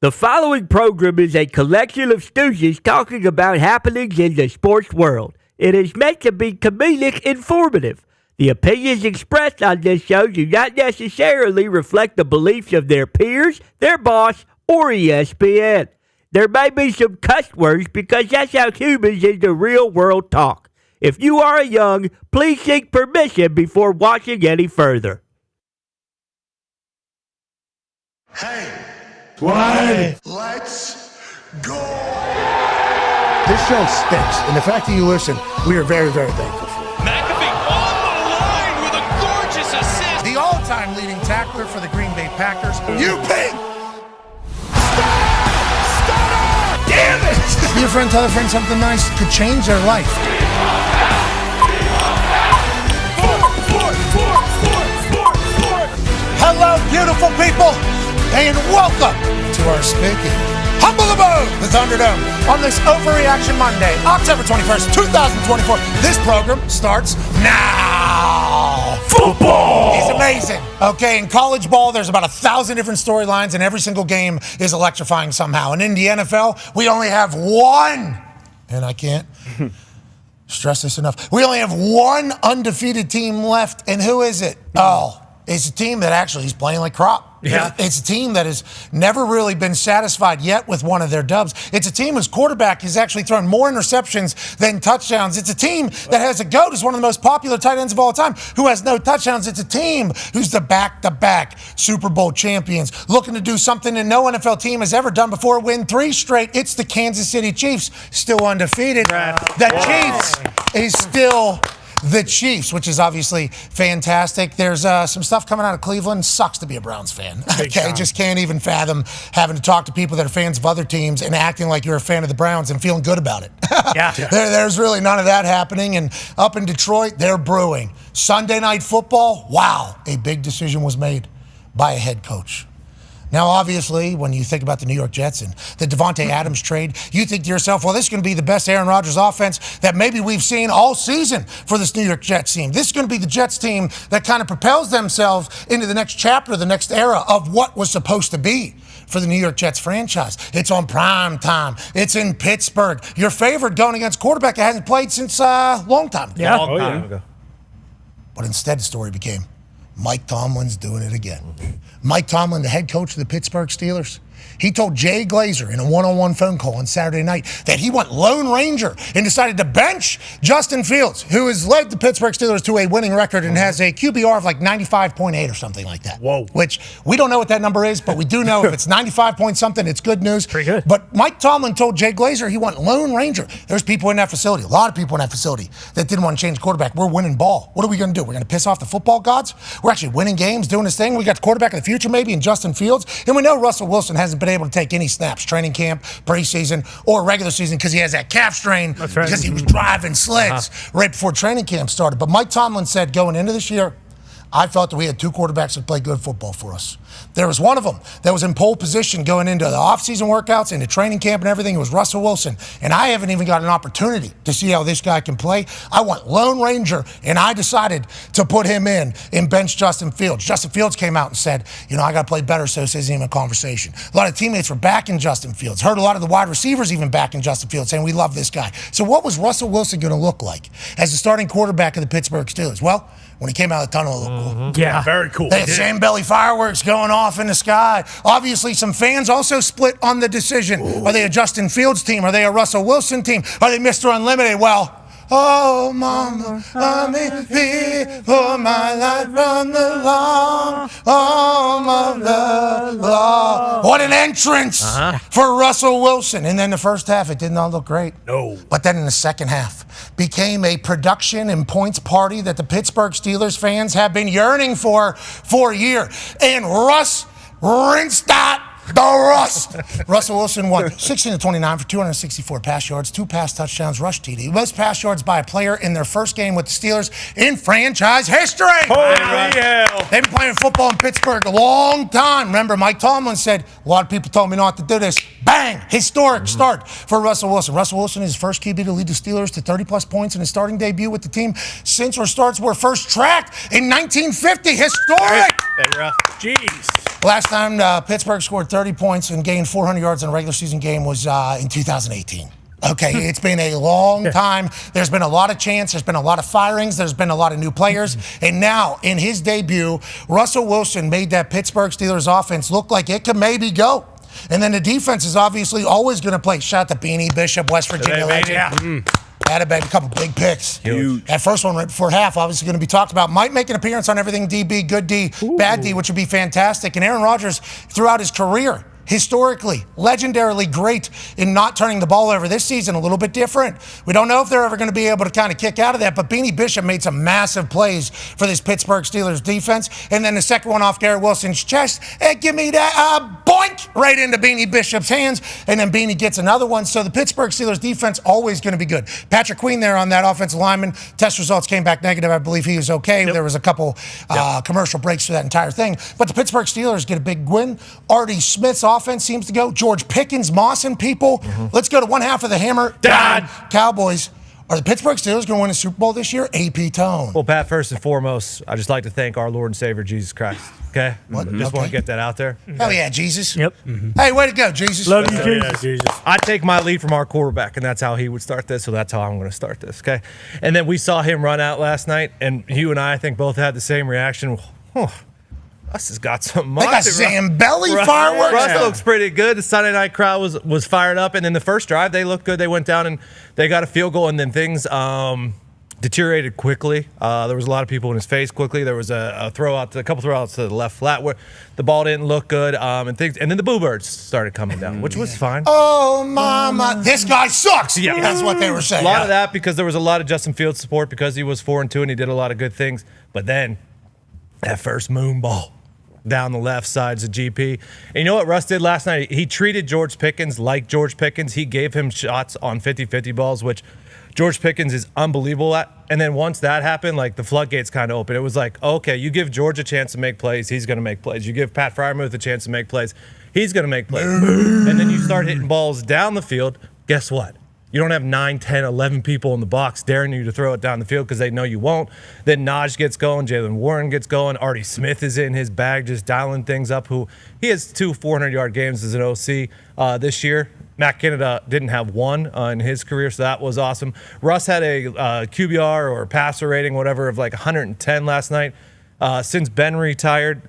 The following program is a collection of stooges talking about happenings in the sports world. It is meant to be comedic informative. The opinions expressed on this show do not necessarily reflect the beliefs of their peers, their boss, or ESPN. There may be some cuss words because that's how humans in the real world talk. If you are young, please seek permission before watching any further. Hey. Why? Let's go! This show stinks, and the fact that you listen, we are very, very thankful for it. McAfee on the line with a gorgeous assist. The all-time leading tackler for the Green Bay Packers. You pig! Damn it! Your friend tell a friend something nice could change their life. Hello, beautiful people, and welcome to our spooky, humble abode, the Thunderdome, on this Overreaction Monday, October 21st, 2024. This program starts now. Football is amazing. Okay, in college ball, there's about 1,000 different storylines, and every single game is electrifying somehow. And in the NFL, we only have one, and I can't stress this enough. We only have one undefeated team left, and who is it? Oh, it's a team that actually is playing like crap. Yeah. It's a team that has never really been satisfied yet with one of their dubs. It's a team whose quarterback has actually thrown more interceptions than touchdowns. It's a team that has a GOAT, who's one of the most popular tight ends of all time, who has no touchdowns. It's a team who's the back-to-back Super Bowl champions, looking to do something that no NFL team has ever done before, win 3 straight. It's the Kansas City Chiefs, still undefeated. Chiefs is still the Chiefs, which is obviously fantastic. There's some stuff coming out of Cleveland. Sucks to be a Browns fan. Okay, just can't even fathom having to talk to people that are fans of other teams and acting like you're a fan of the Browns and feeling good about it. There's really none of that happening. And up in Detroit, they're brewing. Sunday Night Football, wow, a big decision was made by a head coach. Now, obviously, when you think about the New York Jets and the Devontae Adams trade, you think to yourself, well, this is going to be the best Aaron Rodgers offense that maybe we've seen all season for this New York Jets team. This is going to be the Jets team that kind of propels themselves into the next chapter, the next era of what was supposed to be for the New York Jets franchise. It's on prime time. It's in Pittsburgh. Your favorite going against quarterback that hasn't played since a long time ago. Yeah. Long time ago. But instead, the story became Mike Tomlin's doing it again. Mike Tomlin, the head coach of the Pittsburgh Steelers, he told Jay Glazer in a one-on-one phone call on Saturday night that he went Lone Ranger and decided to bench Justin Fields, who has led the Pittsburgh Steelers to a winning record and has a QBR of like 95.8 or something like that. Whoa. Which we don't know what that number is, but we do know if it's 95 point something, it's good news. Pretty good. But Mike Tomlin told Jay Glazer he went Lone Ranger. There's people in that facility, a lot of people in that facility that didn't want to change quarterback. We're winning ball. What are we going to do? We're going to piss off the football gods? We're actually winning games, doing this thing. We got the quarterback of the future maybe in Justin Fields. And we know Russell Wilson hasn't been able to take any snaps, training camp, preseason, or regular season because he has that calf strain because he was driving sleds right before training camp started. But Mike Tomlin said going into this year, I felt that we had 2 quarterbacks that played good football for us. There was one of them that was in pole position going into the offseason workouts, into training camp and everything. It was Russell Wilson. And I haven't even got an opportunity to see how this guy can play. I went Lone Ranger, and I decided to put him in and bench Justin Fields. Justin Fields came out and said, I got to play better, so this isn't even a conversation. A lot of teammates were backing Justin Fields. Heard a lot of the wide receivers even backing Justin Fields, saying, we love this guy. So what was Russell Wilson going to look like as the starting quarterback of the Pittsburgh Steelers? Well, when he came out of the tunnel, it looked cool. Yeah, very cool. They had sand belly fireworks going off in the sky. Obviously, some fans also split on the decision. Ooh. Are they a Justin Fields team? Are they a Russell Wilson team? Are they Mr. Unlimited? Well, oh, mama, I'm here for my life from the long, oh, my love. What an entrance for Russell Wilson. And then the first half, it did not look great. No. But then in the second half, became a production and points party that the Pittsburgh Steelers fans have been yearning for a year. And Russ rinsed out the rust. Russell Wilson won 16-29 for 264 pass yards, 2 pass touchdowns, rush TD. Most pass yards by a player in their first game with the Steelers in franchise history. Holy hell. They've been playing football in Pittsburgh a long time. Remember, Mike Tomlin said, a lot of people told me not to do this. Bang! Historic start for Russell Wilson. Russell Wilson is the first QB to lead the Steelers to 30-plus points in his starting debut with the team since our starts were first tracked in 1950. Historic! Jeez. Last time Pittsburgh scored 30 points and gained 400 yards in a regular season game was in 2018. Okay, it's been a long time. There's been a lot of chance. There's been a lot of firings. There's been a lot of new players. And now, in his debut, Russell Wilson made that Pittsburgh Steelers offense look like it could maybe go. And then the defense is obviously always going to play. Shout out to Beanie Bishop, West Virginia legend. Had a couple big picks. Huge. That first one right before half, obviously going to be talked about. Might make an appearance on Everything DB, Good D, Bad D, which would be fantastic. And Aaron Rodgers, throughout his career, historically, legendarily great in not turning the ball over. This season, a little bit different. We don't know if they're ever going to be able to kind of kick out of that, but Beanie Bishop made some massive plays for this Pittsburgh Steelers defense. And then the second one off Garrett Wilson's chest, give me that, boink, right into Beanie Bishop's hands, and then Beanie gets another one. So the Pittsburgh Steelers defense always going to be good. Patrick Queen there on that offensive lineman. Test results came back negative. I believe he was okay. There was a couple commercial breaks for that entire thing. But the Pittsburgh Steelers get a big win. Artie Smith's offense seems to go. George Pickens, Mossing people. Let's go to one half of the hammer. Dahn. Cowboys. Are the Pittsburgh Steelers going to win a Super Bowl this year? AP Tone. Well, Pat, first and foremost, I'd just like to thank our Lord and Savior, Jesus Christ. Okay? Just want to get that out there. Hell yeah, Jesus. Yep. Hey, way to go, Jesus. Love you, Yeah, Jesus. Jesus. I take my lead from our quarterback, and that's how he would start this, so that's how I'm going to start this, okay? And then we saw him run out last night, and you and I think, both had the same reaction. Russ has got something. They got Zambelli fireworks. Russ looks pretty good. The Sunday night crowd was fired up, and then the first drive, they looked good. They went down, and they got a field goal, and then things deteriorated quickly. There was a lot of people in his face quickly. There was a couple throwouts to the left flat where the ball didn't look good, and then the Boo Birds started coming down, which was fine. Oh, mama, this guy sucks. Yeah. That's what they were saying. A lot of that because there was a lot of Justin Fields support because he was 4-2 and he did a lot of good things. But then that first moon ball down the left side's a GP. And you know what Russ did last night? He treated George Pickens like George Pickens. He gave him shots on 50-50 balls, which George Pickens is unbelievable at. And then once that happened, like the floodgates kind of opened. It was like, okay, you give George a chance to make plays, he's going to make plays. You give Pat Freiermuth a chance to make plays, he's going to make plays. And then you start hitting balls down the field. Guess what? You don't have 9, 10, 11 people in the box daring you to throw it down the field because they know you won't. Then Najee gets going. Jalen Warren gets going. Artie Smith is in his bag just dialing things up. He has 2 400-yard games as an OC this year. Matt Canada didn't have one in his career, so that was awesome. Russ had a QBR or passer rating, whatever, of like 110 last night. Since Ben retired,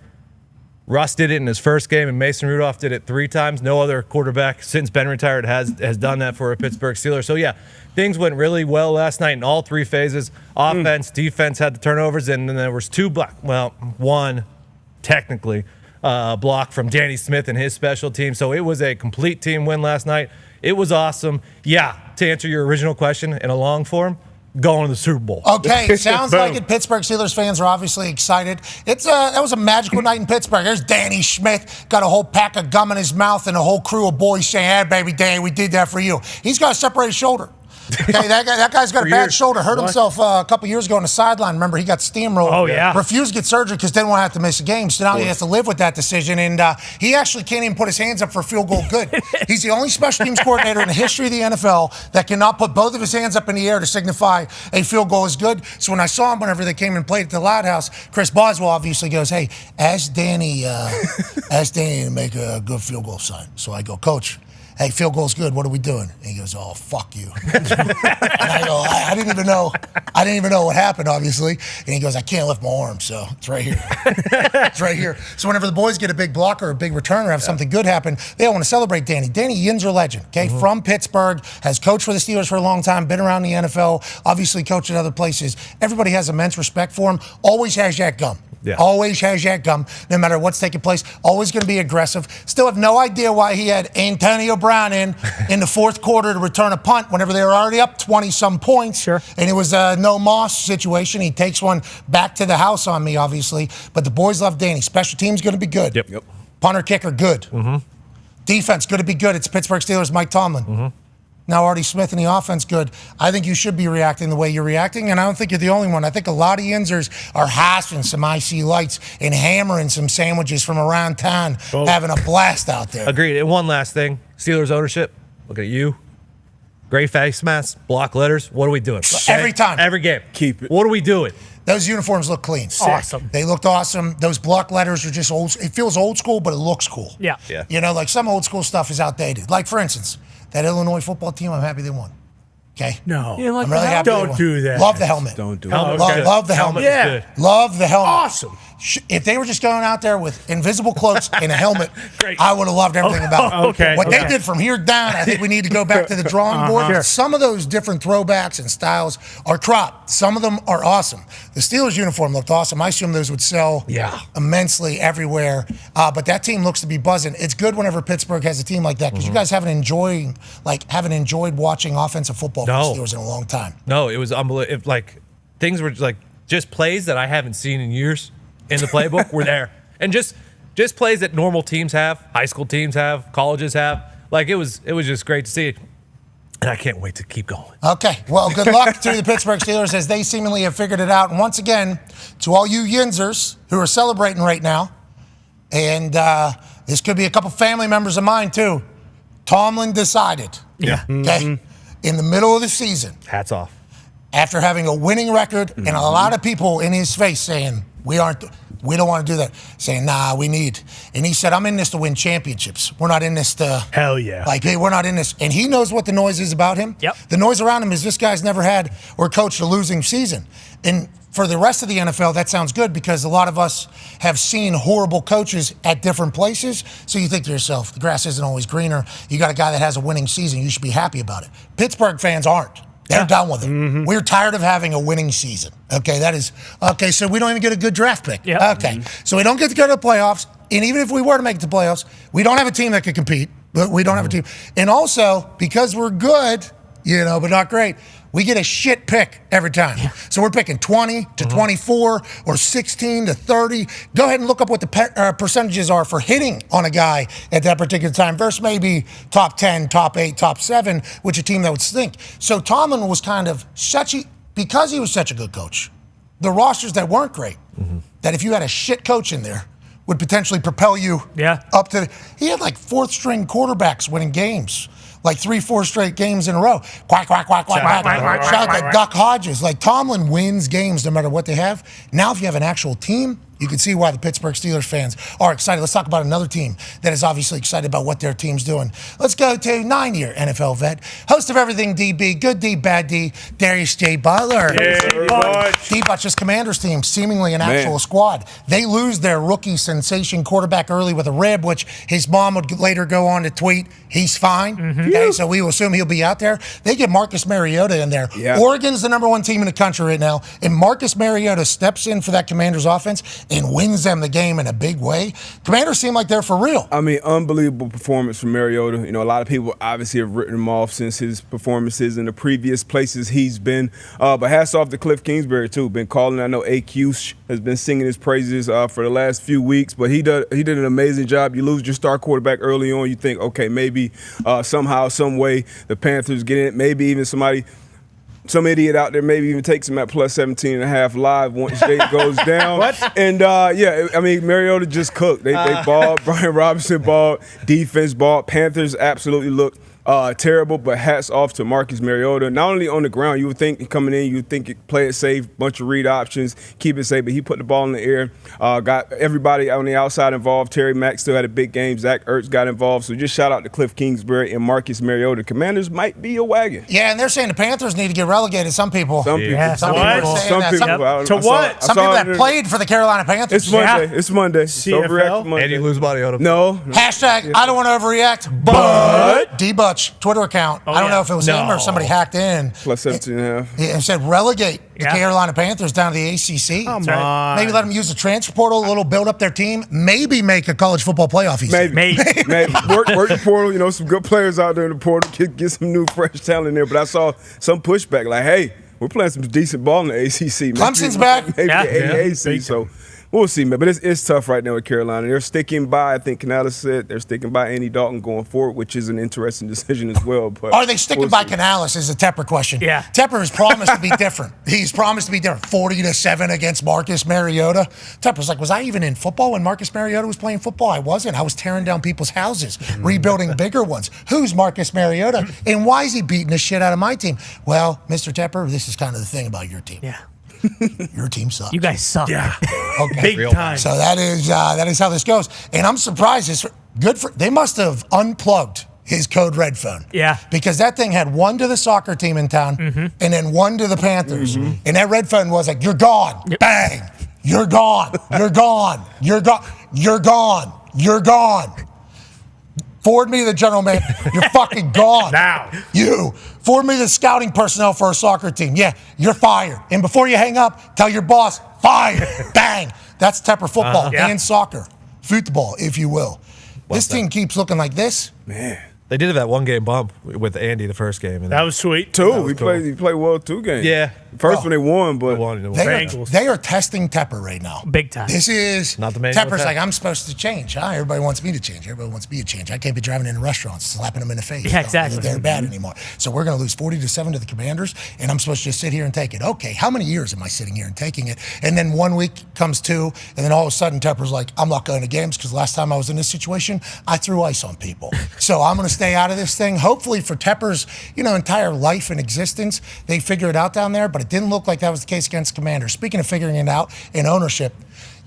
Russ did it in his first game, and Mason Rudolph did it 3 times. No other quarterback since Ben retired has done that for a Pittsburgh Steelers. So, yeah, things went really well last night in all 3 phases. Offense, defense had the turnovers, and then there was 2 one technically block from Danny Smith and his special team. So it was a complete team win last night. It was awesome. Yeah, to answer your original question in a long form, going to the Super Bowl. Okay, sounds like it. Pittsburgh Steelers fans are obviously excited. That was a magical night in Pittsburgh. There's Danny Smith, got a whole pack of gum in his mouth and a whole crew of boys saying, "Hey, baby, Danny, we did that for you." He's got a separated shoulder. Okay, that guy's got a bad shoulder. Hurt himself a couple years ago on the sideline. Remember, he got steamrolled. Oh, yeah. Refused to get surgery because didn't want to have to miss a game. So now he has to live with that decision. And he actually can't even put his hands up for field goal good. He's the only special teams coordinator in the history of the NFL that cannot put both of his hands up in the air to signify a field goal is good. So when I saw him whenever they came and played at the Loud House, Chris Boswell obviously goes, "Hey, ask Danny to make a good field goal sign." So I go, "Coach, hey, field goal's good. What are we doing?" And he goes, "Oh, fuck you." And I go, I didn't even know what happened, obviously. And he goes, "I can't lift my arm, so it's right here." It's right here. So whenever the boys get a big block or a big return or have something good happen, they all want to celebrate Danny. Danny Yinzer legend, okay, from Pittsburgh, has coached for the Steelers for a long time, been around the NFL, obviously coached at other places. Everybody has immense respect for him. Always has that gum. Yeah. Always has that gum, no matter what's taking place. Always going to be aggressive. Still have no idea why he had Antonio Brown in the fourth quarter to return a punt whenever they were already up 20-some points. Sure. And it was a no Moss situation. He takes one back to the house on me, obviously. But the boys love Danny. Special teams going to be good. Yep. Punter, kicker, good. Defense going to be good. It's Pittsburgh Steelers, Mike Tomlin. Now Artie Smith in the offense, good. I think you should be reacting the way you're reacting, and I don't think you're the only one. I think a lot of Yinzers are hassling some IC lights and hammering some sandwiches from around town, having a blast out there. Agreed. And one last thing, Steelers ownership, look at you. Gray face masks, block letters. What are we doing? Every time. Every game. Keep it. What are we doing? Those uniforms look clean. Awesome. They looked awesome. Those block letters are just old. It feels old school, but it looks cool. Yeah. You know, like some old school stuff is outdated. Like, for instance, that Illinois football team, I'm happy they won. Okay? No. You like I'm really happy they Don't won. do that. Love the helmet. Don't do Helmet it. was good. Love the helmet. was Yeah. good. Love the helmet. Awesome. If they were just going out there with invisible cloaks and a helmet, Great. I would have loved everything about it. Okay. What they did from here down, I think we need to go back to the drawing board. Sure. Some of those different throwbacks and styles are cropped. Some of them are awesome. The Steelers uniform looked awesome. I assume those would sell immensely everywhere. But that team looks to be buzzing. It's good whenever Pittsburgh has a team like that because you guys haven't enjoyed watching offensive football No. for the Steelers in a long time. No, it was unbelievable. Like things were like just plays that I haven't seen in years in the playbook were there, and just plays that normal teams have, high school teams have, colleges have. Like it was just great to see, and I can't wait to keep going. Okay, well, good luck to the Pittsburgh Steelers as they seemingly have figured it out. And once again, to all you Yinzers who are celebrating right now, and this could be a couple family members of mine too, Tomlin decided, okay, in the middle of the season, Hats off. after having a winning record and a lot of people in his face saying, we don't want to do that, saying, nah, we need. And he said, I'm in this to win championships. We're not in this to, Hell yeah. like, hey, we're not in this. And he knows what the noise is about him. Yep. The noise around him is this guy's never had or coached a losing season. And for the rest of the NFL, that sounds good because a lot of us have seen horrible coaches at different places. So you think to yourself, the grass isn't always greener. You got a guy that has a winning season. You should be happy about it. Pittsburgh fans aren't. They're done with it. We're tired of having a winning season. Okay, that is okay. So we don't even get a good draft pick. Yeah. Okay, so we don't get to go to the playoffs. And even if we were to make it to playoffs, we don't have a team that could compete. But we don't have a team. And also because we're good, but not great, we get a shit pick every time. So we're picking 20 to 24 or 16 to 30. Go ahead and look up what the percentages are for hitting on a guy at that particular time versus maybe top 10, top 8, top 7, which a team that would stink. So Tomlin was kind of because he was such a good coach, the rosters that weren't great, that if you had a shit coach in there, would potentially propel you up to. He had like fourth string quarterbacks winning games. Like 3-4 straight games in a row. Quack, quack, quack, quack, quack. Shout out to Duck Hodges. Like Tomlin wins games no matter what they have. Now if you have an actual team, you can see why the Pittsburgh Steelers fans are excited. Let's talk about another team that is obviously excited about what their team's doing. Let's go to 9-year NFL vet, host of Everything DB, Good D, Bad D, Darius J. Butler. D-Butch's Commanders team, seemingly an actual squad. They lose their rookie sensation quarterback early with a rib, which his mom would later go on to tweet, he's fine. Okay, so we will assume he'll be out there. They get Marcus Mariota in there. Yeah. Oregon's the number one team in the country right now, and Marcus Mariota steps in for that Commanders offense and wins them the game in a big way. Commanders seem like they're for real. I mean, unbelievable performance from Mariota. A lot of people obviously have written him off since his performances in the previous places he's been. But hats off to Cliff Kingsbury, too. Been calling. I know AQ has been singing his praises for the last few weeks, but he did an amazing job. You lose your star quarterback early on, you think, okay, maybe somehow, some way the Panthers get in it. Maybe even some idiot out there maybe even takes him at plus 17.5 live once Jake goes down. What? And, Mariota just cooked. They balled. Brian Robinson balled. Defense balled. Panthers absolutely looked terrible, but hats off to Marcus Mariota. Not only on the ground, you would think coming in, you would think he'd play it safe, bunch of read options, keep it safe, but he put the ball in the air, got everybody on the outside involved. Terry Mack still had a big game. Zach Ertz got involved. So just shout out to Cliff Kingsbury and Marcus Mariota. Commanders might be a wagon. Yeah, and they're saying the Panthers need to get relegated. Some people. Some people. Some people are saying that. To what? Some people that played for the Carolina Panthers. It's Monday. It's Monday. CFL? Overreact Monday. And you lose Mariota. No. Hashtag, I don't want to overreact, but D-Butch Twitter account. I don't know if it was him or somebody hacked in. Plus 17.5. And said relegate the Carolina Panthers down to the ACC. Come on. Maybe let them use the transfer portal a little, build up their team. Maybe make a college football playoff easier. Maybe. Work the portal. Some good players out there in the portal. Get some new, fresh talent in there. But I saw some pushback like, hey, we're playing some decent ball in the ACC. Clemson's back. Maybe the AAC. So we'll see, man. But it's tough right now with Carolina. They're sticking by, I think Canales said, they're sticking by Andy Dalton going forward, which is an interesting decision as well. But are they sticking by Canales is a Tepper question. Yeah. Tepper has promised to be different. He's promised to be different. 40-7 against Marcus Mariota. Tepper's like, was I even in football when Marcus Mariota was playing football? I wasn't. I was tearing down people's houses, rebuilding bigger ones. Who's Marcus Mariota? And why is he beating the shit out of my team? Well, Mr. Tepper, this is kind of the thing about your team. Yeah. Your team sucks. You guys suck. Yeah. Okay. Big time. So that is how this goes. And I'm surprised. It's good for. They must have unplugged his Code Red phone. Yeah. Because that thing had one to the soccer team in town and then one to the Panthers. And that red phone was like, you're gone. Yep. Bang. You're gone. You're gone. You're gone. You're gone. You're gone. Forward me the general man. You're fucking gone. Now. You. Forward me the scouting personnel for a soccer team. Yeah, you're fired. And before you hang up, tell your boss, fired. Bang. That's Tepper football and soccer. Football, if you will. This team keeps looking like this. Man. They did have that one game bump with Andy the first game. And That was sweet. Two. He played well 2 games. Yeah. First one they won, but They are testing Tepper right now. Big time. This is Not the manual Tepper's test. like, I'm supposed to change. Huh? Everybody wants me to change. Everybody wants me to change. I can't be driving into restaurants, slapping them in the face. Yeah, exactly. They're bad anymore. So we're going to lose 40-7 to the Commanders, and I'm supposed to just sit here and take it. Okay, how many years am I sitting here and taking it? And then 1 week comes 2, and then all of a sudden Tepper's like, I'm not going to games because last time I was in this situation, I threw ice on people. So I'm going to stay out of this thing. Hopefully for Tepper's, entire life and existence, they figure it out down there, but it didn't look like that was the case against Commanders. Speaking of figuring it out in ownership,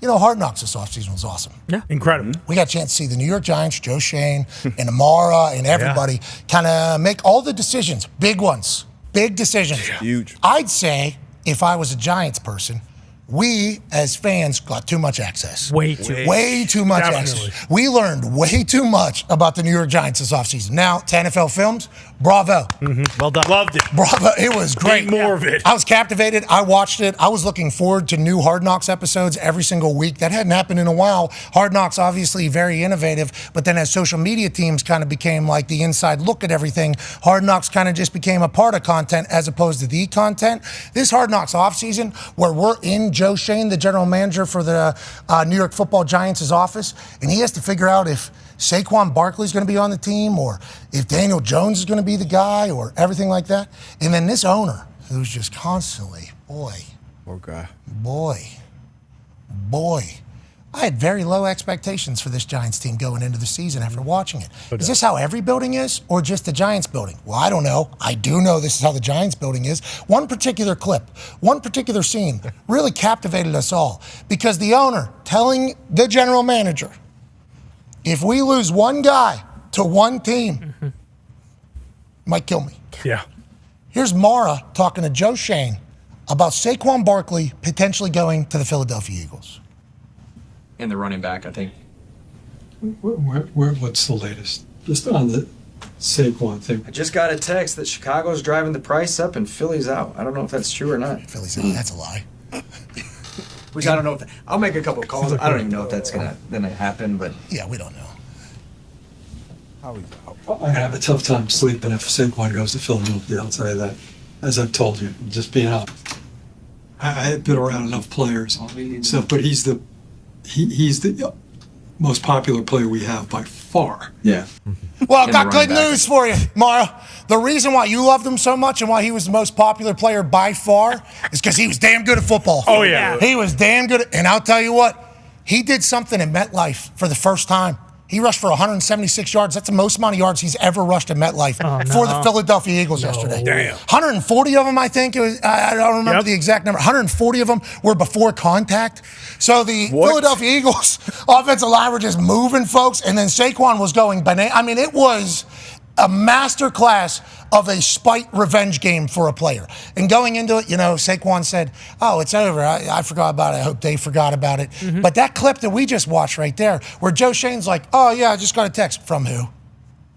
Hard Knocks this offseason was awesome. Yeah. Incredible. We got a chance to see the New York Giants, Joe Shane, and Amara, and everybody kind of make all the decisions, big ones, big decisions. Huge. I'd say, if I was a Giants person, we, as fans, got too much access. Way too much Definitely. access. We learned way too much about the New York Giants this offseason. Now, to NFL Films, bravo. Well done. Loved it. Bravo. It was great. Need more of it. I was captivated. I watched it. I was looking forward to new Hard Knocks episodes every single week. That hadn't happened in a while. Hard Knocks, obviously very innovative, but then as social media teams kind of became like the inside look at everything, Hard Knocks kind of just became a part of content as opposed to the content. This Hard Knocks offseason, where we're in Joe Shane, the general manager for the New York Football Giants' office, and he has to figure out if Saquon Barkley is going to be on the team or if Daniel Jones is going to be the guy or everything like that. And then this owner who's just constantly, boy. I had very low expectations for this Giants team going into the season after watching it. Is this how every building is or just the Giants building? Well, I don't know. I do know this is how the Giants building is. One particular clip, one particular scene really captivated us all because the owner telling the general manager, if we lose one guy to one team, might kill me. Yeah. Here's Mara talking to Joe Shane about Saquon Barkley potentially going to the Philadelphia Eagles. And the running back, I think. What's the latest? Just on the Saquon thing. I just got a text that Chicago's driving the price up and Philly's out. I don't know if that's true or not. Philly's out. That's a lie. Which I don't know if I'll make a couple of calls. I don't even know if that's gonna happen, but Yeah, we don't know. I have a tough time sleeping if Saquon goes to Philadelphia. I'll tell you that. As I've told you, just being out. I've been around enough players, so but he's the most popular player we have by far. yeah. Well, I've And got the good running back. news for you, Mara. The reason why you loved him so much and why he was the most popular player by far is because he was damn good at football. Oh, yeah. He was damn good and I'll tell you what, he did something in MetLife for the first time. He rushed for 176 yards. That's the most amount of yards he's ever rushed at MetLife for the Philadelphia Eagles yesterday. Damn. 140 of them, I think. It was, I don't remember the exact number. 140 of them were before contact. So the Philadelphia Eagles offensive line were just moving folks, and then Saquon was going banana. I mean, it was a masterclass of a spite revenge game for a player. And going into it, Saquon said, oh, it's over. I forgot about it. I hope they forgot about it. But that clip that we just watched right there, where Joe Shane's like, oh, yeah, I just got a text from who?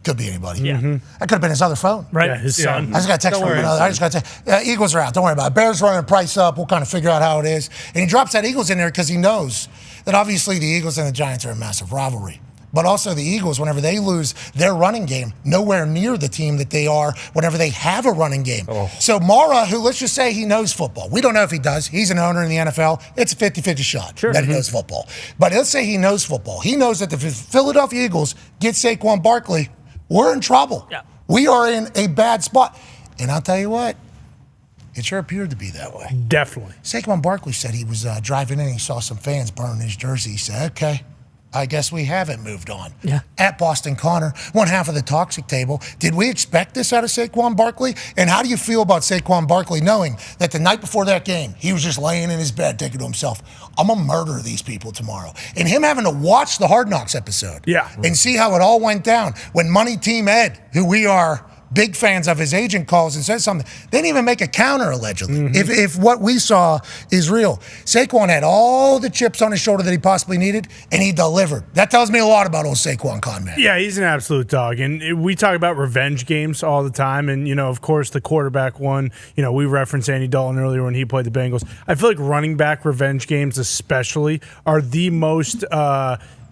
Could be anybody. Yeah. That could have been his other phone. Right. Yeah, his son. I just got a text from another. I just got a text. Eagles are out. Don't worry about it. Bears running the price up. We'll kind of figure out how it is. And he drops that Eagles in there because he knows that obviously the Eagles and the Giants are a massive rivalry. But also the Eagles, whenever they lose their running game, nowhere near the team that they are whenever they have a running game. So Mara, who let's just say he knows football. We don't know if he does. He's an owner in the NFL. It's a 50-50 shot that he knows football. But let's say he knows football. He knows that if the Philadelphia Eagles get Saquon Barkley, we're in trouble. Yeah. We are in a bad spot. And I'll tell you what, it sure appeared to be that way. Definitely. Saquon Barkley said he was driving in and he saw some fans burning his jersey. He said, okay, I guess we haven't moved on. Yeah. At Boston Connor, one half of the toxic table. Did we expect this out of Saquon Barkley? And how do you feel about Saquon Barkley knowing that the night before that game, he was just laying in his bed thinking to himself, I'm going to murder these people tomorrow. And him having to watch the Hard Knocks episode and see how it all went down when Money Team Ed, who we are big fans of, his agent calls and says something. They didn't even make a counter, allegedly, if what we saw is real. Saquon had all the chips on his shoulder that he possibly needed, and he delivered. That tells me a lot about old Saquon Conman. Yeah, he's an absolute dog. And we talk about revenge games all the time. And, of course, the quarterback one, we referenced Andy Dalton earlier when he played the Bengals. I feel like running back revenge games especially are the most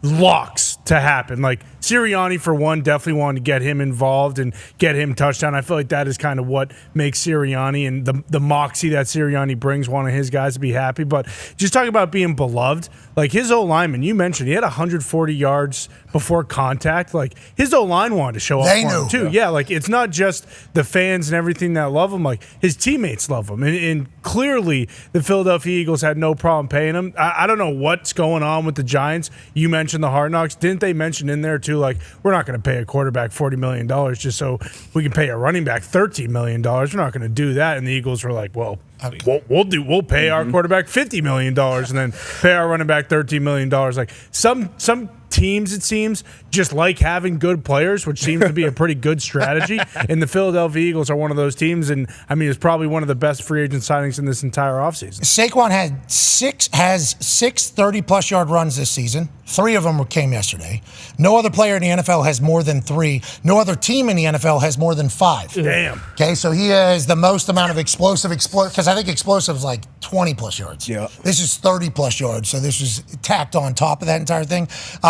locks to happen. Like Sirianni, for one, definitely wanted to get him involved and get him touchdown. I feel like that is kind of what makes Sirianni and the moxie that Sirianni brings one of his guys to be happy. But just talking about being beloved, like his O-lineman, you mentioned he had 140 yards before contact. Like his O-line wanted to show up for him too. Yeah, like it's not just the fans and everything that love him. Like his teammates love him. And clearly the Philadelphia Eagles had no problem paying him. I don't know what's going on with the Giants. You mentioned the Hard Knocks. Didn't they mention in there too, like, we're not going to pay a quarterback $40 million just so we can pay a running back $13 million. We're not going to do that. And the Eagles were like, well, we'll pay our quarterback $50 million and then pay our running back $13 million. Like some teams, it seems, just like having good players, which seems to be a pretty good strategy. And the Philadelphia Eagles are one of those teams. And I mean, it's probably one of the best free agent signings in this entire offseason. Saquon has six 30-plus yard runs this season. 3 of them came yesterday. No other player in the NFL has more than 3. No other team in the NFL has more than 5. Damn. Okay, so he has the most amount of explosive, because I think explosive is like 20-plus yards. Yeah. This is 30-plus yards, so this is tacked on top of that entire thing.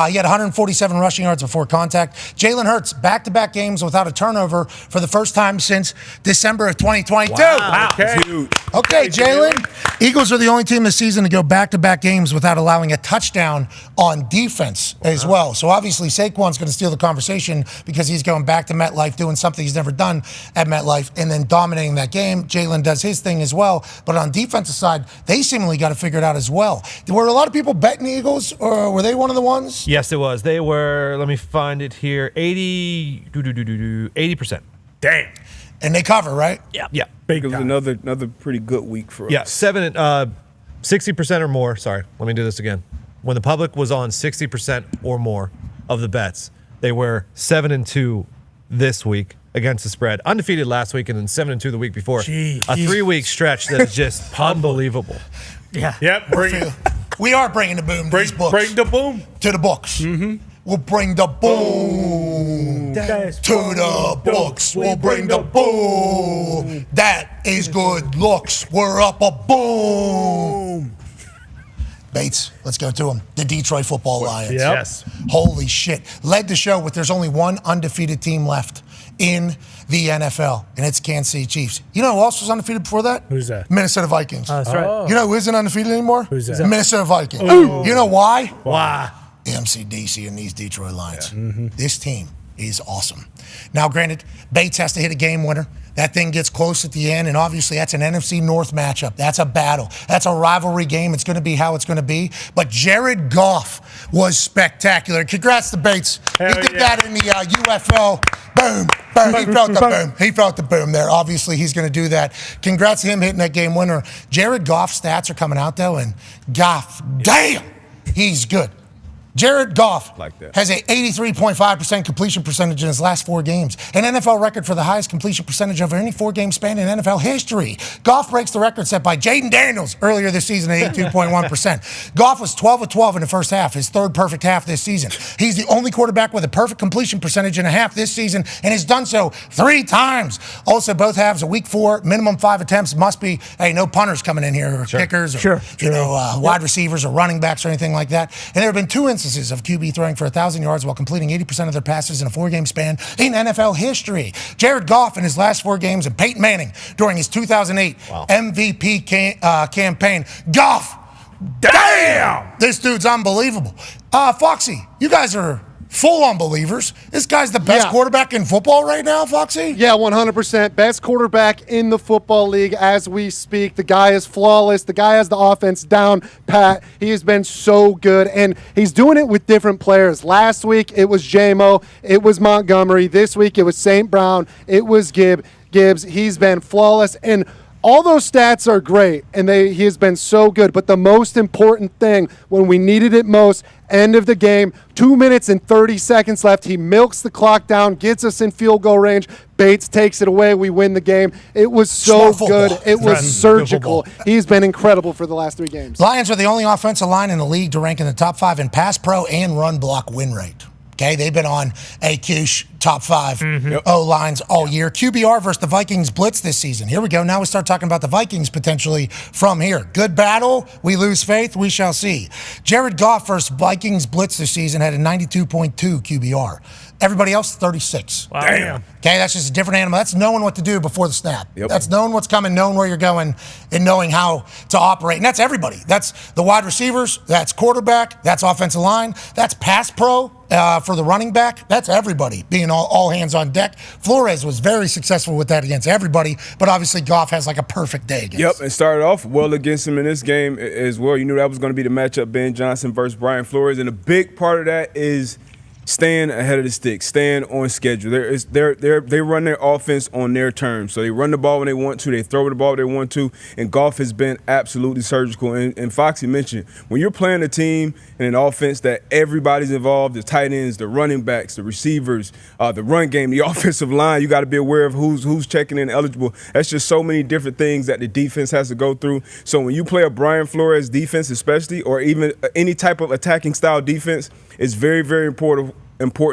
He had 147 rushing yards before contact. Jalen Hurts, back-to-back games without a turnover for the first time since December of 2022. Wow. Okay, Jalen. Eagles are the only team this season to go back-to-back games without allowing a touchdown on defense as well. So obviously Saquon's going to steal the conversation because he's going back to MetLife, doing something he's never done at MetLife, and then dominating that game. Jalen does his thing as well. But on defensive side, they seemingly got to figure it out as well. Were a lot of people betting the Eagles, or were they one of the ones? Yes, it was. They were, let me find it here, 80%. Damn. And they cover, right? Yeah. It was another pretty good week for us. Yeah, 60% or more. Sorry, let me do this again. When the public was on 60% or more of the bets, they were 7-2 this week against the spread. Undefeated last week and then 7-2 the week before. Jeez. A 3-week stretch that is just unbelievable. Yeah. Yep. We are bringing the boom to these books. Bring the boom To the books. Mm-hmm. We'll bring the boom to the books. We'll bring the boom. That is good looks. We're up a boom. Bates, let's go to them. The Detroit Football Lions. Yep. Yes. Holy shit. Led the show with there's only one undefeated team left in the NFL, and it's Kansas City Chiefs. You know who else was undefeated before that? Who's that? Minnesota Vikings. That's right. You know who isn't undefeated anymore? Who's that? Minnesota Vikings. Ooh. You know why? Why? MCDC and these Detroit Lions. Yeah. Mm-hmm. This team is awesome. Now, granted, Bates has to hit a game winner. That thing gets close at the end, and obviously that's an NFC North matchup. That's a battle. That's a rivalry game. It's going to be how it's going to be. But Jared Goff was spectacular. Congrats to Bates. He did that in the UFL. Boom, boom. He felt the boom. He felt the boom there. Obviously, he's going to do that. Congrats to him hitting that game winner. Jared Goff's stats are coming out, though, and Goff, damn, he's good. Jared Goff has an 83.5% completion percentage in his last 4 games, an NFL record for the highest completion percentage over any 4-game span in NFL history. Goff breaks the record set by Jaden Daniels earlier this season at 82.1%. Goff was 12 of 12 in the first half, his 3rd perfect half this season. He's the only quarterback with a perfect completion percentage in a half this season, and has done so 3 times. Also, both halves of week 4, minimum 5 attempts must be, no punters coming in here, or kickers, or wide receivers, or running backs, or anything like that. And there have been 2 instances of QB throwing for 1,000 yards while completing 80% of their passes in a 4-game span in NFL history. Jared Goff in his last 4 games, and Peyton Manning during his 2008 MVP campaign. Goff, damn! This dude's unbelievable. Foxy, you guys are full unbelievers. This guy's the best quarterback in football right now, Foxy? Yeah, 100%. Best quarterback in the football league as we speak. The guy is flawless. The guy has the offense down pat. He has been so good, and he's doing it with different players. Last week, it was JMO. It was Montgomery. This week, it was St. Brown. It was Gibbs. He's been flawless, and all those stats are great, and he has been so good. But the most important thing, when we needed it most, end of the game, 2 minutes and 30 seconds left. He milks the clock down, gets us in field goal range. Bates takes it away. We win the game. It was so good. It was surgical. He's been incredible for the last 3 games. Lions are the only offensive line in the league to rank in the top 5 in pass pro and run block win rate. Okay, they've been on AQ's top 5 O-lines all year. QBR versus the Vikings blitz this season. Here we go. Now we start talking about the Vikings potentially from here. Good battle. We lose faith. We shall see. Jared Goff versus Vikings blitz this season had a 92.2 QBR. Everybody else, 36. Wow. Damn. Okay, that's just a different animal. That's knowing what to do before the snap. Yep. That's knowing what's coming, knowing where you're going, and knowing how to operate. And that's everybody. That's the wide receivers. That's quarterback. That's offensive line. That's pass pro for the running back. That's everybody being all hands on deck. Flores was very successful with that against everybody, but obviously Goff has like a perfect day against. Yep, and started off well against him in this game as well. You knew that was going to be the matchup, Ben Johnson versus Brian Flores, and a big part of that is staying ahead of the stick, staying on schedule. They run their offense on their terms. So they run the ball when they want to, they throw the ball when they want to, and Goff has been absolutely surgical. And Foxy mentioned, when you're playing a team and an offense that everybody's involved, the tight ends, the running backs, the receivers, the run game, the offensive line, you got to be aware of who's checking in eligible. That's just so many different things that the defense has to go through. So when you play a Brian Flores defense especially, or even any type of attacking style defense, it's very, very important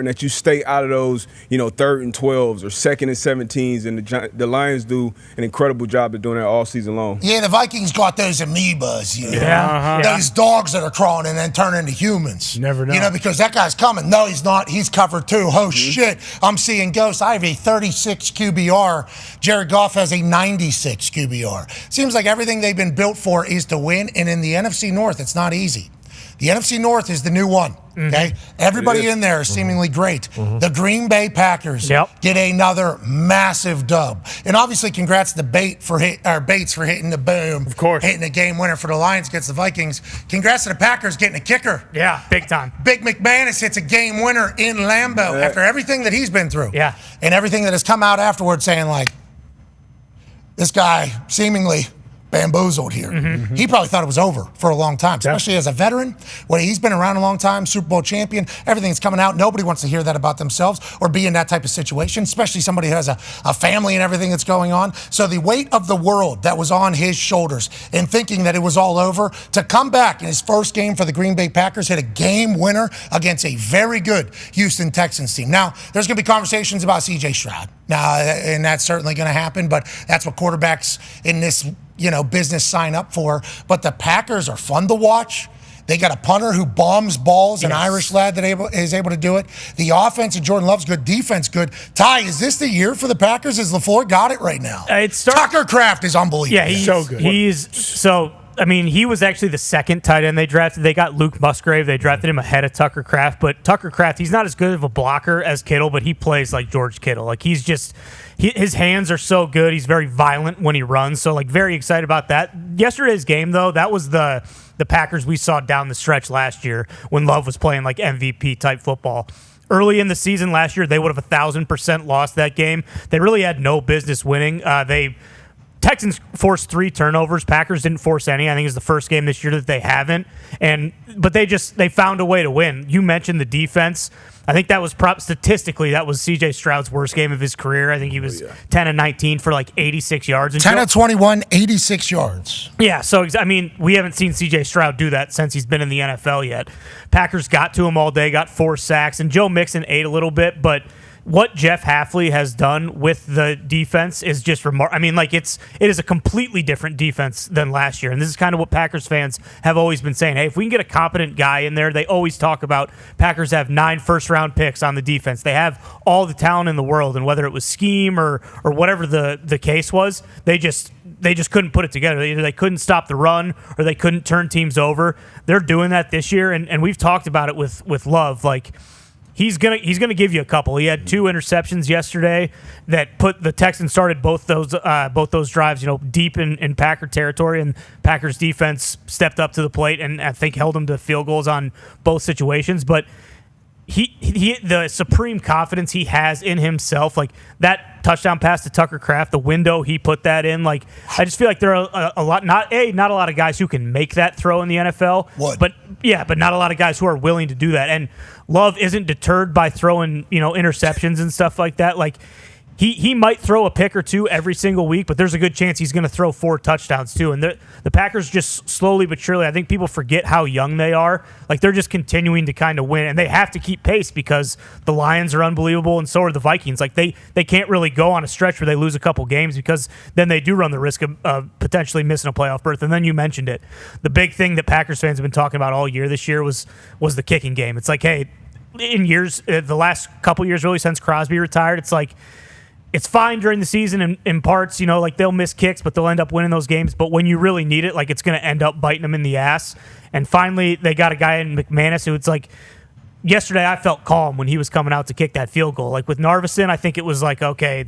that you stay out of those, 3rd and 12s or 2nd and 17s, and the Lions do an incredible job of doing that all season long. Yeah, the Vikings got those amoebas, those dogs that are crawling and then turn into humans. You never know. Because that guy's coming. No, he's not. He's covered too. Oh, shit. I'm seeing ghosts. I have a 36 QBR. Jared Goff has a 96 QBR. Seems like everything they've been built for is to win, and in the NFC North, it's not easy. The NFC North is the new one, okay? Everybody in there is seemingly great. The Green Bay Packers get another massive dub. And obviously, congrats to Bates for hitting the boom. Of course. Hitting a game winner for the Lions against the Vikings. Congrats to the Packers getting a kicker. Yeah, big time. Big McManus hits a game winner in Lambeau after everything that he's been through. Yeah. And everything that has come out afterwards saying, like, this guy seemingly bamboozled here. He probably thought it was over for a long time, especially as a veteran. When he's been around a long time, Super Bowl champion, everything's coming out. Nobody wants to hear that about themselves or be in that type of situation, especially somebody who has a family and everything that's going on. So the weight of the world that was on his shoulders and thinking that it was all over, to come back in his first game for the Green Bay Packers, hit a game winner against a very good Houston Texans team. Now, there's going to be conversations about C.J. Stroud. Now, and that's certainly going to happen, but that's what quarterbacks in this business sign up for. But the Packers are fun to watch. They got a punter who bombs balls, an Irish lad that is able to do it. The offense of Jordan Love's good, defense good. Ty, is this the year for the Packers? Is LaFleur got it right now? Tucker Kraft is unbelievable. Yeah, he's so good. He was actually the second tight end they drafted. They got Luke Musgrave. They drafted him ahead of Tucker Kraft. But Tucker Kraft, he's not as good of a blocker as Kittle, but he plays like George Kittle. Like, his hands are so good. He's very violent when he runs. So, very excited about that. Yesterday's game, though, that was the Packers we saw down the stretch last year when Love was playing like MVP-type football. Early in the season last year, they would have 1,000% lost that game. They really had no business winning. Texans forced 3 turnovers. Packers didn't force any. I think it's the first game this year that they haven't. But they found a way to win. You mentioned the defense. I think that was statistically, that was C.J. Stroud's worst game of his career. I think he was 10 and 19 for 86 yards. And 10 of 21, 86 yards. Yeah, so, we haven't seen C.J. Stroud do that since he's been in the NFL yet. Packers got to him all day, got 4 sacks, and Joe Mixon ate a little bit, but what Jeff Hafley has done with the defense is just remarkable. it is a completely different defense than last year. And this is kind of what Packers fans have always been saying. Hey, if we can get a competent guy in there, they always talk about Packers have 9 first-round picks on the defense. They have all the talent in the world, and whether it was scheme or whatever the case was, they just couldn't put it together. Either they couldn't stop the run or they couldn't turn teams over. They're doing that this year, and we've talked about it with Love. he's gonna give you a couple. He had 2 interceptions yesterday that put the Texans started both those drives, deep in Packer territory, and Packers defense stepped up to the plate and I think held him to field goals on both situations. But he the supreme confidence he has in himself, like that touchdown pass to Tucker Kraft, the window he put that in, like I just feel like there are a lot, not a lot of guys who can make that throw in the NFL, but not a lot of guys who are willing to do that. And Love isn't deterred by throwing interceptions and stuff like that. Like he might throw a pick or 2 every single week, but there's a good chance he's going to throw 4 touchdowns too. And the Packers just slowly but surely, I think people forget how young they are. Like they're just continuing to kind of win, and they have to keep pace because the Lions are unbelievable, and so are the Vikings. Like they can't really go on a stretch where they lose a couple games because then they do run the risk of potentially missing a playoff berth. And then you mentioned it, the big thing that Packers fans have been talking about all year this year was the kicking game. It's like, hey, in years, the last couple years really since Crosby retired, it's like, it's fine during the season in parts, like they'll miss kicks, but they'll end up winning those games. But when you really need it, like it's going to end up biting them in the ass. And finally, they got a guy in McManus who it's like, yesterday I felt calm when he was coming out to kick that field goal. Like with Narveson, I think it was like, okay,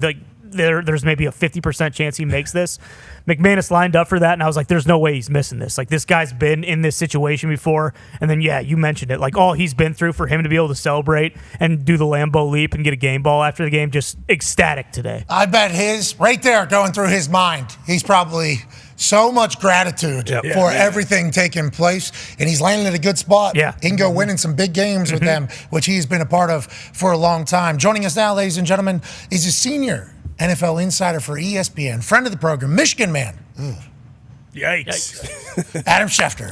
there's maybe a 50% chance he makes this. McManus lined up for that, and I was like, there's no way he's missing this. Like, this guy's been in this situation before. And then, yeah, you mentioned it. Like, all he's been through, for him to be able to celebrate and do the Lambeau leap and get a game ball after the game, just ecstatic today. I bet right there going through his mind, he's probably so much gratitude for everything taking place, and he's landing at a good spot. Yeah. He can go winning some big games with them, which he's been a part of for a long time. Joining us now, ladies and gentlemen, is a senior NFL insider for ESPN, friend of the program, Michigan man. Yikes. Adam Schefter.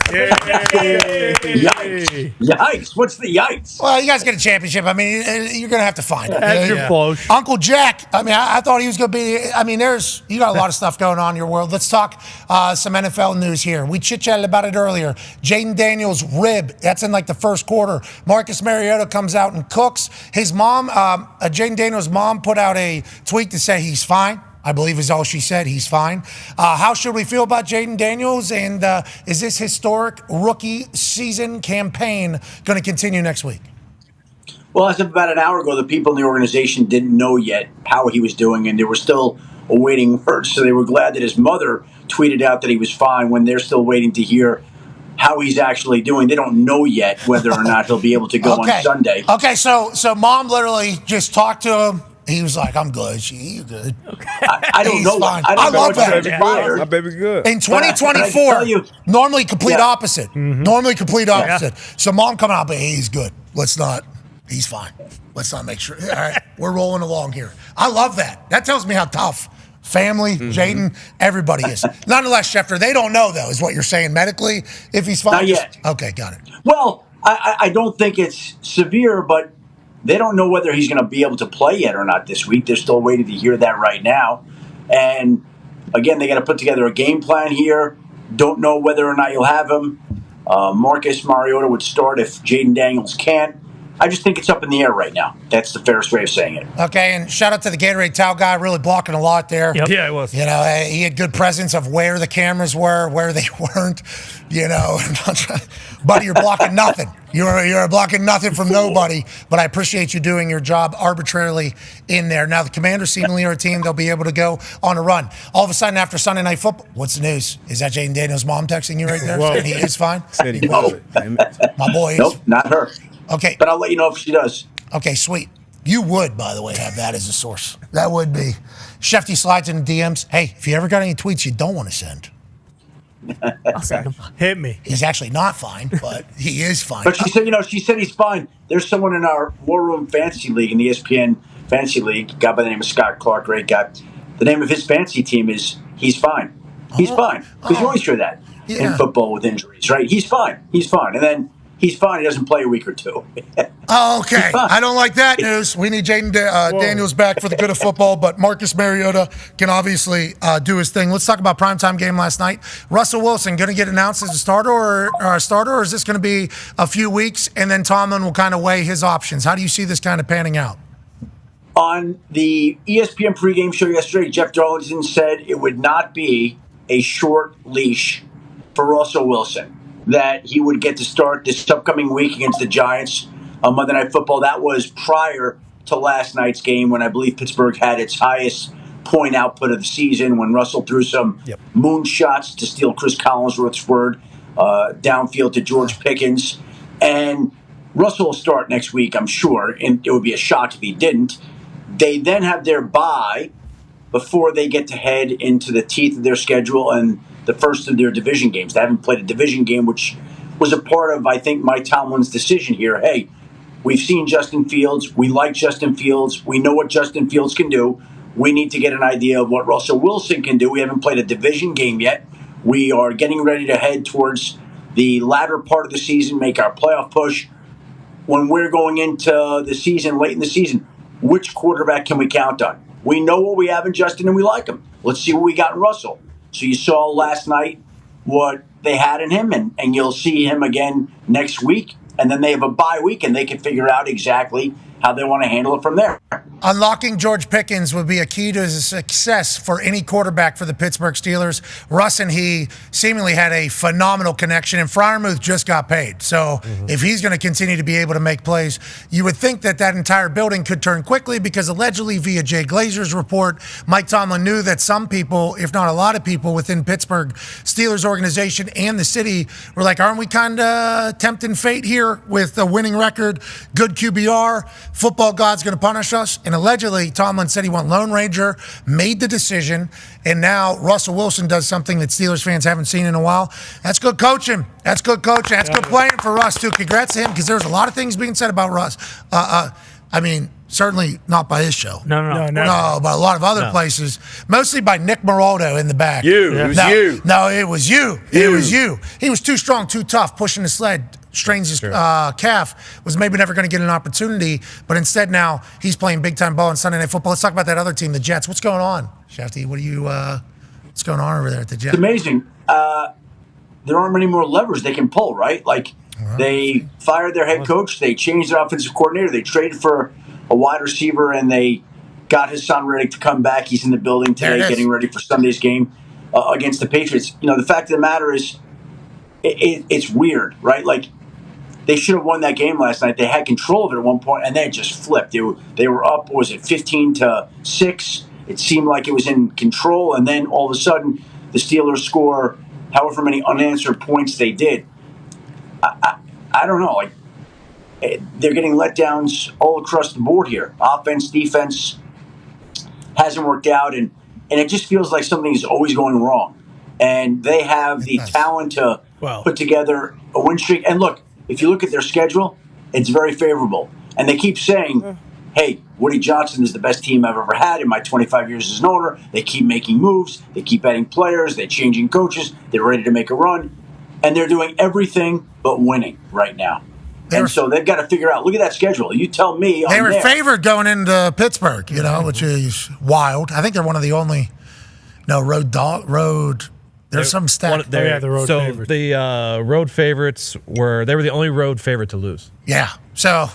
Yikes. What's the yikes? Well, you guys get a championship. I mean, you're going to have to find it. That's your flourish. Uncle Jack, I mean, I thought he was going to be, I mean, you got a lot of stuff going on in your world. Let's talk some NFL news here. We chit-chatted about it earlier. Jaden Daniels' rib, that's in like the first quarter. Marcus Mariota comes out and cooks. His mom, Jaden Daniels' mom put out a tweet to say he's fine. I believe is all she said. He's fine. How should we feel about Jaden Daniels? And is this historic rookie season campaign going to continue next week? Well, as of about an hour ago, the people in the organization didn't know yet how he was doing, and they were still awaiting word. So they were glad that his mother tweeted out that he was fine when they're still waiting to hear how he's actually doing. They don't know yet whether or not he'll be able to go on Sunday. Okay, so mom literally just talked to him. He was like, I'm good. You're good. Okay. I don't know. Fine. I love that. My baby good. In 2024, normally complete opposite. Mm-hmm. Normally complete opposite. Yeah. So mom coming out, but hey, he's good. He's fine. Let's not make sure. All right, we're rolling along here. I love that. That tells me how tough family, Jaden, everybody is. Nonetheless, Schefter, they don't know, though, is what you're saying medically, if he's fine. Not yet. Okay, got it. Well, I don't think it's severe, but they don't know whether he's going to be able to play yet or not this week. They're still waiting to hear that right now. And, again, they got to put together a game plan here. Don't know whether or not you'll have him. Marcus Mariota would start if Jaden Daniels can't. I just think it's up in the air right now. That's the fairest way of saying it. Okay, and shout out to the Gatorade towel guy, really blocking a lot there. Yep. Yeah, it was. You know, he had good presence of where the cameras were, where they weren't. You know, buddy, you're blocking nothing. You're blocking nothing from nobody, but I appreciate you doing your job arbitrarily in there. Now, the Commanders seemingly are a team they'll be able to go on a run. All of a sudden, after Sunday Night Football, what's the news? Is that Jaden Daniels' mom texting you right there? Saying he is fine? No. My boy is. Nope, not her. Okay. But I'll let you know if she does. Okay, sweet. You would, by the way, have that as a source. That would be. Shefty slides in the DMs. Hey, if you ever got any tweets you don't want to send, I'll send him. Hit me. He's actually not fine, but he is fine. But she said he's fine. There's someone in our War Room Fantasy League, in the ESPN Fantasy League, a guy by the name of Scott Clark, great guy. The name of his fantasy team is He's Fine. He's fine. Because you always hear that in football with injuries, right? He's fine. He's fine. And then he's fine. He doesn't play a week or two. Oh, okay. I don't like that news. We need Jaden Daniels back for the good of football, but Marcus Mariota can obviously do his thing. Let's talk about primetime game last night. Russell Wilson going to get announced as a starter, or is this going to be a few weeks and then Tomlin will kind of weigh his options? How do you see this kind of panning out? On the ESPN pregame show yesterday, Jeff Darlington said it would not be a short leash for Russell Wilson, that he would get to start this upcoming week against the Giants. Monday Night Football. That was prior to last night's game when I believe Pittsburgh had its highest point output of the season when Russell threw some moon shots, to steal Chris Collinsworth's word, downfield to George Pickens. And Russell will start next week, I'm sure, and it would be a shock if he didn't. They then have their bye before they get to head into the teeth of their schedule and the first of their division games. They haven't played a division game, which was a part of, I think, Mike Tomlin's decision here. Hey, we've seen Justin Fields. We like Justin Fields. We know what Justin Fields can do. We need to get an idea of what Russell Wilson can do. We haven't played a division game yet. We are getting ready to head towards the latter part of the season, make our playoff push. When we're going into the season, late in the season, which quarterback can we count on? We know what we have in Justin and we like him. Let's see what we got in Russell. So you saw last night what they had in him, and you'll see him again next week. And then they have a bye week, and they can figure out exactly how they want to handle it from there. Unlocking George Pickens would be a key to success for any quarterback for the Pittsburgh Steelers. Russ and he seemingly had a phenomenal connection, and Freiermuth just got paid. So if he's going to continue to be able to make plays, you would think that that entire building could turn quickly, because allegedly via Jay Glazer's report, Mike Tomlin knew that some people, if not a lot of people within Pittsburgh Steelers organization and the city were like, aren't we kind of tempting fate here with a winning record, good QBR, football God's going to punish us? And allegedly, Tomlin said he went Lone Ranger, made the decision, and now Russell Wilson does something that Steelers fans haven't seen in a while. That's good coaching. That's good coaching. That's good playing for Russ, too. Congrats to him, because there's a lot of things being said about Russ. I mean, certainly not by his show. No, but a lot of other places. Mostly by Nick Moraldo in the back. It was you. No, it was you. It was you. He was too strong, too tough, pushing the sled. Strains his calf, was maybe never going to get an opportunity, but instead now he's playing big-time ball in Sunday Night Football. Let's talk about that other team, the Jets. What's going on, Schefter? What's going on over there at the Jets? It's amazing. There aren't many more levers they can pull, right? Like, they fired their head coach, they changed their offensive coordinator, they traded for a wide receiver, and they got Hassan Reddick to come back. He's in the building today getting ready for Sunday's game against the Patriots. You know, the fact of the matter is, it's weird, right? Like, they should have won that game last night. They had control of it at one point, and then it just flipped. They were up, was it 15-6? It seemed like it was in control, and then all of a sudden, the Steelers score however many unanswered points they did. I don't know. Like, they're getting letdowns all across the board here. Offense, defense hasn't worked out, and it just feels like something is always going wrong. And they have the talent to put together a win streak. And look, if you look at their schedule, it's very favorable. And they keep saying, hey, Woody Johnson is the best team I've ever had in my 25 years as an owner. They keep making moves. They keep adding players. They're changing coaches. They're ready to make a run. And they're doing everything but winning right now. So they've got to figure out, look at that schedule. You tell me. They were favored going into Pittsburgh, which is wild. I think they're one of the only road. There's some stat. The road favorites. The road favorites were the only road favorite to lose. Yeah. So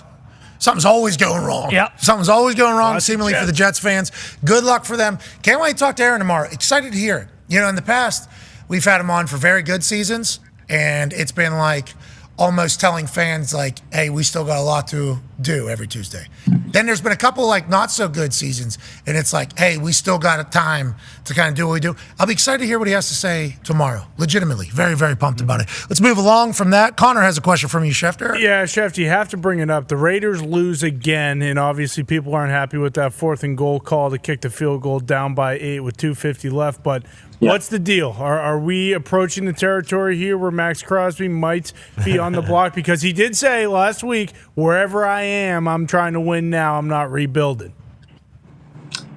something's always going wrong. Yep. Something's always going wrong, seemingly for the Jets fans. Good luck for them. Can't wait to talk to Aaron tomorrow. Excited to hear it. In the past, we've had him on for very good seasons, and it's been like almost telling fans like, hey, we still got a lot to do every Tuesday. Then there's been a couple like not so good seasons, and it's like, hey, we still got a time to kind of do what we do. I'll be excited to hear what he has to say tomorrow. Legitimately. Very, very pumped about it. Let's move along from that. Connor has a question from you, Schefter. Yeah, Schefter, you have to bring it up. The Raiders lose again, and obviously people aren't happy with that 4th and goal call to kick the field goal down by 8 with 2:50 left, but what's the deal? Are we approaching the territory here where Max Crosby might be on the block? Because he did say last week, wherever I am, I'm trying to win now. I'm not rebuilding.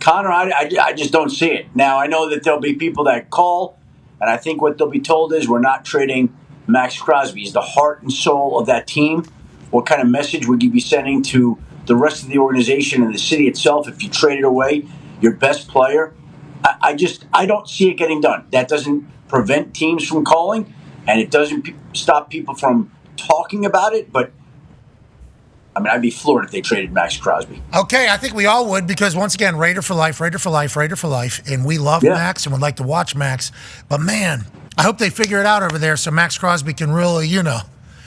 Connor, I just don't see it. Now, I know that there'll be people that call, and I think what they'll be told is we're not trading Max Crosby. He's the heart and soul of that team. What kind of message would you be sending to the rest of the organization and the city itself if you traded away your best player? I don't see it getting done. That doesn't prevent teams from calling, and it doesn't stop people from talking about it, but I mean, I'd be floored if they traded Max Crosby. Okay, I think we all would, because once again, Raider for life, Raider for life, Raider for life, and we love Max and would like to watch Max. But man, I hope they figure it out over there so Max Crosby can really,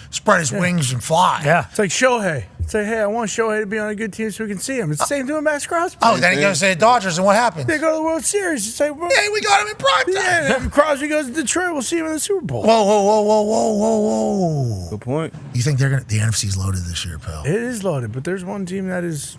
spread his wings and fly. Yeah. It's like Shohei. Say, hey, I want Shohei to be on a good team so we can see him. It's the same doing Max Crosby. Oh, then he goes to the Dodgers, and what happens? They go to the World Series. It's like, hey, we got him in prime time. Yeah, if Crosby goes to Detroit, we'll see him in the Super Bowl. Whoa. Good point. You think the NFC's loaded this year, pal? It is loaded, but there's one team that is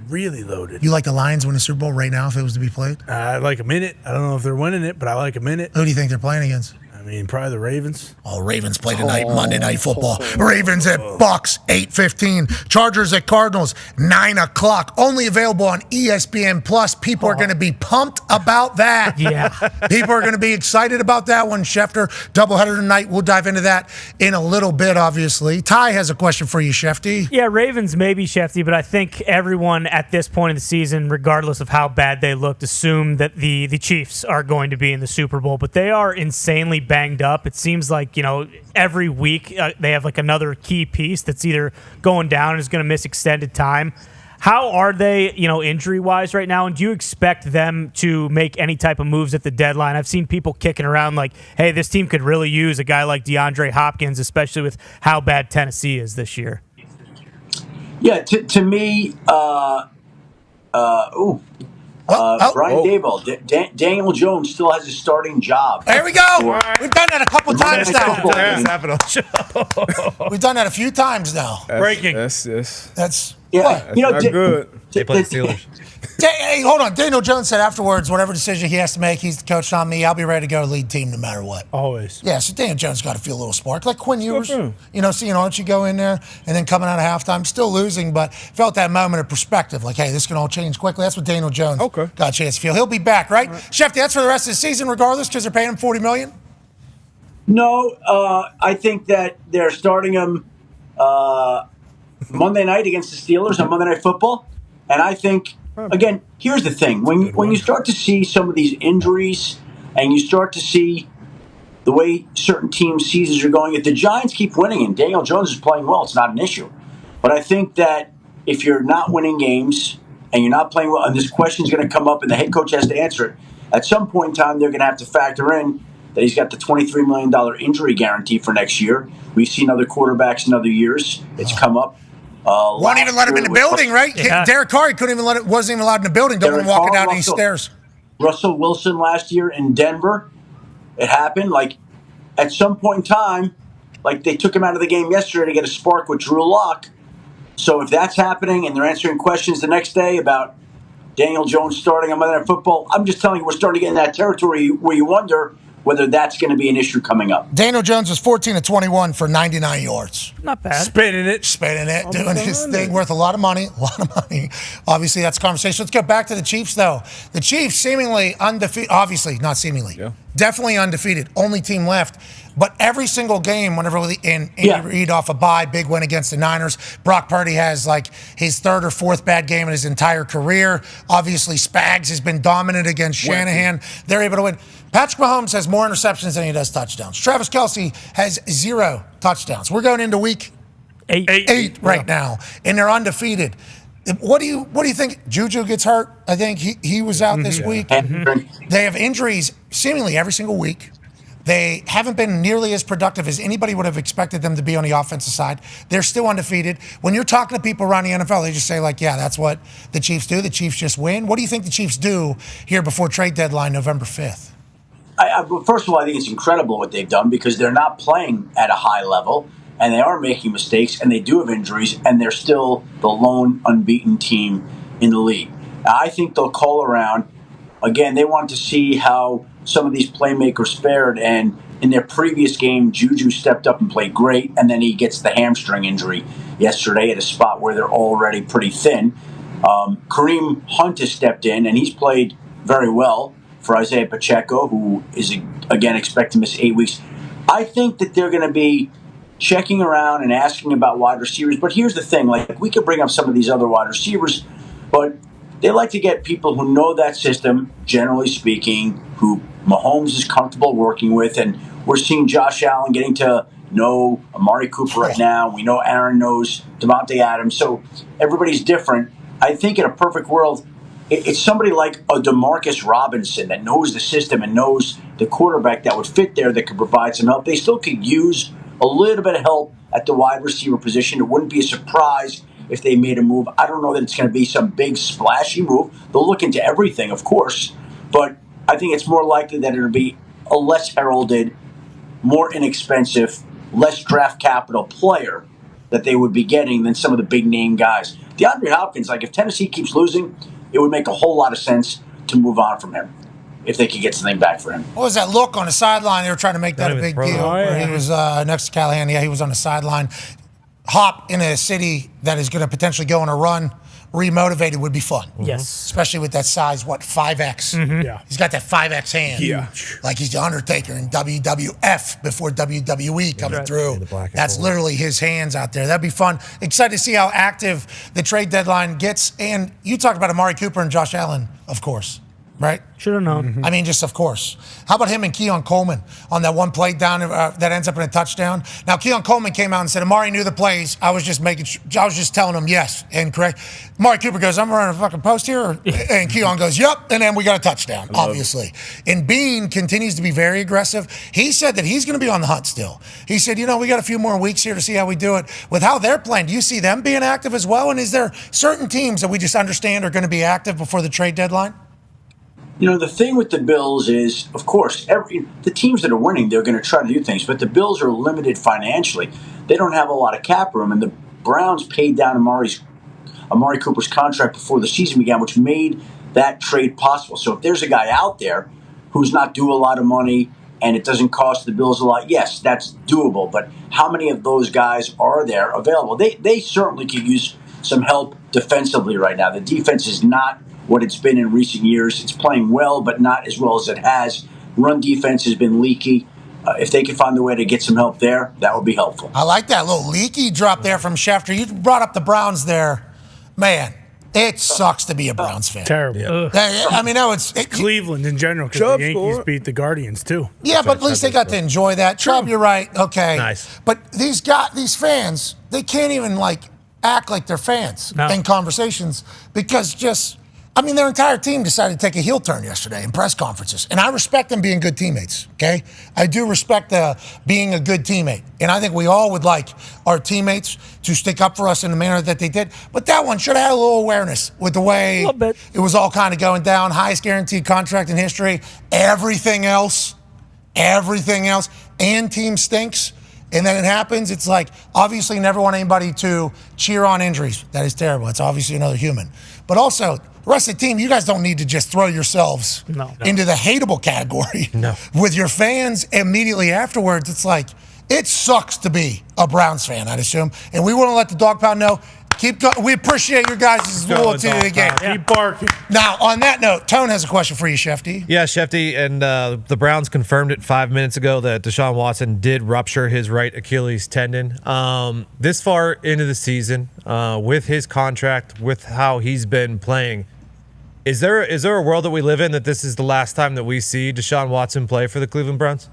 really loaded. You like the Lions win the Super Bowl right now if it was to be played? I like them in it. I don't know if they're winning it, but I like them in it. Who do you think they're playing against? I mean, probably the Ravens. Oh, Ravens play tonight, Monday Night Football. Ravens at Bucks, 8:15. Chargers at Cardinals, 9 o'clock. Only available on ESPN+. People are going to be pumped about that. Yeah. People are going to be excited about that one, Schefter. Doubleheader tonight. We'll dive into that in a little bit, obviously. Ty has a question for you, Schefty. Yeah, Ravens maybe, Shefty, but I think everyone at this point in the season, regardless of how bad they looked, assume that the Chiefs are going to be in the Super Bowl, but they are insanely banged up. It seems like, every week they have like another key piece that's either going down and is going to miss extended time. How are they, injury-wise right now, and do you expect them to make any type of moves at the deadline? I've seen people kicking around like, hey, this team could really use a guy like DeAndre Hopkins, especially with how bad Tennessee is this year. Yeah, to me, Brian Daboll, Daniel Jones still has a starting job. There we go. We've done that a couple times now. We've done that a few times now. Breaking. That's That's not good. They play the Steelers. Hey, hold on. Daniel Jones said afterwards, whatever decision he has to make, he's the coach, not me. I'll be ready to go lead team no matter what. Always. Yeah, so Daniel Jones got to feel a little spark. Like Quinn Ewers, seeing Archie go in there and then coming out of halftime, still losing, but felt that moment of perspective. Like, hey, this can all change quickly. That's what Daniel Jones got a chance to feel. He'll be back, right? Shefty, that's for the rest of the season regardless because they're paying him $40 million? No, I think that they're starting him Monday night against the Steelers on Monday Night Football. And I think, again, here's the thing. When you start to see some of these injuries and you start to see the way certain teams' seasons are going, if the Giants keep winning and Daniel Jones is playing well, it's not an issue. But I think that if you're not winning games and you're not playing well, and this question is going to come up and the head coach has to answer it, at some point in time they're going to have to factor in that he's got the $23 million injury guarantee for next year. We've seen other quarterbacks in other years. It's come up. Won't even let him in the building, right? Yeah. Derek Carr wasn't even allowed in the building. Don't want to walk down these stairs. Russell Wilson last year in Denver, it happened. Like, at some point in time, like they took him out of the game yesterday to get a spark with Drew Lock. So if that's happening and they're answering questions the next day about Daniel Jones starting on Monday Night Football, I'm just telling you, we're starting to get in that territory where you wonder whether that's going to be an issue coming up. Daniel Jones was 14 of 21 for 99 yards. Not bad. Spinning it, doing his thing, worth a lot of money. Obviously, that's a conversation. Let's go back to the Chiefs, though. The Chiefs seemingly undefeated. Obviously, not seemingly. Yeah. Definitely undefeated. Only team left. But every single game, whenever Andy Reid off a bye, big win against the Niners. Brock Purdy has like his third or fourth bad game in his entire career. Obviously, Spags has been dominant against Shanahan. They're able to win. Patrick Mahomes has more interceptions than he does touchdowns. Travis Kelce has 0 touchdowns. We're going into week 8 right now, and they're undefeated. What do you think? Juju gets hurt. I think he was out this week. They have injuries seemingly every single week. They haven't been nearly as productive as anybody would have expected them to be on the offensive side. They're still undefeated. When you're talking to people around the NFL, they just say, like, yeah, that's what the Chiefs do. The Chiefs just win. What do you think the Chiefs do here before trade deadline November 5th? First of all, I think it's incredible what they've done because they're not playing at a high level and they are making mistakes and they do have injuries and they're still the lone unbeaten team in the league. I think they'll call around. Again, they want to see how some of these playmakers fared, and in their previous game, Juju stepped up and played great, and then he gets the hamstring injury yesterday at a spot where they're already pretty thin. Kareem Hunt has stepped in, and he's played very well for Isaiah Pacheco, who is, again, expected to miss 8 weeks. I think that they're going to be checking around and asking about wide receivers, but here's the thing. Like, we could bring up some of these other wide receivers, but they like to get people who know that system, generally speaking, who Mahomes is comfortable working with, and we're seeing Josh Allen getting to know Amari Cooper right now. We know Aaron knows Devontae Adams, so everybody's different. I think in a perfect world, it's somebody like a DeMarcus Robinson that knows the system and knows the quarterback that would fit there that could provide some help. They still could use a little bit of help at the wide receiver position. It wouldn't be a surprise if they made a move. I don't know that it's going to be some big splashy move. They'll look into everything, of course, but I think it's more likely that it'll be a less heralded, more inexpensive, less draft capital player that they would be getting than some of the big name guys. DeAndre Hopkins, like if Tennessee keeps losing, it would make a whole lot of sense to move on from him if they could get something back for him. What was that look on the sideline? They were trying to make that a big deal. Oh, yeah. Where he was next to Callahan. Yeah, he was on the sideline. Hop in a city that is going to potentially go on a run, remotivated would be fun. Yes. Especially with that size, 5X? Yeah. He's got that 5X hand. Yeah. Like he's the Undertaker in WWF before WWE coming through. That's literally his hands out there. That'd be fun. Excited to see how active the trade deadline gets. And you talked about Amari Cooper and Josh Allen, of course. Right? Should have known. I mean, just of course. How about him and Keon Coleman on that one play down that ends up in a touchdown? Now, Keon Coleman came out and said, Amari knew the plays. I was just telling him yes and correct. Amari Cooper goes, I'm running a fucking post here. And Keon goes, yep. And then we got a touchdown, obviously. And Bean continues to be very aggressive. He said that he's going to be on the hunt still. He said, we got a few more weeks here to see how we do it. With how they're playing, do you see them being active as well? And is there certain teams that we just understand are going to be active before the trade deadline? The thing with the Bills is, of course, the teams that are winning, they're going to try to do things, but the Bills are limited financially. They don't have a lot of cap room, and the Browns paid down Amari Cooper's contract before the season began, which made that trade possible. So if there's a guy out there who's not due a lot of money and it doesn't cost the Bills a lot, yes, that's doable. But how many of those guys are there available? They certainly could use some help defensively right now. The defense is not what it's been in recent years. It's playing well, but not as well as it has. Run defense has been leaky. If they can find a way to get some help there, that would be helpful. I like that little leaky drop there from Schefter. You brought up the Browns there. Man, it sucks to be a Browns fan. Terrible. Yeah. It's Cleveland in general because the Yankees beat the Guardians too. Yeah, but at least they got to enjoy that. Chubb, you're right. Okay. Nice. But these fans, they can't even act like they're fans in conversations because their entire team decided to take a heel turn yesterday in press conferences. And I respect them being good teammates, okay? I do respect being a good teammate. And I think we all would like our teammates to stick up for us in the manner that they did. But that one should have had a little awareness with the way it was all kind of going down. Highest guaranteed contract in history. Everything else, and team stinks. And then it happens. It's obviously you never want anybody to cheer on injuries. That is terrible. It's obviously another human. But also, the rest of the team, you guys don't need to just throw yourselves into the hateable category with your fans immediately afterwards. It's it sucks to be a Browns fan, I'd assume. And we want to let the Dog Pound know. Keep going. We appreciate your guys' loyalty to the game. Keep barking. Now, on that note, Tone has a question for you, Schefty. Yeah, Schefty, and the Browns confirmed it 5 minutes ago that Deshaun Watson did rupture his right Achilles tendon. This far into the season, with his contract, with how he's been playing, is there a world that we live in that this is the last time that we see Deshaun Watson play for the Cleveland Browns?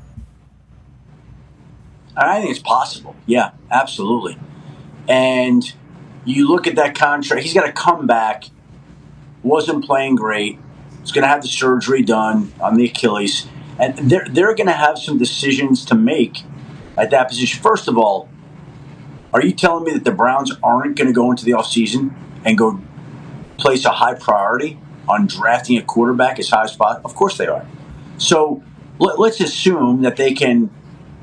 I think it's possible. Yeah, absolutely. And you look at that contract, he's got to come back, wasn't playing great, he's going to have the surgery done on the Achilles, and they're going to have some decisions to make at that position. First of all, are you telling me that the Browns aren't going to go into the offseason and go place a high priority on drafting a quarterback as high as possible? Of course they are. So let's assume that they can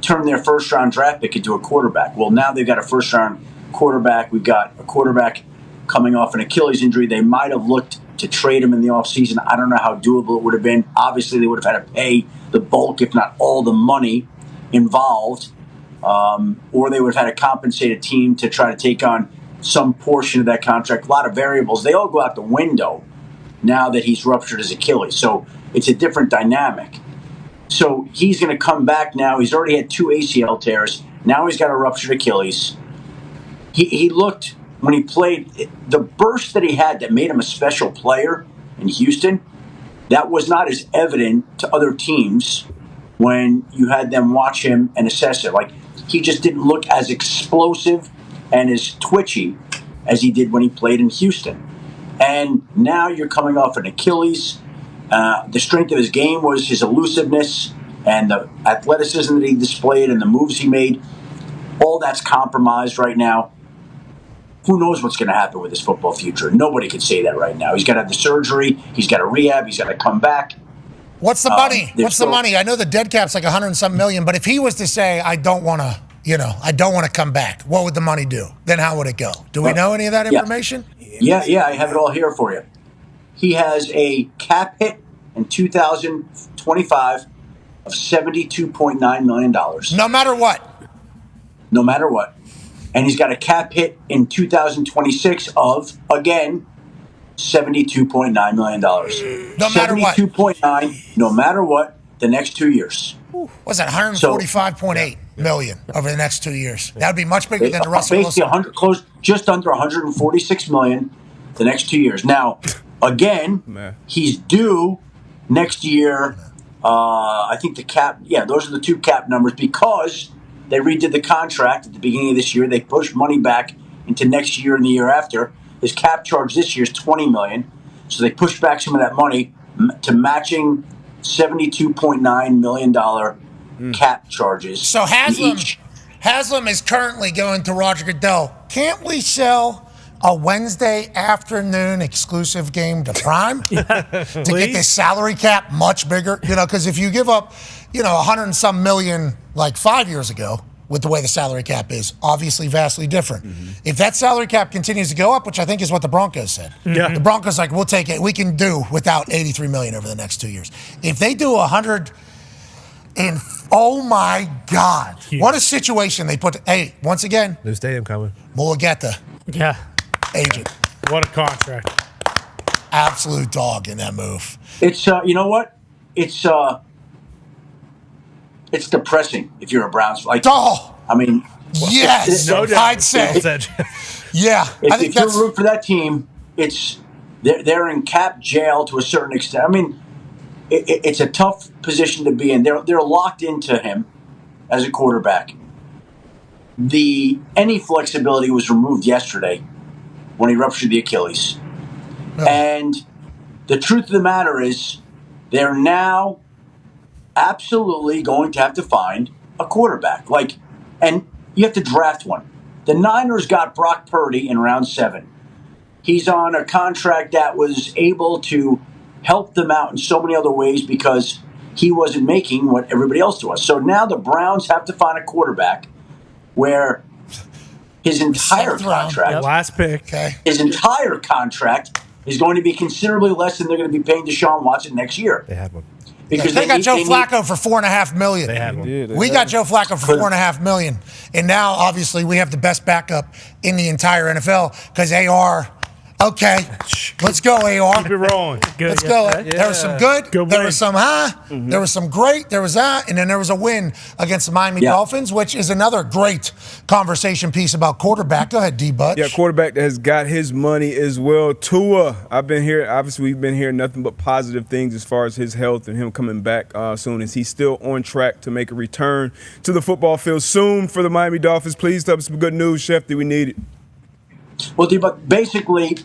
turn their first-round draft pick into a quarterback. Well, now they've got a first-round quarterback. We've got a quarterback coming off an Achilles injury. They might have looked to trade him in the offseason. I don't know how doable it would have been. Obviously, they would have had to pay the bulk, if not all the money involved, or they would have had to compensate a team to try to take on some portion of that contract. A lot of variables. They all go out the window now that he's ruptured his Achilles. So it's a different dynamic. So he's going to come back now. He's already had 2 ACL tears. Now he's got a ruptured Achilles. He looked, when he played, the burst that he had that made him a special player in Houston, that was not as evident to other teams when you had them watch him and assess it. He just didn't look as explosive and as twitchy as he did when he played in Houston. And now you're coming off an Achilles. The strength of his game was his elusiveness and the athleticism that he displayed and the moves he made. All that's compromised right now. Who knows what's going to happen with his football future? Nobody can say that right now. He's got to have the surgery. He's got to rehab. He's got to come back. What's the money? What's the money? I know the dead cap's like 100 and some million, but if he was to say, I don't want to come back, what would the money do? Then how would it go? Do we know any of that information? Yeah, I have it all here for you. He has a cap hit in 2025 of $72.9 million. No matter what. No matter what. And he's got a cap hit in 2026 of, again, $72.9 million. No matter what. 72.9, no matter what, the next 2 years. What's that, 145.8 million over the next 2 years? That would be much bigger than the Russell Wilson. Basically, just under 146 million the next 2 years. Now, again, he's due next year. I think the cap, those are the two cap numbers because they redid the contract at the beginning of this year. They pushed money back into next year and the year after. His cap charge this year is $20 million. So they pushed back some of that money to matching $72.9 million cap charges. So Haslam is currently going to Roger Goodell. Can't we sell a Wednesday afternoon exclusive game to Prime to get this salary cap much bigger? Because if you give up, 100 and some million like 5 years ago, with the way the salary cap is, obviously vastly different. Mm-hmm. If that salary cap continues to go up, which I think is what the Broncos said, the Broncos we'll take it. We can do without $83 million over the next 2 years. If they do 100 and oh my God, what a situation they put. Hey, once again, new stadium coming. Mulligetta, agent. What a contract! Absolute dog in that move. It's you know what? It's depressing if you're a Browns. I mean, yes, I'd say. Yeah, if you're rooting for that team, they're in cap jail to a certain extent. I mean, it's a tough position to be in. They're locked into him as a quarterback. Any flexibility was removed yesterday when he ruptured the Achilles, and the truth of the matter is, they're now absolutely going to have to find a quarterback. And you have to draft one. The Niners got Brock Purdy in round 7. He's on a contract that was able to help them out in so many other ways because he wasn't making what everybody else was. So now the Browns have to find a quarterback where his entire contract, last pick, his entire contract is going to be considerably less than they're going to be paying Deshaun Watson next year. They had one. Because they got Joe Flacco for $4.5 million. They had one. We got Joe Flacco for $4.5 million, and now obviously we have the best backup in the entire NFL because AR. Okay, let's go, AR. Keep it rolling. Good. Let's go. There was some good there was some there was some great, there was that, and then there was a win against the Miami Dolphins, which is another great conversation piece about quarterback. Go ahead, D-Butch. Yeah, quarterback that has got his money as well. Tua, we've been hearing nothing but positive things as far as his health and him coming back soon. Is he still on track to make a return to the football field soon for the Miami Dolphins? Please tell us some good news, Schefter. We need it. Well, but basically,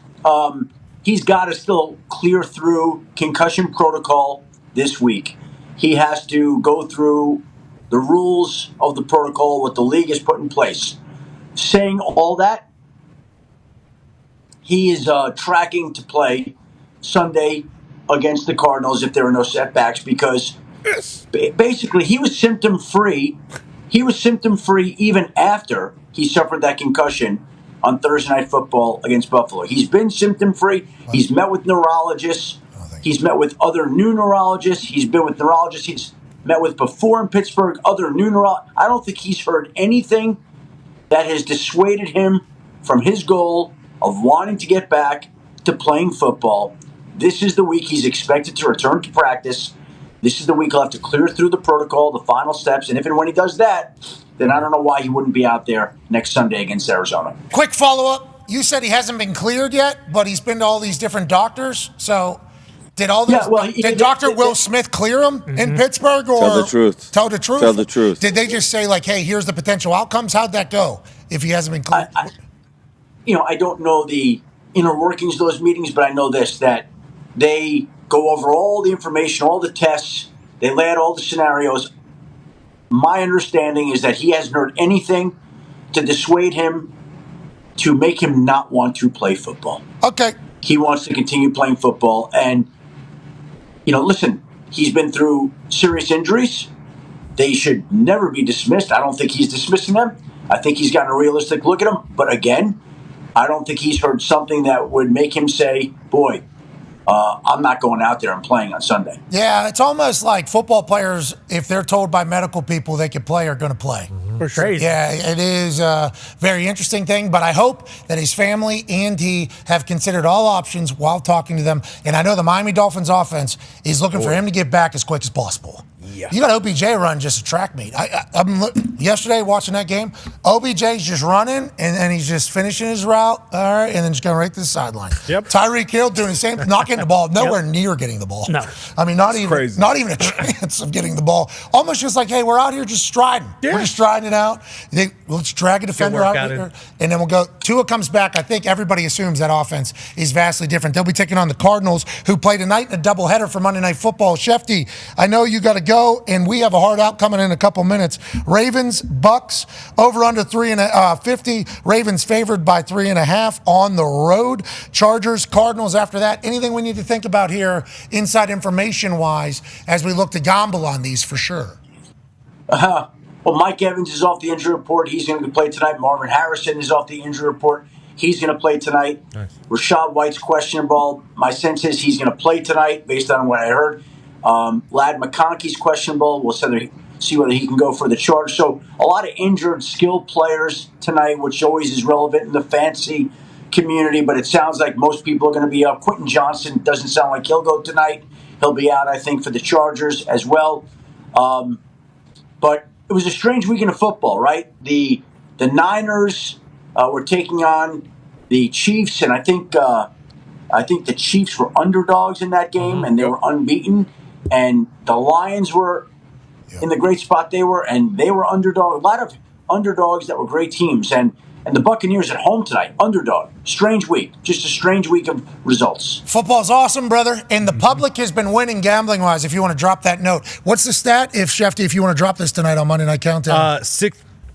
he's got to still clear through concussion protocol this week. He has to go through the rules of the protocol, what the league has put in place. Saying all that, he is tracking to play Sunday against the Cardinals if there are no setbacks because basically he was symptom-free. He was symptom-free even after he suffered that concussion on Thursday Night Football against Buffalo. He's been symptom-free. He's met with neurologists. He's met with other new neurologists. He's been with neurologists he's met with before in Pittsburgh, other new neurologists. I don't think he's heard anything that has dissuaded him from his goal of wanting to get back to playing football. This is the week he's expected to return to practice. This is the week he'll have to clear through the protocol, the final steps, and if and when he does that, then I don't know why he wouldn't be out there next Sunday against Arizona. Quick follow-up. You said he hasn't been cleared yet, but he's been to all these different doctors. So did did Dr. Will Smith clear him in Pittsburgh? Or Tell the truth. Tell the truth? Tell the truth. Did they just say, hey, here's the potential outcomes? How'd that go if he hasn't been cleared? I don't know the inner workings of those meetings, but I know this, that they go over all the information, all the tests. They lay out all the scenarios. My understanding is that he hasn't heard anything to dissuade him, to make him not want to play football. Okay. He wants to continue playing football. And, listen, he's been through serious injuries. They should never be dismissed. I don't think he's dismissing them. I think he's gotten a realistic look at them. But again, I don't think he's heard something that would make him say, boy, I'm not going out there and playing on Sunday. Yeah, it's almost like football players, if they're told by medical people they can play, are going to play. For sure. Yeah, it is a very interesting thing, but I hope that his family and he have considered all options while talking to them. And I know the Miami Dolphins offense is looking for him to get back as quick as possible. Yeah. You got OBJ run just a track meet. I'm yesterday watching that game. OBJ's just running, and he's just finishing his route, all right, and then just going right to the sideline. Yep. Tyreek Hill doing the same, not getting the ball, nowhere near getting the ball. No. I mean, not even a chance of getting the ball. Almost just like, hey, we're out here just striding. Yeah. We're just striding it out. Let's drag a defender out here, and then we'll go. Tua comes back. I think everybody assumes that offense is vastly different. They'll be taking on the Cardinals, who play tonight in a doubleheader for Monday Night Football. Shefty, I know you got to go. And we have a hard out coming in a couple minutes. Ravens, Bucks, over under 50. Ravens favored by 3.5 on the road. Chargers, Cardinals after that. Anything we need to think about here, inside information-wise, as we look to gamble on these for sure? Well, Mike Evans is off the injury report. He's going to play tonight. Marvin Harrison is off the injury report. He's going to play tonight. Nice. Rashad White's questionable. My sense is he's going to play tonight based on what I heard. Lad McConkey's questionable. We'll see whether he can go for the charge. So a lot of injured, skilled players tonight, which always is relevant in the fantasy community. But it sounds like most people are going to be up. Quentin Johnson doesn't sound like he'll go tonight. He'll be out, I think, for the Chargers as well. But it was a strange weekend of football, right? The Niners were taking on the Chiefs, and I think the Chiefs were underdogs in that game, and they were unbeaten. And the Lions were in the great spot they were, and they were underdog. A lot of underdogs that were great teams. And the Buccaneers at home tonight, underdog. Strange week. Just a strange week of results. Football's awesome, brother. And the public has been winning gambling-wise, if you want to drop that note. What's the stat, Shefty, if you want to drop this tonight on Monday Night Countdown?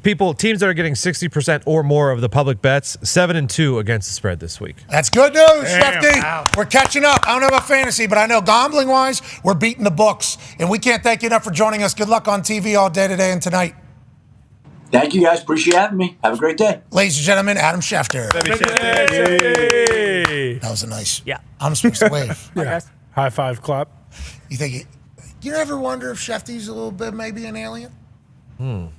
Teams that are getting 60% or more of the public bets, 7-2 against the spread this week. That's good news, Shefty. Wow. We're catching up. I don't know about fantasy, but I know gambling-wise, we're beating the books. And we can't thank you enough for joining us. Good luck on TV all day today and tonight. Thank you, guys. Appreciate having me. Have a great day. Ladies and gentlemen, Adam Schefter. That was a nice. Yeah. I'm supposed to wave. Yeah. High five, clap. You think? Do you ever wonder if Shefty's a little bit maybe an alien? No,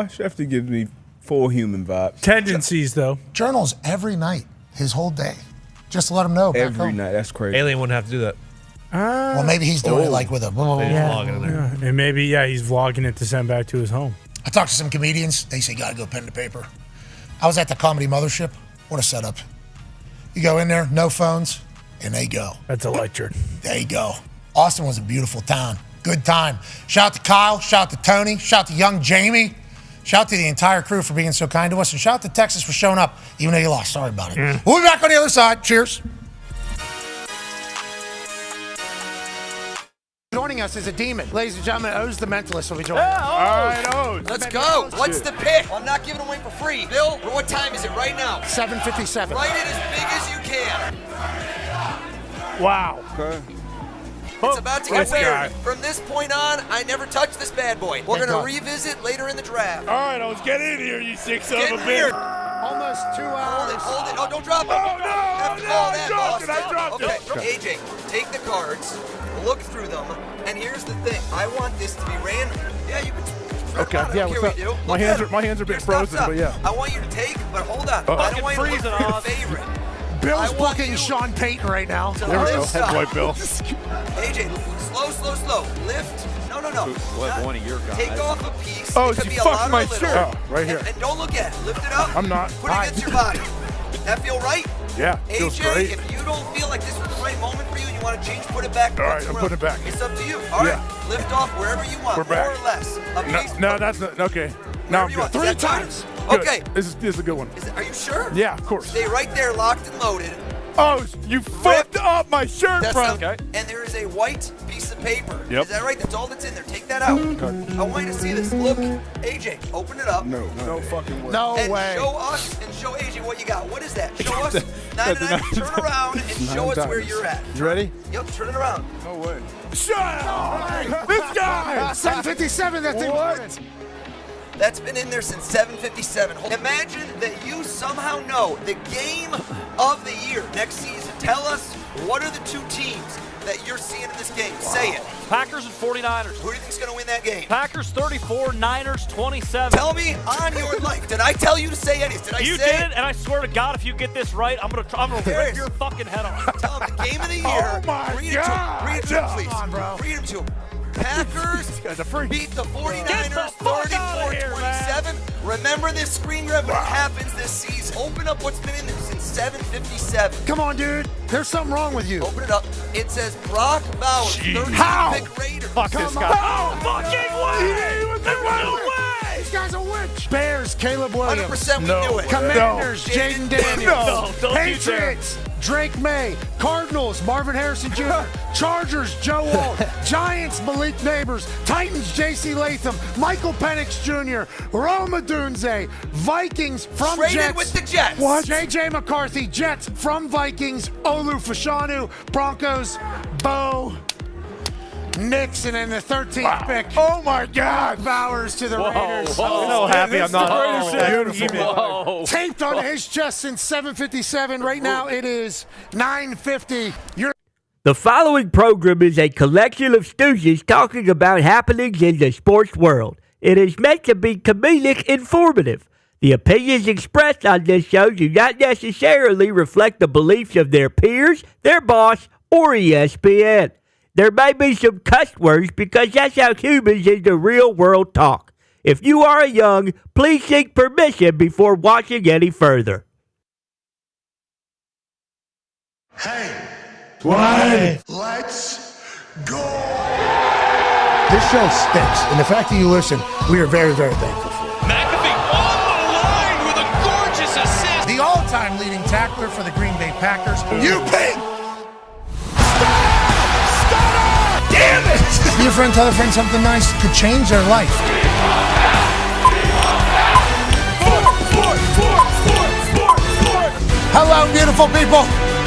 Schefter gives me full human vibes. Tendencies, though. Journals every night, his whole day. Just to let him know. Every night. That's crazy. Alien wouldn't have to do that. Well, maybe he's doing it like with a... Vlogging in there. And maybe, he's vlogging it to send back to his home. I talked to some comedians. They say, gotta go pen to paper. I was at the Comedy Mothership. What a setup. You go in there, no phones, and they go. That's electric. They go. Austin was a beautiful town. Good time. Shout out to Kyle. Shout out to Tony. Shout out to young Jamie. Shout out to the entire crew for being so kind to us. And shout out to Texas for showing up, even though you lost. Sorry about it. We'll be back on the other side. Cheers. Joining us is a demon. Ladies and gentlemen, O's the Mentalist will be joining us. All right, O's. Let's go. What's the pick? I'm not giving away for free. Bill, what time is it right now? 7:57. Write it as big as you can. Wow. Okay. It's about to get This weird. guy. From this point on, I never touch this bad boy. We're going to revisit later in the draft. All right, O's, get in here, you sick son Get of a weird. bitch. Almost 2 hours. Hold it. Oh, don't drop it. Oh, no, After no, all I that, dropped it, boss. I dropped it. Okay, AJ, take the cards, look through them, and here's the thing. I want this to be random. Yeah, you can. Okay, yeah, what's up? My hands are a bit frozen, but yeah. I want you to take, but hold on. I don't want you to look for your favorite. Bill's booking Sean Payton right now. So There we go. lift Head up. boy, Bill. AJ, slow. Lift. No. What, one of your guys? Take off a piece. Oh, it could you be a fucked lot my or a little. shirt. Oh, right here. And don't look at it. Lift it up. I'm not. Put it against your body. That feel right? Yeah, feels AJ, great. if you don't feel like this was the right moment for you and you want to change, put it back. All right, I'm putting it back. It's up to you. All right, lift off wherever you want. We're back. More or less. No, that's not, okay. Now I'm you good. want. 3 times. Good. Okay. This is a good one. Are you sure? Yeah, of course. Stay right there, locked and loaded. Oh, you fucked up my shirt, That's bro. not- And there is a white piece of paper. Yep. Is that right? That's all that's in there. Take that out. I want you to see this. Look, AJ, open it up. No fucking way. No and way. show us and show AJ what you got. What is that? Show us. 99. Turn around and show us where you're at. You ready? Yep, turn it around. No way. Shut up! This guy! 757, that thing. What? That's been in there since 7:57. Imagine that you somehow know the game of the year next season. Tell us, what are the two teams that you're seeing in this game? Say it. Packers and 49ers. Who do you think's going to win that game? Packers 34, Niners 27. Tell me on your life. Did I tell you to say anything? Did I You say did it, and I swear to God, if you get this right, I'm gonna rip your fucking head off. Tell him the game of the year. Oh my Read God. Read it to him, please. Come on, bro. Read it to him. Packers beat the 49ers 34-27. Remember this screen grab when it happens this season. Open up what's been in there since 7:57. Come on, dude. There's something wrong with you. Open it up. It says Brock Bowers, 13th pick Raiders. Fuck this guy. Oh, fucking way! There's no way! This guy's a witch. Bears, Caleb Williams. 100% we knew it. Commanders, No. Jaden Daniels. No, don't Patriots, Drake May. Cardinals, Marvin Harrison Jr. Chargers, Joe Alt. Giants, Malik Neighbors. Titans, J.C. Latham. Michael Penix Jr. Roma Dunze. Vikings from Traded Jets. with the Jets. What? J.J. McCarthy, Jets from Vikings. Olu Fashanu, Broncos, Bo Nixon in the 13th pick. Oh my God! Bowers to the Raiders. I'm so happy I'm not. Beautiful. Taped on his chest since 7:57. Right now it is 9:50. The following program is a collection of stooges talking about happenings in the sports world. It is meant to be comedic informative. The opinions expressed on this show do not necessarily reflect the beliefs of their peers, their boss, or ESPN. There may be some cuss words because that's how humans in the real world talk. If you are young, please seek permission before watching any further. Hey, What? let's go. This show stinks, and the fact that you listen, we are very, very thankful. McAfee on the line with a gorgeous assist. The all-time leading tackler for the Green Bay Packers, you pig! Damn it! Be a friend, tell a friend something nice could change their life. Hello, beautiful people,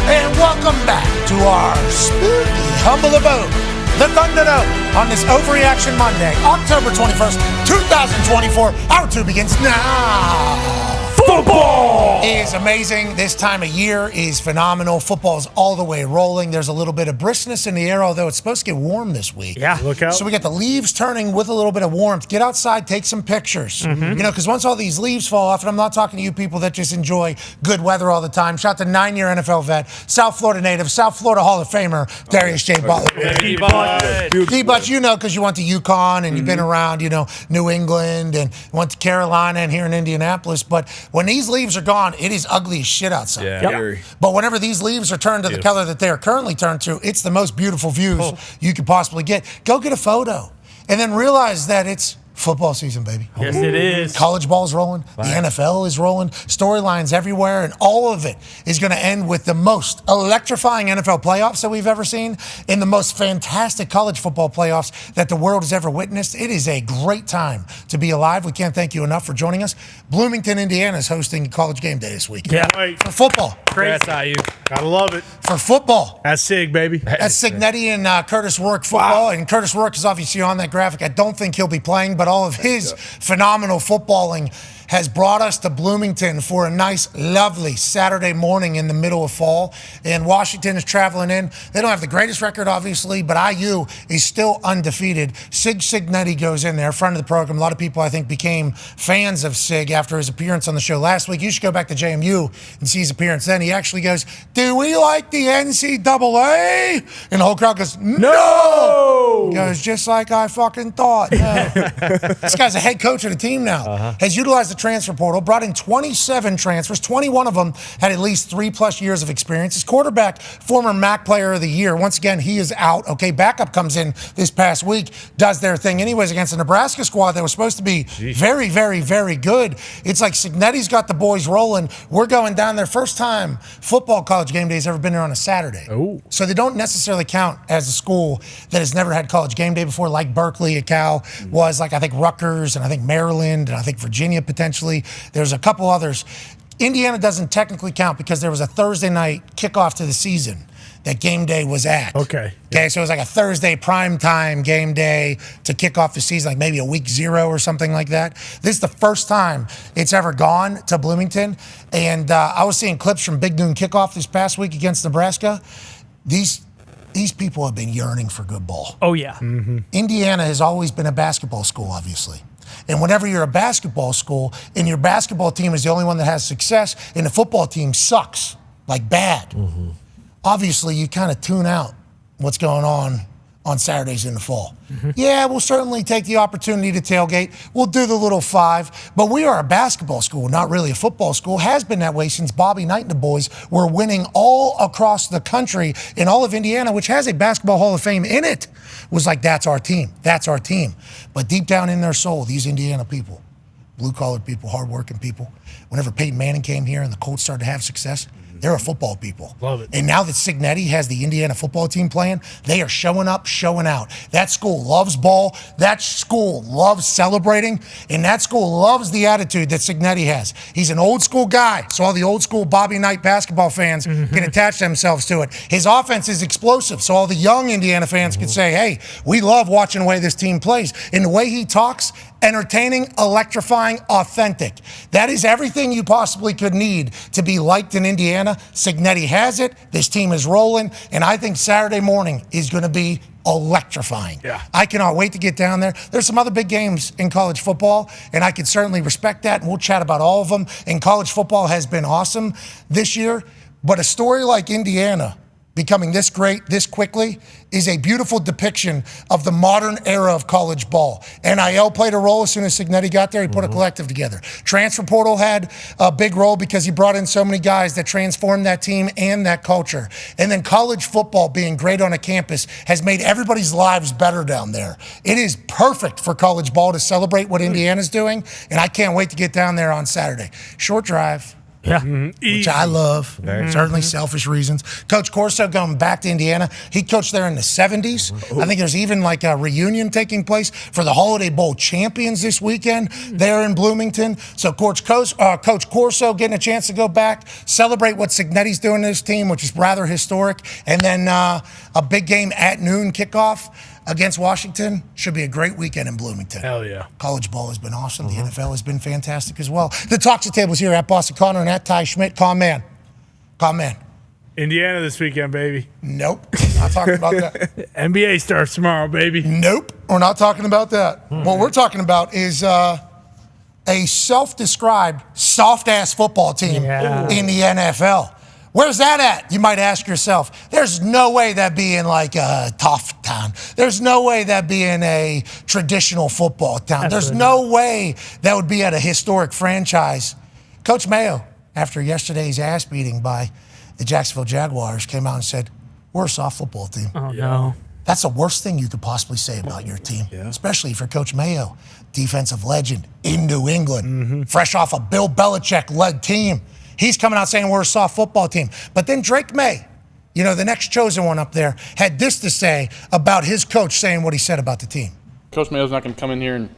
and welcome back to our spooky humble abode, the Thunderdome, on this Overreaction Monday, October 21st, 2024. Our two begins now. Football is amazing. This time of year is phenomenal. Football is all the way rolling. There's a little bit of briskness in the air, although it's supposed to get warm this week. Yeah, look out. So we got the leaves turning with a little bit of warmth. Get outside, take some pictures. You know, because once all these leaves fall off, and I'm not talking to you people that just enjoy good weather all the time. Shout to 9-year NFL vet, South Florida native, South Florida Hall of Famer, Darius J. Butler. D-Butch, you know, because you went to UConn and you've been around, you know, New England and went to Carolina and here in Indianapolis. But when these leaves are gone, it is ugly as shit outside. Yeah. But whenever these leaves are turned to the color that they are currently turned to, it's the most beautiful views you could possibly get. Go get a photo and then realize that it's football season, baby. Yes, it is. College ball's rolling. The NFL is rolling. Storylines everywhere. And all of it is going to end with the most electrifying NFL playoffs that we've ever seen and the most fantastic college football playoffs that the world has ever witnessed. It is a great time to be alive. We can't thank you enough for joining us. Bloomington, Indiana is hosting College Game Day this week. Yeah. For football. That's how you. Gotta love it. For football. That's Sig, baby. That's Signetti and Curtis Rourke football. And Curtis Rourke is obviously on that graphic. I don't think he'll be playing, but all of his phenomenal footballing has brought us to Bloomington for a nice, lovely Saturday morning in the middle of fall. And Washington is traveling in. They don't have the greatest record, obviously, but IU is still undefeated. Sig Signetti goes in there, friend of the program. A lot of people, I think, became fans of Sig after his appearance on the show last week. You should go back to JMU and see his appearance then. He actually goes, "Do we like the NCAA?" And the whole crowd goes, "No! He goes, just like I fucking thought. No. This guy's a head coach of the team now. Has utilized the transfer portal, brought in 27 transfers. 21 of them had at least 3+ years of experience. His quarterback, former MAC Player of the Year. Once again, he is out. Okay, backup comes in this past week, does their thing anyways against the Nebraska squad that was supposed to be very, very, very good. It's like Signetti's got the boys rolling. We're going down there. First time football college game day has ever been there on a Saturday. So they don't necessarily count as a school that has never had college game day before, like Berkeley at Cal was, like I think Rutgers and I think Maryland and I think Virginia potentially. There's a couple others. Indiana doesn't technically count because there was a Thursday night kickoff to the season that game day was at. Okay, so it was like a Thursday primetime game day to kick off the season, like maybe a week 0 or something like that. This is the first time it's ever gone to Bloomington. And I was seeing clips from Big Noon Kickoff this past week against Nebraska. These people have been yearning for good ball. Oh, yeah. Indiana has always been a basketball school, obviously. And whenever you're a basketball school and your basketball team is the only one that has success and the football team sucks, like bad, obviously you kind of tune out what's going on Saturdays in the fall. Yeah, we'll certainly take the opportunity to tailgate. We'll do the little 5. But we are a basketball school, not really a football school. Has been that way since Bobby Knight and the boys were winning all across the country in all of Indiana, which has a basketball Hall of Fame in it. Was like, that's our team. That's our team. But deep down in their soul, these Indiana people, blue-collar people, hardworking people, whenever Peyton Manning came here and the Colts started to have success, they're a football people. Love it. And now that Signetti has the Indiana football team playing, they are showing up, showing out. That school loves ball. That school loves celebrating. And that school loves the attitude that Signetti has. He's an old school guy, so all the old school Bobby Knight basketball fans can attach themselves to it. His offense is explosive, so all the young Indiana fans can say, hey, we love watching the way this team plays. And the way he talks, entertaining, electrifying, authentic. That is everything you possibly could need to be liked in Indiana. Signetti has it. This team is rolling. And I think Saturday morning is going to be electrifying. I cannot wait to get down there. There's some other big games in college football, and I can certainly respect that, and we'll chat about all of them. And college football has been awesome this year. But a story like Indiana becoming this great this quickly is a beautiful depiction of the modern era of college ball. NIL played a role as soon as Signetti got there. He put a collective together. Transfer portal had a big role because he brought in so many guys that transformed that team and that culture. And then college football being great on a campus has made everybody's lives better down there. It is perfect for college ball to celebrate what Indiana's doing, and I can't wait to get down there on Saturday. Short drive. Which I love. Certainly selfish reasons. Coach Corso going back to Indiana. He coached there in the 70s. I think there's even like a reunion taking place for the Holiday Bowl champions this weekend there in Bloomington. So Coach Corso getting a chance to go back, celebrate what Signetti's doing to his team, which is rather historic. And then a big game at noon kickoff against Washington. Should be a great weekend in Bloomington. Hell yeah. College ball has been awesome. The NFL has been fantastic as well. The Toxic Table's here at Boston Connor and at Ty Schmidt. Calm man. Indiana this weekend, baby. Nope. Not talking about that. NBA starts tomorrow, baby. Nope. We're not talking about that. What we're talking about is a self-described soft-ass football team in the NFL. Where's that at? You might ask yourself. There's no way that being like a tough town. There's no way that being a traditional football town. There's no way that would be at a historic franchise. Coach Mayo, after yesterday's ass beating by the Jacksonville Jaguars, came out and said, we're a soft football team. Oh, no. That's the worst thing you could possibly say about your team, especially for Coach Mayo, defensive legend in New England, fresh off a Bill Belichick-led team. He's coming out saying we're a soft football team. But then Drake May, the next chosen one up there, had this to say about his coach saying what he said about the team. Coach Mayo's not going to come in here and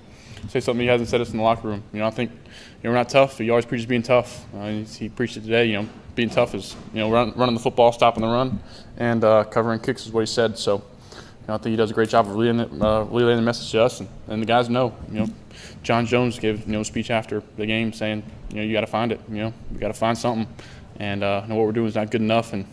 say something he hasn't said us in the locker room. I think we're not tough. He always preaches being tough. He preached it today. Being tough is running the football, stopping the run, and covering kicks is what he said. So I think he does a great job of relaying the message to us, and the guys know. John Jones gave a speech after the game saying, you got to find it. We got to find something, and what we're doing is not good enough. And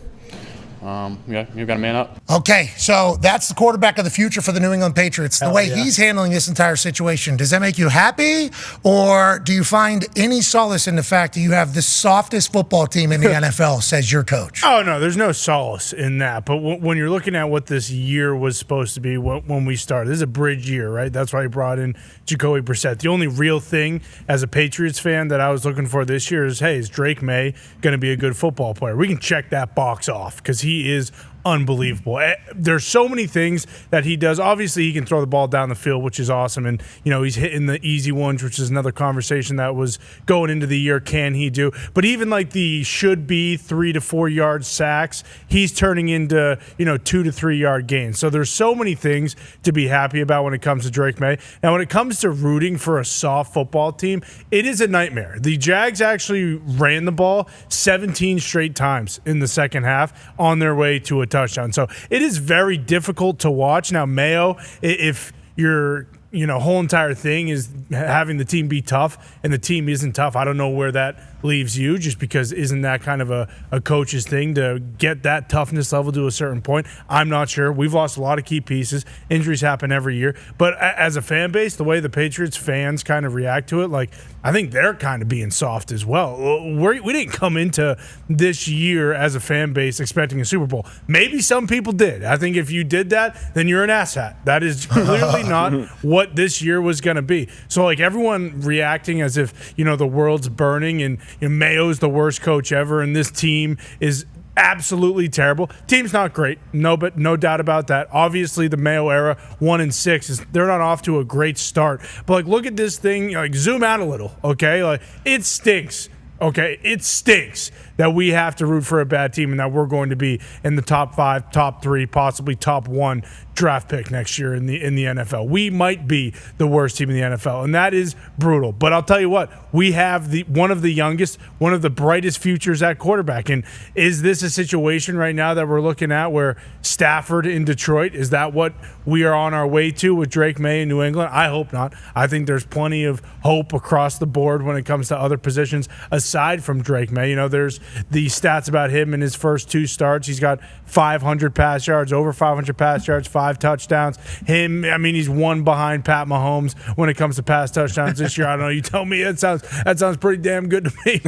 You've got to man up. Okay, so that's the quarterback of the future for the New England Patriots. The way he's handling this entire situation, does that make you happy? Or do you find any solace in the fact that you have the softest football team in the NFL, says your coach? Oh, no, there's no solace in that. But when you're looking at what this year was supposed to be when we started, this is a bridge year, right? That's why he brought in Jacoby Brissett. The only real thing as a Patriots fan that I was looking for this year is, hey, is Drake May going to be a good football player? We can check that box off because he is unbelievable. There's so many things that he does. Obviously, he can throw the ball down the field, which is awesome. And, he's hitting the easy ones, which is another conversation that was going into the year. Can he do? But even like the should be 3 to 4 yard sacks, he's turning into, 2 to 3 yard gains. So there's so many things to be happy about when it comes to Drake May. Now, when it comes to rooting for a soft football team, it is a nightmare. The Jags actually ran the ball 17 straight times in the second half on their way to a touchdown. So it is very difficult to watch. Now, Mayo, if your whole entire thing is having the team be tough and the team isn't tough, I don't know where that leaves you, just because isn't that kind of a coach's thing to get that toughness level to a certain point? I'm not sure. We've lost a lot of key pieces. Injuries happen every year. But as a fan base, the way the Patriots fans kind of react to it, I think they're kind of being soft as well. We didn't come into this year as a fan base expecting a Super Bowl. Maybe some people did. I think if you did that, then you're an asshat. That is clearly not what this year was going to be. So everyone reacting as if, the world's burning and Mayo's the worst coach ever and this team is absolutely terrible. Team's not great, no doubt about that. Obviously, the Mayo era, 1-6, they're not off to a great start. But look at this thing, zoom out a little, okay? It stinks. Okay, it stinks that we have to root for a bad team and that we're going to be in the top 5, top 3, possibly top 1 draft pick next year in the NFL. We might be the worst team in the NFL, and that is brutal. But I'll tell you what, we have one of the youngest, one of the brightest futures at quarterback. And is this a situation right now that we're looking at where Stafford in Detroit, is that what we are on our way to with Drake May in New England? I hope not. I think there's plenty of hope across the board when it comes to other positions aside from Drake May. There's the stats about him in his first 2 starts. He's got 500 pass yards, over 500 pass yards, 5 touchdowns. He's one behind Pat Mahomes when it comes to pass touchdowns this year. I don't know. You tell me. That sounds pretty damn good to me.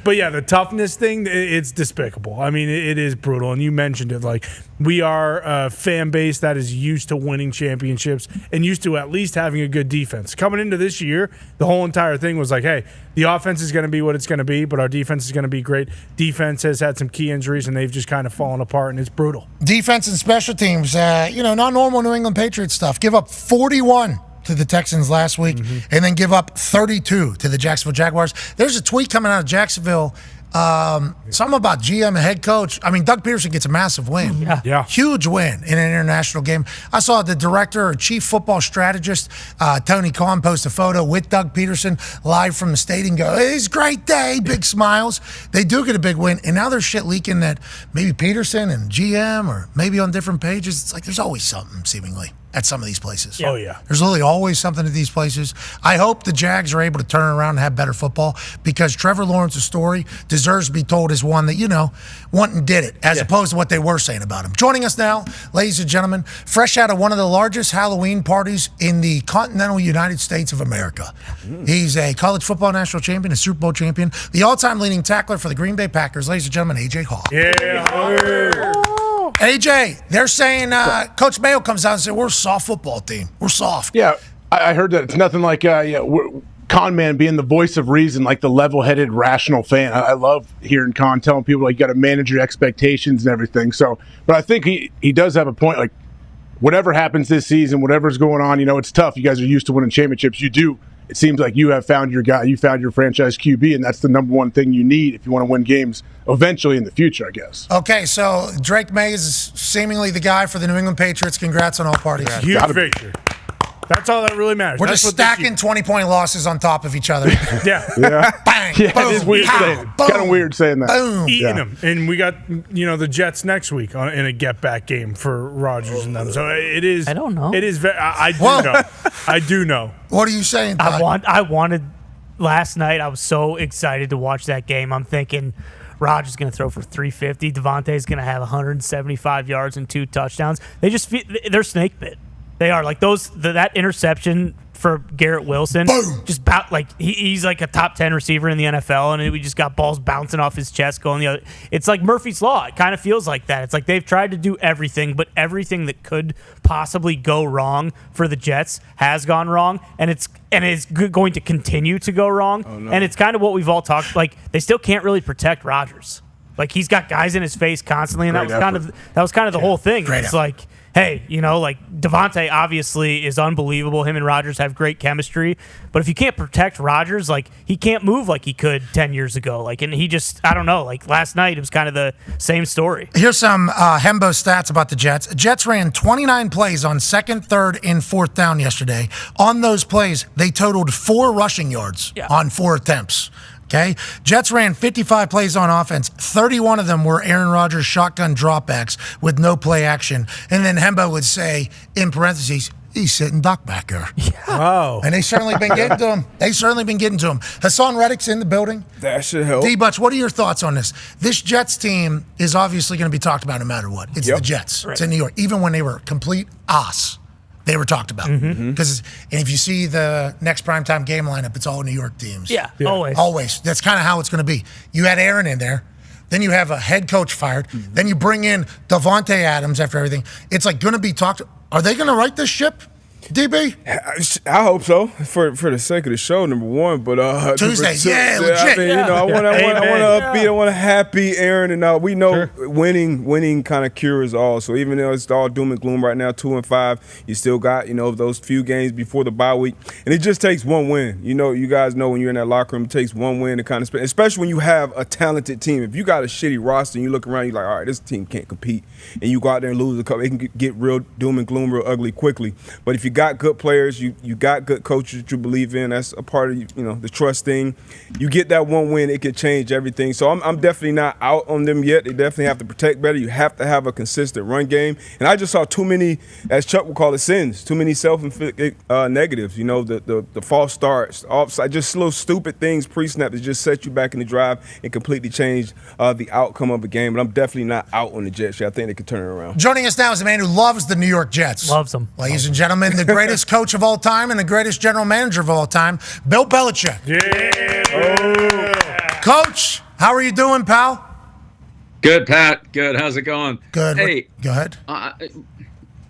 But yeah, the toughness thing, it's despicable. It is brutal. And you mentioned it. We are a fan base that is used to winning championships and used to at least having a good defense. Coming into this year, the whole entire thing was hey, the offense is going to be what it's going to be, but our defense is going to be great. Defense has had some key injuries, and they've just kind of fallen apart, and it's brutal. Defense and special teams, not normal New England Patriots stuff. Give up 41 to the Texans last week, and then give up 32 to the Jacksonville Jaguars. There's a tweet coming out of Jacksonville. Something about GM and head coach. Doug Peterson gets a massive win. Yeah. Huge win in an international game. I saw the director or chief football strategist, Tony Khan, post a photo with Doug Peterson live from the stadium. Go, it's a great day, big smiles. They do get a big win, and now there's shit leaking that maybe Peterson and GM or maybe on different pages. It's there's always something seemingly at some of these places. Oh, yeah. There's literally always something at these places. I hope the Jags are able to turn around and have better football, because Trevor Lawrence's story deserves to be told as one that, went and did it, as opposed to what they were saying about him. Joining us now, ladies and gentlemen, fresh out of one of the largest Halloween parties in the continental United States of America. He's a college football national champion, a Super Bowl champion, the all-time leading tackler for the Green Bay Packers. Ladies and gentlemen, AJ Hawk. Yeah. AJ, they're saying Coach Mayo comes out and says, we're a soft football team. We're soft. Yeah, I heard that. It's nothing like Con Man being the voice of reason, like the level-headed, rational fan. I love hearing Con telling people you got to manage your expectations and everything. So, but I think he does have a point. Whatever happens this season, whatever's going on, it's tough. You guys are used to winning championships. You do. It seems like you have found your guy. You found your franchise QB, and that's the number one thing you need if you want to win games eventually in the future, I guess. Okay, so Drake May is seemingly the guy for the New England Patriots. Congrats on all parties. Huge victory. That's all that really matters. We're just stacking 20-point losses on top of each other. Yeah. Bang, Yeah, boom, it is weird saying it. It's kind of weird saying that. Boom. Eating them. And we got, the Jets next week in a get-back game for Rodgers and them. So it is. I don't know. It is very. I do know. I do know. What are you saying, Todd? I wanted last night. I was so excited to watch that game. I'm thinking Rodgers is going to throw for 350. Devontae's going to have 175 yards and 2 touchdowns. They're snake bit. They are like that interception for Garrett Wilson. Boom. Just he's like a top 10 receiver in the NFL, and we just got balls bouncing off his chest going the other. It's like Murphy's Law. It kind of feels like that. It's like they've tried to do everything, but everything that could possibly go wrong for the Jets has gone wrong, and it's going to continue to go wrong. Oh, no. And it's kind of what we've all talked. Like they still can't really protect Rodgers. Like he's got guys in his face constantly, and that was kind of the whole thing. It's like, hey, like Devontae obviously is unbelievable. Him and Rodgers have great chemistry. But if you can't protect Rodgers, like he can't move like he could 10 years ago. Like, and he just, I don't know, like last night it was kind of the same story. Here's some Hembo stats about the Jets. Jets ran 29 plays on 2nd, 3rd, and 4th down yesterday. On those plays, they totaled 4 rushing yards on 4 attempts. Okay, Jets ran 55 plays on offense. 31 of them were Aaron Rodgers shotgun dropbacks with no play action. And then Hembo would say, in parentheses, he's sitting duck back there. Yeah. Wow. And they've certainly been getting to him. Hassan Reddick's in the building. That should help. D-Butch, what are your thoughts on this? This Jets team is obviously going to be talked about no matter what. It's the Jets. Right. It's in New York. Even when they were complete ass, they were talked about. Because if you see the next primetime game lineup, it's all New York teams. Yeah. Always. Always. That's kind of how it's going to be. You had Aaron in there. Then you have a head coach fired. Then you bring in Devontae Adams after everything. It's like going to be talked. Are they going to right this ship? DB? I hope so, for the sake of the show, number one. But Tuesday, legit. I mean, I want to upbeat, I want to happy Aaron, and we know winning kind of cures all. So even though it's all doom and gloom right now, 2-5, you still got those few games before the bye week, and it just takes one win. You guys know when you're in that locker room, it takes one win to kind of spend, especially when you have a talented team. If you got a shitty roster and you look around, you're like, all right, this team can't compete, and you go out there and lose a couple, it can get real doom and gloom, real ugly quickly. But if you got good players, you got good coaches that you believe in. That's a part of the trust thing. You get that one win, it could change everything. So I'm definitely not out on them yet. They definitely have to protect better. You have to have a consistent run game. And I just saw too many, as Chuck would call it, sins. Too many self-inflicted negatives. The false starts, offside, just little stupid things pre-snap that just set you back in the drive and completely change the outcome of a game. But I'm definitely not out on the Jets yet. I think they can turn it around. Joining us now is a man who loves the New York Jets. Loves them. Ladies and gentlemen, the greatest coach of all time and the greatest general manager of all time, Bill Belichick. Coach, how are you doing, pal? Good, Pat. Good. How's it going? Good. Hey, go ahead.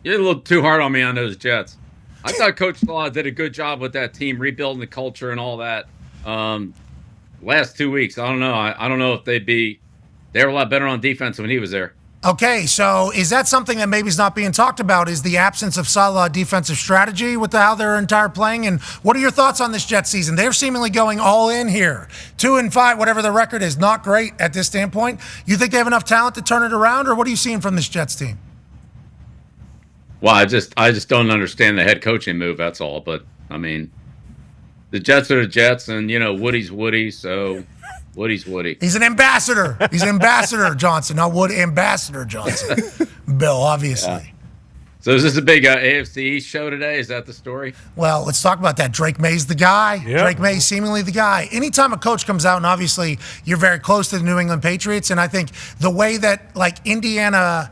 You're a little too hard on me on those Jets. I thought Coach Law did a good job with that team, rebuilding the culture and all that. Last 2 weeks, I don't know. I don't know if they were a lot better on defense when he was there. Okay, so is that something that maybe is not being talked about, is the absence of solid defensive strategy with how their entire playing? And what are your thoughts on this Jets season? They're seemingly going all in here. 2-5, whatever the record is, not great at this standpoint. You think they have enough talent to turn it around, or what are you seeing from this Jets team? Well, I just don't understand the head coaching move, that's all. But, I mean, the Jets are the Jets, and, Woody's Woody, so... Woody's Woody. He's an ambassador. He's an ambassador, Johnson. Not Wood, Ambassador Johnson. Bill, obviously. Yeah. So is this a big AFC East show today? Is that the story? Well, let's talk about that. Drake May's the guy. Yep. Drake May's seemingly the guy. Anytime a coach comes out, and obviously you're very close to the New England Patriots, and I think the way that, Indiana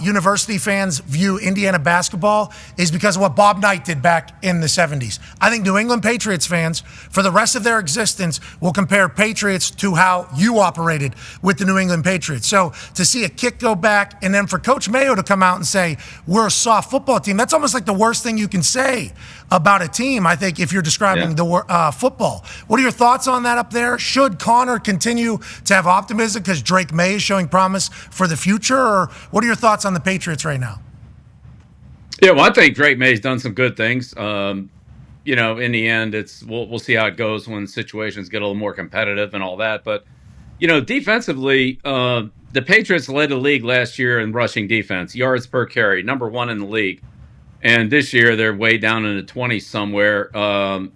university fans view Indiana basketball is because of what Bob Knight did back in the 70s. I think New England Patriots fans, for the rest of their existence, will compare Patriots to how you operated with the New England Patriots. So to see a kick go back, and then for Coach Mayo to come out and say, we're a soft football team, that's almost like the worst thing you can say about a team, I think, if you're describing the football. What are your thoughts on that up there? Should Connor continue to have optimism because Drake May is showing promise for the future? Or what are your thoughts on the Patriots right now? Yeah, well, I think Drake May's done some good things. In the end, we'll see how it goes when situations get a little more competitive and all that. But, defensively, the Patriots led the league last year in rushing defense, yards per carry, number 1 in the league. And this year they're way down in the 20s somewhere.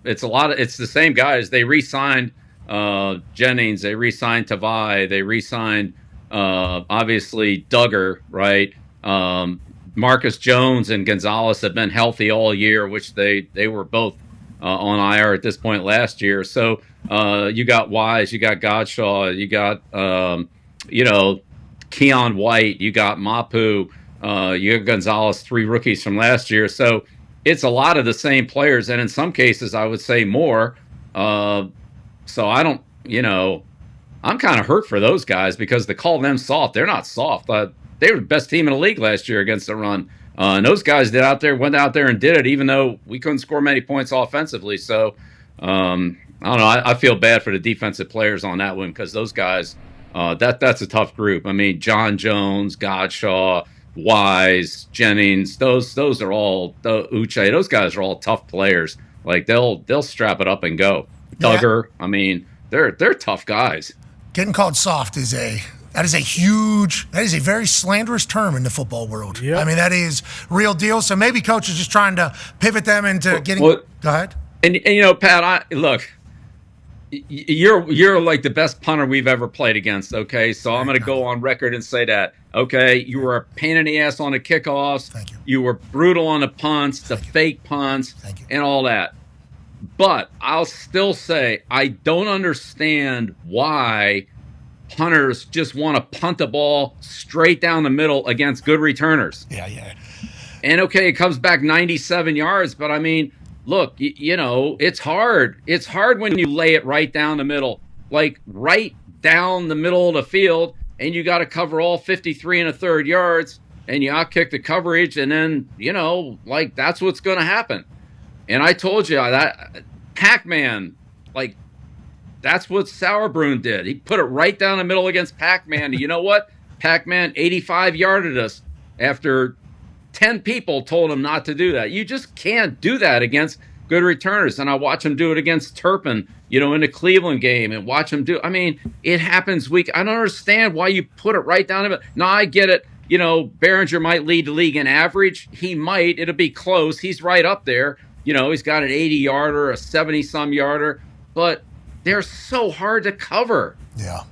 It's the same guys. They re-signed Jennings, they re-signed Tavai, they re-signed obviously Duggar, right? Marcus Jones and Gonzalez have been healthy all year, which they were both on IR at this point last year. So you got Wise, you got Godshaw, you got Keon White, you got Mapu, you got Gonzalez, 3 rookies from last year. So it's a lot of the same players, and in some cases, I would say more. So I don't, I'm kind of hurt for those guys because to call them soft, they're not soft. They were the best team in the league last year against the run. And those guys went out there and did it, even though we couldn't score many points offensively. So I don't know. I feel bad for the defensive players on that one because those guys, that's a tough group. I mean, John Jones, Godshaw, Wise, Jennings, those are all Uche. Those guys are all tough players. Like they'll strap it up and go. Duggar, I mean, they're tough guys. Getting called soft is a very slanderous term in the football world. Yep. I mean, that is real deal. So maybe coach is just trying to pivot them into getting. Go ahead. And Pat, look, you're like the best punter we've ever played against. Okay, so I'm going to go on record and say that. Okay, you were a pain in the ass on the kickoffs. Thank you. You were brutal on the punts, fake punts, and all that. But I'll still say I don't understand why punters just want to punt the ball straight down the middle against good returners. Yeah. And okay, it comes back 97 yards, but I mean, look, it's hard. It's hard when you lay it right down the middle, like right down the middle of the field, and you got to cover all 53 1/3 yards, and you outkick the coverage, and then, that's what's going to happen. And I told you that Pac-Man, that's what Sauerbrunn did. He put it right down the middle against Pac-Man. And you know what? Pac-Man 85-yarded us after 10 people told him not to do that. You just can't do that against good returners. And I watch him do it against Turpin, in the Cleveland game, and watch him do. I mean, it happens week. I don't understand why you put it right down the middle. Now, I get it. Behringer might lead the league in average. He might. It'll be close. He's right up there. He's got an 80-yarder, a 70-some yarder. But they're so hard to cover. Yeah,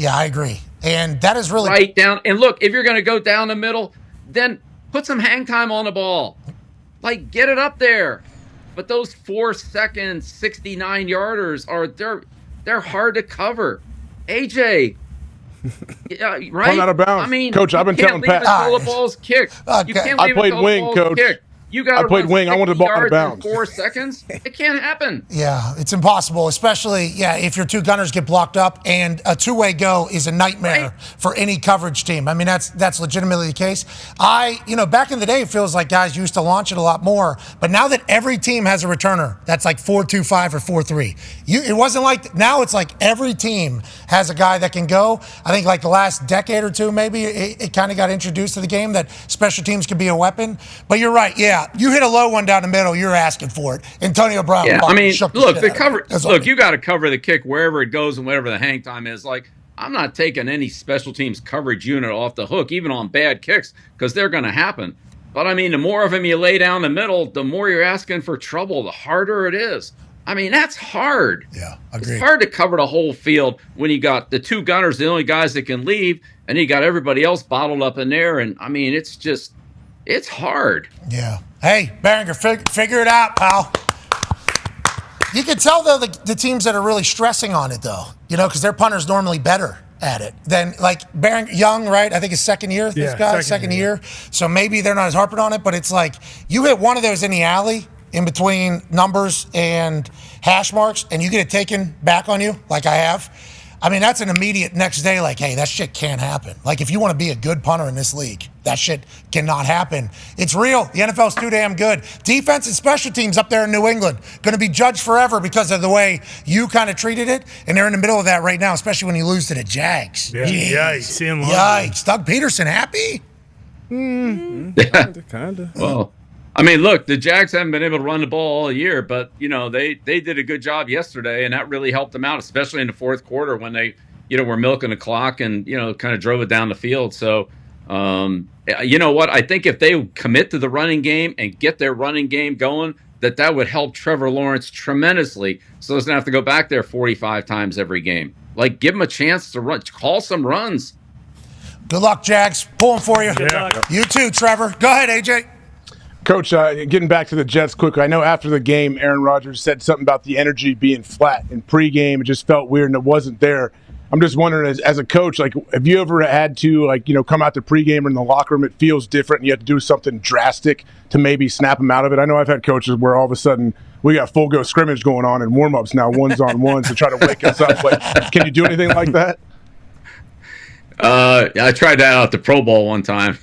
I agree. And that is really right down. And look, if you're going to go down the middle, then put some hang time on the ball. Get it up there. But those 4-second 69-yarders they're hard to cover. AJ, right? Run out of bounds. I mean, Coach, I've been telling Pat. Until the ball's kicked. You can't leave I played until wing, the ball's Coach. kicked. You got to played wing. I wanted the ball out of bounds. 4 seconds. It can't happen. Yeah, it's impossible, especially, if your two gunners get blocked up, and a two-way go is a nightmare for any coverage team. I mean, that's legitimately the case. Back in the day, it feels like guys used to launch it a lot more, but now that every team has a returner that's like 4-2-5 or 4-3, it wasn't like, now it's like every team has a guy that can go. I think like the last decade or two, maybe it kind of got introduced to the game that special teams could be a weapon. But you're right, you hit a low one down the middle, you're asking for it. Antonio Brown. Yeah, I mean, look, the cover. Look, you got to cover the kick wherever it goes and whatever the hang time is. I'm not taking any special teams coverage unit off the hook, even on bad kicks, because they're going to happen. But I mean, the more of them you lay down the middle, the more you're asking for trouble, the harder it is. I mean, that's hard. Yeah, agreed. It's hard to cover the whole field when you got the two gunners, the only guys that can leave, and you got everybody else bottled up in there. And I mean, it's hard. Yeah. Hey, Behringer, figure it out, pal. You can tell, though, the teams that are really stressing on it, though, because their punter's normally better at it than, Behringer, Young, right? I think his second year, this guy, second year. So maybe they're not as harping on it, but it's like you hit one of those in the alley in between numbers and hash marks, and you get it taken back on you, like I have. I mean, that's an immediate next day, hey, that shit can't happen. If you want to be a good punter in this league, that shit cannot happen. It's real. The NFL's too damn good. Defense and special teams up there in New England, going to be judged forever because of the way you kind of treated it. And they're in the middle of that right now, especially when you lose to the Jags. Yeah. Yikes. Yikes. Doug Peterson happy? Kind of. Well, I mean, look, the Jags haven't been able to run the ball all year, but, they did a good job yesterday, and that really helped them out, especially in the fourth quarter when they, were milking the clock and, kind of drove it down the field. So, you know what? I think if they commit to the running game and get their running game going, that would help Trevor Lawrence tremendously so he doesn't have to go back there 45 times every game. Give him a chance to run, call some runs. Good luck, Jags. Pulling for you. Yeah. You too, Trevor. Go ahead, AJ. Coach, getting back to the Jets quickly, I know after the game, Aaron Rodgers said something about the energy being flat in pregame. It just felt weird and it wasn't there. I'm just wondering, as a coach, like, have you ever had to, like, come out to pregame or in the locker room, it feels different, and you have to do something drastic to maybe snap them out of it? I know I've had coaches where all of a sudden we got full-go scrimmage going on and warm-ups now, ones-on-ones, to try to wake us up. Like, can you do anything like that? I tried that out at the Pro Bowl one time.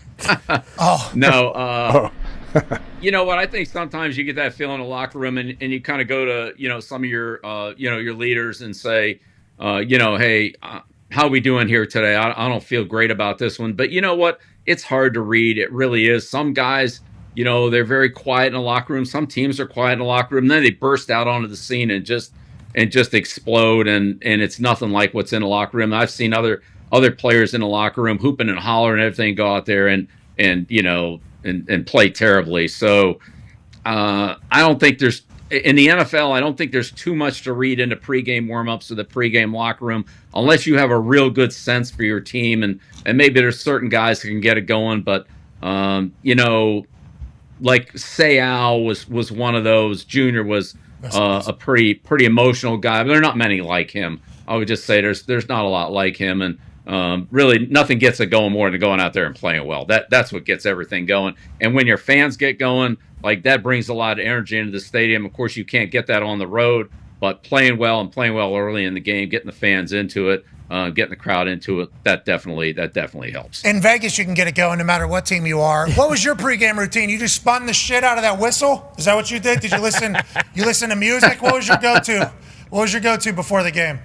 Oh. You know what? I think sometimes you get that feeling in the locker room, and you kind of go to some of your your leaders and say, hey, how are we doing here today? I don't feel great about this one. But you know what? It's hard to read. It really is. Some guys, they're very quiet in the locker room. Some teams are quiet in the locker room. Then they burst out onto the scene and just explode. And it's nothing like what's in the locker room. I've seen other players in the locker room hooping and hollering and everything, go out there and play terribly. So I don't think there's, in the NFL, I don't think there's too much to read into pregame warmups or the pregame locker room, unless you have a real good sense for your team, and maybe there's certain guys who can get it going. But like Sayal was one of those. Junior was a pretty emotional guy, but there are not many like him. I would just say there's not a lot like him, and really nothing gets it going more than going out there and playing well. That's what gets everything going. And when your fans get going, like, that brings a lot of energy into the stadium. Of course, you can't get that on the road, but playing well early in the game, getting the fans into it, getting the crowd into it, that definitely helps. In Vegas, you can get it going no matter what team you are. What was your pregame routine? You just spun the shit out of that whistle? Is that what you did? Did you listen? You listen to music? What was your go-to? What was your go-to before the game?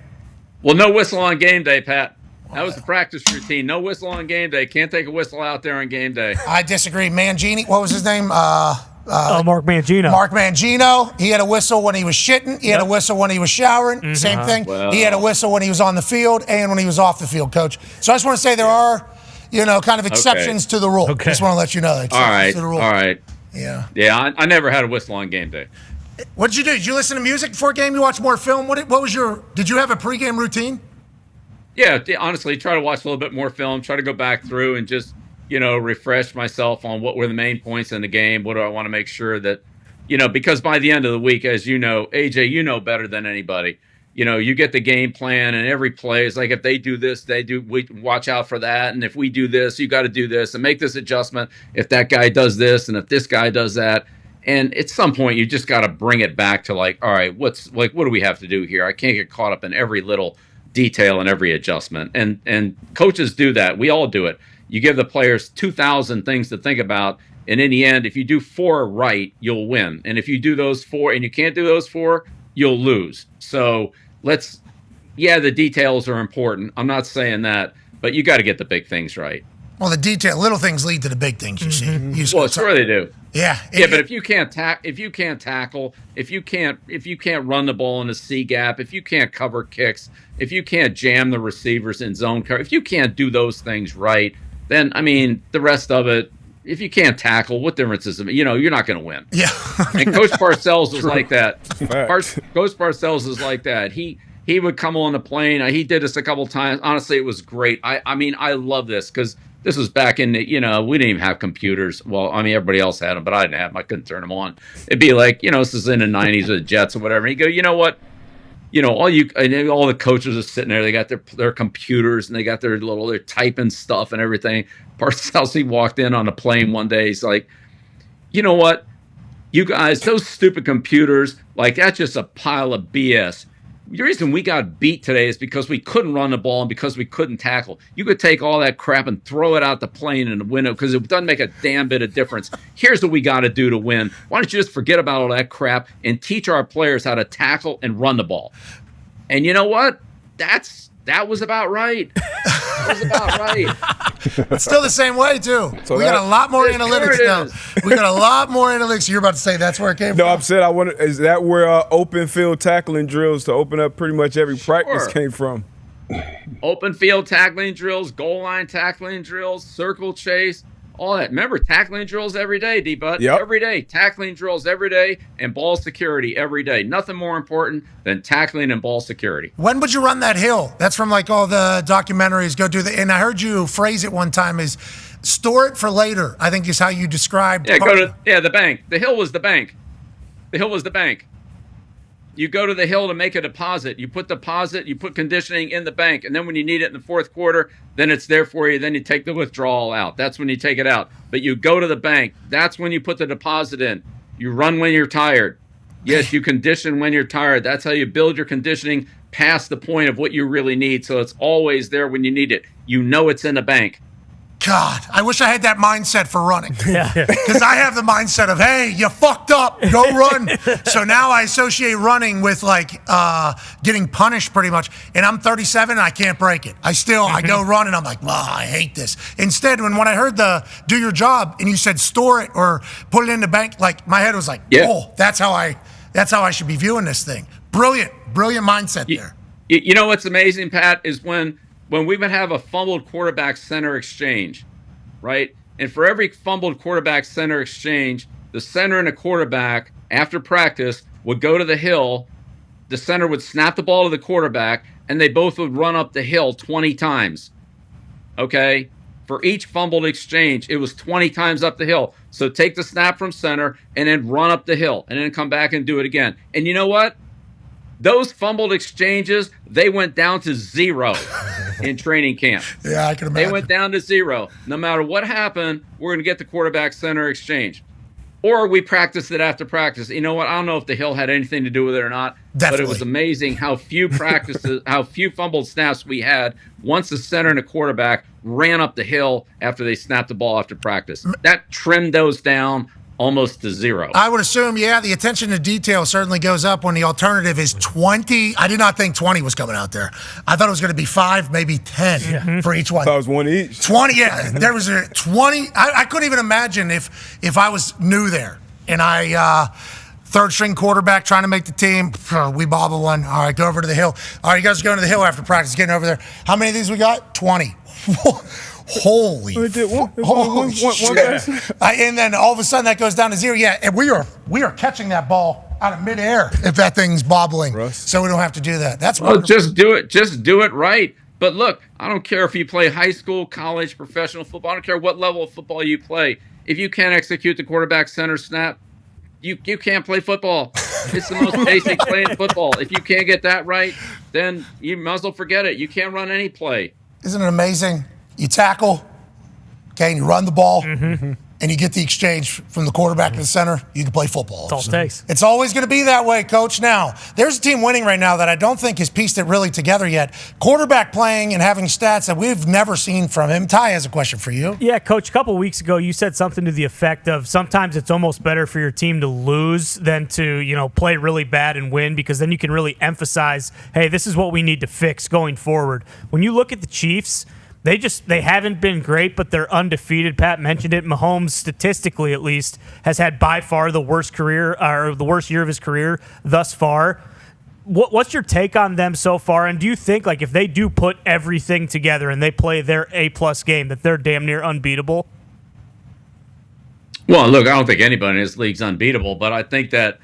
Well, no whistle on game day, Pat. That was the practice routine. No whistle on game day. Can't take a whistle out there on game day. I disagree. Mangini, what was his name? Mark Mangino. Mark Mangino. He had a whistle when he was shitting. He had a whistle when he was showering. Mm-hmm. Same thing. Well, he had a whistle when he was on the field and when he was off the field, Coach. So I just want to say there are, kind of exceptions to the rule. Okay. Just want to let you know that. All right. To the rule. All right. Yeah. Yeah, I never had a whistle on game day. What did you do? Did you listen to music before a game? You watch more film? What was did you have a pregame routine? Yeah, honestly, try to watch a little bit more film, try to go back through and just, refresh myself on what were the main points in the game. What do I want to make sure that, because by the end of the week, as you know, AJ, you know better than anybody, you get the game plan and every play is like, if they do this, we watch out for that. And if we do this, you got to do this and make this adjustment. If that guy does this and if this guy does that. And at some point, you just got to bring it back to like, all right, what do we have to do here? I can't get caught up in every little detail and every adjustment. And coaches do that. We all do it. You give the players 2,000 things to think about. And in the end, if you do 4 right, you'll win. And if you do those 4 and you can't do those 4, you'll lose. So the details are important. I'm not saying that, but you got to get the big things right. Well, little things lead to the big things, you see. Well, sure they do. Yeah. But if you can't tackle, if you can't run the ball in a C gap, if you can't cover kicks, if you can't jam the receivers in zone cover, if you can't do those things right, then the rest of it, if you can't tackle, what difference does it make? You're not going to win. Yeah. And Coach Parcells was like that. Coach Parcells is like that. He would come on the plane. He did this a couple times. Honestly, it was great. I love this because this was back in the, we didn't even have computers. Well, everybody else had them, but I didn't have them. I couldn't turn them on. It'd be like, this is in the 90s with the Jets or whatever. And you go, you know what? All the coaches are sitting there. They got their computers and they got their typing stuff and everything. Parcells, he walked in on a plane one day. He's like, you know what? You guys, those stupid computers, that's just a pile of BS. The reason we got beat today is because we couldn't run the ball and because we couldn't tackle. You could take all that crap and throw it out the plane in the window because it doesn't make a damn bit of difference. Here's what we got to do to win. Why don't you just forget about all that crap and teach our players how to tackle and run the ball? And you know what? That was about right. That was about right. It's still the same way, too. So we got a lot more analytics now. We got a lot more analytics. You're about to say that's where it came from? No, I'm saying is that where open field tackling drills to open up pretty much every practice came from? Open field tackling drills, goal line tackling drills, circle chase, all that. Remember, tackling drills every day, D-Butt. Yep. Every day. Tackling drills every day and ball security every day. Nothing more important than tackling and ball security. When would you run that hill? That's from all the documentaries. And I heard you phrase it one time as Store it for later, I think is how you described. Yeah, the bank. The hill was the bank. The hill was the bank. You go to the hill to make a deposit. You put conditioning in the bank, and then when you need it in the fourth quarter, then it's there for you. Then you take the withdrawal out. That's when you take it out. But you go to the bank. That's when you put the deposit in. You run when you're tired. Yes, you condition when you're tired. That's how you build your conditioning past the point of what you really need, so it's always there when you need it. You know it's in the bank. God, I wish I had that mindset for running. Because I have the mindset of, hey, you fucked up, go run. So now I associate running with getting punished pretty much. And I'm 37 and I can't break it. I go run and I'm like, I hate this. Instead, when I heard the do your job and you said store it or put it in the bank, like my head was like, oh, that's how I should be viewing this thing. Brilliant mindset there. You know what's amazing, Pat, is when we would have a fumbled quarterback center exchange, right? And for every fumbled quarterback center exchange, the center and the quarterback, after practice, would go to the hill. The center would snap the ball to the quarterback, and they both would run up the hill 20 times. Okay? For each fumbled exchange, it was 20 times up the hill. So take the snap from center and then run up the hill and then come back and do it again. And you know what? Those fumbled exchanges, they went down to 0 in training camp. Yeah, I can imagine. They went down to 0. No matter what happened, we're going to get the quarterback center exchange. Or we practiced it after practice. You know what? I don't know if the hill had anything to do with it or not. Definitely. But it was amazing how few fumbled snaps we had once the center and the quarterback ran up the hill after they snapped the ball after practice. That trimmed those down almost to 0. I would assume, the attention to detail certainly goes up when the alternative is 20. I did not think 20 was coming out there. I thought it was going to be 5, maybe 10 for each one. I thought it was one each. 20, yeah. There was a 20. I couldn't even imagine if I was new there and I third string quarterback trying to make the team. We bobble one. All right, go over to the hill. All right, you guys are going to the hill after practice, getting over there. How many of these we got? 20. Holy shit. And then all of a sudden that goes down to 0. Yeah, and we are catching that ball out of midair if that thing's bobbling. So we don't have to do that. That's just do it. Just do it right. But look, I don't care if you play high school, college, professional football. I don't care what level of football you play. If you can't execute the quarterback center snap, you can't play football. It's the most basic play in football. If you can't get that right, then you might as well forget it. You can't run any play. Isn't it amazing? You tackle, and you run the ball, and you get the exchange from the quarterback to the center, you can play football. That's all it takes. It's always going to be that way, Coach. Now, there's a team winning right now that I don't think has pieced it really together yet. Quarterback playing and having stats that we've never seen from him. Ty has a question for you. Yeah, Coach, a couple of weeks ago, you said something to the effect of sometimes it's almost better for your team to lose than to, play really bad and win, because then you can really emphasize, hey, this is what we need to fix going forward. When you look at the Chiefs, they haven't been great, but they're undefeated. Pat mentioned it. Mahomes, statistically at least, has had by far the worst year of his career thus far. What's your take on them so far? And do you think, if they do put everything together and they play their A+ game, that they're damn near unbeatable? Well, look, I don't think anybody in this league's unbeatable, but I think that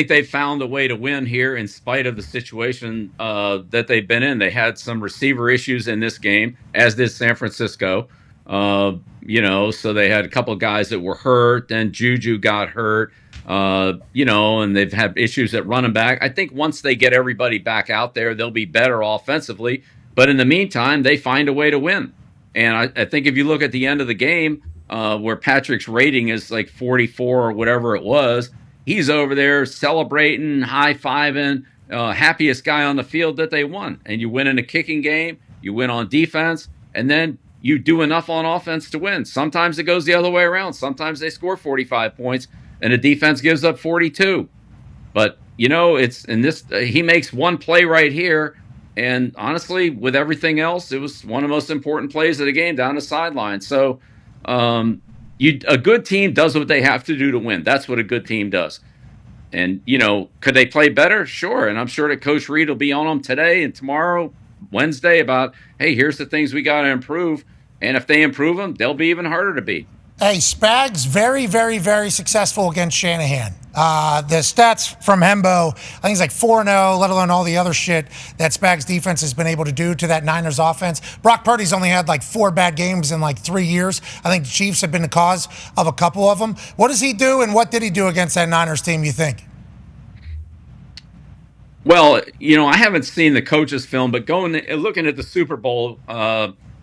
they found a way to win here in spite of the situation that they've been in. They had some receiver issues in this game, as did San Francisco. So they had a couple of guys that were hurt, then Juju got hurt, and they've had issues at running back. I think once they get everybody back out there, they'll be better offensively. But in the meantime, they find a way to win. And I think if you look at the end of the game, where Patrick's rating is like 44 or whatever it was, he's over there celebrating, high-fiving, happiest guy on the field that they won. And you win in a kicking game, you win on defense, and then you do enough on offense to win. Sometimes it goes the other way around. Sometimes they score 45 points, and the defense gives up 42. But, it's in this. He makes one play right here, and honestly, with everything else, it was one of the most important plays of the game down the sideline. So, a good team does what they have to do to win. That's what a good team does. And, could they play better? Sure. And I'm sure that Coach Reed will be on them today and tomorrow, Wednesday, about, hey, here's the things we got to improve. And if they improve them, they'll be even harder to beat. Hey, Spags, very, very, very successful against Shanahan. The stats from Hembo, I think he's like 4-0, let alone all the other shit that Spags defense has been able to do to that Niners offense. Brock Purdy's only had like 4 bad games in like 3 years. I think the Chiefs have been the cause of a couple of them. What does he do, and what did he do against that Niners team, you think? Well, I haven't seen the coaches' film, but looking at the Super Bowl,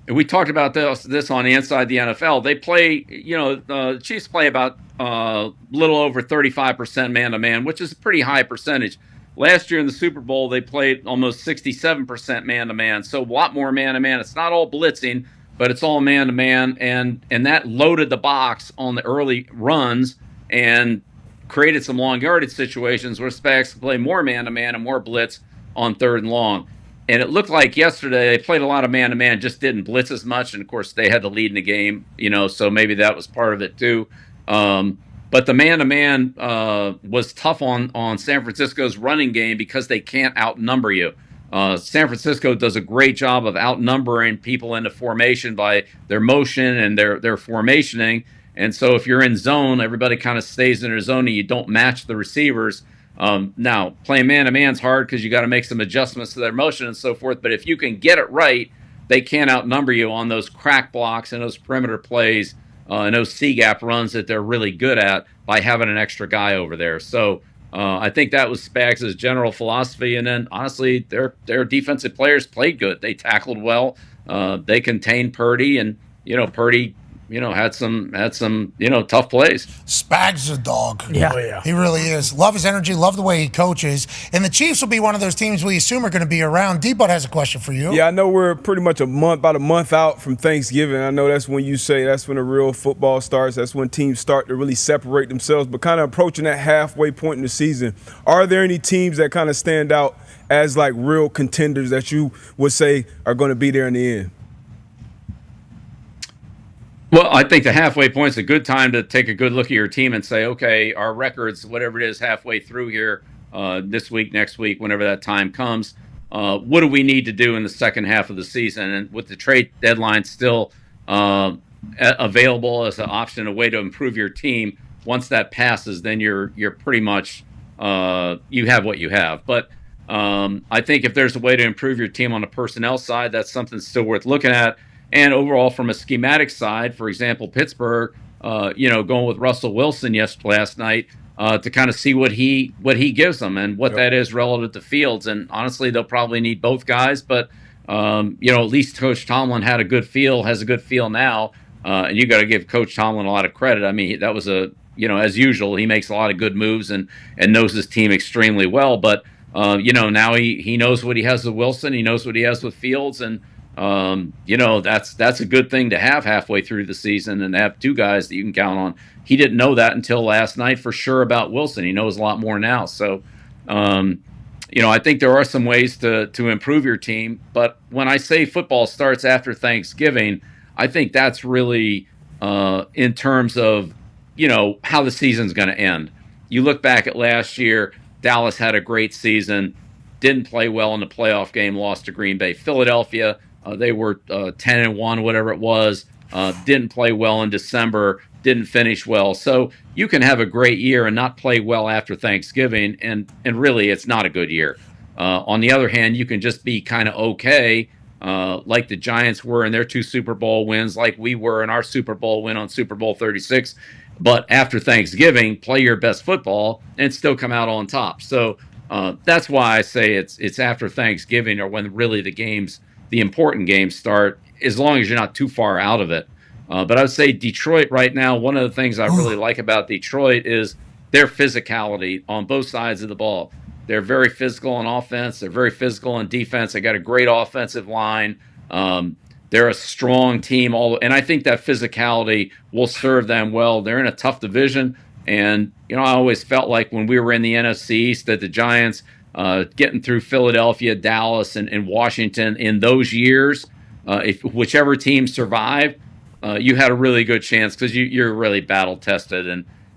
we talked about this on Inside the NFL. They play, the Chiefs play about a little over 35% man-to-man, which is a pretty high percentage. Last year in the Super Bowl, they played almost 67% man-to-man, so a lot more man-to-man. It's not all blitzing, but it's all man-to-man, and that loaded the box on the early runs and created some long yardage situations where Spags could play more man-to-man and more blitz on 3rd and long. And it looked like yesterday they played a lot of man-to-man, just didn't blitz as much. And, of course, they had the lead in the game, so maybe that was part of it too. But the man-to-man was tough on San Francisco's running game because they can't outnumber you. San Francisco does a great job of outnumbering people into formation by their motion and their formationing. And so if you're in zone, everybody kind of stays in their zone and you don't match the receivers. Now, playing man-to-man is hard because you got to make some adjustments to their motion and so forth. But if you can get it right, they can't outnumber you on those crack blocks and those perimeter plays and those C-gap runs that they're really good at by having an extra guy over there. So I think that was Spags' general philosophy. And then, honestly, their defensive players played good. They tackled well. They contained Purdy, and, Purdy had some tough plays. Spags is a dog. Yeah. Oh, yeah. He really is. Love his energy, love the way he coaches. And the Chiefs will be one of those teams we assume are going to be around. D-Bud has a question for you. Yeah, I know we're pretty much about a month out from Thanksgiving. I know that's when you say that's when the real football starts. That's when teams start to really separate themselves. But kind of approaching that halfway point in the season, are there any teams that kind of stand out as like real contenders that you would say are going to be there in the end? Well, I think the halfway point is a good time to take a good look at your team and say, okay, our records, whatever it is, halfway through here, this week, next week, whenever that time comes, what do we need to do in the second half of the season? And with the trade deadline still available as an option, a way to improve your team, once that passes, then you're pretty much you have what you have. But I think if there's a way to improve your team on the personnel side, that's something still worth looking at. And overall, from a schematic side, for example, Pittsburgh, going with Russell Wilson last night to kind of see what he gives them and what that is relative to Fields. And honestly, they'll probably need both guys, but at least Coach Tomlin has a good feel now, and you got to give Coach Tomlin a lot of credit. I mean, that was as usual, he makes a lot of good moves and knows his team extremely well. But now he knows what he has with Wilson, he knows what he has with Fields, and that's a good thing to have halfway through the season and have 2 guys that you can count on. He didn't know that until last night for sure about Wilson. He knows a lot more now. So, I think there are some ways to improve your team. But when I say football starts after Thanksgiving, I think that's really in terms of, how the season's going to end. You look back at last year, Dallas had a great season, didn't play well in the playoff game, lost to Green Bay. Philadelphia, they were 10-1, whatever it was, didn't play well in December, didn't finish well. So you can have a great year and not play well after Thanksgiving, and really it's not a good year. On the other hand, you can just be kind of okay, like the Giants were in their 2 Super Bowl wins, like we were in our Super Bowl win on Super Bowl 36. But after Thanksgiving, play your best football and still come out on top. So that's why I say it's after Thanksgiving or when really the important games start, as long as you're not too far out of it. But I would say Detroit right now, one of the things I really like about Detroit is their physicality on both sides of the ball. They're very physical on offense. They're very physical on defense. They got a great offensive line. They're a strong team. And I think that physicality will serve them well. They're in a tough division. And, I always felt like when we were in the NFC East that the Giants getting through Philadelphia, Dallas, and Washington in those years, if whichever team survived, you had a really good chance because you're really battle tested,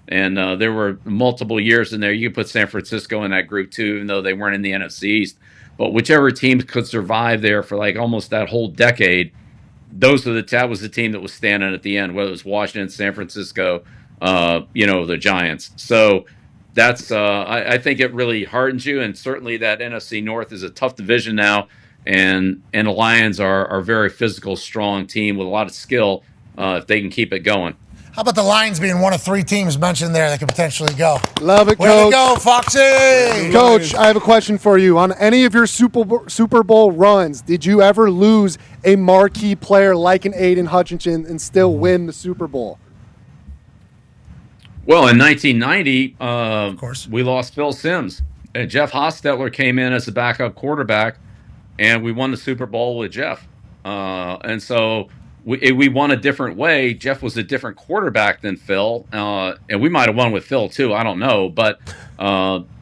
and there were multiple years in there. You could put San Francisco in that group too, even though they weren't in the NFC East. But whichever team could survive there for like almost that whole decade, that was the team that was standing at the end, whether it was Washington, San Francisco, the Giants. So that's I think it really hardens you, and certainly that NFC North is a tough division now, and the Lions are a very physical, strong team with a lot of skill if they can keep it going. How about the Lions being one of 3 teams mentioned there that could potentially go? Love it, Way Coach. to go, Foxy! Coach, I have a question for you. On any of your Super Bowl runs, did you ever lose a marquee player like an Aiden Hutchinson and still win the Super Bowl? Well, in 1990, of course, we lost Phil Simms. And Jeff Hostetler came in as the backup quarterback, and we won the Super Bowl with Jeff. And so we won a different way. Jeff was a different quarterback than Phil, and we might have won with Phil too. I don't know, but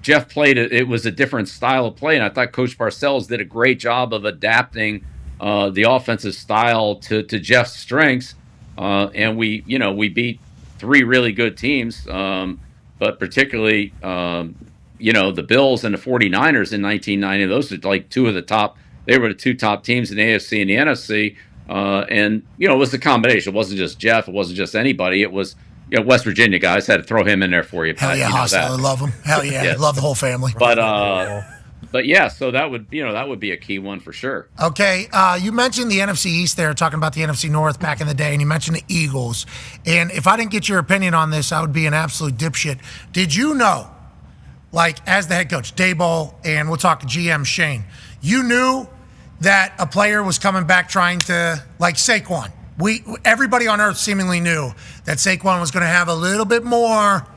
Jeff played it. It was a different style of play, and I thought Coach Parcells did a great job of adapting the offensive style to Jeff's strengths. And we beat 3 really good teams, but particularly the Bills and the 49ers in 1990. Those are like 2 of the top. They were the 2 top teams in the AFC and the NFC. And it was a combination. It wasn't just Jeff. It wasn't just anybody. It was West Virginia guys. Had to throw him in there for you. Hell yeah, Hostetler, love him. Hell yeah, Yes. love the whole family. But yeah, so that would be a key one for sure. Okay, you mentioned the NFC East there, talking about the NFC North back in the day, and you mentioned the Eagles. And if I didn't get your opinion on this, I would be an absolute dipshit. Did you know, like as the head coach, Daboll, and we'll talk to GM Shane, you knew that a player was coming back trying to, like Saquon. Everybody on earth seemingly knew that Saquon was going to have a little bit more,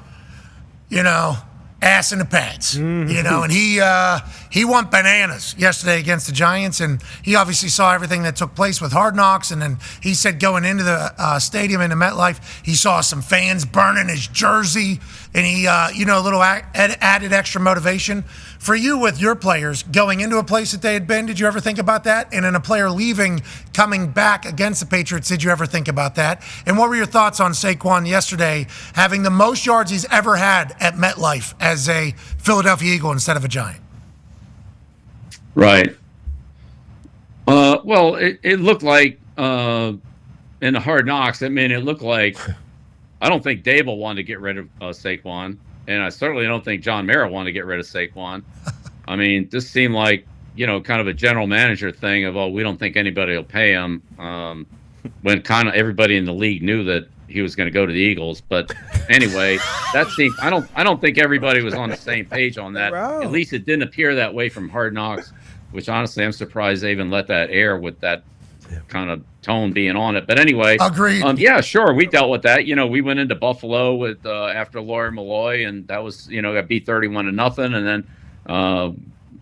ass in the pants, and he went bananas yesterday against the Giants, and he obviously saw everything that took place with Hard Knocks, and then he said going into the stadium into MetLife, he saw some fans burning his jersey, and he, a little added extra motivation. For you with your players, going into a place that they had been, did you ever think about that? And then a player leaving, coming back against the Patriots, did you ever think about that? And what were your thoughts on Saquon yesterday having the most yards he's ever had at MetLife as a Philadelphia Eagle instead of a Giant? Right. Well, it looked like in the Hard Knocks, it looked like I don't think Daboll wanted to get rid of Saquon. And I certainly don't think John Mara wanted to get rid of Saquon. I mean, this seemed like, kind of a general manager thing of, we don't think anybody will pay him. When kind of everybody in the league knew that he was going to go to the Eagles. But anyway, that seemed, I don't think everybody was on the same page on that. At least it didn't appear that way from Hard Knocks, which honestly, I'm surprised they even let that air with that kind of tone being on it. But anyway, agreed. Yeah, sure, we dealt with that. We went into Buffalo with after Lawyer Malloy, and that was got beat 31-0, and then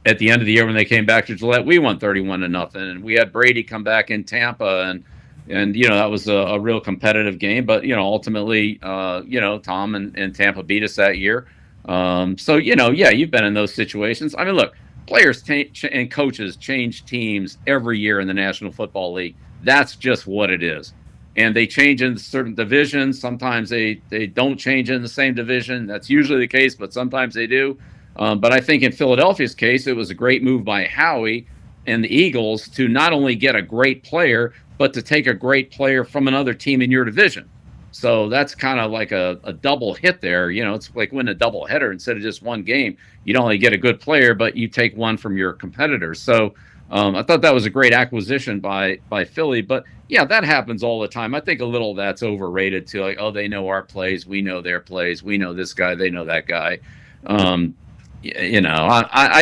at the end of the year when they came back to Gillette, we won 31-0, and we had Brady come back in Tampa, and that was a real competitive game. But ultimately, Tom and Tampa beat us that year. So you've been in those situations. I mean, look. Players and coaches change teams every year in the National Football League. That's just what it is. And they change in certain divisions. Sometimes they don't change in the same division. That's usually the case, but sometimes they do. But I think in Philadelphia's case, it was a great move by Howie and the Eagles to not only get a great player, but to take a great player from another team in your division. So that's kind of like a double hit there. It's like winning a double header instead of just one game. You don't only get a good player, but you take one from your competitors. So I thought that was a great acquisition by Philly. But yeah, that happens all the time. I think a little of that's overrated too. Like, they know our plays, we know their plays, we know this guy, they know that guy. I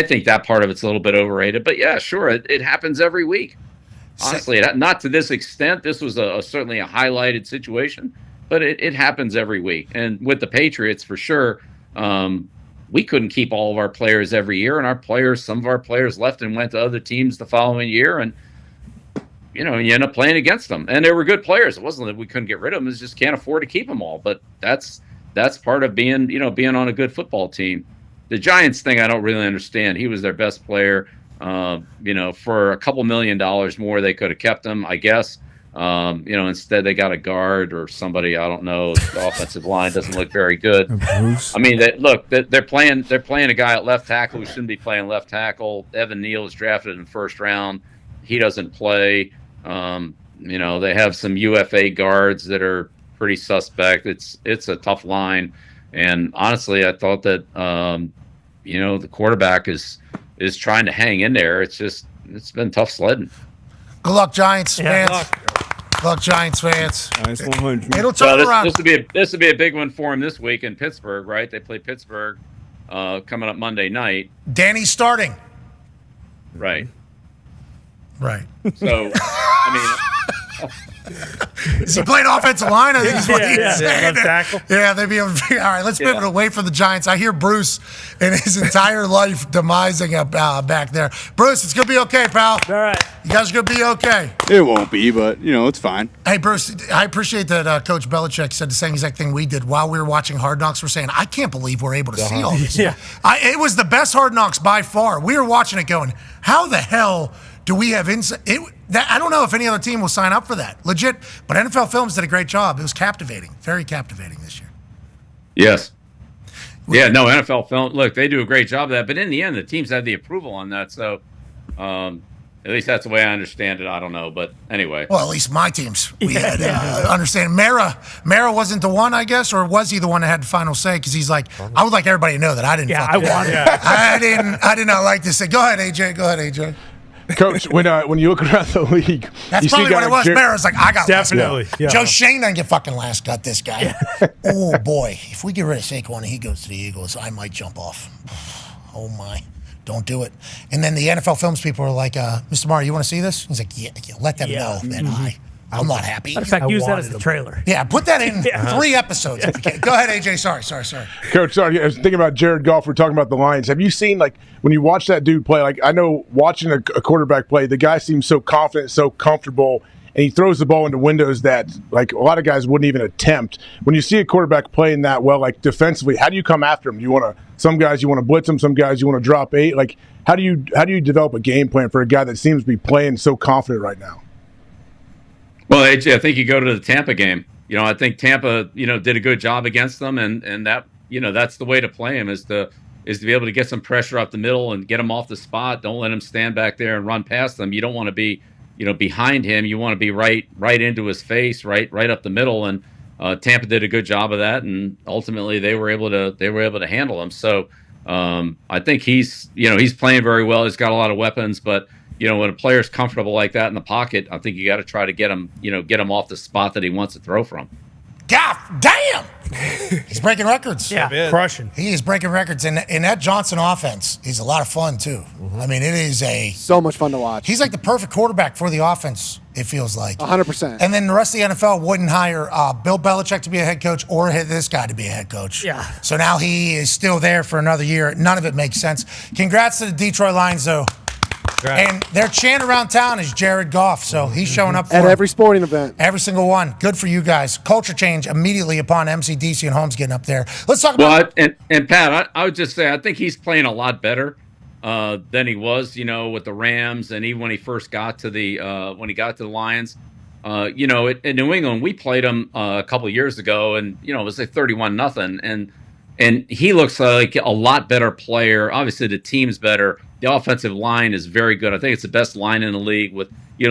think that part of it's a little bit overrated. But yeah, sure, it happens every week. Honestly, not to this extent. This was certainly a highlighted situation. But it happens every week. And with the Patriots, for sure, we couldn't keep all of our players every year. And some of our players left and went to other teams the following year. And, you end up playing against them. And they were good players. It wasn't that we couldn't get rid of them. It's just can't afford to keep them all. But that's part of being on a good football team. The Giants thing, I don't really understand. He was their best player. For a couple $1 million more, they could have kept him, I guess. Instead they got a guard or somebody, I don't know. The offensive line doesn't look very good. I mean, they're playing a guy at left tackle who shouldn't be playing left tackle. Evan Neal was drafted in the first round. He doesn't play. They have some UFA guards that are pretty suspect. It's a tough line. And honestly, I thought that the quarterback is trying to hang in there. It's been tough sledding. Good luck, Giants fans. Good luck, Giants fans. Giants 100. It'll turn around. This would be a big one for him this week in Pittsburgh, right? They play Pittsburgh coming up Monday night. Danny's starting. Right. Right. So, Is he playing offensive line? I think he's what he's saying. Left tackle. Yeah, they'd be able to. All right, let's pivot away from the Giants. I hear Bruce and his entire life demising back there. Bruce, it's going to be okay, pal. All right. You guys are going to be okay. It won't be, but, it's fine. Hey, Bruce, I appreciate that Coach Belichick said the same exact thing we did while we were watching Hard Knocks. We're saying, I can't believe we're able to see all this. Yeah. It was the best Hard Knocks by far. We were watching it going, how the hell do we have insight? I don't know if any other team will sign up for that. Legit. But NFL Films did a great job. It was captivating. Very captivating this year. Yes. Yeah, no, NFL Film, look, they do a great job of that. But in the end, the teams had the approval on that. So at least that's the way I understand it. I don't know. But anyway. Well, at least my teams. We had understand. Mara wasn't the one, I guess, or was he the one that had the final say? Because he's like, I would like everybody to know that I didn't. Yeah, I wanted. I did not like to say. Go ahead, AJ. Coach, when you look around the league, that's you probably see what it was. Mara's like, I got definitely. Yeah. Joe Shane doesn't get fucking last cut. This guy. Oh boy, if we get rid of Saquon and he goes to the Eagles, I might jump off. Oh my, don't do it. And then the NFL Films people are like, Mr. Maher, you want to see this? He's like, yeah, let them know that I'm not happy. Matter of fact, use that as the trailer. Yeah, put that in 3 episodes. If you can. Go ahead, AJ. Sorry. Coach, sorry. I was thinking about Jared Goff. We're talking about the Lions. Have you seen, when you watch that dude play, I know watching a quarterback play, the guy seems so confident, so comfortable, and he throws the ball into windows that, a lot of guys wouldn't even attempt. When you see a quarterback playing that well, defensively, how do you come after him? Some guys you want to blitz them, some guys you want to drop 8. How do you develop a game plan for a guy that seems to be playing so confident right now? Well, AJ, I think you go to the Tampa game. I think Tampa, did a good job against them, and that, that's the way to play him is to be able to get some pressure up the middle and get him off the spot. Don't let him stand back there and run past them. You don't want to be, behind him. You want to be right into his face, right up the middle. And Tampa did a good job of that, and ultimately they were able to handle him. So I think he's playing very well. He's got a lot of weapons, but. When a player's comfortable like that in the pocket, I think you got to try to get him off the spot that he wants to throw from. God damn! He's breaking records. Yeah, crushing. He is breaking records. And that Johnson offense is a lot of fun, too. I mean, it is so much fun to watch. He's like the perfect quarterback for the offense, it feels like. 100%. And then the rest of the NFL wouldn't hire Bill Belichick to be a head coach or this guy to be a head coach. Yeah. So now he is still there for another year. None of it makes sense. Congrats to the Detroit Lions, though. Right. And their chant around town is Jared Goff, so he's showing up for at every sporting event. Every single one. Good for you guys. Culture change immediately upon MCDC and Holmes getting up there. Let's talk about. Well, and Pat, I would just say I think he's playing a lot better than he was, with the Rams, and even when he first got to the Lions. In New England, we played him a couple of years ago, and it was like 31-0, and he looks like a lot better player. Obviously, the team's better. The offensive line is very good. I think it's the best line in the league with,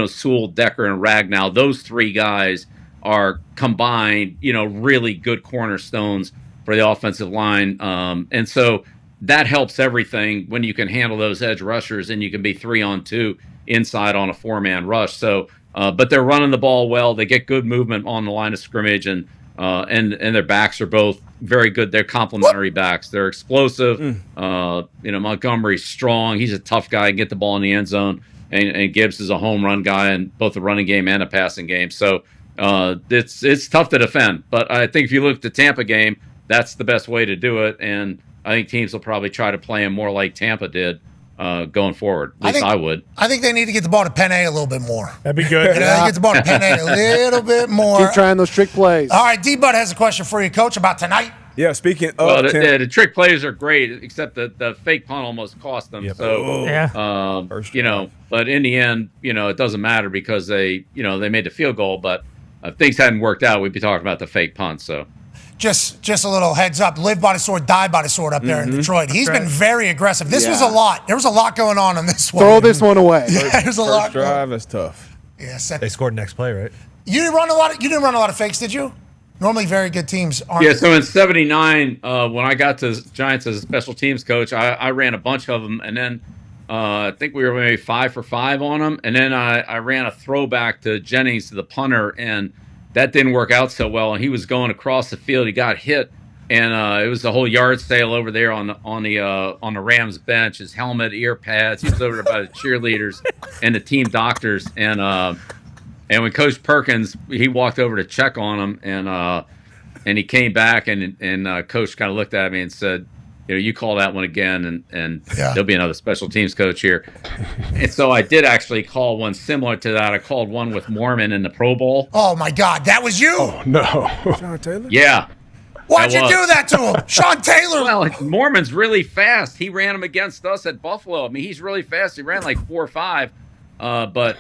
Sewell, Decker, and Ragnow. Those 3 guys are combined, really good cornerstones for the offensive line. And so that helps everything when you can handle those edge rushers and you can be 3-on-2 inside on a 4-man rush. So, but they're running the ball well. They get good movement on the line of scrimmage, and their backs are both very good. They're complementary backs. They're explosive. Montgomery's strong. He's a tough guy. Get the ball in the end zone. And Gibbs is a home run guy in both the running game and a passing game. So it's tough to defend. But I think if you look at the Tampa game, that's the best way to do it. And I think teams will probably try to play him more like Tampa did going forward. At least I would. I think they need to get the ball to Penn A a little bit more. That'd be good. Get the ball to Penn A a little bit more. Keep trying those trick plays. All right, D-Bud has a question for you, Coach, about tonight. Yeah, speaking of the trick plays are great, except the fake punt almost cost them. Yep. So, but in the end, it doesn't matter because they made the field goal. But if things hadn't worked out, we'd be talking about the fake punt. So, just a little heads up: live by the sword, die by the sword up there in Detroit. He's been very aggressive. This was a lot. There was a lot going on in this one. Throw this one away. There's a lot. Drive is tough. Yeah, they scored next play, right? You didn't run a lot. You didn't run a lot of fakes, did you? Normally, very good teams aren't. Yeah, so in '79, when I got to Giants as a special teams coach, I ran a bunch of them, and then I think we were maybe 5 for 5 on them, and then I ran a throwback to Jennings, the punter, and that didn't work out so well. And he was going across the field, he got hit, and it was the whole yard sale over there on the Rams bench. His helmet, ear pads, he was over there by the cheerleaders and the team doctors, and when Coach Perkins, he walked over to check on him, and he came back, and Coach kind of looked at me and said, you call that one again, and there'll be another special teams coach here. And so I did actually call one similar to that. I called one with Mormon in the Pro Bowl. Oh, my God. That was you? Oh, no. Sean Taylor? Yeah. Why'd you do that to him? Sean Taylor. Well, Mormon's really fast. He ran him against us at Buffalo. I mean, he's really fast. He ran like 4 or 5. But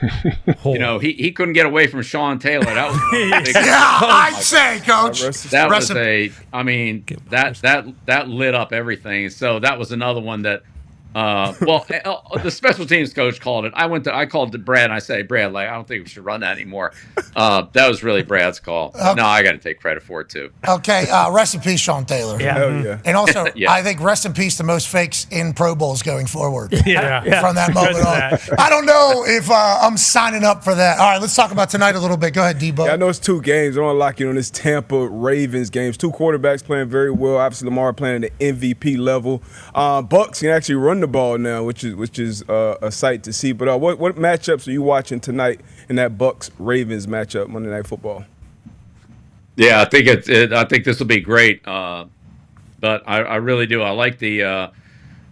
he couldn't get away from Sean Taylor. That was I'd say, Coach. That was that lit up everything. So that was another one that the special teams coach called it. I called to Brad and I said, Brad, I don't think we should run that anymore. That was really Brad's call. No, I got to take credit for it too. Okay, rest in peace, Sean Taylor. Yeah. Hell yeah. And also, Yeah. I think rest in peace the most fakes in Pro Bowls going forward. Yeah. From that moment on. I don't know if I'm signing up for that. All right, let's talk about tonight a little bit. Go ahead, Debo. Yeah, I know it's 2 games. I want to lock in on this Tampa Ravens games. 2 quarterbacks playing very well. Obviously, Lamar playing at the MVP level. Bucks can actually run the ball now, which is a sight to see. But what matchups are you watching tonight in that Bucks Ravens matchup Monday Night Football? Yeah, I think this will be great. But I really do. I like the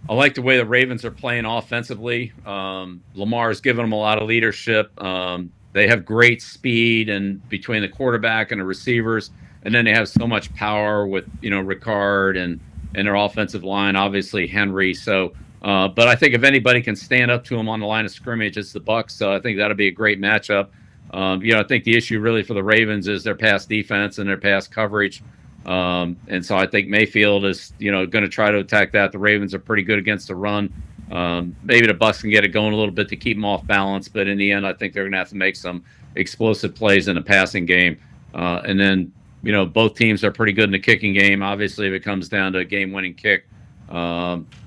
way the Ravens are playing offensively. Lamar's given them a lot of leadership. They have great speed and between the quarterback and the receivers, and then they have so much power with Ricard and their offensive line. Obviously Henry. So. But I think if anybody can stand up to them on the line of scrimmage, it's the Bucs. So I think that'll be a great matchup. I think the issue really for the Ravens is their pass defense and their pass coverage. And so I think Mayfield is, going to try to attack that. The Ravens are pretty good against the run. Maybe the Bucs can get it going a little bit to keep them off balance. But in the end, I think they're going to have to make some explosive plays in the passing game. And then, both teams are pretty good in the kicking game. Obviously, if it comes down to a game-winning kick,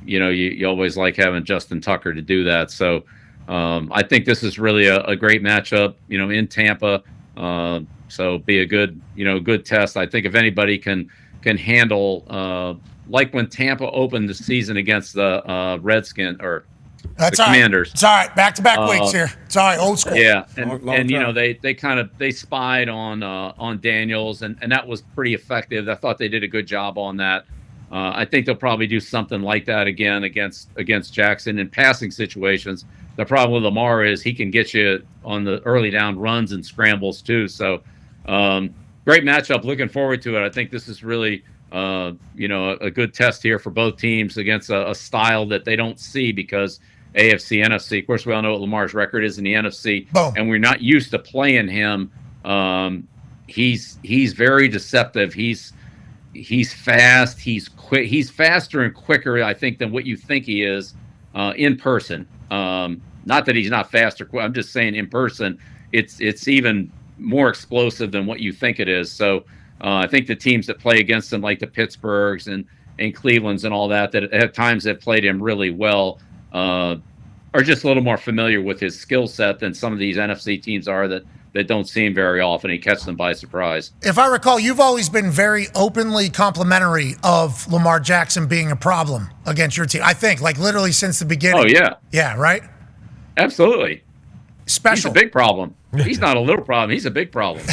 you always like having Justin Tucker to do that. So I think this is really a great matchup, in Tampa. So be a good test. I think if anybody can handle, like when Tampa opened the season against the Redskins or That's the all right. Commanders. It's all right. Back-to-back weeks here. It's all right. Old school. Yeah, Long time. they spied on Daniels, and that was pretty effective. I thought they did a good job on that. I think they'll probably do something like that again against Jackson in passing situations. The problem with Lamar is he can get you on the early down runs and scrambles too. So great matchup. Looking forward to it. I think this is really a good test here for both teams against a style that they don't see because AFC, NFC. Of course, we all know what Lamar's record is in the NFC, and we're not used to playing him. He's very deceptive. He's fast. He's quick. He's faster and quicker, I think, than what you think he is in person. Not that he's not fast or quick. I'm just saying in person, it's even more explosive than what you think it is. So I think the teams that play against him, like the Pittsburghs and Clevelands and all that at times have played him really well, are just a little more familiar with his skill set than some of these NFC teams are that don't see him very often. He catches them by surprise. If I recall, you've always been very openly complimentary of Lamar Jackson being a problem against your team. I think, like literally since the beginning. Oh, yeah. Yeah, right? Absolutely. Special. He's a big problem. He's not a little problem. He's a big problem.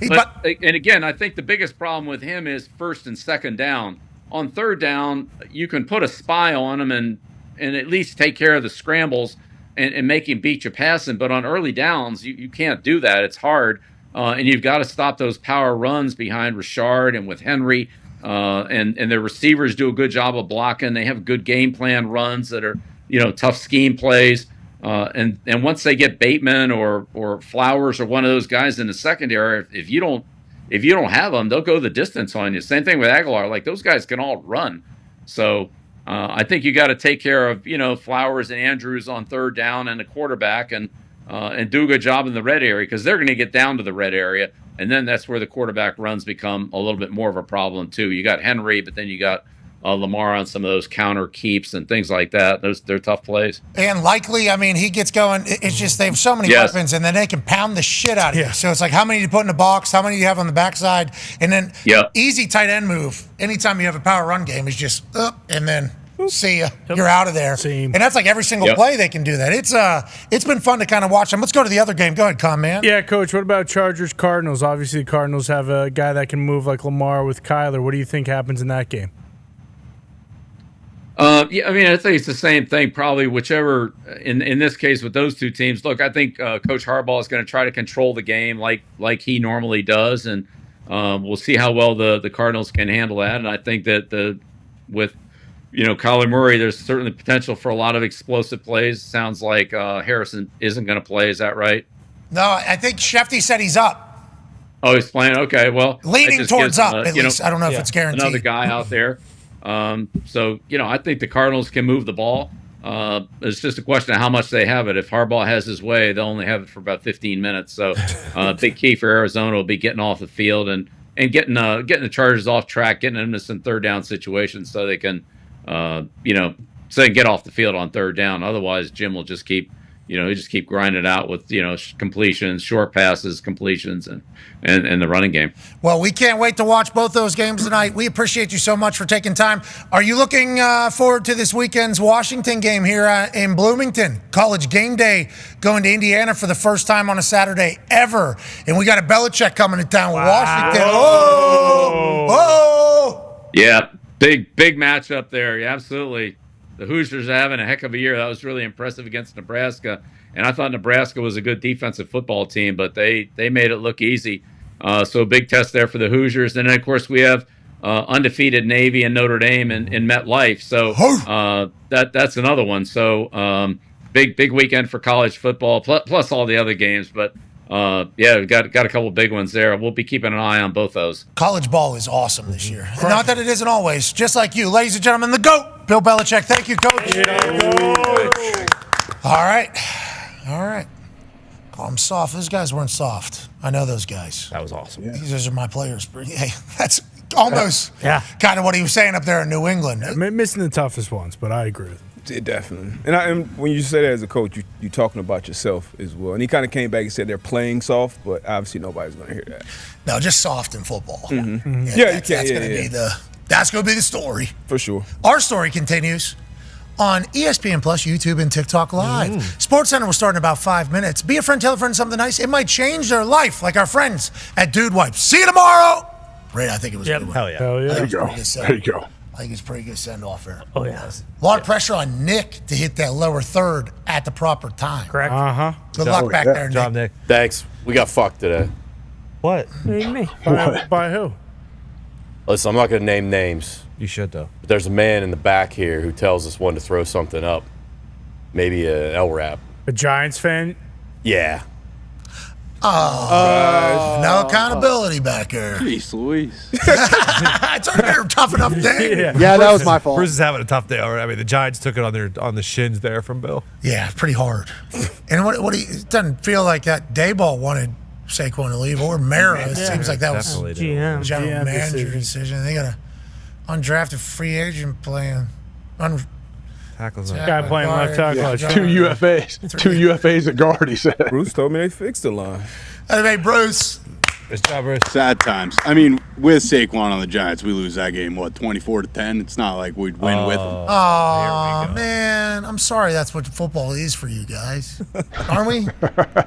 And again, I think the biggest problem with him is first and second down. On third down, you can put a spy on him and at least take care of the scrambles and make him beat you passing. But on early downs, you can't do that. It's hard. And you've got to stop those power runs behind Richard and with Henry. And their receivers do a good job of blocking. They have good game plan runs that are, tough scheme plays. And once they get Bateman or Flowers or one of those guys in the secondary, if you don't have them, they'll go the distance on you. Same thing with Aguilar. Like those guys can all run. So I think you got to take care of Flowers and Andrews on third down and the quarterback and do a good job in the red area because they're going to get down to the red area. And then that's where the quarterback runs become a little bit more of a problem too. You got Henry, but then you got Lamar on some of those counter keeps and things like that. They're tough plays. And likely, I mean, he gets going. It's just they have so many weapons, and then they can pound the shit out of you. So it's like, how many do you put in the box? How many do you have on the backside? And then easy tight end move. Anytime you have a power run game is just up, and then see ya. You're out of there. And that's like every single play they can do that. It's been fun to kind of watch them. Let's go to the other game. Go ahead, Con, man. Yeah, Coach, what about Chargers, Cardinals? Obviously, the Cardinals have a guy that can move like Lamar with Kyler. What do you think happens in that game? Yeah, I mean, I think it's the same thing, probably whichever, in this case with those two teams. Look, I think Coach Harbaugh is going to try to control the game like he normally does, and we'll see how well the Cardinals can handle that. And I think that with Kyler Murray, there's certainly potential for a lot of explosive plays. Sounds like Harrison isn't going to play. Is that right? No, I think Schefter said he's up. Oh, he's playing? Okay, well. Leaning towards up, at least. I don't know if it's guaranteed. Another guy out there. So, I think the Cardinals can move the ball. It's just a question of how much they have it. If Harbaugh has his way, they'll only have it for about 15 minutes. So, big key for Arizona will be getting off the field and getting the Chargers off track, getting them into some third down situations so they can, so they can get off the field on third down. Otherwise, Jim will just keep grinding it out with, completions, short passes, completions, and the running game. Well, we can't wait to watch both those games tonight. We appreciate you so much for taking time. Are you looking forward to this weekend's Washington game here in Bloomington? College game day, going to Indiana for the first time on a Saturday ever. And we got a Belichick coming to town with Washington. Oh! Yeah, big matchup there. Yeah, absolutely. The Hoosiers are having a heck of a year. That was really impressive against Nebraska. And I thought Nebraska was a good defensive football team, but they made it look easy. So a big test there for the Hoosiers. And then, of course, we have undefeated Navy and Notre Dame in MetLife. So that's another one. So big weekend for college football, plus all the other games. But, we've got a couple big ones there. We'll be keeping an eye on both those. College ball is awesome this year. Not that it isn't always. Just like you, ladies and gentlemen, the GOAT. Bill Belichick, thank you, Coach. All right. Call them soft. Those guys weren't soft. I know those guys. That was awesome. Yeah. Those are my players. Hey, that's almost kind of what he was saying up there in New England. Missing the toughest ones, but I agree with him. Yeah, definitely. And when you say that as a coach, you're talking about yourself as well. And he kind of came back and said they're playing soft, but obviously nobody's going to hear that. No, just soft in football. Mm-hmm. That's going to be the story. For sure. Our story continues on ESPN Plus, YouTube, and TikTok Live. SportsCenter will start in about 5 minutes. Be a friend, tell a friend something nice. It might change their life, like our friends at Dude Wipes. See you tomorrow. Great, I think it was a good one. Hell yeah. There you go. I think it's a pretty good send-off there. Oh, yeah. A lot of pressure on Nick to hit that lower third at the proper time. Correct. Good luck back there, Nick. Job, Nick. Thanks. We got fucked today. What? Me. By who? Listen, I'm not going to name names. You should, though. But there's a man in the back here who tells us when to throw something up. Maybe an L-rap. A Giants fan? Yeah. No accountability back there. Jeez Louise. It's already a tough enough day. Yeah, that was my fault. Bruce is having a tough day. I mean, the Giants took it on the shins there from Bill. Yeah, pretty hard. And it doesn't feel like that Dayball wanted Saquon to leave or Mara. It seems like that was GM. general manager decision. They got a undrafted free agent playing. Tackles. Guy playing left tackle. Two UFAs at guard, he said. Bruce told me they fixed the line. Hey, Bruce. Good job, Bruce. Sad times. I mean, with Saquon on the Giants, we lose that game, 24-10? It's not like we'd win with him. Oh, man. I'm sorry that's what football is for you guys. Aren't we?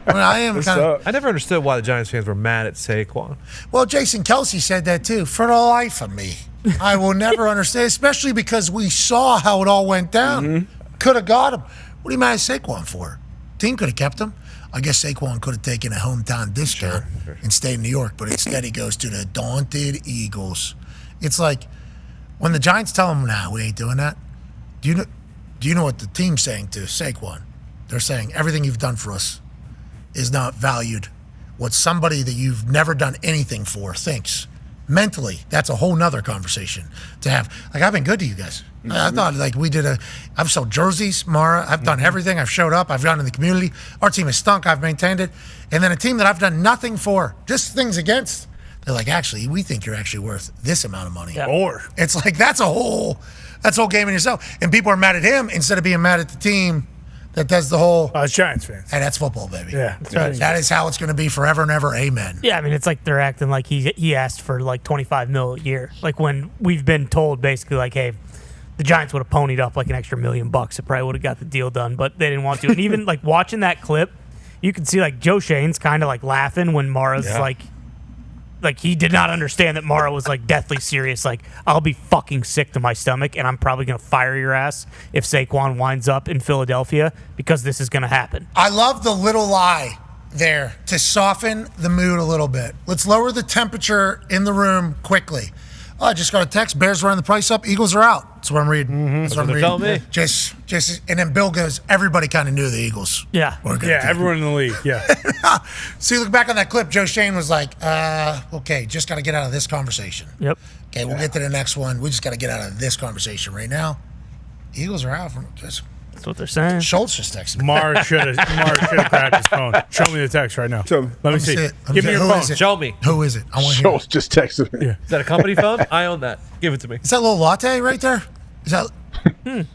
I am kind of. I never understood why the Giants fans were mad at Saquon. Well, Jason Kelsey said that too. For the life of me, I will never understand, especially because we saw how it all went down. Could have got him. What are you mad at Saquon for? Team could have kept him. I guess Saquon could have taken a hometown discount and stayed in New York, but instead he goes to the daunted Eagles. It's like when the Giants tell him, "Nah, we ain't doing that." Do you know what the team's saying to Saquon? They're saying everything you've done for us is not valued. What somebody that you've never done anything for thinks mentally, that's a whole nother conversation to have. Like, I've been good to you guys. I thought, like, I've sold jerseys, Mara. I've done everything. I've showed up. I've gone in the community. Our team has stunk. I've maintained it. And then a team that I've done nothing for, just things against, they're like, actually, we think you're actually worth this amount of money. Or it's like, that's a whole game in yourself. And people are mad at him instead of being mad at the team that does the whole. It's Giants fans. Hey, that's football, baby. Yeah, that's right. That is how it's going to be forever and ever. Amen. Yeah, I mean, it's like they're acting like he asked for like $25 million a year. Like when we've been told basically like, hey, the Giants would have ponied up like an extra $1 million. It probably would have got the deal done, but they didn't want to. And even like watching that clip, you can see like Joe Shane's kind of like laughing when Mara's like he did not understand that Mara was like deathly serious. Like, I'll be fucking sick to my stomach, and I'm probably going to fire your ass if Saquon winds up in Philadelphia because this is going to happen. I love the little lie there to soften the mood a little bit. Let's lower the temperature in the room quickly. Oh, I just got a text. Bears running the price up. Eagles are out. That's what I'm reading. That's what I'm reading. Me. Just, and then Bill goes, everybody kind of knew the Eagles. Yeah. Everyone in the league. Yeah. So you look back on that clip, Joe Shane was like, okay, just got to get out of this conversation. Yep. Okay, we'll get to the next one. We just got to get out of this conversation right now. Eagles are out from just. That's what they're saying. Schultz just texted me. Mark should have cracked his phone. Show me the text right now. Let me see. Give me your phone. Show me. Who is it? I want to hear. Schultz just texted me. Yeah. Is that a company phone? I own that. Give it to me. Is that little latte right there? Is that?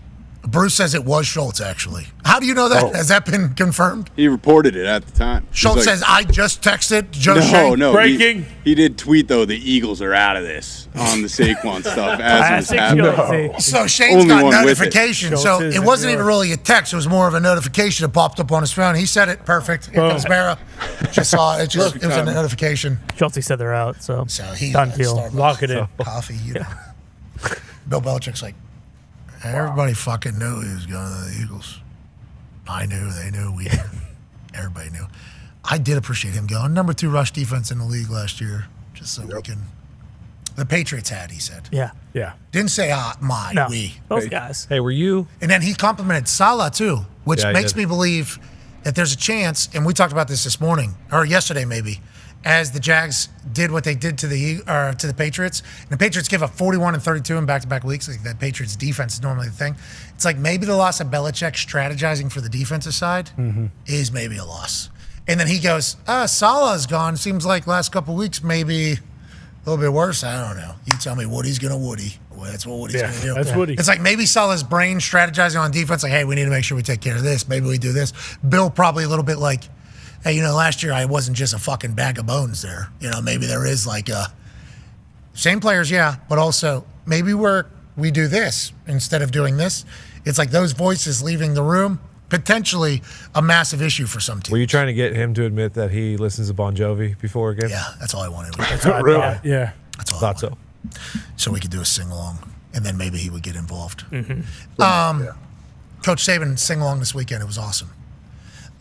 Bruce says it was Schultz, actually. How do you know that? Has that been confirmed? He reported it at the time. Schultz says, I just texted Joe Shane. No. Breaking. He did tweet, though, the Eagles are out of this on the Saquon stuff as it was happening. So Shane's got notification. So it wasn't even really a text. It was more of a notification that popped up on his phone. He said it perfect. Here comes Mara. Just saw it. It was a notification. Schultz said they're out, so he done deal. Starbucks, Lock it in. Coffee, you know. Bill Belichick's like, everybody fucking knew he was going to the Eagles. I knew, they knew, we knew. Everybody knew. I did appreciate him going. Number 2 rush defense in the league last year, just so we can. The Patriots had, he said. Yeah. Didn't say we. Those guys. Hey, were you? And then he complimented Salah too, which makes me believe that there's a chance. And we talked about this morning or yesterday maybe, as the Jags did what they did to the Patriots. And the Patriots give up 41 and 32 in back-to-back weeks. Like that Patriots defense is normally the thing. It's like maybe the loss of Belichick strategizing for the defensive side is maybe a loss. And then he goes, Salah's gone. Seems like last couple of weeks maybe a little bit worse. I don't know. You tell me Woody's going to Woody. Well, that's what Woody's going to do. That's Woody. It's like maybe Salah's brain strategizing on defense. Like, hey, we need to make sure we take care of this. Maybe we do this. Bill probably a little bit like, hey, last year I wasn't just a fucking bag of bones there. Maybe there is like same players, yeah, but also maybe we do this instead of doing this. It's like those voices leaving the room, potentially a massive issue for some teams. Were you trying to get him to admit that he listens to Bon Jovi before a game? Yeah, that's all I wanted. That's what I thought. Yeah. That's all Thought so. So we could do a sing-along, and then maybe he would get involved. Mm-hmm. Coach Saban sing-along this weekend. It was awesome.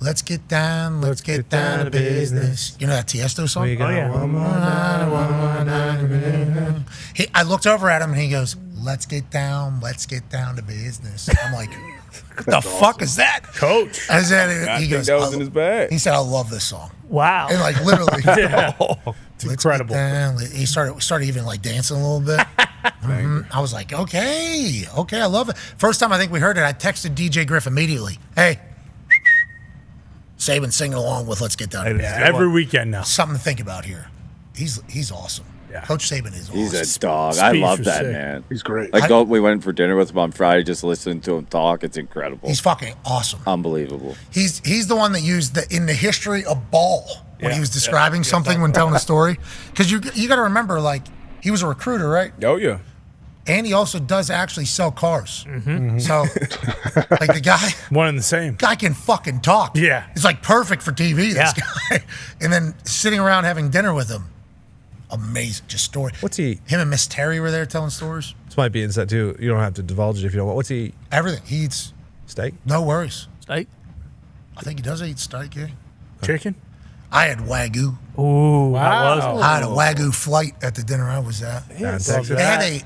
Let's get down to business. You know that Tiesto song? One more night. I looked over at him and he goes, let's get down to business. I'm like, what the fuck is that? Coach. I said, he goes, that was in his bag. He said, I love this song. Wow. And like literally. It's incredible. He started even like dancing a little bit. I was like, okay, I love it. First time I think we heard it, I texted DJ Griff immediately. Hey, Saban singing along with Let's Get Down to Business. Every weekend now. Something to think about here. He's awesome. Yeah. Coach Saban is awesome. He's a dog. I love that, man. He's great. We went for dinner with him on Friday, just listening to him talk. It's incredible. He's fucking awesome. Unbelievable. He's the one that used in the history of ball when he was describing something when telling a story. Because you got to remember, like, he was a recruiter, right? Oh, yeah. And he also does actually sell cars. Mm-hmm. So, like the guy, one and the same. Guy can fucking talk. Yeah, it's like perfect for TV. This guy, and then sitting around having dinner with him, amazing. Just story. What's he? Him and Miss Terry were there telling stories. This might be inside too. You don't have to divulge it if you don't want. What's he eat? Everything. He eats steak. No worries. Steak. I think he does eat steak. Yeah. Chicken. I had Wagyu. Ooh, wow. I had a Wagyu flight at the dinner I was at. Yeah,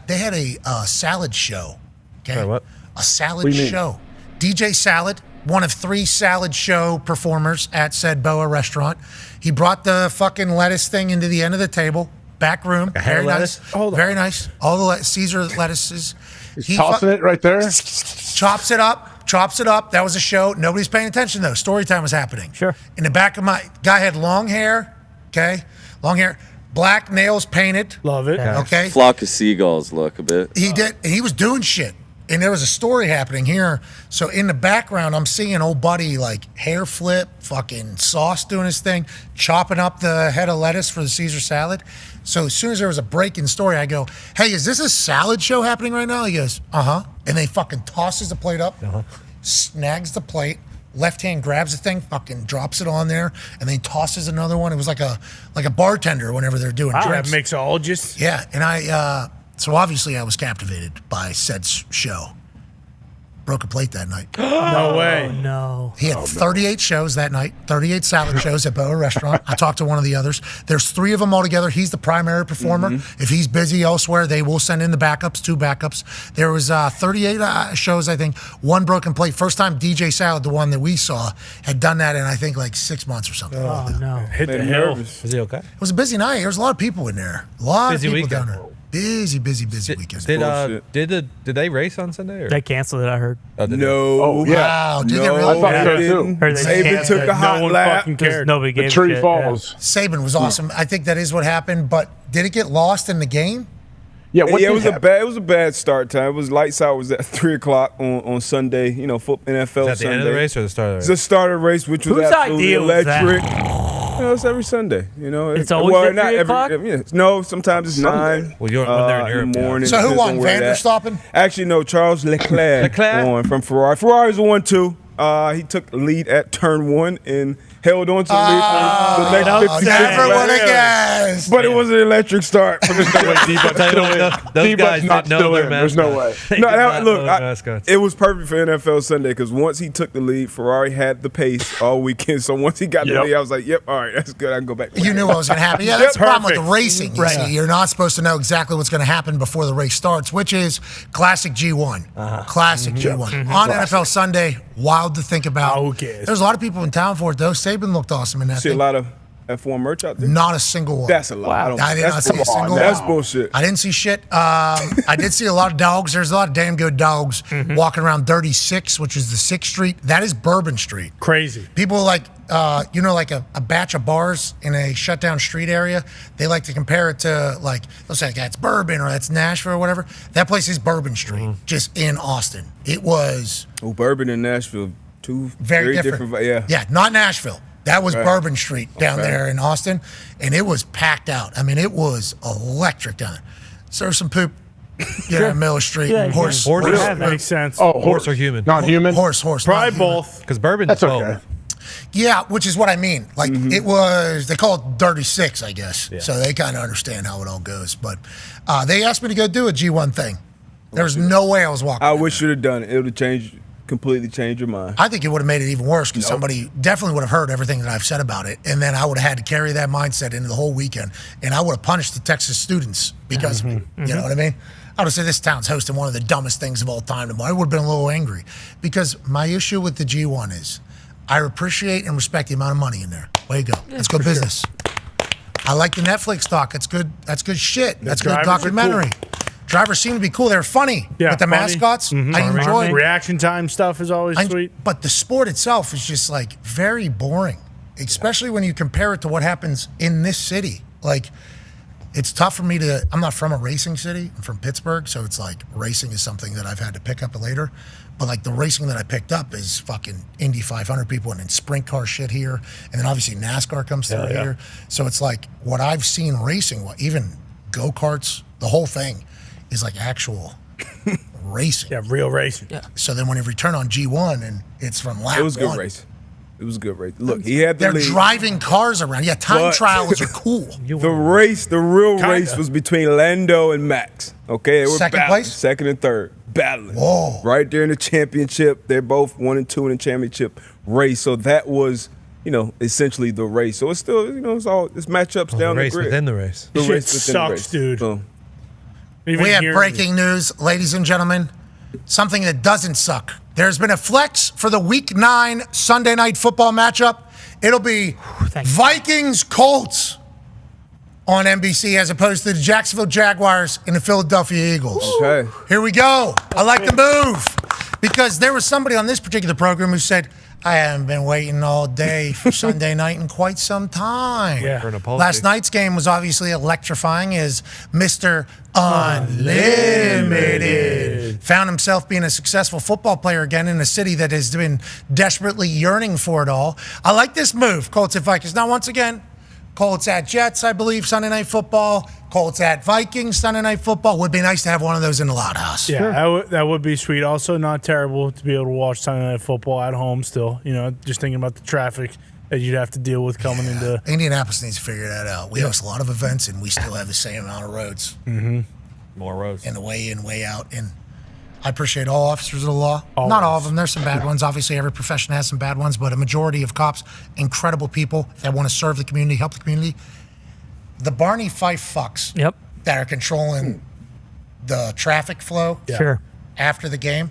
they had a salad show. Okay. Sorry, what? A salad show. DJ Salad, one of 3 salad show performers at said Boa restaurant. He brought the fucking lettuce thing into the end of the table. back room. Very nice. Very nice. All the Caesar lettuces. He's tossing it right there. Chops it up. That was a show. Nobody's paying attention, though. Story time was happening. Sure. In the back of my guy had long hair. Okay. Long hair. Black nails painted. Love it. Okay. Flock of seagulls look a bit. He did. And he was doing shit. And there was a story happening here. So in the background, I'm seeing old buddy like hair flip, fucking Sauce doing his thing, chopping up the head of lettuce for the Caesar salad. So as soon as there was a break in the story, I go, hey, is this a salad show happening right now? He goes, uh-huh. And then he fucking tosses the plate up, snags the plate, left hand grabs the thing, fucking drops it on there, and then he tosses another one. It was like a bartender whenever they're doing drinks. That mixologist. Yeah, and so obviously I was captivated by said show. Broke a plate that night. No way. No. He had 38 shows that night, 38 salad shows at Boa Restaurant. I talked to one of the others. There's 3 of them altogether. He's the primary performer. If he's busy elsewhere, they will send in the backups, 2 backups. There was 38 shows, I think. 1 broken plate. First time DJ Salad, the one that we saw, had done that in, I think, like 6 months or something. Oh, no. Hit the hill. Is he okay? It was a busy night. There was a lot of people in there. A lot Busy of people weekend. down there. Busy weekend. Did they race on Sunday? Or? They canceled it, I heard. No. Oh, yeah. Wow. Did they No, really? I thought so they too. didn't. Heard they Saban canceled took it. a hot No one lap. fucking cared. Nobody The gave a tree shit. falls. Saban was awesome. I think that is what happened, but did it get lost in the game? Yeah, what Yeah, did happen? it was a bad start time. It was lights out. Was at 3:00 on Sunday. You know, NFL Is that the Sunday. end of the race or the start of the It's race? the start of the race, which was Whose absolutely idea was that? electric. You know, it's every Sunday. You know, It's always at 3 o'clock? No, sometimes it's 9. Well, when they're in Europe, in the morning. So who Depends won? on where that- Vanderstappen? Actually, no. Charles Leclerc won from Ferrari. Ferrari's the 1-2. He took the lead at turn 1 and held on to the lead for the next 56 never laps. would have guessed. But it was an electric start. Those guys not didn't know still their in. There's no way. They No, did not look, know their mascots. it was perfect for NFL Sunday because once he took the lead, Ferrari had the pace all weekend. So once he got the lead, I was like, yep, all right, that's good. I can go back. You knew what was going to happen. Yeah, Yep, that's the problem with the perfect. racing. You see. You're not supposed to know exactly what's going to happen before the race starts, which is classic G1. Classic G1. On NFL Sunday, wild to think about. Who cares? There's a lot of people in town for it, though. Saban looked awesome in that See a thing. lot of F1 merch out there? Not a single one. That's a lot. I did not see a single one. That's bullshit. I didn't see shit. I did see a lot of dogs. There's a lot of damn good dogs walking around 36, which is the 6th Street. That is Bourbon Street. Crazy. People like, like a batch of bars in a shut down street area. They like to compare it to, like, they'll say, that's Bourbon or that's Nashville or whatever. That place is Bourbon Street, just in Austin. It was. Oh, Bourbon and Nashville, two very different. Yeah, not Nashville. That was Right. Bourbon Street down there in Austin, and it was packed out. I mean, it was electric down there. So there's some poop, in the middle of the street. Yeah, Horse. That makes sense. Oh, Horse or human? Not human? Horse. Probably not human. both. Because bourbon's That's both. okay. Yeah, which is what I mean. Like, it was, they call it Dirty Six, I guess. Yeah. So they kind of understand how it all goes. But they asked me to go do a G1 thing. There's no way I was walking. I wish you'd have done it. It would have completely changed your mind. I think it would have made it even worse because somebody definitely would have heard everything that I've said about it. And then I would have had to carry that mindset into the whole weekend. And I would have punished the Texas students because of it. You know what I mean? I would have said this town's hosting one of the dumbest things of all time tomorrow. I would have been a little angry because my issue with the G1 is I appreciate and respect the amount of money in there. Way to go. That's good business. I like the Netflix doc. That's good. That's good shit. That's good documentary. Drivers seem to be cool. They're funny with the funny. mascots. I enjoy it. Reaction time stuff is always sweet. But the sport itself is just like very boring, especially when you compare it to what happens in this city. Like, it's tough for me to, I'm not from a racing city. I'm from Pittsburgh. So it's like racing is something that I've had to pick up later. But like the racing that I picked up is fucking Indy 500 people and then sprint car shit here. And then obviously NASCAR comes through here. So it's like what I've seen racing, even go-karts, the whole thing is like actual racing. Yeah, real racing. Yeah. So then when you return on G1 and it's from lap It was a good one, race. It was a good race. Look, he had the they're lead. driving cars around. Yeah, time But- trials are cool. The real race was between Lando and Max. Okay, they were Second battling, place? second and third, battling. Whoa. Right there in the championship. They're both 1 and 2 in the championship race. So that was, essentially the race. So it's still, it's matchups down the race the grid. within the race. The Shit race within the sucks, race. dude. So, We have breaking news, ladies and gentlemen. Something that doesn't suck. There's been a flex for the Week 9 Sunday Night Football matchup. It'll be Vikings-Colts. on NBC as opposed to the Jacksonville Jaguars and the Philadelphia Eagles. Okay. Here we go. I like the move because there was somebody on this particular program who said, I haven't been waiting all day for Sunday night in quite some time. Last night's game was obviously electrifying as Mr. Unlimited found himself being a successful football player again in a city that has been desperately yearning for it all. I like this move, Colts at Vikings. Now, once again, Colts at Jets, I believe, Sunday Night Football. Colts at Vikings, Sunday Night Football. Would be nice to have one of those in the Loud House. Yeah, that would be sweet. Also, not terrible to be able to watch Sunday Night Football at home still. You know, just thinking about the traffic that you'd have to deal with coming into. Indianapolis needs to figure that out. We host a lot of events, and we still have the same amount of roads. Mm-hmm. More roads. And the way in, way out. And I appreciate all officers of the law. Always. Not all of them. There's some bad ones. Obviously, every profession has some bad ones, but a majority of cops, incredible people that want to serve the community, help the community. The Barney Fife fucks that are controlling the traffic flow Sure. after the game,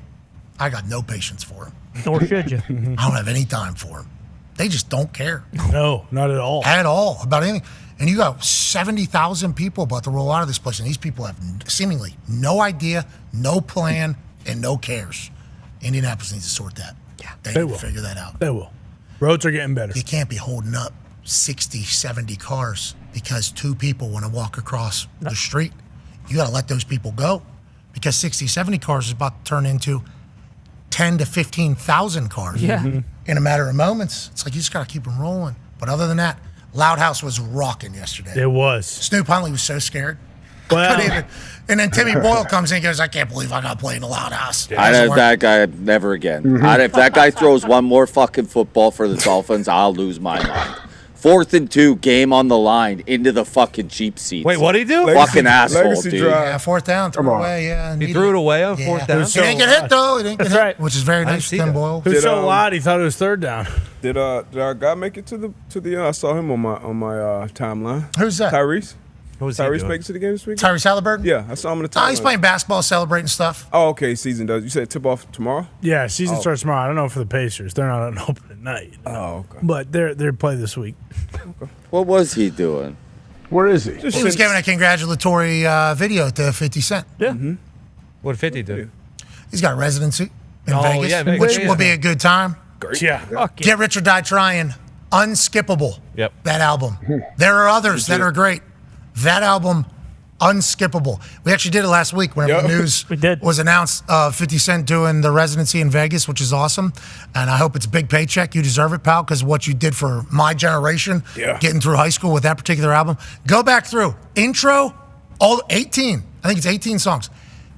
I got no patience for them. Nor should you. I don't have any time for them. They just don't care. No, not at all. At all about anything. And you got 70,000 people about to roll out of this place, and these people have seemingly no idea, no plan, and no cares. Indianapolis needs to sort that. Yeah, they need to figure that out. They will. Roads are getting better. You can't be holding up 60, 70 cars because two people want to walk across the street. You got to let those people go because 60, 70 cars is about to turn into 10 to 15,000 cars in a matter of moments. It's like you just got to keep them rolling. But other than that, Loud House was rocking yesterday. It was. Snoop Huntley was so scared. Well, and then Timmy Boyle comes in and goes, I can't believe I got played in the Loud House. I'd have that guy never again. If that guy throws one more fucking football for the Dolphins, I'll lose my mind. 4th and 2, game on the line, into the fucking cheap seats. Wait, what'd he do? Fucking asshole, dude. Yeah, 4th down, threw it away. Yeah, He threw it away on 4th down? He didn't get hit, though. He didn't get hit, which is very nice for Tim Boyle. He was so loud, he thought it was 3rd down. Did our guy make it to the? I saw him on my timeline. Who's that? Tyrese. What was he Tyrese doing? make it to the game this week? Tyrese Halliburton? Yeah, I saw him on the timeline. He's playing basketball, celebrating stuff. Oh, okay. Season does. You said tip off tomorrow? Yeah, season starts tomorrow. I don't know for the Pacers. They're not on open at night. Oh, okay. But they're play this week. What was he doing? Where is he? He was giving a congratulatory video to 50 Cent. Yeah. What did 50 do? He's got a residency in Oh, Vegas, yeah, Vegas, which yeah. will be a good time. Great. Yeah. Get Rich or Die Trying, unskippable. Yep. That album. There are others that are great. That album, unskippable. We actually did it last week whenever the news was announced. 50 Cent doing the residency in Vegas, which is awesome. And I hope it's a big paycheck. You deserve it, pal, because what you did for my generation, getting through high school with that particular album. Go back through. Intro, all 18. I think it's 18 songs.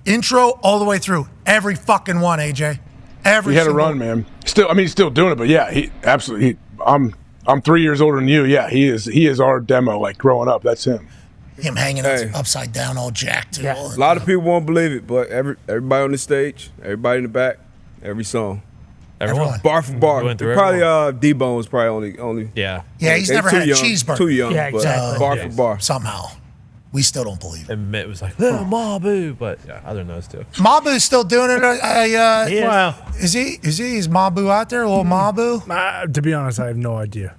Intro all the way through. Every fucking one, AJ. Every He had a single run, man. He's still doing it, but yeah, he absolutely. I'm 3 years older than you. Yeah, he is our demo. Like growing up, that's him. Him hanging upside down, all jacked. A lot of people won't believe it, but everybody on the stage, everybody in the back, every song. Everyone. Bar for bar. We went through Probably D-Bone was probably only. Yeah. Yeah, he's never had a cheeseburger. Too young. Yeah, but exactly. bar for bar. Somehow. We still don't believe it. And Mitt was like, little Mabu. But yeah, other than those two. Mabu's still doing it. Wow. Is he? Is Mabu out there? A little Mabu? To be honest, I have no idea.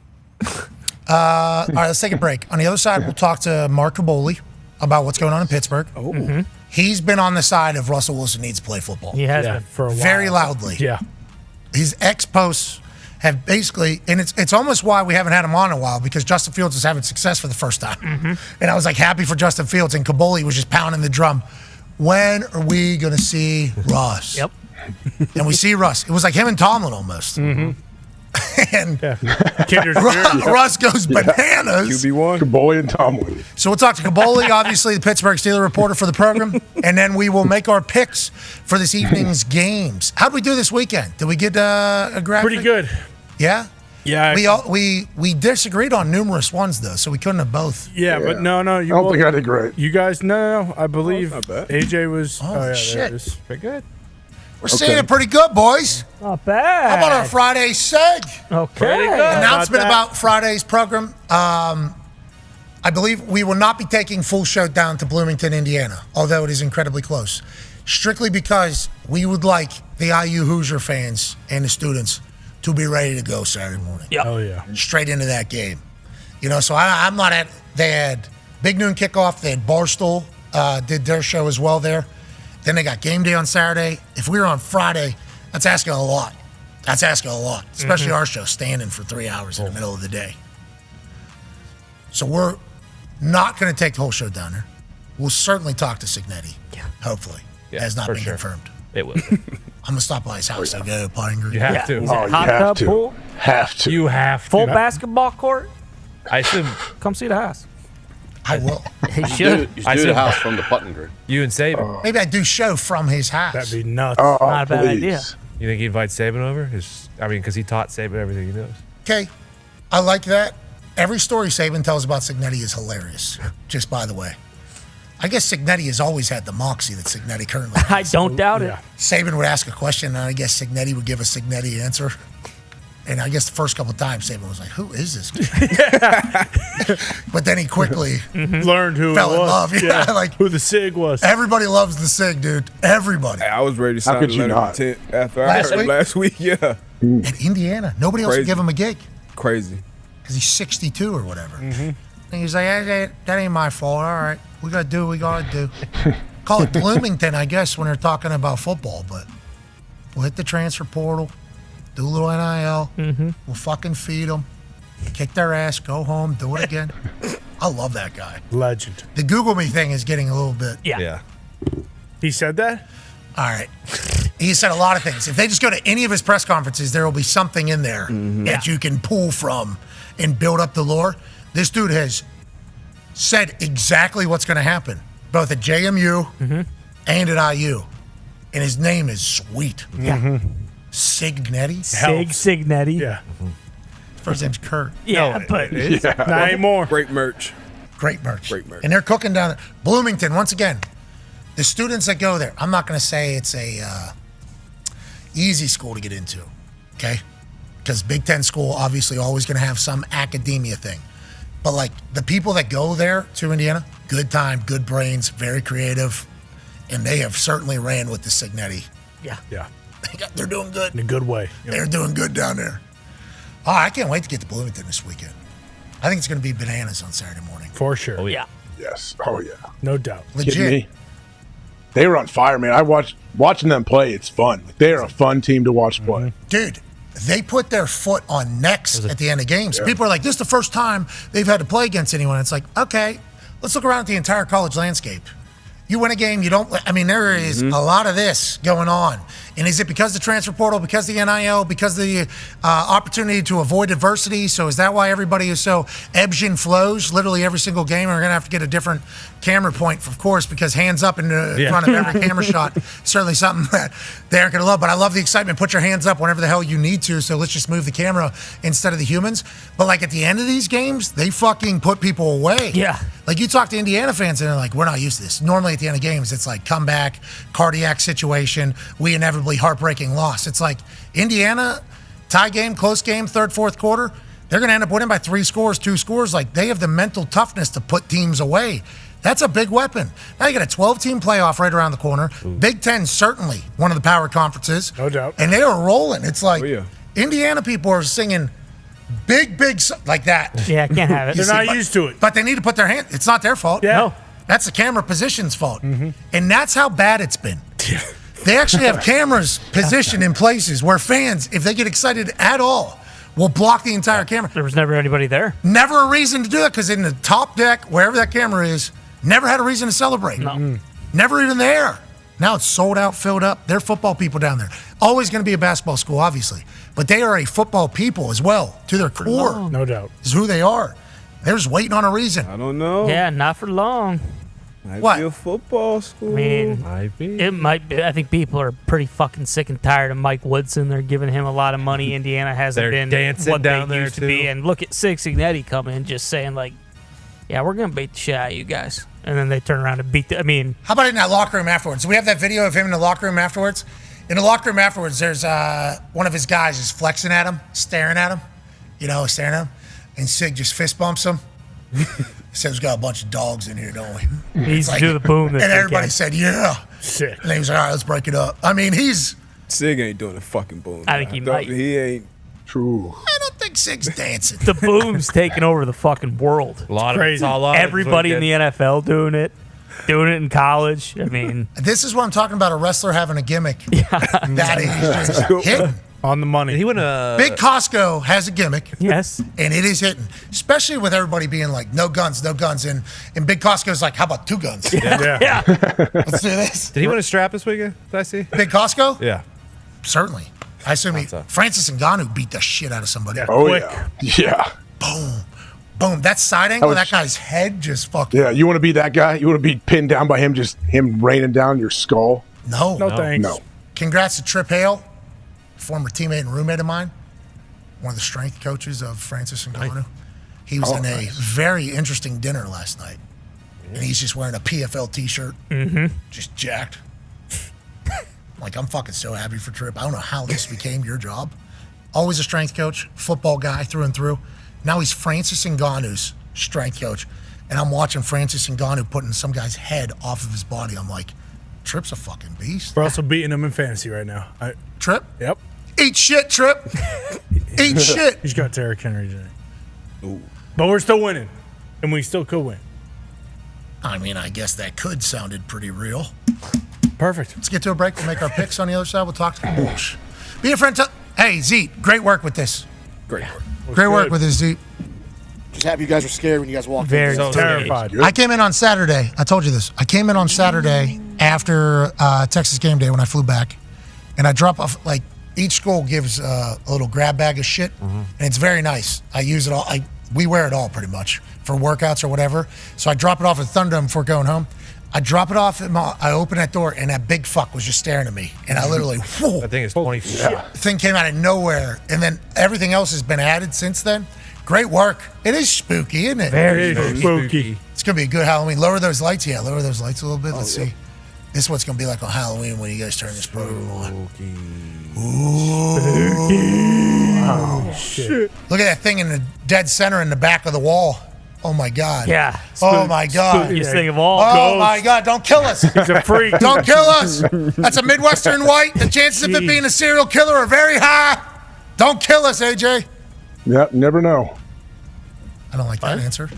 All right, let's take a break. On the other side, we'll talk to Mark Caboli about what's going on in Pittsburgh. Oh. He's been on the side of Russell Wilson needs to play football. He has been. For a while. Very loudly. Yeah. His ex-posts have basically, and it's almost why we haven't had him on in a while, because Justin Fields is having success for the first time. And I was like happy for Justin Fields, and Caboli was just pounding the drum. When are we going to see Russ? Yep. And we see Russ. It was like him and Tomlin almost. And Russ goes bananas. QB1. Caboli and Tomlin. So we'll talk to Caboli, obviously the Pittsburgh Steelers reporter for the program, and then we will make our picks for this evening's games. How'd we do this weekend? Did we get a graphic? Pretty good. Yeah? Yeah. We disagreed on numerous ones, though, so we couldn't have both. Yeah, but no. I don't think I did great. You guys, no. I believe not bad. AJ was. Oh, shit. There it is. Pretty good. We're seeing it pretty good, boys. Not bad. How about our Friday seg? Okay. Announcement about Friday's program. I believe we will not be taking full show down to Bloomington, Indiana, although it is incredibly close. Strictly because we would like the IU Hoosier fans and the students to be ready to go Saturday morning. Yep. Oh, yeah. Straight into that game. So I'm not at. They had Big noon kickoff. They had Barstool did their show as well there. Then they got game day on Saturday. If we were on Friday, that's asking a lot. That's asking a lot, especially our show, standing for 3 hours in the middle of the day. So we're not going to take the whole show down there. We'll certainly talk to Signetti, hopefully. Yeah, has not for been sure. confirmed. It will. I'm going to stop by his house and go Pottinger. You have to. Is it hot tub pool? Have to. You have to. Full basketball court? I assume. Come see the house. I will. He should. You should do the house from the putting green. You and Saban. Maybe I do show from his house. That'd be nuts. Not a bad idea. You think he invites Saban over? Because he taught Saban everything he knows. Okay, I like that. Every story Saban tells about Signetti is hilarious, just by the way. I guess Signetti has always had the moxie that Signetti currently has. I don't doubt it. Saban would ask a question, and I guess Signetti would give a Signetti answer. And I guess the first couple of times, Saban was like, who is this guy? But then he quickly learned who fell it in was. love. Yeah, like who the SIG was. Everybody loves the SIG, dude. Everybody. I was ready to sign the letter of intent after I heard last week. Yeah. In Indiana. Nobody else would Crazy. give him a gig. Crazy. Because he's 62 or whatever. And he's like, hey, that ain't my fault. All right. We got to do what we got to do. Call it Bloomington, I guess, when they're talking about football. But we'll hit the transfer portal, do a little NIL. We'll fucking feed them, kick their ass, go home, do it again. I love that guy. Legend. The Google me thing is getting a little bit. Yeah. He said that? All right. He said a lot of things. If they just go to any of his press conferences, there will be something in there that you can pull from and build up the lore. This dude has said exactly what's going to happen, both at JMU and at IU. And his name is sweet. Signetti? Signetti. Yeah. First name's Kurt. Yeah, but not anymore. Great merch. Great merch. Great merch. And they're cooking down there. Bloomington, once again, the students that go there, I'm not going to say it's a easy school to get into, okay? Because Big Ten school, obviously, always going to have some academia thing. But, like, the people that go there to Indiana, good time, good brains, very creative, and they have certainly ran with the Signetti. Yeah. They're doing good. In a good way. They're doing good down there. Oh, I can't wait to get to Bloomington this weekend. I think it's going to be bananas on Saturday morning. For sure. Oh, yeah. Yes. Oh, yeah. No doubt. Legit. Kidding me? They were on fire, man. I watching them play. It's fun. They are a fun team to watch play. Dude, they put their foot on necks at the end of games. People are like, this is the first time they've had to play against anyone. It's like, okay, let's look around at the entire college landscape. You win a game, you don't. I mean, there is a lot of this going on. And is it because the transfer portal, because the NIL, because the opportunity to avoid adversity? So is that why everybody is so ebbs and flows? Literally every single game, we're going to have to get a different camera point, of course, because hands up in front of every camera shot, certainly something that they aren't going to love. But I love the excitement. Put your hands up whenever the hell you need to. So let's just move the camera instead of the humans. But like at the end of these games, they fucking put people away. Yeah. Like you talk to Indiana fans and they're like, we're not used to this. Normally at the end of games, it's like comeback, cardiac situation, we inevitably heartbreaking loss. It's like Indiana, tie game, close game, third, fourth quarter, they're going to end up winning by 3 scores, 2 scores. Like they have the mental toughness to put teams away. That's a big weapon. Now you got a 12-team playoff right around the corner. Big Ten, certainly one of the power conferences. No doubt. And they are rolling. It's like Indiana people are singing big like that. Yeah, I can't have it. They're not used to it. But they need to put their hand. It's not their fault. Yeah. No. That's the camera position's fault. And that's how bad it's been. They actually have cameras positioned in places where fans, if they get excited at all, will block the entire camera. There was never anybody there. Never a reason to do it because in the top deck, wherever that camera is, never had a reason to celebrate. Never even there. Now it's sold out, filled up. They're football people down there. Always going to be a basketball school, obviously. But they are a football people as well, to their core. No doubt. Is who they are. They're just waiting on a reason. I don't know. Yeah, not for long. Might What? be a football school. I mean, Might be. it might be. I think people are pretty fucking sick and tired of Mike Woodson. They're giving him a lot of money. Indiana hasn't They're been dancing what down they there, used to too. be. And look at Signetti coming in just saying, like, yeah, we're going to beat the shit out of you guys. And then they turn around and beat the, I mean. How about in that locker room afterwards? We have that video of him in the locker room afterwards. In the locker room afterwards, there's one of his guys is flexing at him, staring at him, staring at him. And Sig just fist bumps him. Says we got a bunch of dogs in here, don't we? He used to do the boom. And everybody said, yeah. Sick. And he was like, all right, let's break it up. I mean, Sig ain't doing a fucking boom. I think he might. He ain't. True. I don't think 6'6", dancing. The boom's taking over the fucking world. A lot Crazy. of it. Everybody in the NFL doing it in college. I mean, This is what I'm talking about, a wrestler having a gimmick. That is just hitting. On the money. He went Big Costco has a gimmick. Yes. And it is hitting. Especially with everybody being like, no guns, no guns. And Big Costco's like, how about 2 guns? Yeah. Let's do this. Did he win a strap this weekend? Did I see? Big Costco? Yeah. Certainly. I assume Francis Ngannou beat the shit out of somebody. Yeah. Boom. That side angle, that guy's head just fucking. Yeah, you want to be that guy? You want to be pinned down by him, just him raining down your skull? No. No thanks. No. Congrats to Trip Hale, former teammate and roommate of mine, one of the strength coaches of Francis Ngannou. He was in a very interesting dinner last night. And he's just wearing a PFL t-shirt, just jacked. Like, I'm fucking so happy for Trip. I don't know how this became your job. Always a strength coach, football guy through and through. Now he's Francis Ngannou's strength coach. And I'm watching Francis Ngannou putting some guy's head off of his body. I'm like, Trip's a fucking beast. We're also beating him in fantasy right now. Trip? Yep. Eat shit, Trip. Eat shit. He's got Derrick Henry today. But we're still winning. And we still could win. I mean, I guess that could sounded pretty real. Perfect. Let's get to a break. We'll make our picks on the other side. We'll talk to the Bulls. Be a friend. Hey, Zeke, great work with this. Great work. Great work with this, Zeke. Just happy you guys were scared when you guys walked Very in. terrified. I came in on Saturday. I told you this. I came in on Saturday after Texas game day when I flew back. And I drop off, like, each school gives a little grab bag of shit. And it's very nice. I use it all. We wear it all pretty much for workouts or whatever. So I drop it off at Thunderdome before going home. I drop it off at I open that door, and that big fuck was just staring at me. And I literally, whoa. That thing is 20 feet. The thing came out of nowhere. And then everything else has been added since then. Great work. It is spooky, isn't it? Very spooky. It's going to be a good Halloween. Lower those lights. Yeah, lower those lights a little bit. Let's see. This is what's going to be like on Halloween when you guys turn this program on. Oh, shit. Look at that thing in the dead center in the back of the wall. Oh, my God. Yeah. Oh, my God. Spookiest thing of all. Oh, my God. Don't kill us. He's a freak. Don't kill us. That's a Midwestern white. The chances of it being a serial killer are very high. Don't kill us, AJ. Yep, never know. I don't like that answer.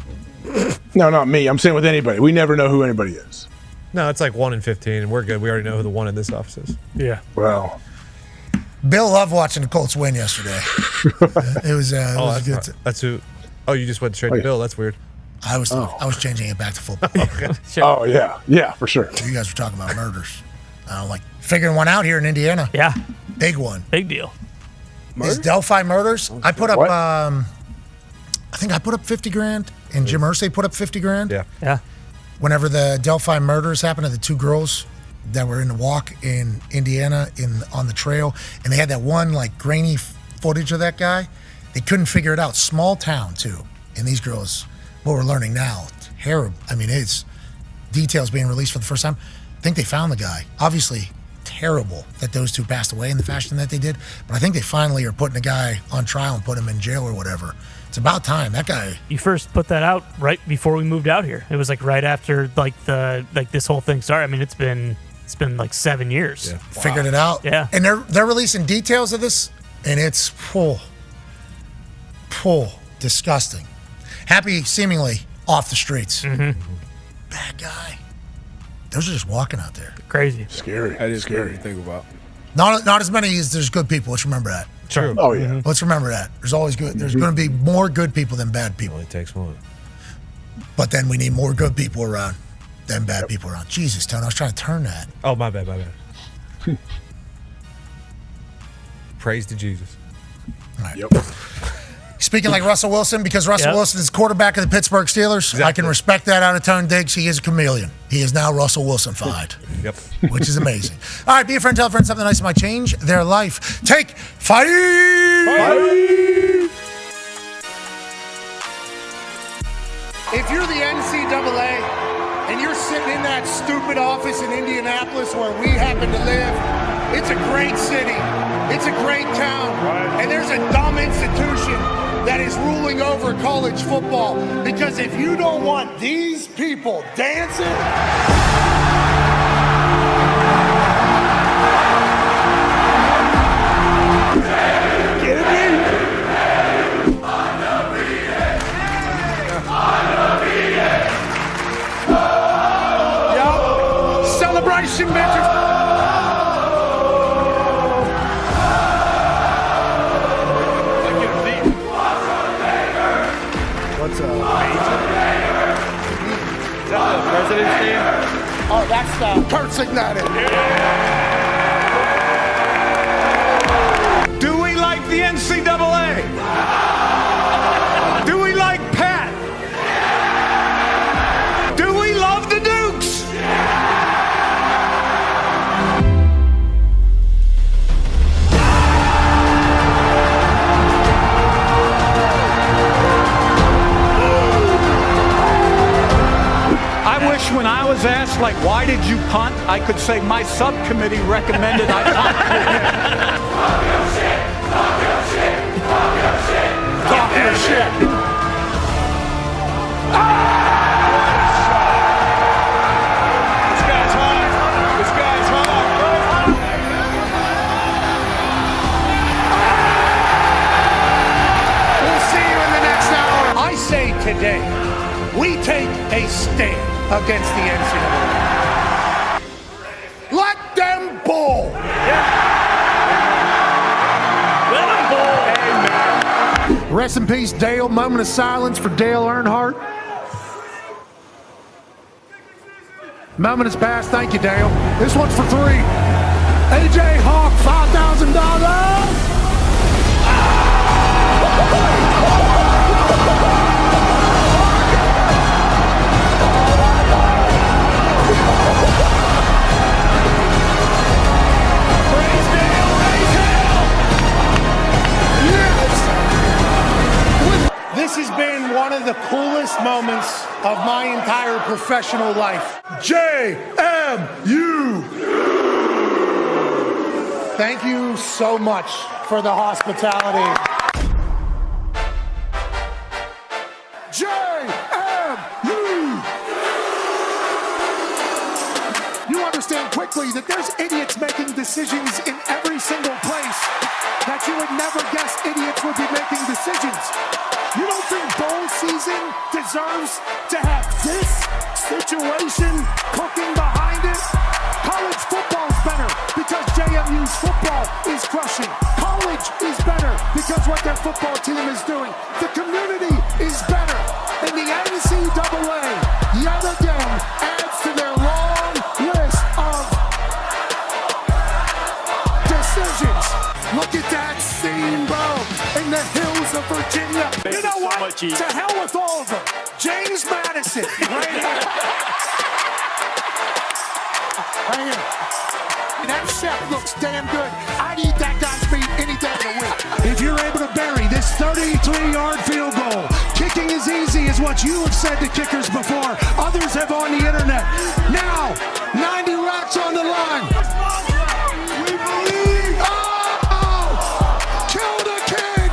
No, not me. I'm saying with anybody. We never know who anybody is. No, it's like 1 in 15, and we're good. We already know who the one in this office is. Yeah. Well. Bill loved watching the Colts win yesterday. It was good. That's who. Oh, you just went straight to Bill. That's weird. I was changing it back to football. Oh, yeah. Yeah, for sure. You guys were talking about murders. Like figuring one out here in Indiana. Yeah. Big one. Big deal. Is Delphi murders? I put up, I think I put up 50 grand, and Jim Irsay put up 50 grand. Yeah. Whenever the Delphi murders happened to the 2 girls that were in the walk in Indiana on the trail, and they had that one like grainy footage of that guy. They couldn't figure it out. Small town too, and these girls, what we're learning now, terrible. I mean, it's details being released for the first time. I think they found the guy. Obviously, terrible that those 2 passed away in the fashion that they did, but I think they finally are putting the guy on trial and put him in jail or whatever. It's about time. That guy. You first put that out right before we moved out here. It was like right after this whole thing started. I mean, it's been like 7 years. Yeah. Figured it out. Yeah. And they're releasing details of this, and it's disgusting. Happy seemingly off the streets. Mm-hmm. Bad guy. Those are just walking out there. Crazy. Scary. That is scary to think about. Not as many as there's good people. Let's remember that. True. Oh, yeah. Let's remember that. There's always good. There's going to be more good people than bad people. Only takes one. But then we need more good people around than bad people around. Jesus, Tony, I was trying to turn that. Oh, my bad. Praise to Jesus. All right. Yep. Speaking like Russell Wilson, because Russell Wilson is quarterback of the Pittsburgh Steelers, I can respect that out of Tone Diggs. He is a chameleon. He is now Russell Wilson-fied. Yep. Which is amazing. All right, be a friend, tell a friend something nice might change their life. Take 5. If you're the NCAA and you're sitting in that stupid office in Indianapolis where we happen to live, it's a great city. It's a great town. And there's a dumb institution that is ruling over college football. Because if you don't want these people dancing... overreaction, bitches. What's a major? Is that the president's name? Oh, that's Kurt Signatic. Do we like the NCAA? Do we like Pat? Do we love the Dukes? I wish when I was asked, like, why did you punt, I could say my subcommittee recommended I punt. Talk your shit. This guy's hot. This guy's hot. We'll see you in the next hour. I say today, we take a stand against the NCAA. Let them bull. Let them bull. Amen. Rest in peace, Dale. Moment of silence for Dale Earnhardt. Moment has passed. Thank you, Dale. This one's for 3. AJ Hawk, $5,000. This has been one of the coolest moments of my entire professional life. JMU! Thank you so much for the hospitality. JMU! You understand quickly that there's idiots making decisions in every single place that you would never guess idiots would be making decisions. You don't think bowl season deserves to have this situation cooking behind it? College football's better because JMU's football is crushing. College is better because what their football team is doing. The community is better. And the NCAA, yet again, adds to their long list of decisions. Look at that steamboat in the hills of Virginia. You know what? To hell with all of them. James Madison, right here. Right here. That chef looks damn good. I'd eat that guy's meat any day of the week. If you're able to bury this 33-yard field goal, kicking is easy is what you have said to kickers before. Others have on the internet. Now, 90 racks on the line. We believe. Oh! Kill the kid!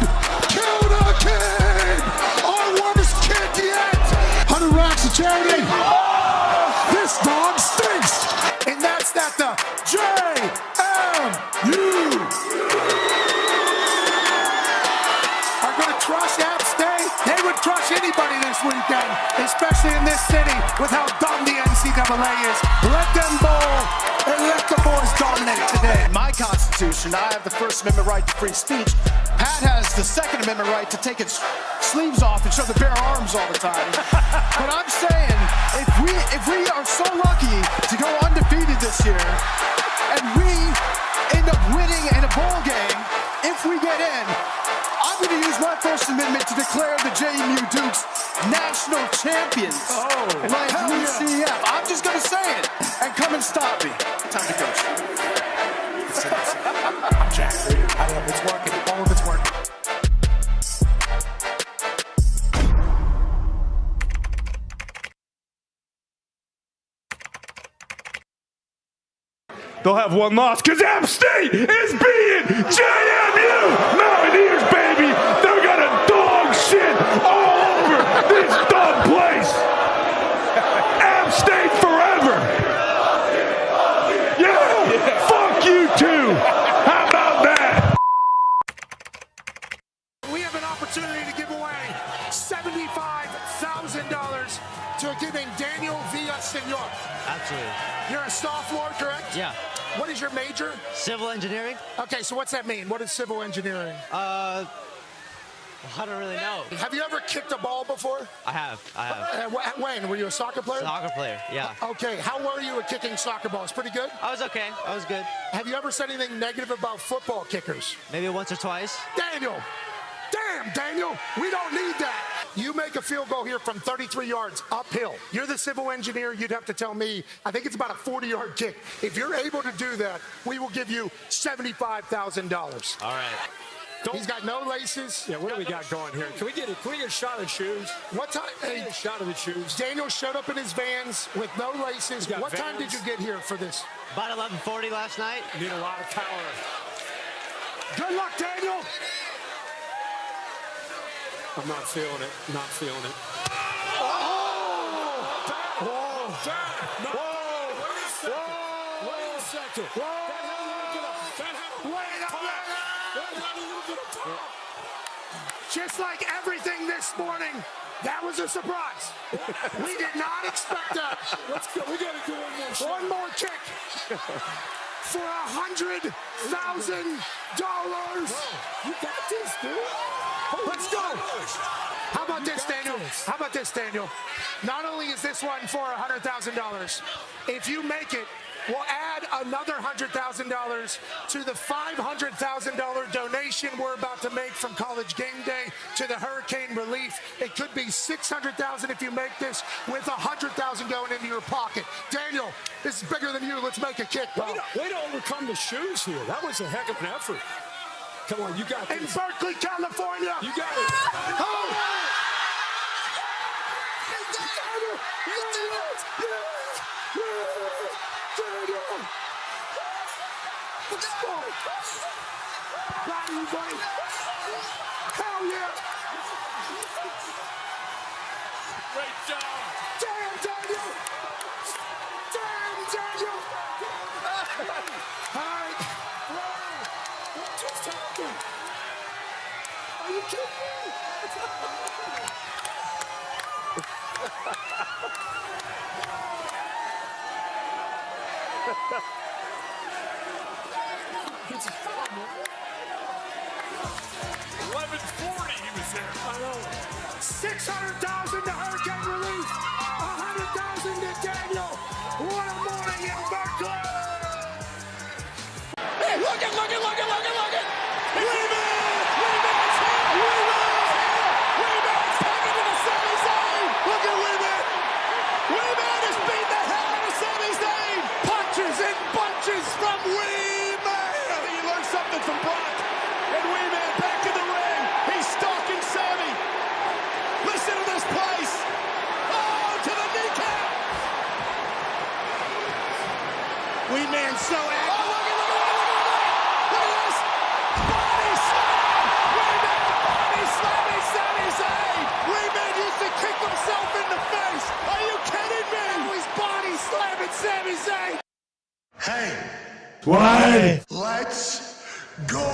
Kill the kid! Our worst kid yet! 100 racks of charity. This dog stinks! And that's that the JMU are going to crush App State. They would crush anybody this weekend, especially in this city with how dumb the NCAA is. Let them bowl and let the boys dominate today. In my Constitution, I have the First Amendment right to free speech. Pat has the Second Amendment right to take its sleeves off and show the bare arms all the time. But I'm saying, if we are so lucky to go undefeated this year, and we end up winning in a bowl game, if we get in, I'm going to use my First Amendment to declare the JMU Dukes national champions. Like UCF. I'm just going to say it, and come and stop me. Time to coach. I'm jacked. I hope it's working. All of it's working. They'll have one loss because App State is beating JMU Mountaineers, baby. They're gonna dog shit all over this dumb place. App State forever. Yeah, fuck you too. How about that? We have an opportunity to give away $75,000 to a kid named Daniel Villasenor. Absolutely. You're a sophomore, correct? Yeah. What is your major? Civil engineering. Okay, so what's that mean? What is civil engineering? I don't really know. Have you ever kicked a ball before? I have. When? Were you a soccer player? Soccer player, yeah. Okay, how were you at kicking soccer balls? Pretty good? I was okay. I was good. Have you ever said anything negative about football kickers? Maybe once or twice. Daniel! Damn, Daniel! We don't need that! You make a field goal here from 33 yards uphill. You're the civil engineer. You'd have to tell me, I think it's about a 40-yard kick. If you're able to do that, we will give you $75,000. All right. He's got no laces. Yeah, what do we got going here? Can we get a shot of the shoes? What time? Hey, a shot of the shoes. Daniel showed up in his Vans with no laces. What time did you get here for this? About 11:40 last night. Need a lot of power. Good luck, Daniel. I'm not feeling it. Not feeling it. Wait a second. Just like everything this morning, that was a surprise. We did not expect that. Let's go. We got to do one more shot. One more kick for $100,000. You got this, dude. Let's go. How about this, Daniel? How about this, Daniel? Not only is this one for $100,000, if you make it, we'll add another $100,000 to the $500,000 donation we're about to make from College Game Day to the hurricane relief. It could be $600,000 if you make this, with $100,000 going into your pocket. Daniel, this is bigger than you. Let's make a kick, bro. Way to overcome the shoes here. That was a heck of an effort. Come on, you got this. In Berkeley, California. You got it. Oh! Let's go. Proud of you, buddy. Hell yeah. Great job. Damn, Daniel. Damn, Daniel. All right. What just happened? Are you kidding me? It's fun, man. 11:40 he was there. I know. $600,000 to hurricane relief. $100,000 to Daniel. What a morning in Berkeley. Hey, look it. From Wee-Man! He learned something from Brock. And Wee-Man back in the ring. He's stalking Sammy. Listen to this place. Oh, to the kneecap. Wee-Man so active. Oh, look at this. Body slam. Wee-Man body slamming Sami Zayn. Wee-Man used to kick himself in the face. Are you kidding me? Now he's body slamming Sami Zayn. Hey, Why? let's go.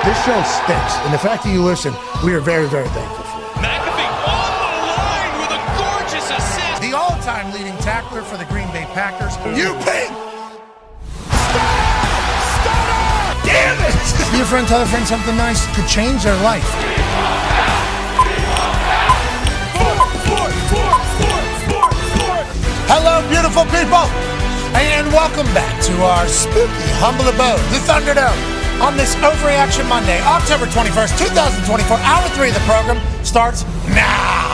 This show stinks, and the fact that you listen, we are very, very thankful for. McAfee on the line with a gorgeous assist. The all-time leading tackler for the Green Bay Packers, UP. Damn it! Your friend tell a friend something nice could change their life. Hello, beautiful people, and welcome back to our spooky, humble abode, the Thunderdome, on this Overreaction Monday, October 21st, 2024. Hour 3 of the program starts now.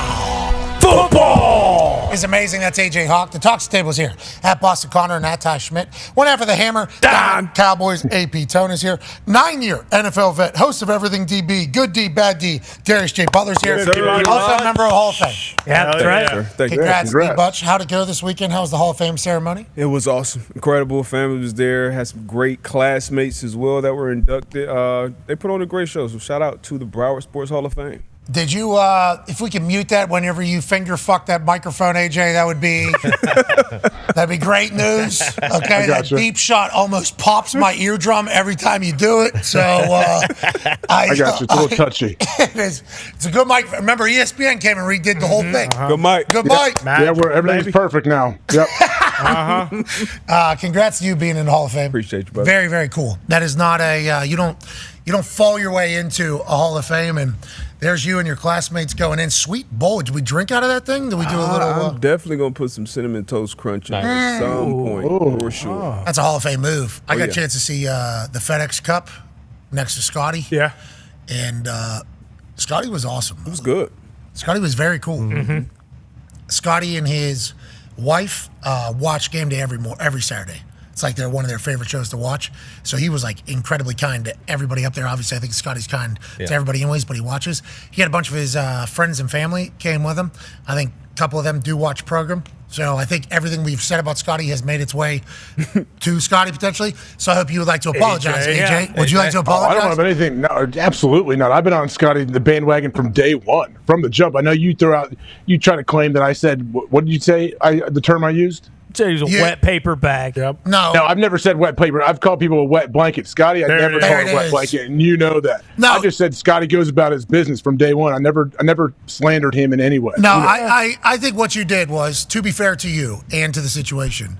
Football is amazing. That's AJ Hawk. The Talks Table is here at Boston Connor and at Ty Schmidt. One half of the Hammer, Dahn. Cowboys, AP Tone is here. 9-year NFL vet, host of Everything DB, Good D, Bad D. Darius J. Butler's here. Also a member of Hall of Fame. Yeah, that's right. Thank you. Congrats, D. Butch. How'd it go this weekend? How was the Hall of Fame ceremony? It was awesome. Incredible. Family was there. Had some great classmates as well that were inducted. They put on a great show, so shout out to the Broward Sports Hall of Fame. Did you, if we can mute that whenever you finger fuck that microphone, AJ, that'd be great news. Okay, that beep shot almost pops my eardrum every time you do it. So I got you. It's a little touchy. It's a good mic. Remember, ESPN came and redid the whole thing. Good mic. Good mic. Yeah, everything's perfect now. Yep. Congrats to you being in the Hall of Fame. Appreciate you, brother. Very, very cool. That is not a you don't fall your way into a Hall of Fame, and there's you and your classmates going in. Sweet bowl. Did we drink out of that thing? Did we do a little? I'm definitely gonna put some cinnamon toast crunch in there at some point for sure. That's a Hall of Fame move. I got a yeah. chance to see the FedEx Cup next to Scotty. Yeah, and Scotty was awesome. It was good. Scotty was very cool. Mm-hmm. Scotty and his wife watch Game Day every Saturday. It's like they're one of their favorite shows to watch. So he was like incredibly kind to everybody up there. Obviously, I think Scotty's kind to everybody anyways, but he watches. He had a bunch of his friends and family came with him. I think a couple of them do watch program. So I think everything we've said about Scotty has made its way to Scotty potentially. So I hope you would like to apologize, AJ. Yeah. Would you like to apologize? I don't have anything. No, absolutely not. I've been on Scotty the bandwagon from day one, from the jump. I know you try to claim that I said, what did you say? The term I used? He's a wet paper bag. Yep. No, I've never said wet paper. I've called people a wet blanket. Scotty, I never called a wet blanket, and you know that. No. I just said Scotty goes about his business from day one. I never slandered him in any way. No, I think what you did was, to be fair to you and to the situation,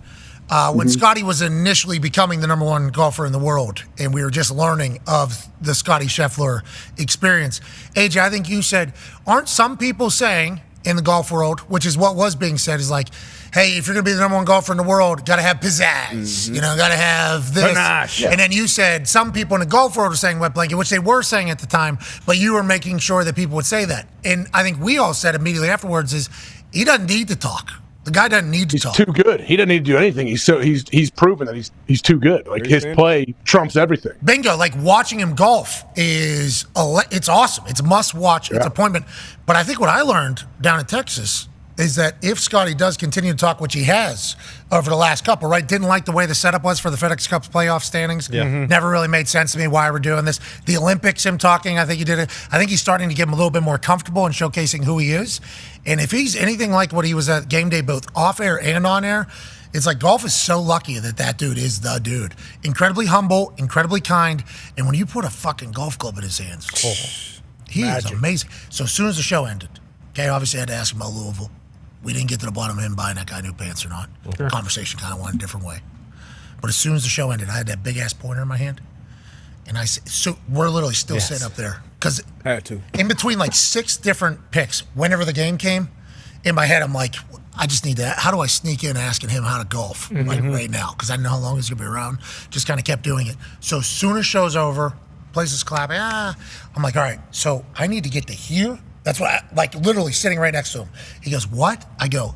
when Scotty was initially becoming the number one golfer in the world, and we were just learning of the Scotty Scheffler experience, AJ, I think you said, aren't some people saying in the golf world, which is what was being said, is like, hey, if you're going to be the number one golfer in the world, got to have pizzazz. You know, got to have this. Panache. And then you said some people in the golf world are saying wet blanket, which they were saying at the time, but you were making sure that people would say that. And I think we all said immediately afterwards is he doesn't need to talk. The guy doesn't need to talk. He's too good. He doesn't need to do anything. He's proven that he's too good. Like his play trumps everything. Bingo. Like watching him golf it's awesome. It's a must watch. It's appointment. But I think what I learned down in Texas is that if Scotty does continue to talk, which he has over the last couple, right? Didn't like the way the setup was for the FedEx Cup's playoff standings. Never really made sense to me why we're doing this. The Olympics, him talking, I think he did it. I think he's starting to get him a little bit more comfortable in showcasing who he is. And if he's anything like what he was at Game Day, both off air and on air, it's like golf is so lucky that dude is the dude. Incredibly humble, incredibly kind. And when you put a fucking golf club in his hands, he is amazing. So as soon as the show ended, okay, obviously I had to ask him about Louisville. We didn't get to the bottom of him buying that guy new pants or not. The conversation kind of went a different way. But as soon as the show ended, I had that big ass pointer in my hand. And I said, so we're literally still sitting up there. Because in between like 6 different picks, whenever the game came, in my head, I'm like, I just need to, how do I sneak in asking him how to golf like right now? Because I know how long he's going to be around. Just kind of kept doing it. So as soon as show's over, place is clapping. I'm like, all right, so I need to get to here. That's what like literally sitting right next to him. He goes, what? I go,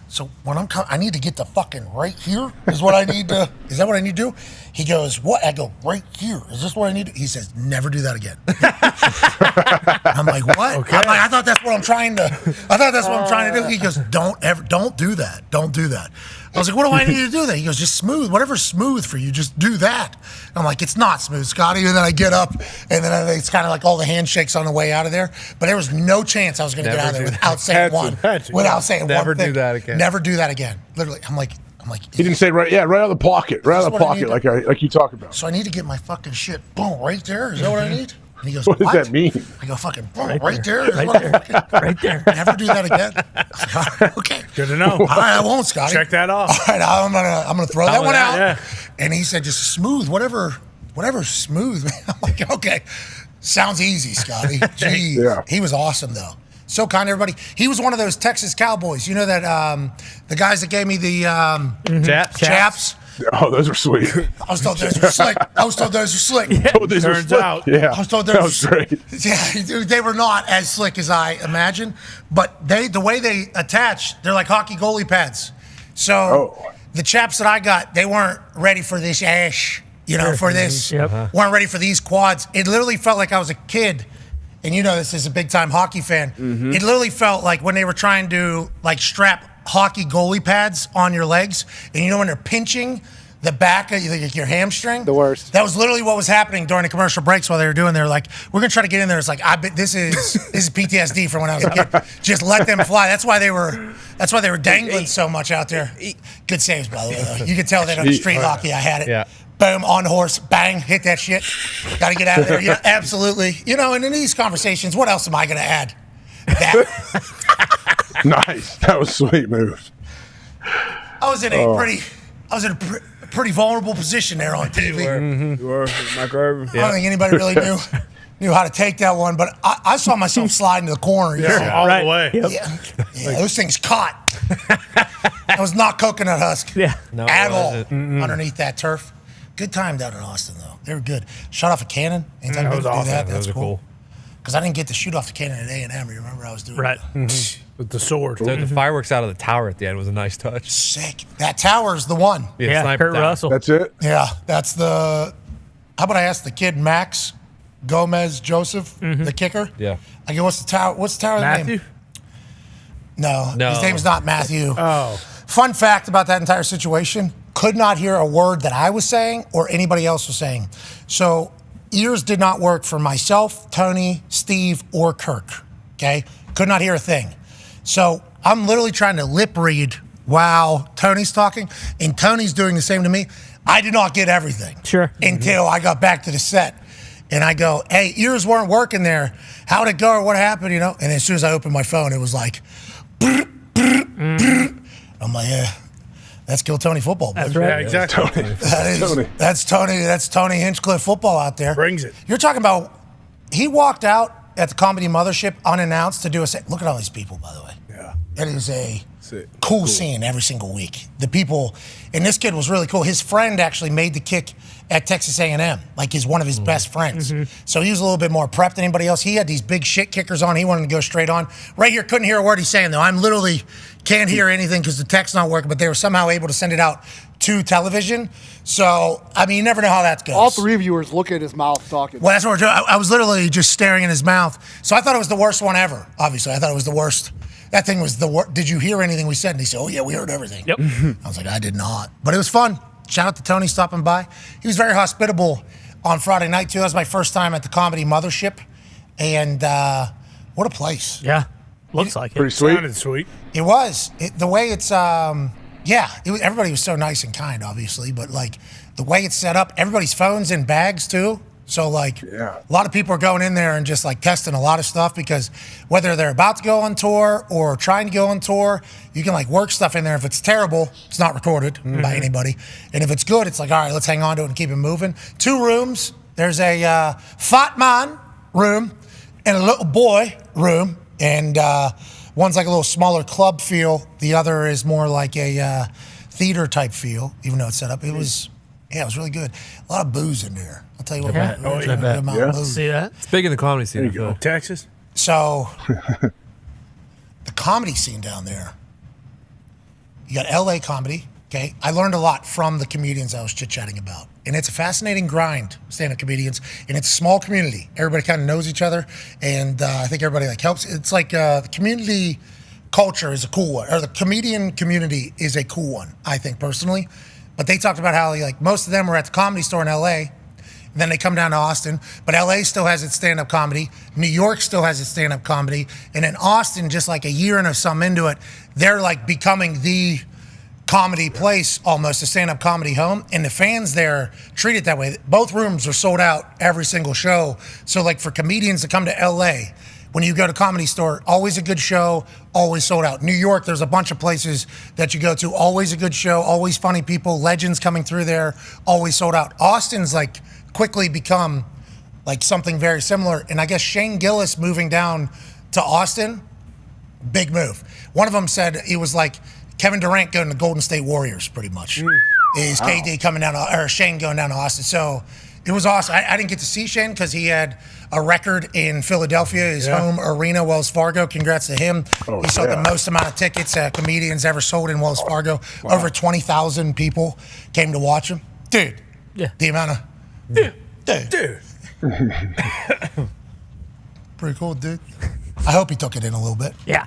so when I'm I need to get to fucking right here is what I need to, is that what I need to do? He goes, what? I go, right here. Is this what I need to do? He says, never do that again. I'm like, what? Okay. I'm like, I thought that's what I'm trying to do. He goes, don't do that. Don't do that. I was like, what do I need to do then? He goes, just smooth. Whatever's smooth for you, just do that. And I'm like, it's not smooth, Scotty. And then I get up, and then it's kind of like all the handshakes on the way out of there. But there was no chance I was going to get out of there without saying one. Without saying one thing. Never do that again. Never do that again. Literally, I'm like. He didn't say right out of the pocket, right out of the pocket, like you talk about. So I need to get my fucking shit, boom, right there. Is that what I need? And he goes, what does that mean? I go, fucking, boom, right there. Right there. Never do that again. Like, okay. Good to know. All right, I won't, Scotty. Check that off. All right, I'm gonna throw that one out. Yeah. And he said, just smooth, whatever smooth. I'm like, okay, sounds easy, Scotty. Jeez. He was awesome though. So kind to everybody. He was one of those Texas Cowboys. You know that the guys that gave me the chaps. Oh, those are sweet. I was told those were slick. Yeah. Turns out. Yeah. I was told that was great. Yeah, they were not as slick as I imagined, but the way they attach, they're like hockey goalie pads. So the chaps that I got, they weren't ready for this ash. For this. Weren't ready for these quads. It literally felt like I was a kid. And you know this is a big-time hockey fan. It literally felt like when they were trying to like strap hockey goalie pads on your legs, and you know when they're pinching the back of your hamstring. The worst. That was literally what was happening during the commercial breaks while they were doing. They're like, we're gonna try to get in there. It's like, I bet this is PTSD from when I was a kid. Just let them fly. That's why they were dangling so much out there. Good saves, by the way. Though. You could tell that on street hockey. I had it. Yeah. Boom, on the horse, bang, hit that shit. Got to get out of there. Yeah, absolutely. And in these conversations, what else am I going to add? That. Nice. That was a sweet move. I was in a pretty vulnerable position there on TV. You were. Michael Irvin. I don't think anybody really knew how to take that one, but I saw myself slide into the corner. All the way. Yep. Yeah, those things caught. That was not coconut husk at all underneath that turf. Good time down in Austin, though. They were good. Shot off a cannon. Anytime That you was do awesome. that, Those that's are cool. Because I didn't get to shoot off the cannon at A&M. You remember I was doing Right. With the sword. The fireworks out of the tower at the end was a nice touch. Sick. That tower's the one. Yeah, sniper Kurt tower. Russell. That's it? Yeah, that's the. How about I ask the kid Max Gomez Joseph, the kicker? Yeah. I go, what's the tower? What's the tower Matthew? name? No, No. his name's not Matthew. Oh. Fun fact about that entire situation: could not hear a word that I was saying or anybody else was saying. So ears did not work for myself, Tony, Steve, or Kirk. Okay, could not hear a thing. So I'm literally trying to lip read while Tony's talking, and Tony's doing the same to me. I did not get everything. Sure. Until I got back to the set. And I go, hey, ears weren't working there. How'd it go or what happened, And as soon as I opened my phone, it was like, I'm like, yeah, that's Kill Tony football. Baby. That's right. Yeah, exactly. That's Tony Hinchcliffe football out there. Brings it. You're talking about, he walked out at the Comedy Mothership unannounced to do a set. Look at all these people, by the way. Yeah. It is a cool scene every single week. The people, and this kid was really cool. His friend actually made the kick at Texas A&M, like he's one of his best friends. So he was a little bit more prepped than anybody else. He had these big shit kickers on. He wanted to go straight on. Right here, couldn't hear a word he's saying, though. I'm literally can't hear anything because the tech's not working, but they were somehow able to send it out to television. So, I mean, you never know how that goes. All three viewers look at his mouth talking. Well, that's what we're doing. I was literally just staring in his mouth. So I thought it was the worst one ever, obviously. I thought it was the worst. That thing was the worst. Did you hear anything we said? And he said, oh, yeah, we heard everything. Yep. I was like, I did not. But it was fun. Shout out to Tony stopping by. He was very hospitable on Friday night, too. That was my first time at the Comedy Mothership. And what a place. Yeah. Looks like it. Pretty sweet. Sounded sweet. It was. The way it's, everybody was so nice and kind, obviously. But, like, the way it's set up, everybody's phones in bags, too. So, like, a lot of people are going in there and just, like, testing a lot of stuff because whether they're about to go on tour or trying to go on tour, you can, like, work stuff in there. If it's terrible, it's not recorded by anybody. And if it's good, it's like, all right, let's hang on to it and keep it moving. 2 rooms. There's a fat man room and a little boy room. And one's like a little smaller club feel. The other is more like a theater type feel, even though it's set up. It was really good. A lot of booze in there. I'll tell you what. Yeah. Really good amount of booze. See that? It's big in the comedy scene. There you go. Texas. So, the comedy scene down there, you got LA comedy, okay? I learned a lot from the comedians I was chit-chatting about. And it's a fascinating grind, stand-up comedians. And it's a small community. Everybody kind of knows each other. And I think everybody like helps. It's like the community culture is a cool one. Or the comedian community is a cool one, I think, personally. But they talked about how like most of them were at the Comedy Store in LA. Then they come down to Austin, but LA still has its stand-up comedy. New York still has its stand-up comedy. And in Austin, just like a year and some into it, they're like becoming the comedy place, almost a stand-up comedy home. And the fans there treat it that way. Both rooms are sold out every single show. So like for comedians to come to LA, when you go to Comedy Store, always a good show, always sold out. New York, there's a bunch of places that you go to, always a good show, always funny people, legends coming through there, always sold out. Austin's like quickly become like something very similar. And I guess Shane Gillis moving down to Austin, big move. One of them said it was like Kevin Durant going to Golden State Warriors, pretty much. Is KD coming down, or Shane going down to Austin. So it was awesome. I didn't get to see Shane because he had a record in Philadelphia, his home arena, Wells Fargo. Congrats to him. He sold the most amount of tickets comedians ever sold in Wells Fargo. Wow. Over 20,000 people came to watch him. Dude, the amount of... Dude. Pretty cool, dude. I hope he took it in a little bit. Yeah.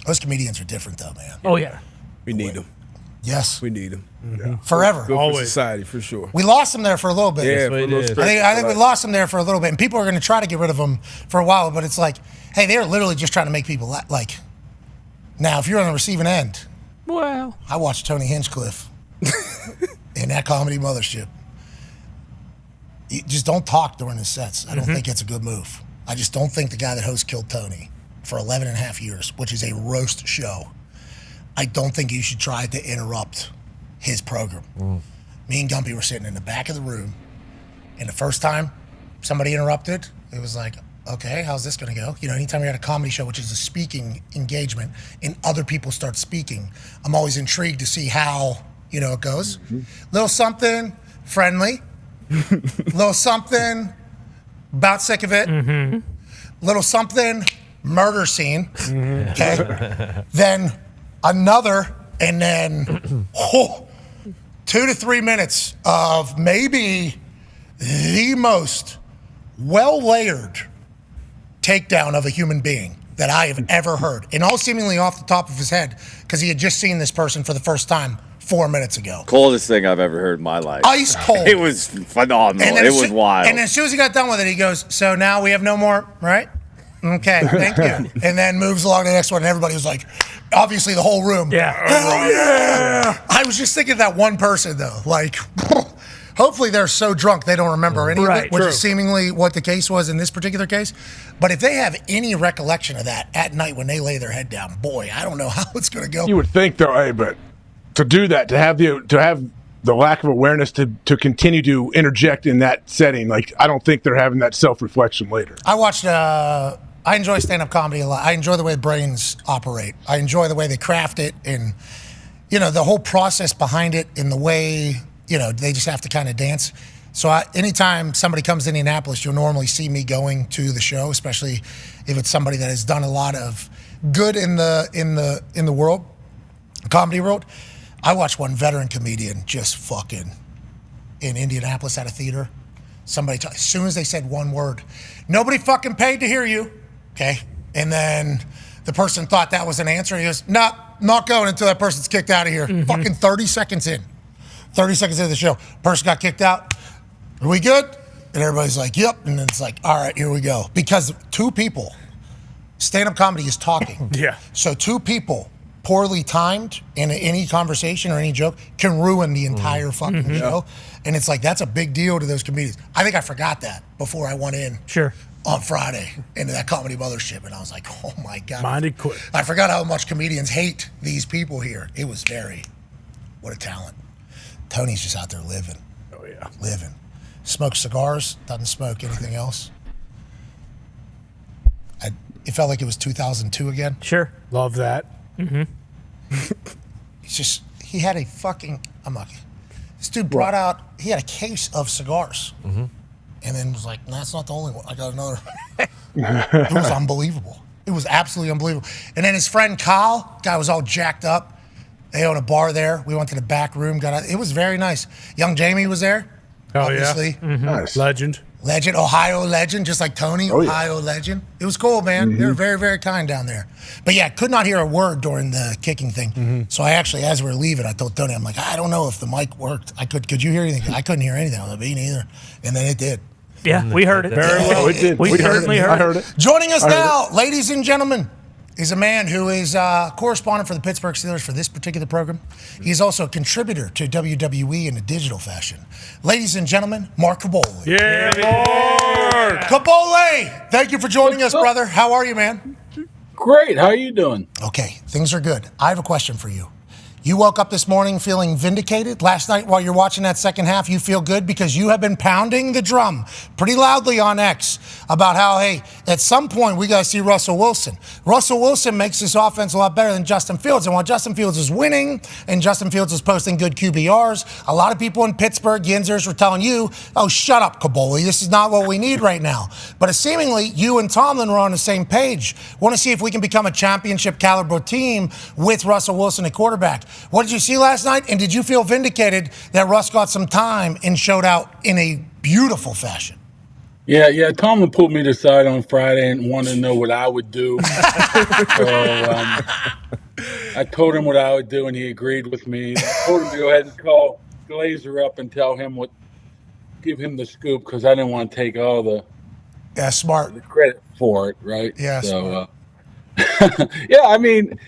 Those comedians are different, though, man. Oh, yeah. We need them. Yes. We need him. Mm-hmm. Forever. Good for society, for sure. We lost him there for a little bit. Yeah, for a little stretch. I think we lost him there for a little bit, and people are going to try to get rid of him for a while, but it's like, hey, they're literally just trying to make people like. Now, if you're on the receiving end, well, I watched Tony Hinchcliffe in that comedy mothership. You just don't talk during his sets. I don't think it's a good move. I just don't think the guy that hosts Killed Tony for 11 and a half years, which is a roast show, I don't think you should try to interrupt his program. Me and Gumpy were sitting in the back of the room, and the first time somebody interrupted, it was like, okay, how's this going to go? You know, anytime you're at a comedy show, which is a speaking engagement, and other people start speaking, I'm always intrigued to see how, it goes. Little something friendly, little something about sick of it, little something murder scene, okay? Then another, and then 2 to 3 minutes of maybe the most well-layered takedown of a human being that I have ever heard, and all seemingly off the top of his head, because he had just seen this person for the first time 4 minutes ago. Coldest thing I've ever heard in my life. Ice cold. It was phenomenal. It was wild. And as soon as he got done with it, he goes, so now we have no more, right? Okay, thank you. And then moves along to the next one, and everybody was like, obviously the whole room. Yeah. Hell yeah! I was just thinking of that one person, though. Like, hopefully they're so drunk they don't remember any of it, which is seemingly what the case was in this particular case. But if they have any recollection of that at night when they lay their head down, boy, I don't know how it's going to go. You would think, though, hey, but to do that, to have the lack of awareness to continue to interject in that setting, like, I don't think they're having that self-reflection later. I watched, I enjoy stand-up comedy a lot. I enjoy the way brains operate. I enjoy the way they craft it and, the whole process behind it and the way, they just have to kind of dance. So anytime somebody comes to Indianapolis, you'll normally see me going to the show, especially if it's somebody that has done a lot of good in the world, comedy world. I watched one veteran comedian just fucking in Indianapolis at a theater. Somebody, as soon as they said one word, nobody fucking paid to hear you, okay? And then the person thought that was an answer. He goes, nah, not going until that person's kicked out of here. Fucking 30 seconds in. 30 seconds into the show. Person got kicked out. Are we good? And everybody's like, yep. And then it's like, all right, here we go. Because two people, stand-up comedy is talking. Yeah. So two people poorly timed in any conversation or any joke can ruin the entire fucking show. And it's like, that's a big deal to those comedians. I think I forgot that before I went in on Friday into that comedy mothership. And I was like, oh my God. Minded quick. I forgot how much comedians hate these people here. It was what a talent. Tony's just out there living. Oh, yeah. Living. Smokes cigars, doesn't smoke anything else. It felt like it was 2002 again. Sure. Love that. He had a fucking, this dude brought out, he had a case of cigars. And then was like, that's not the only one. I got another. It was unbelievable. It was absolutely unbelievable. And then his friend Kyle, guy was all jacked up. They own a bar there. We went to the back room. It was very nice. Young Jamie was there. Oh, obviously. yeah. Nice. Legend, Ohio legend, just like Tony, Ohio legend. It was cool, man. They were very, very kind down there. But yeah, could not hear a word during the kicking thing. So I actually, as we were leaving, I told Tony, I'm like, I don't know if the mic worked. Could you hear anything? I couldn't hear anything. I was like, me neither. And then it did. Yeah, we heard it. Very well. It did. We certainly heard it. I heard it. Joining us now, ladies and gentlemen, is a man who is a correspondent for the Pittsburgh Steelers for this particular program. He's also a contributor to WWE in a digital fashion. Ladies and gentlemen, Mark Cabole. Yeah, Mark! Cabole, thank you for joining us, brother. How are you, man? Great. How are you doing? Okay, things are good. I have a question for you. You woke up this morning feeling vindicated. Last night while you're watching that second half, you feel good because you have been pounding the drum pretty loudly on X about how, hey, at some point we got to see Russell Wilson. Russell Wilson makes this offense a lot better than Justin Fields. And while Justin Fields is winning and Justin Fields is posting good QBRs, a lot of people in Pittsburgh, Yinzers, were telling you, oh, shut up, Cabole. This is not what we need right now. But seemingly, you and Tomlin were on the same page. Want to see if we can become a championship caliber team with Russell Wilson at quarterback. What did you see last night? And did you feel vindicated that Russ got some time and showed out in a beautiful fashion? Yeah. Tomlin pulled me aside on Friday and wanted to know what I would do. So, I told him what I would do, and he agreed with me. I told him to go ahead and call Glazer up and tell him give him the scoop because I didn't want to take all the smart the credit for it, right? Yeah, so yeah, I mean,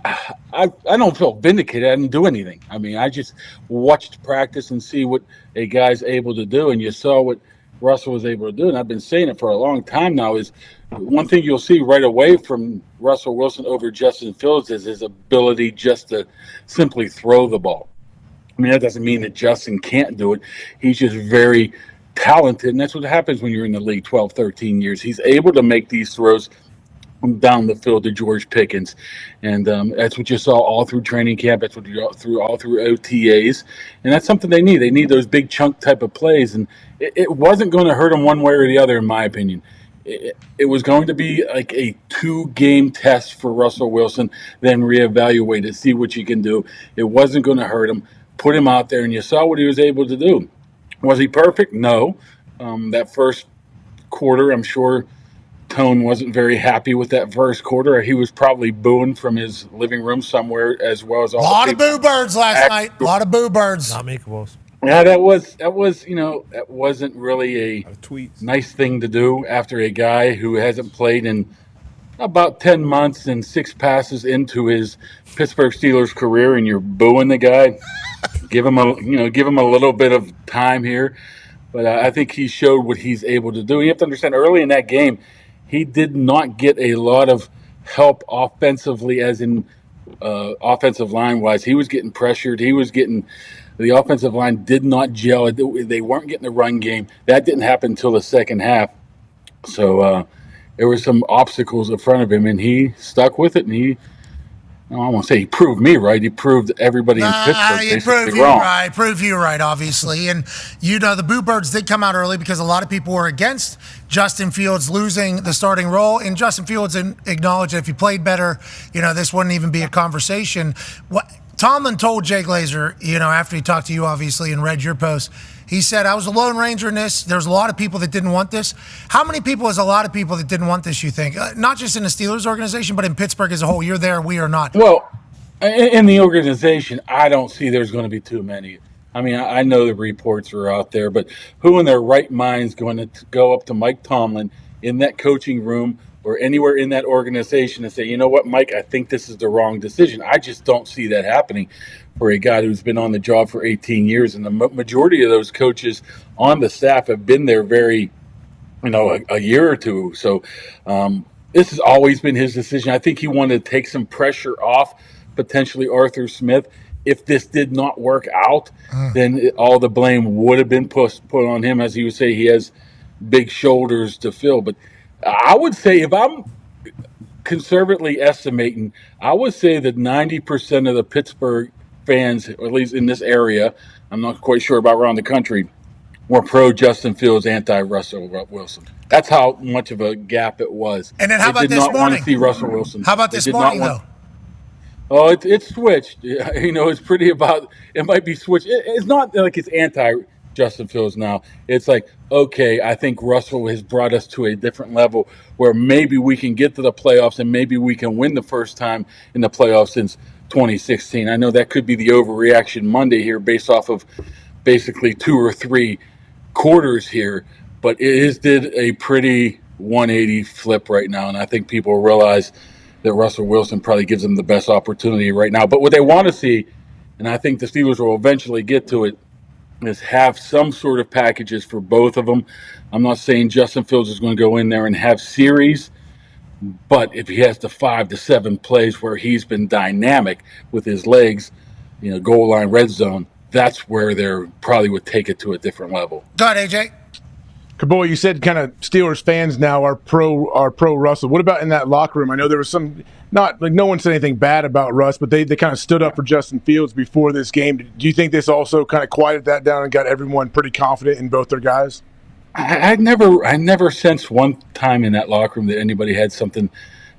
I don't feel vindicated. I didn't do anything. I mean, I just watched practice and see what a guy's able to do, and you saw what Russell was able to do. And I've been saying it for a long time now. Is one thing you'll see right away from Russell Wilson over Justin Fields is his ability just to simply throw the ball. I mean, that doesn't mean that Justin can't do it. He's just very talented, and that's what happens when you're in the league 12, 13 years. He's able to make these throws down the field to George Pickens, and that's what you saw all through training camp. That's what you saw all through OTAs, and that's something they need. They need those big chunk type of plays, and it wasn't going to hurt them one way or the other, in my opinion. It was going to be like a 2-game test for Russell Wilson, then reevaluate it, see what you can do. It wasn't going to hurt him. Put him out there, and you saw what he was able to do. Was he perfect? No. That first quarter, I'm sure Tone wasn't very happy with that first quarter. He was probably booing from his living room somewhere, as well as all a lot of boo birds last night. A lot of boo birds. Not Meekables. Yeah, that was that wasn't really a nice thing to do after a guy who hasn't played in about 10 months and 6 passes into his Pittsburgh Steelers career, and you're booing the guy. Give him a little bit of time here, but I think he showed what he's able to do. You have to understand, early in that game, he did not get a lot of help offensively, as in offensive line wise. He was getting pressured. The offensive line did not gel. They weren't getting the run game. That didn't happen until the second half. So there were some obstacles in front of him, and he stuck with it. And I won't say he proved me right. He proved everybody in Pittsburgh He basically proved you wrong. right. Proved you right, obviously. And, the Boo Birds did come out early because a lot of people were against Justin Fields losing the starting role. And Justin Fields acknowledged that if he played better, this wouldn't even be a conversation. Tomlin told Jay Glazer, after he talked to you, obviously, and read your post, he said, I was a lone ranger in this. There's a lot of people that didn't want this. How many people is a lot of people that didn't want this, you think? Not just in the Steelers organization, but in Pittsburgh as a whole. You're there, we are not. Well, in the organization, I don't see there's going to be too many. I mean, I know the reports are out there, but who in their right mind is going to go up to Mike Tomlin in that coaching room or anywhere in that organization and say, you know what, Mike, I think this is the wrong decision? I just don't see that happening for a guy who's been on the job for 18 years. And the majority of those coaches on the staff have been there a year or two. So this has always been his decision. I think he wanted to take some pressure off potentially Arthur Smith. If this did not work out, then all the blame would have been put on him. As he would say, he has big shoulders to fill. But I would say, if I'm conservatively estimating, I would say that 90% of the Pittsburgh fans, or at least in this area, I'm not quite sure about around the country, were pro Justin Fields, anti Russell Wilson. That's how much of a gap it was. And then how about this morning? They did not want to see Russell Wilson. How about this morning, though? Oh, it's switched. It's pretty about. It might be switched. It's not like it's anti Justin Fields now. It's like, okay, I think Russell has brought us to a different level where maybe we can get to the playoffs and maybe we can win the first time in the playoffs since 2016. I know that could be the overreaction Monday here based off of basically 2 or 3 quarters here, but it did a pretty 180 flip right now, and I think people realize that Russell Wilson probably gives them the best opportunity right now. But what they want to see, and I think the Steelers will eventually get to it, is have some sort of packages for both of them. I'm not saying Justin Fields is going to go in there and have series, but if he has the 5 to 7 plays where he's been dynamic with his legs, goal line, red zone, that's where they probably would take it to a different level. Go ahead, AJ. Kaboy, you said kind of Steelers fans now are pro Russell. What about in that locker room? I know there was some, not like no one said anything bad about Russ, but they kind of stood up for Justin Fields before this game. Do you think this also kind of quieted that down and got everyone pretty confident in both their guys? I never sensed one time in that locker room that anybody had something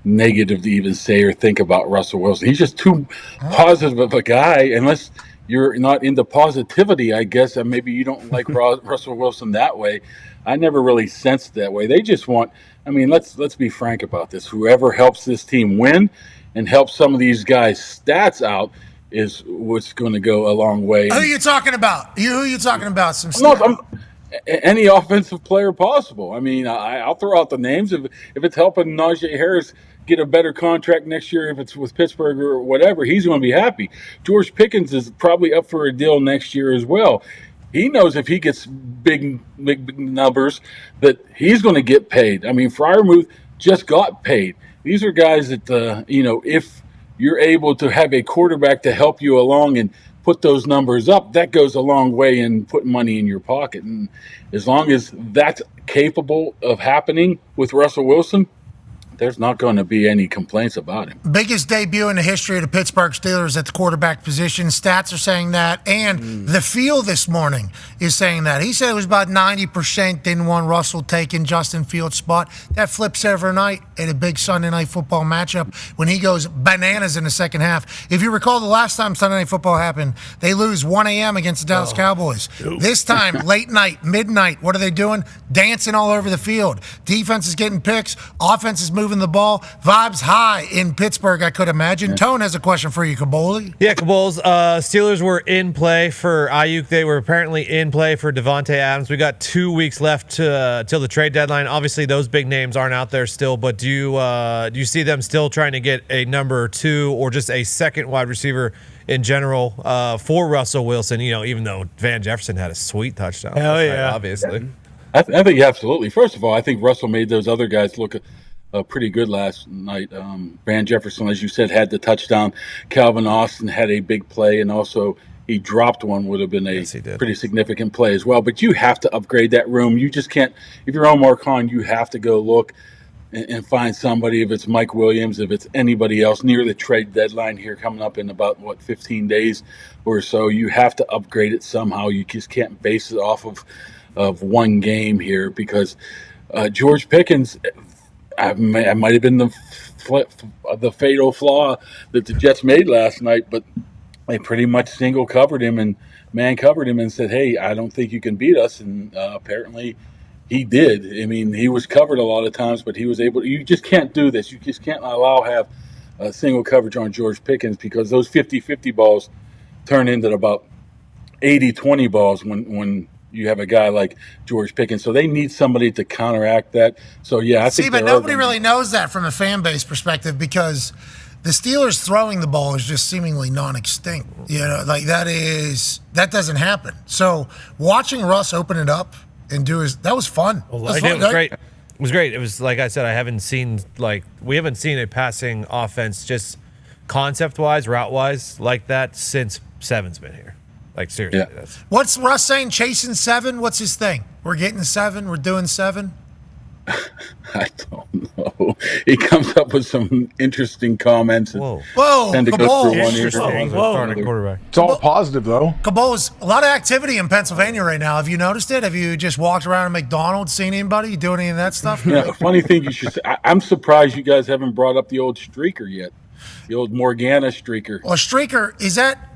negative to even say or think about Russell Wilson. He's just too positive of a guy, unless you're not into positivity, I guess, and maybe you don't like Russell Wilson that way. I never really sensed that way. They just want. I mean, let's be frank about this. Whoever helps this team win and helps some of these guys' stats out is what's going to go a long way. Who are you talking about? Who are you talking about? Some any offensive player possible. I mean, I'll throw out the names. If it's helping Najee Harris get a better contract next year, if it's with Pittsburgh or whatever, he's going to be happy. George Pickens is probably up for a deal next year as well. He knows if he gets big numbers that he's going to get paid. I mean, Freiermuth just got paid. These are guys that, if you're able to have a quarterback to help you along and put those numbers up, that goes a long way in putting money in your pocket. And as long as that's capable of happening with Russell Wilson, there's not going to be any complaints about him. Biggest debut in the history of the Pittsburgh Steelers at the quarterback position. Stats are saying that, and the feel this morning is saying that. He said it was about 90% didn't want Russell taking Justin Fields' spot. That flips every night in a big Sunday Night Football matchup when he goes bananas in the second half. If you recall, the last time Sunday Night Football happened, they lose 1 a.m. against the Dallas Cowboys. This time, late night, midnight, what are they doing? Dancing all over the field. Defense is getting picks. Offense is moving the ball. Vibes high in Pittsburgh, I could imagine. Tone has a question for you, Kaboli. Yeah, Kabols. Steelers were in play for Ayuk. They were apparently in play for Devontae Adams. We got 2 weeks left till the trade deadline. Obviously, those big names aren't out there still, but do you see them still trying to get a number 2 or just a second wide receiver in general for Russell Wilson? Even though Van Jefferson had a sweet touchdown. Hell yeah. Obviously. I think absolutely. First of all, I think Russell made those other guys look pretty good last night. Van Jefferson, as you said, had the touchdown. Calvin Austin had a big play, and also he dropped one, would have been a pretty significant play as well. But you have to upgrade that room. You just can't. If you're Omar Khan, you have to go look and find somebody, if it's Mike Williams, if it's anybody else, near the trade deadline here coming up in about, 15 days or so. You have to upgrade it somehow. You just can't base it off of one game here, because George Pickens, I might have been the fatal flaw that the Jets made last night, but they pretty much single covered him and man covered him and said, "Hey, I don't think you can beat us." And apparently he did. I mean, he was covered a lot of times, but he was able to. You just can't do this. You just can't have single coverage on George Pickens, because those 50-50 balls turn into about 80-20 balls when you have a guy like George Pickens. So they need somebody to counteract that. So, yeah, I think but nobody really knows that from a fan base perspective, because the Steelers throwing the ball is just seemingly non-extinct. That doesn't happen. So watching Russ open it up and that was fun. It was great. It was great. It was, like I said, we haven't seen a passing offense just concept-wise, route-wise like that since Seven's been here. Like, seriously. Yeah. What's Russ saying? Chasing 7? What's his thing? We're getting 7. We're doing 7. I don't know. He comes up with some interesting comments. Whoa, tend to go through one ear. Quarterback. It's all positive, though. Cabos, a lot of activity in Pennsylvania right now. Have you noticed it? Have you just walked around at McDonald's, seen anybody? You doing any of that stuff? Yeah, funny thing you should say. I'm surprised you guys haven't brought up the old streaker yet. The old Morgana streaker. Well, streaker, is that...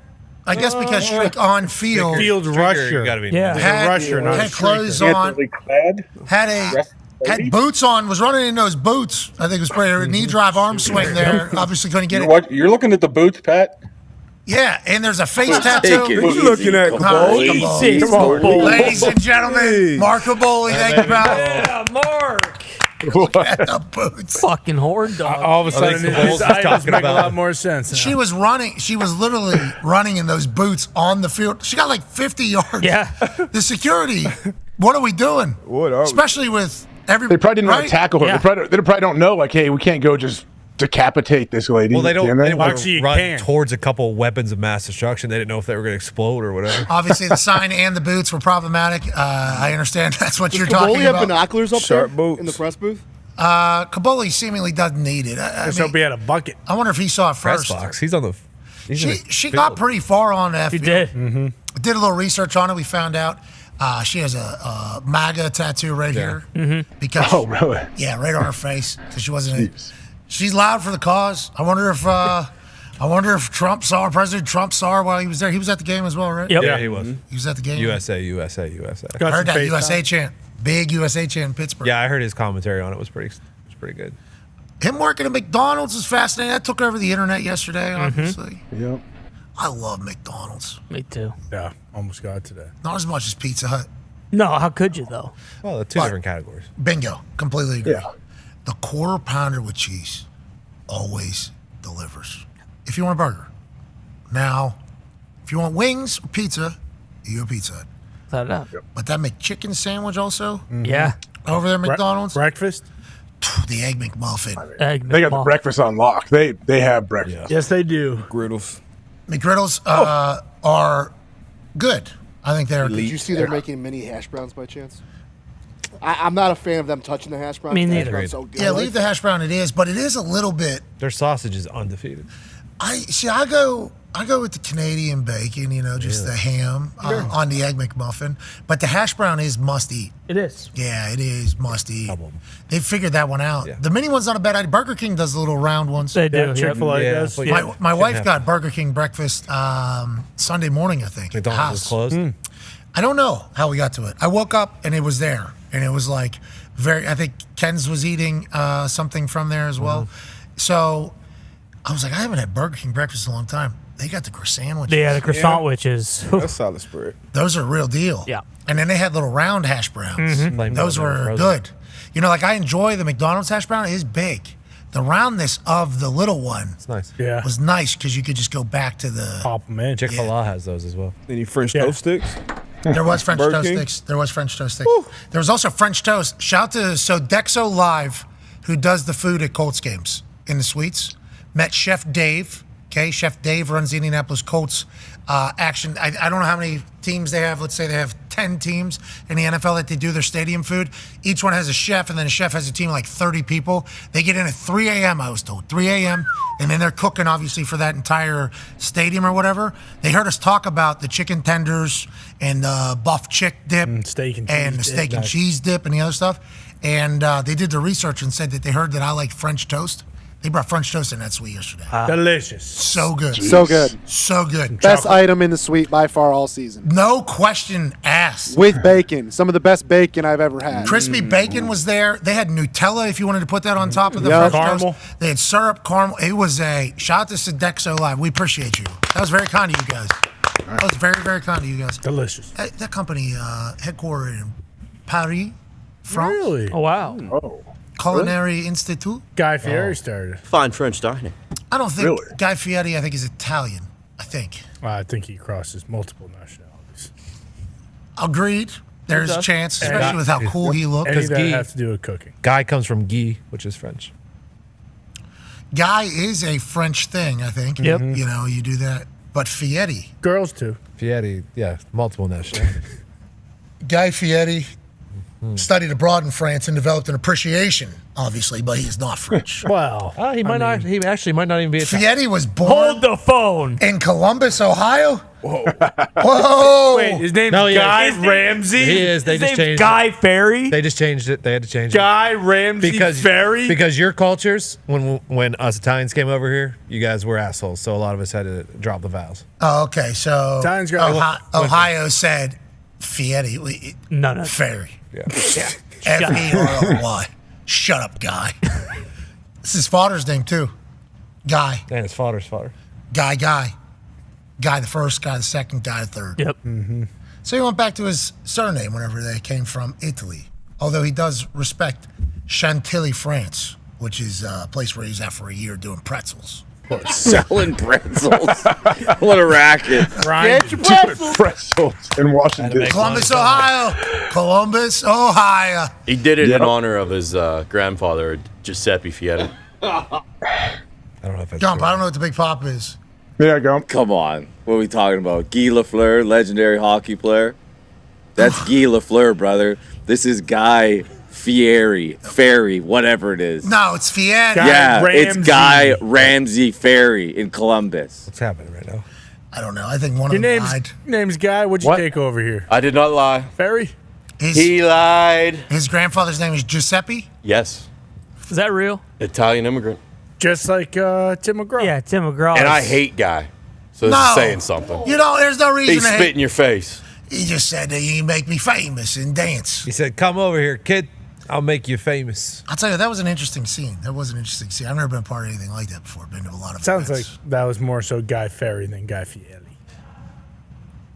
I guess because Streak on field. Field rusher. You gotta be had rusher, not had a clothes streaker. on. Had boots on. Was running in those boots. I think it was pretty knee drive arm swing there. Obviously couldn't get it. You're looking at the boots, Pat? Yeah, and there's a face tattoo. What you looking at, Caboli? Come on. Ladies and gentlemen, Mark Caboli, thank you, pal. Yeah, Mark. At the boots. Fucking horde dog. All of a sudden, his eyes make a lot more sense now. She was running. She was literally running in those boots on the field. She got like 50 yards. Yeah. The security. What are we doing? What are we? Especially with every. They probably didn't want right? to tackle her. Yeah. They probably don't know, like, hey, we can't go just decapitate this lady. Well, they don't Can want Actually, to you run can. towards a couple weapons of mass destruction. They didn't know if they were going to explode or whatever. Obviously, the sign and the boots were problematic. I understand that's what you're Does talking Caboli have about. binoculars up Sharp there boots. in the press booth? Caboli seemingly doesn't need it. I Let's mean, hope he had a bucket. I wonder if he saw it Press first. box. He's on the. He's in the She field. got pretty far on that. She field. did. Did a little research on it. We found out she has a MAGA tattoo right here. Because Oh, really? yeah, right on her face because she wasn't. She's loud for the cause. I wonder if I wonder if President Trump saw her while he was there. He was at the game as well, right? Yeah, he was. He was at the game. USA. I heard that USA chant. Big USA chant in Pittsburgh. Yeah, I heard his commentary on it was pretty good. Him working at McDonald's is fascinating. That took over the internet yesterday, Mm-hmm. obviously. Yep. I love McDonald's. Me too. Yeah, almost got it today. Not as much as Pizza Hut. No, how could you though? Well, they're two different categories. Bingo. Completely agree. Yeah. The quarter pounder with cheese always delivers. If you want a burger. Now, if you want wings or pizza, you go Pizza Hut. Set it up. But that McChicken sandwich also, Yeah. over there at McDonald's, Breakfast? the Egg McMuffin. They got the breakfast on lock. They have breakfast. Yes, they do. Griddles. McGriddles are good. I think they're. Did you see they're making mini hash browns by chance? I'm not a fan of them touching the hash browns. Me The hash neither. browns so good. Yeah, leave the hash brown. It is, but it is a little bit. Their sausage is undefeated. I go with the Canadian bacon. Just the ham on the Egg McMuffin. But the hash brown is must eat. It is. Yeah, it is must eat. They figured that one out. The mini one's not a bad idea. Burger King does the little round ones. They do. Chick-fil-A does. My wife got Burger King breakfast Sunday morning, I think. at the McDonald's is house. closed. I don't know how we got to it. I woke up and it was there, and it was like I think Ken's was eating something from there as well. So I was like, I haven't had Burger King breakfast in a long time. They got the croissant sandwiches. Yeah, the croissant witches. That's solid spread. Those are real deal. Yeah. And then they had little round hash browns. Mhm. Those were good. I enjoy the McDonald's hash brown. It is big. The roundness of the little one It's nice. Yeah. was nice because you could just go back to the. Pop them in. Chick-fil-A has those as well. Any French toast sticks? There was French Burger toast King? sticks. There was French toast sticks. There was also French toast. Shout to Sodexo Live, who does the food at Colts games in the suites. Met Chef Dave. Okay, Chef Dave runs the Indianapolis Colts action. I don't know how many teams they have. Let's say they have 10 teams in the NFL that they do their stadium food. Each one has a chef, and then a chef has a team of like 30 people. They get in at 3 a.m., I was told. 3 a.m., and then they're cooking, obviously, for that entire stadium or whatever. They heard us talk about the chicken tenders and the buff chick dip steak and and the cheese steak dip. and cheese dip and the other stuff. And they did the research and said that they heard that I like French toast. They brought French toast in that suite yesterday. Delicious. So good. So good. So good. Best item in the suite by far all season. No question asked. With bacon. Some of the best bacon I've ever had. Crispy bacon was there. They had Nutella if you wanted to put that on top of the Yeah. French Caramel. toast. They had syrup, caramel. It was a shout out to Sodexo Live. We appreciate you. That was very kind of you guys. That was very, very kind of you guys. Delicious. That company headquartered in Paris, France. Really? Oh wow. Oh. Culinary Institute. Guy Fieri started. Fine French dining. I don't think Really? Guy Fieri, I think, is Italian. I think. I think he crosses multiple nationalities. Agreed. There's a does. chance, especially with how cool he looked. Any that Guy- have to do with cooking. Guy comes from Guy, which is French. Guy is a French thing, I think. Yep. You do that. But Fieri. Girls too. Fieri, yeah, multiple nationalities. Guy Fieri studied abroad in France and developed an appreciation, obviously, but he's not French. Well, He actually might not even be Italian. Fieri was born Hold the phone. in Columbus, Ohio. Whoa. wait, his name's No, yeah. Guy His name- Ramsey. He is. They His just name's changed Guy it. Ferry. They just changed it. They had to change it. Guy Ramsey Ferry. Because your cultures, when us Italians came over here, you guys were assholes. So a lot of us had to drop the vowels. Oh, okay, so Italians got- Ohio said Fieri. No. Ferry. Yeah. F-E-R-R-Y. Shut up, Guy. This is his father's name, too. Guy. And his father's father. Guy. Guy the first, Guy the second, Guy the third. Yep. So he went back to his surname whenever they came from Italy. Although he does respect Chantilly, France, which is a place where he's at for a year doing pretzels. Selling pretzels. What a racket. Get your Pretzels in Washington. Columbus, Ohio. He did it Yep. in honor of his grandfather, Giuseppe Fieri. I don't know if that's Gump, true. I don't know what the Big Pop is. Yeah, go. Come on. What are we talking about? Guy Lafleur, legendary hockey player. That's Guy Lafleur, brother. This is Guy Fieri, whatever it is. No, it's Fieri. Yeah, it's Ramsey. Guy Ramsey Ferry in Columbus. What's happening right now? I don't know. I think one Your of them name's lied. name's Guy. What'd you What? take over here? I did not lie. Ferry. He lied. His grandfather's name is Giuseppe. Yes. Is that real? Italian immigrant. Just like Tim McGraw. Yeah, Tim McGraw. And I hate Guy. So this is saying something. You know, there's no reason He to spit hate. in your face. He just said that you make me famous and dance. He said, "Come over here, kid. I'll make you famous." I'll tell you, that was an interesting scene. That was an interesting scene. I've never been a part of anything like that before. Been to a lot of Sounds events. like that was more so Guy Fieri than Guy Fieri.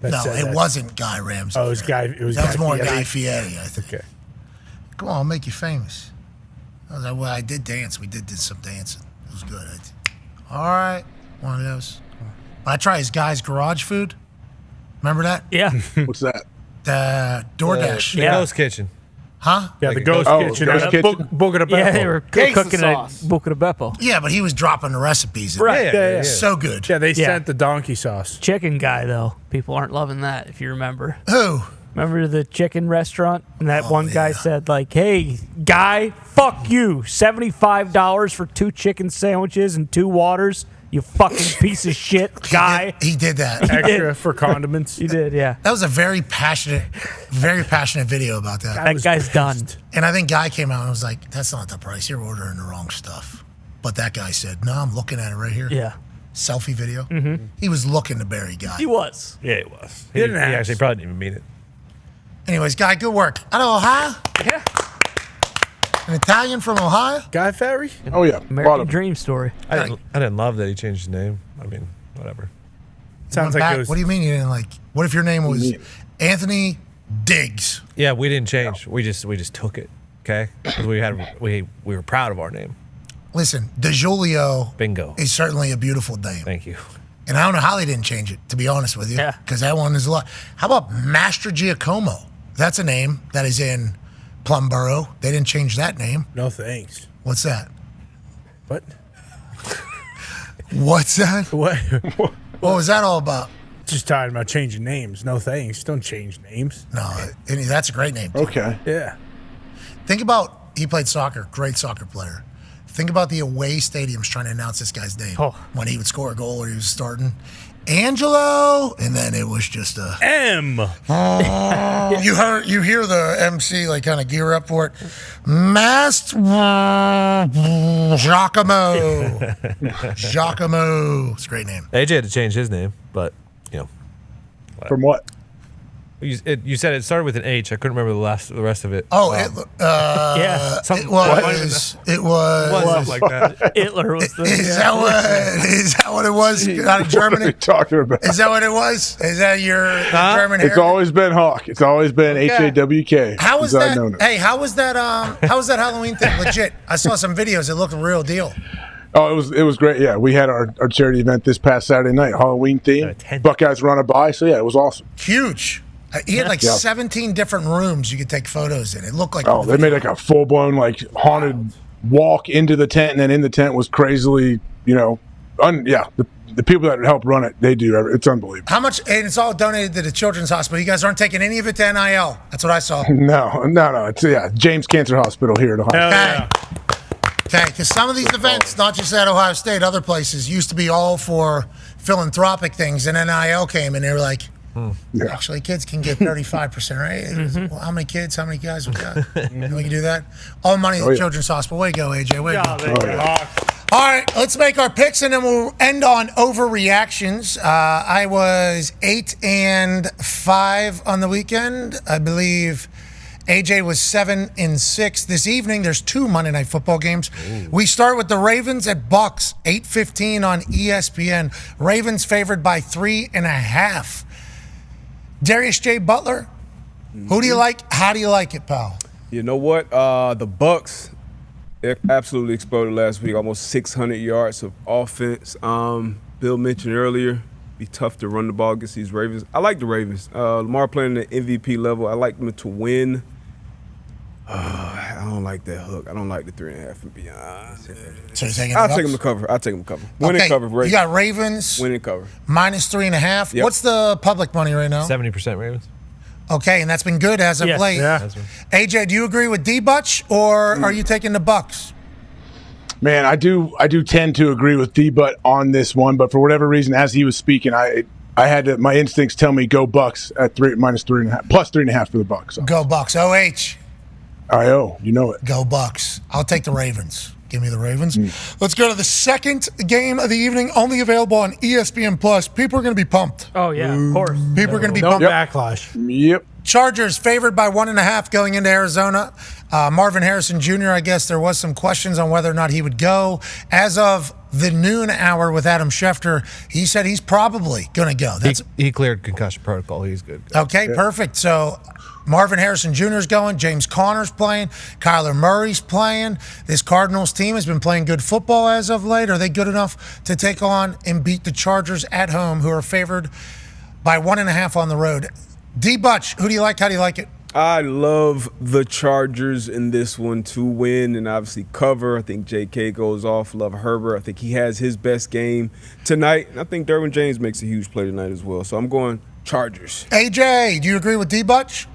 No, it wasn't Guy Ramsey. Oh, it was Guy. It was that Guy was more Fieri. Guy Fieri, I think. Okay. Come on, I'll make you famous. I was like, well, I did dance. We did some dancing. It was good. All right, one of those. I tried his guy's garage food. Remember that? Yeah. What's that? The DoorDash. The Ghost Kitchen. Huh? Yeah, the Ghost Kitchen. Ghost Kitchen. Boca de Beppo. Yeah, they were cooking at Boca de Beppo. Yeah, but he was dropping the recipes. in Right. there. Yeah. So good. Yeah, they sent the donkey sauce. Chicken guy, though. People aren't loving that, if you remember. Who? Remember the chicken restaurant? And that one guy said, like, hey, guy, fuck you. $75 for 2 chicken sandwiches and 2 waters. You fucking piece of shit, guy. He did that. Extra for condiments. He did, yeah. That was a very passionate video about that. That guy's done. And I think Guy came out and was like, that's not the price. You're ordering the wrong stuff. But that guy said, no, I'm looking at it right here. Yeah. Selfie video. Mm-hmm. He was looking to bury Guy. He was. Yeah, it was. He didn't ask. actually probably didn't even mean it. Anyways, Guy, good work. Out of Ohio? Yeah. An Italian from Ohio? Guy Fieri? Oh, yeah. American Dream story. I didn't love that he changed his name. I mean, whatever. Sounds Went like back. it was. What do you mean you didn't like? What if your name was Anthony Diggs? Yeah, we didn't change. We just took it. Okay, 'cause we were proud of our name. Listen, DeJulio Bingo. is certainly a beautiful name. Thank you. And I don't know how they didn't change it, to be honest with you. Yeah. Because that one is a lot. How about Master Giacomo? That's a name that is in Plumboro. They didn't change that name. No thanks. What's that? What? What's that? What? What was that all about? Just talking about changing names. No thanks. Don't change names. No, that's a great name. Okay. Yeah. Think about, he played soccer, great soccer player. Think about the away stadiums trying to announce this guy's name when he would score a goal or he was starting. Angelo, and then it was just a M. You hear the MC like kind of gear up for it. Master Giacomo. Giacomo. It's a great name. AJ had to change his name, but From what? You said it started with an H. I couldn't remember the rest of it. Oh, Wow. Yeah. it was. It was. Something like that. Hitler was the. Is that what it was? Out of What are you Germany? talking about? Is that what it was? Is that your German It's heritage? always been Hawk. It's always been HAWK. How was as I've that? known it. Hey, how was that? How was that Halloween thing? Legit. I saw some videos. It looked a real deal. Oh, it was great. Yeah, we had our charity event this past Saturday night, Halloween theme. Buckeyes run a by, so yeah, it was awesome. Huge. He had like Yeah. 17 different rooms you could take photos in. It looked like Oh, they made like a full blown like haunted walk into the tent, and then in the tent was crazily, the people that help run it, they do. It's unbelievable. how much, and it's all donated to the Children's Hospital. You guys aren't taking any of it to NIL. That's what I saw. No. It's James Cancer Hospital here at Ohio. Okay, because some of these events, not just at Ohio State, other places, used to be all for philanthropic things, and NIL came, and they were like, actually, kids can get 35%, right? Well, how many kids, how many guys we got? We can do that. All money at the Children's Hospital. Way to go, AJ. Way to go. All right, let's make our picks, and then we'll end on overreactions. I was 8-5 on the weekend. I believe AJ was 7-6. This evening, there's 2 Monday Night Football games. We start with the Ravens at Bucks, 8:15 on ESPN. Ravens favored by 3.5. Darius J. Butler, who do you like? How do you like it, pal? You know what? The Bucks absolutely exploded last week. Almost 600 yards of offense. Bill mentioned earlier, be tough to run the ball against these Ravens. I like the Ravens. Lamar playing at the MVP level. I like them to win. I don't like that hook. I don't like the 3.5 and beyond. So you're taking I'll the take them Bucks? to cover. I'll take them to cover. Win and cover. You got Ravens Win and cover. minus 3.5. Yep. What's the public money right now? 70% Ravens. Okay, and that's been good as of Yes. late. Yeah. That's right. AJ, do you agree with D-Butch, or are you taking the Bucks? Man, I do tend to agree with D-Butt on this one, but for whatever reason, as he was speaking, I had to, my instincts tell me go Bucks at minus 3.5, plus 3.5 for the Bucks. So. Go Bucks. OH. IO, you know it. Go Bucks. I'll take the Ravens. Give me the Ravens. Let's go to the second game of the evening, only available on ESPN Plus. People are going to be pumped. Oh, yeah, of course. People are going to be No pumped. backlash. Yep. Chargers favored by 1.5 going into Arizona. Marvin Harrison Jr., I guess there was some questions on whether or not he would go. As of the noon hour with Adam Schefter, he said he's probably going to go. He cleared concussion protocol. He's good. Okay, perfect. So Marvin Harrison Jr. is going. James Conner's playing. Kyler Murray's playing. This Cardinals team has been playing good football as of late. Are they good enough to take on and beat the Chargers at home, who are favored by 1.5 on the road? D-Butch, who do you like? How do you like it? I love the Chargers in this one to win and obviously cover. I think J.K. goes off. Love Herbert. I think he has his best game tonight. And I think Derwin James makes a huge play tonight as well. So I'm going Chargers. AJ, do you agree with D-Butch?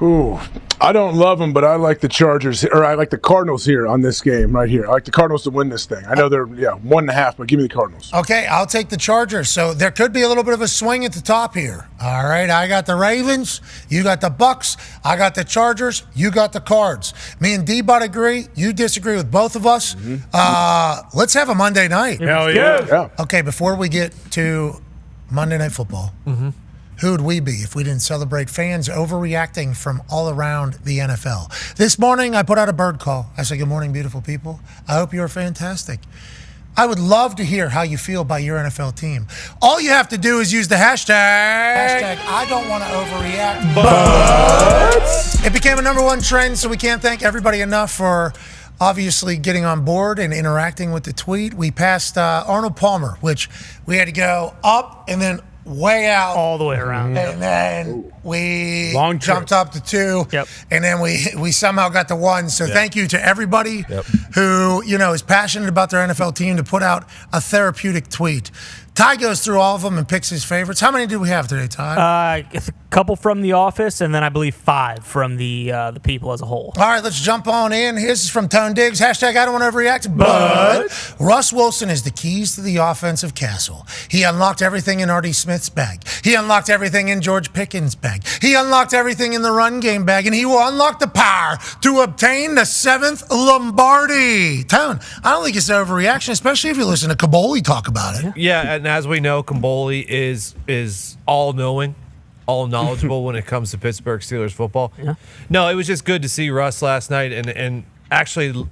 Ooh, I don't love them, but I like the Chargers, or I like the Cardinals here on this game right here. I like the Cardinals to win this thing. I know they're 1.5, but give me the Cardinals. Okay, I'll take the Chargers. So there could be a little bit of a swing at the top here. All right, I got the Ravens, you got the Bucks, I got the Chargers, you got the Cards. Me and D-Bot agree. You disagree with both of us. Let's have a Monday night. Hell yeah. Okay, before we get to Monday Night Football, who would we be if we didn't celebrate fans overreacting from all around the NFL? This morning, I put out a bird call. I said, good morning, beautiful people. I hope you're fantastic. I would love to hear how you feel about your NFL team. All you have to do is use the hashtag I don't want to overreact, but it became a #1 trend, so we can't thank everybody enough for obviously getting on board and interacting with the tweet. We passed Arnold Palmer, which we had to go up and then way out all the way around, and then we Long jumped up to 2, and then we somehow got to 1. So thank you to everybody who is passionate about their NFL team to put out a therapeutic tweet. Ty goes through all of them and picks his favorites. How many do we have today, Ty? A couple from the office, and then I believe 5 from the people as a whole. All right, let's jump on in. His is from Tone Diggs. Hashtag I don't want to overreact, but Russ Wilson is the keys to the offensive castle. He unlocked everything in R.D. Smith's bag. He unlocked everything in George Pickens' bag. He unlocked everything in the run game bag, and he will unlock the power to obtain the 7th Lombardi. Tone, I don't think it's an overreaction, especially if you listen to Caboli talk about it. Yeah, and as we know, Caboli is all-knowing, all knowledgeable when it comes to Pittsburgh Steelers football. Yeah. No, it was just good to see Russ last night and actually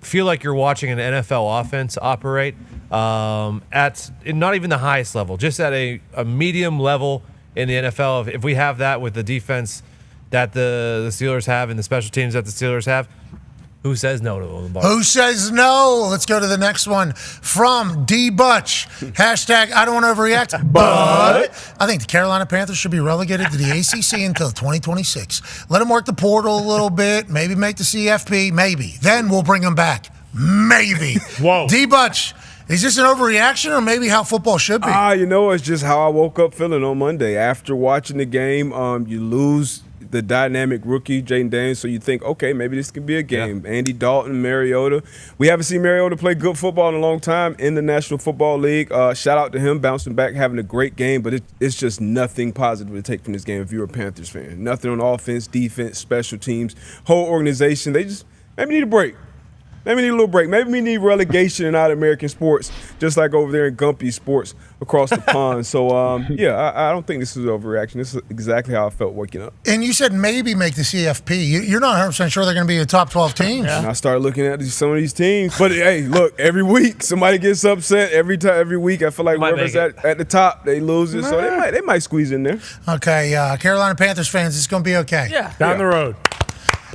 feel like you're watching an NFL offense operate at not even the highest level, just at a medium level in the NFL. If we have that with the defense that the Steelers have and the special teams that the Steelers have, who says no to Lombardi? Who says no? Let's go to the next one from D. Butch. Hashtag I don't want to overreact, but I think the Carolina Panthers should be relegated to the ACC until 2026. Let them work the portal a little bit, maybe make the CFP, maybe. Then we'll bring them back. Maybe. Whoa. D. Butch, is this an overreaction or maybe how football should be? It's just how I woke up feeling on Monday. After watching the game, you lose the dynamic rookie, Jaden Daniels, so you think, okay, maybe this could be a game. Yeah. Andy Dalton, Mariota. We haven't seen Mariota play good football in a long time in the National Football League. Shout out to him, bouncing back, having a great game, but it's just nothing positive to take from this game if you're a Panthers fan. Nothing on offense, defense, special teams, whole organization. They just maybe need a break. Maybe we need a little break. Maybe we need relegation in out-of-American sports, just like over there in Gumpy sports across the pond. So, I don't think this is an overreaction. This is exactly how I felt waking up. And you said maybe make the CFP. You're not 100% sure they're going to be a top 12 team. And I started looking at some of these teams. But, hey, look, every week somebody gets upset. Every week I feel like whoever's at the top, they lose it. So they might squeeze in there. Okay, Carolina Panthers fans, it's going to be okay. Yeah. Down the road.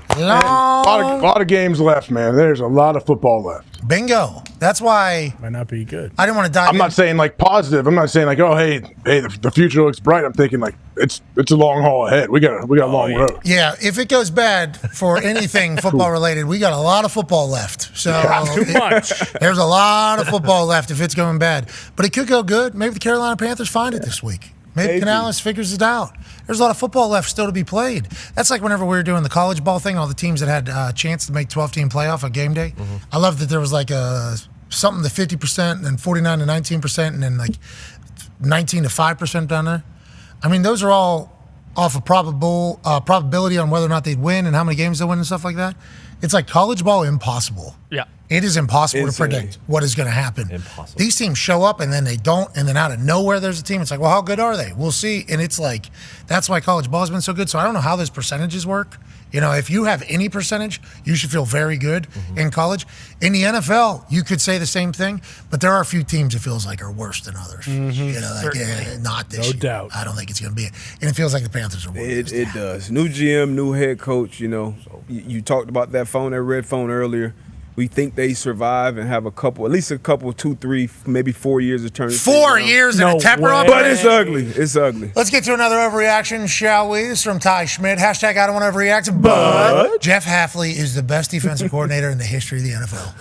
A lot of games left, man. There's a lot of football left. Bingo. That's why might not be good. I didn't want to dive I'm not saying like positive. I'm not saying like, oh, hey, the future looks bright. I'm thinking like it's a long haul ahead. We got a long road. Yeah, if it goes bad for anything football related, we got a lot of football left. So too much. There's a lot of football left if it's going bad. But it could go good. Maybe the Carolina Panthers find it this week. Maybe Canales figures it out. There's a lot of football left still to be played. That's like whenever we were doing the college ball thing, all the teams that had a chance to make 12-team playoff on game day. Mm-hmm. I love that there was like something to 50% and then 49 to 19% and then like 19 to 5% down there. I mean, those are all off of probability on whether or not they'd win and how many games they win and stuff like that. It's like college ball impossible. Yeah. It is impossible Insane. to predict what is going to happen. Impossible. These teams show up and then they don't, and then out of nowhere there's a team. It's like, well, how good are they? We'll see. And it's like, that's why college ball has been so good. So I don't know how those percentages work. You know, if you have any percentage, you should feel very good in college. In the NFL, you could say the same thing, but there are a few teams it feels like are worse than others. You know, like, not this year. No doubt. I don't think it's going to be it. And it feels like the Panthers are worse. It does. New GM, new head coach. You know, you talked about that red phone earlier. We think they survive and have at least a couple, 2, 3, maybe 4 years of turning. 4 years and a temper up. But it's ugly. It's ugly. Let's get to another overreaction, shall we? This is from Ty Schmidt. Hashtag I don't want to overreact, but Jeff Hafley is the best defensive coordinator in the history of the NFL.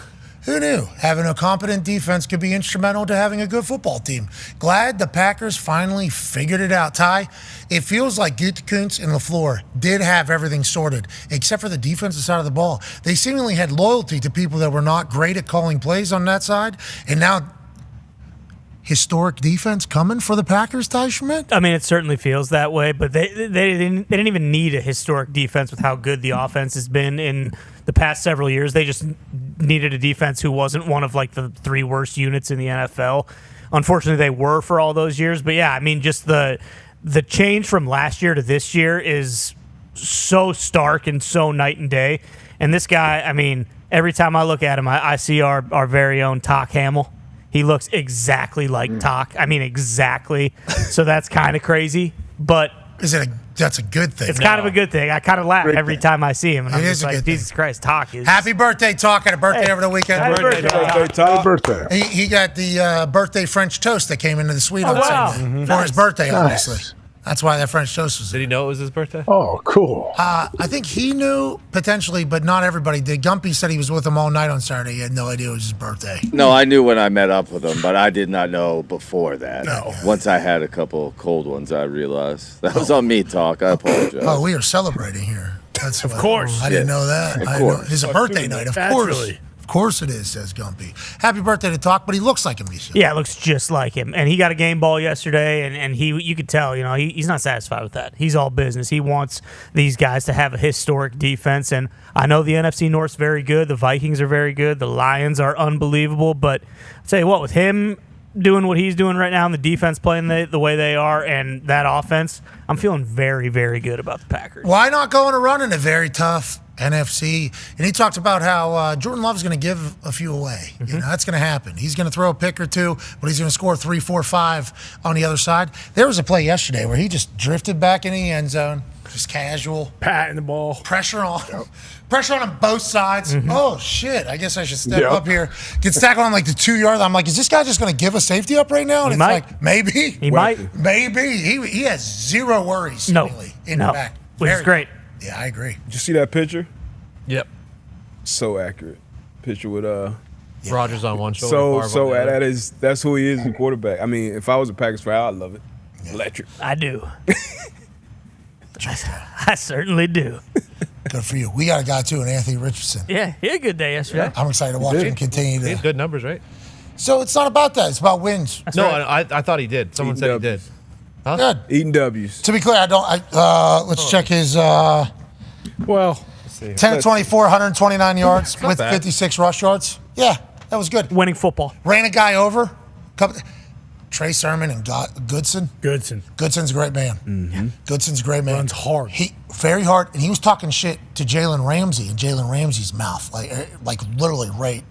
Who knew? Having a competent defense could be instrumental to having a good football team. Glad the Packers finally figured it out. Ty, it feels like Gutekunst and LaFleur did have everything sorted, except for the defensive side of the ball. They seemingly had loyalty to people that were not great at calling plays on that side, and now historic defense coming for the Packers, Ty Schmidt? I mean, it certainly feels that way, but they didn't even need a historic defense with how good the offense has been in the past several years. They just needed a defense who wasn't one of like the 3 worst units in the NFL. Unfortunately, they were for all those years. But yeah, I mean, just the change from last year to this year is so stark and so night and day. And this guy, I mean, every time I look at him, I see our very own Tock Hamill. He looks exactly like Tock. I mean, exactly. So that's kind of crazy. But that's a good thing. It's kind of a good thing. I kind of laugh every time I see him. And I'm just like, Jesus Christ, Tock is. Happy birthday, Tock. Had a birthday over the weekend. Happy birthday, Tock. Happy birthday. He got the birthday French toast that came into the suite on wow. Sunday for his birthday, obviously. That's why that French toast was. Did he know it was his birthday? Oh, cool. I think he knew potentially, but not everybody did. Gumpy said he was with him all night on Saturday. He had no idea it was his birthday. No, I knew when I met up with him, but I did not know before that. No. Once I had a couple cold ones, I realized. That was on me, Talk. I apologize. Oh, we are celebrating here. That's Of course. I didn't know that. Of I course. know, it's a birthday night, of course. Naturally. Of course it is, says Gumpy. Happy birthday to Talk, but he looks like him, he said. Yeah, it looks just like him. And he got a game ball yesterday, and you could tell, he's not satisfied with that. He's all business. He wants these guys to have a historic defense. And I know the NFC North's very good. The Vikings are very good. The Lions are unbelievable. But I'll tell you what, with him doing what he's doing right now and the defense playing the way they are and that offense, I'm feeling very, very good about the Packers. Why not go on a run in a very tough NFC? And he talked about how Jordan Love's going to give a few away. That's going to happen. He's going to throw a pick or two, but he's going to score 3, 4, 5 on the other side. There was a play yesterday where he just drifted back in the end zone, just casual. Patting the ball. Pressure on both sides. Oh, shit. I guess I should step up here. Gets tackled on like the 2-yard. I'm like, is this guy just going to give a safety up right now? And He it's might. like, maybe. He might. Maybe. He has zero worries, seemingly, in the back. Which is great. Yeah, I agree. Did you see that picture? Yep. So accurate. Picture with Rogers on one shoulder. So that's who he is in quarterback. I mean, if I was a Packers fan, I'd love it. Electric. I do. I certainly do. Good for you. We got a guy, too, in Anthony Richardson. Yeah, he had a good day yesterday. I'm excited to watch him continue He had to. good numbers, right? So it's not about that. It's about wins. No, I thought he did. Someone said he did. Huh? Good. Eating W's. To be clear, let's check his Well, 10 of 24, 129 yards with bad. 56 rush yards. Yeah, that was good. Winning football. Ran a guy over. Trey Sermon and Goodson. Goodson's a great man. Mm-hmm. Goodson's a great man. Runs hard. Very hard. And he was talking shit to Jalen Ramsey in Jalen Ramsey's mouth. Like literally right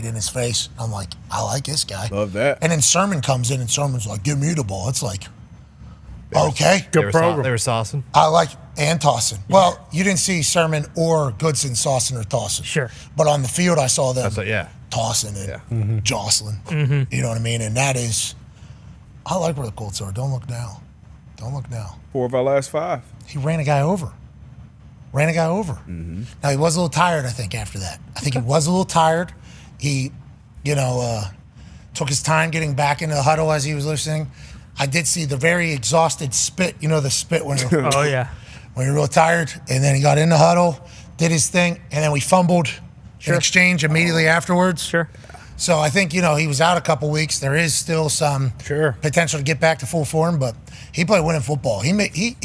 in his face. I'm like, I like this guy. Love that. And then Sermon comes in and Sermon's like, give me the ball. It's like, okay. Good program. They were saucing. I like and tossing. Well, you didn't see Sermon or Goodson saucing or tossing. Sure. But on the field, I saw them Yeah. tossing and jostling. You know what I mean? And that is, I like where the Colts are. Don't look now. 4 of our last 5. He ran a guy over. Now, he was a little tired, I think, after that. I think he was a little tired. He, took his time getting back into the huddle as he was listening. I did see the very exhausted spit. You know the spit when you're, Oh, yeah. when you're real tired. And then he got in the huddle, did his thing, and then we fumbled in exchange immediately afterwards. Sure. So I think, he was out a couple weeks. There is still some potential to get back to full form, but he played winning football. He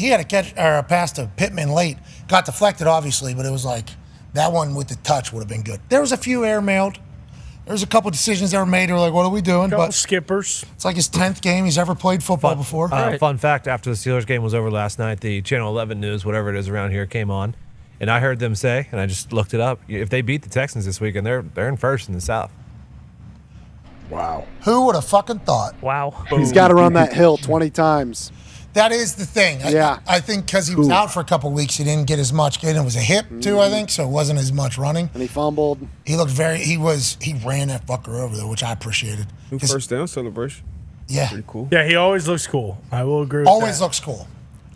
had a catch or a pass to Pittman late. Got deflected, obviously, but it was like That one with the touch would have been good. There was a few airmailed. There was a couple decisions that were made. They were like, what are we doing? Couple But skippers. it's like his 10th game he's ever played football before. Fun fact, after the Steelers game was over last night, the Channel 11 News, whatever it is around here, came on. And I heard them say, and I just looked it up, if they beat the Texans this weekend, they're in first in the South. Wow. Who would have fucking thought? Wow. He's got to run that hill 20 times. That is the thing. Yeah. I think because he was out for a couple weeks, he didn't get as much. And it was a hip, too, I think, so it wasn't as much running. And he fumbled. He looked he ran that fucker over, though, which I appreciated. New first down celebration. Yeah. Pretty cool. Yeah, he always looks cool. I will agree with Always that. looks cool.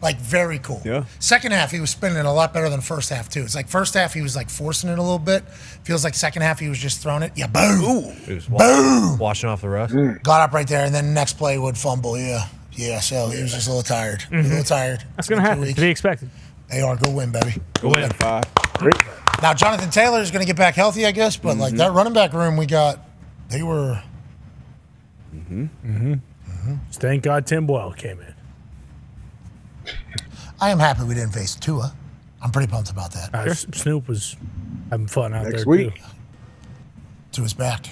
Like, very cool. Yeah. Second half, he was spinning it a lot better than first half, too. It's like first half, he was, like, forcing it a little bit. Feels like second half, he was just throwing it. Yeah, boom. He was Boom. washing off the rust. Got up right there, and then next play would fumble, yeah. Yeah, so he was just a little tired. A little tired. That's going to happen. To be expected. They are. Go win, baby. Go win. 5. Now, Jonathan Taylor is going to get back healthy, I guess, but like that running back room we got, they were. Thank God Tim Boyle came in. I am happy we didn't face Tua. I'm pretty pumped about that. Snoop was having fun out Next there, week. too. Tua's back.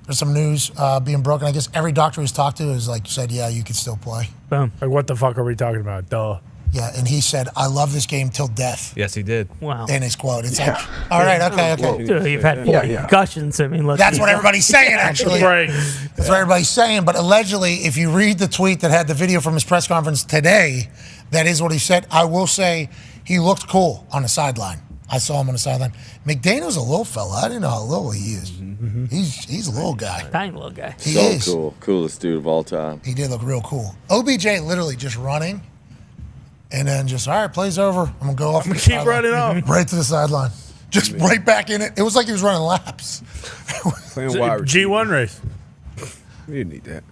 There's some news being broken. I guess every doctor who's talked to is like said, yeah, you can still play. Boom. Like, what the fuck are we talking about? Duh. Yeah, and he said, I love this game till death. Yes, he did. Wow. In his quote. It's like, all right, okay. Dude, you've had 40 concussions. I mean, That's what everybody's saying, actually. Right. That's what everybody's saying. But allegedly, if you read the tweet that had the video from his press conference today, that is what he said. I will say he looked cool on the sideline. I saw him on the sideline. McDaniel's a little fella. I didn't know how little he is. He's a little guy. Tiny little guy. He So is. cool. Coolest dude of all time. He did look real cool. OBJ literally just running and then just, all right, play's over. I'm going to go off. I'm going to keep running off. Right to the sideline. Just right back in it. It was like he was running laps. Playing wide receiver. G1 race. We didn't need that.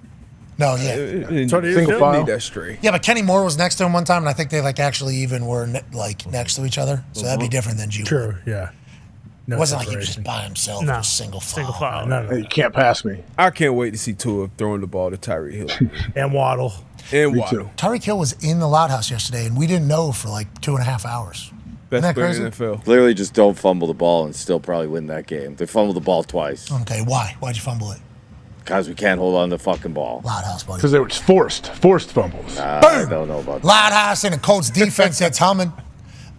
No, yeah. Didn't what he was need doing. that straight. Yeah, but Kenny Moore was next to him one time, and I think they like actually even were next to each other. So that'd be different than G1. True, yeah. It wasn't like he was just by himself, No. just single file. Single file. No. Hey, you can't pass me. I can't wait to see Tua throwing the ball to Tyree Hill. And Waddle. And Me Waddle. too. Tyreek Hill was in the Loud House yesterday, and we didn't know for like 2.5 hours. Best that player in the crazy? NFL. Clearly just don't fumble the ball and still probably win that game. They fumbled the ball twice. Okay, why? Why'd you fumble it? Because we can't hold on to the fucking ball. Loud House, buddy. Because they were forced fumbles. I don't know about that. Loud House and a Colts defense that's humming. All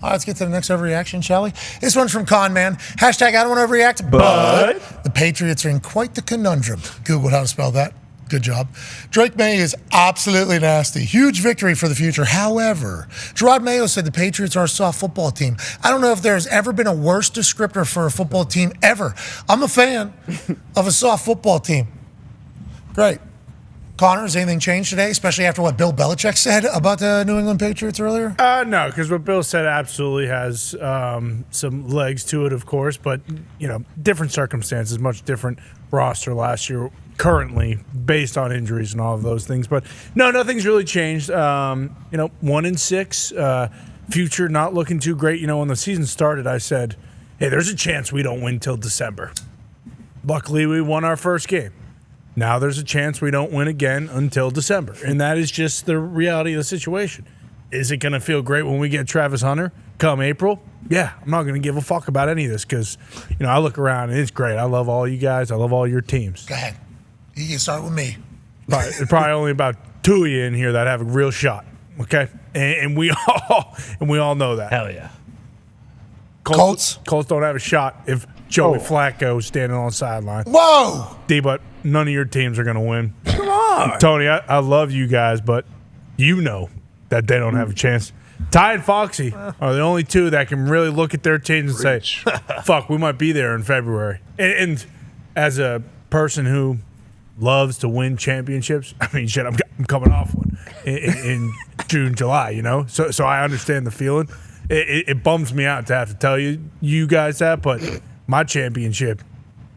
right, let's get to the next overreaction, shall we? This one's from Con Man. Hashtag I don't want to overreact, but the Patriots are in quite the conundrum. Googled how to spell that. Good job. Drake May is absolutely nasty. Huge victory for the future. However, Gerard Mayo said the Patriots are a soft football team. I don't know if there's ever been a worse descriptor for a football team ever. I'm a fan of a soft football team. Great. Connor, has anything changed today, especially after what Bill Belichick said about the New England Patriots earlier? No, because what Bill said absolutely has some legs to it, of course, but, different circumstances, much different roster last year currently based on injuries and all of those things. But, no, nothing's really changed. 1-6, future not looking too great. When the season started, I said, hey, there's a chance we don't win till December. Luckily, we won our first game. Now there's a chance we don't win again until December. And that is just the reality of the situation. Is it going to feel great when we get Travis Hunter come April? Yeah, I'm not going to give a fuck about any of this because, I look around and it's great. I love all you guys. I love all your teams. Go ahead. You can start with me. Probably only about 2 of you in here that have a real shot. Okay? And we all know that. Hell yeah. Colts don't have a shot if Joey Flacco is standing on the sideline. Whoa! But none of your teams are going to win. Come on. Tony, I love you guys, but you know that they don't have a chance. Ty and Foxy are the only two that can really look at their teams and say, fuck, we might be there in February. And as a person who loves to win championships, I mean, shit, I'm coming off one in June, July, So I understand the feeling. It bums me out to have to tell you guys that, but my championship,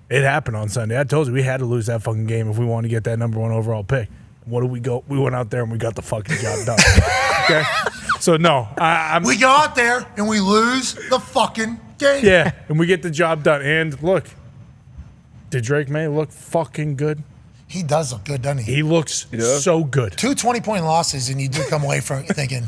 it happened on Sunday. I told you we had to lose that fucking game if we wanted to get that number 1 overall pick. What did we go? We went out there and we got the fucking job done. Okay? So, no. We go out there and we lose the fucking game. Yeah, and we get the job done. And look, did Drake May look fucking good? He does look good, doesn't he? He looks so good. 2 20-point losses, and you do come away from it thinking,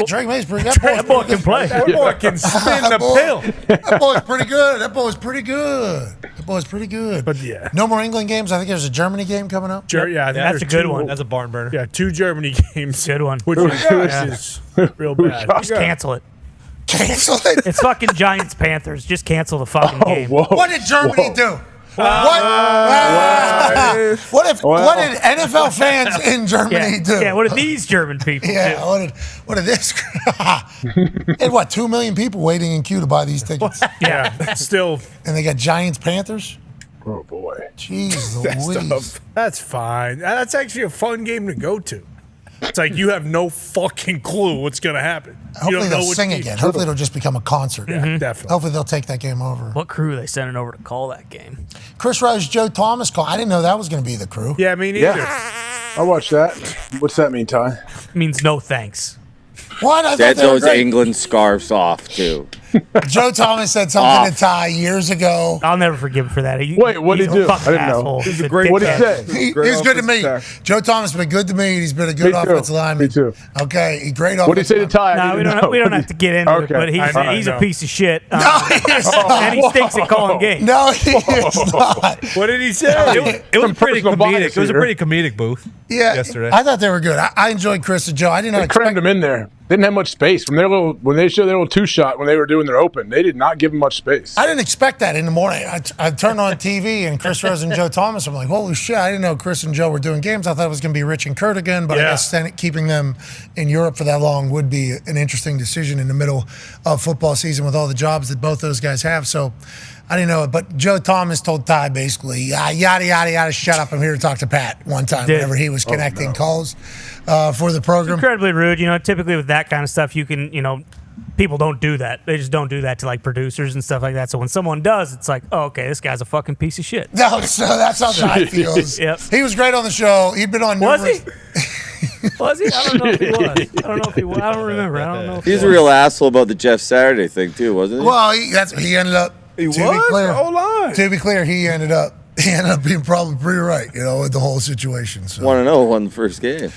Drake May's pretty good. That boy can play. That boy can spin the pill. That boy's pretty good. That boy's pretty good. That boy's pretty good. But yeah. No more England games. I think there's a Germany game coming up. Yeah, I think That's a there's good two- one. That's a barn burner. Yeah, 2 Germany games. Good one. Which is real bad. Just cancel it. Cancel it. It's fucking Giants Panthers. Just cancel the fucking game. What did Germany do? What did NFL fans in Germany do? Yeah, what did these German people do? What did this? And what? 2 million people waiting in queue to buy these tickets. Yeah, still. And they got Giants Panthers. Oh boy, jeez Louise. That's fine. That's actually a fun game to go to. It's like you have no fucking clue what's going to happen. Hopefully they'll sing again. Hopefully it'll just become a concert. Yeah, definitely. Hopefully they'll take that game over. What crew are they sending over to call that game? Chris Rose, Joe Thomas call. I didn't know that was going to be the crew. Yeah, me neither. Yeah. I watched that. What's that mean, Ty? It means no thanks. What? I Set those England scarves off, too. Joe Thomas said something to Ty years ago. I'll never forgive him for that. Wait, what did he do? I didn't know. He's a great. What did he say? He's good to me. Joe Thomas has been good to me. He's been a good offensive lineman. Me too. Okay, great offensive. What did he say to Ty? No, we don't have to get into it, but he's a piece of shit. And he stinks at calling games. No, he is not. What did he say? It was pretty comedic. It was a pretty comedic booth. Yeah, yesterday. I thought they were good. I enjoyed Chris and Joe. I did not They crammed him in there. They didn't have much space when they showed their little 2-shot when they were doing their open. They did not give him much space. I didn't expect that in the morning. I turned on TV and Chris Rose and Joe Thomas. I'm like, holy shit! I didn't know Chris and Joe were doing games. I thought it was going to be Rich and Kurt again, but I guess keeping them in Europe for that long would be an interesting decision in the middle of football season with all the jobs that both those guys have. So I didn't know it, but Joe Thomas told Ty basically, yada yada yada, shut up. I'm here to talk to Pat. One time, whenever he was connecting calls for the program. Incredibly rude. Typically with that kind of stuff, you can, people don't do that. They just don't do that to like producers and stuff like that. So when someone does, it's like, oh, okay, this guy's a fucking piece of shit. No, so that's how Ty feels. Yep. He was great on the show. He'd been on numerous. Was he? I don't know if he was. I don't know if he was. I don't remember. I don't know if He's a real asshole about the Jeff Saturday thing, too, wasn't he? Well, he ended up. He was? To be clear, he ended up being probably pretty right, with the whole situation. So Want to know who won the first game?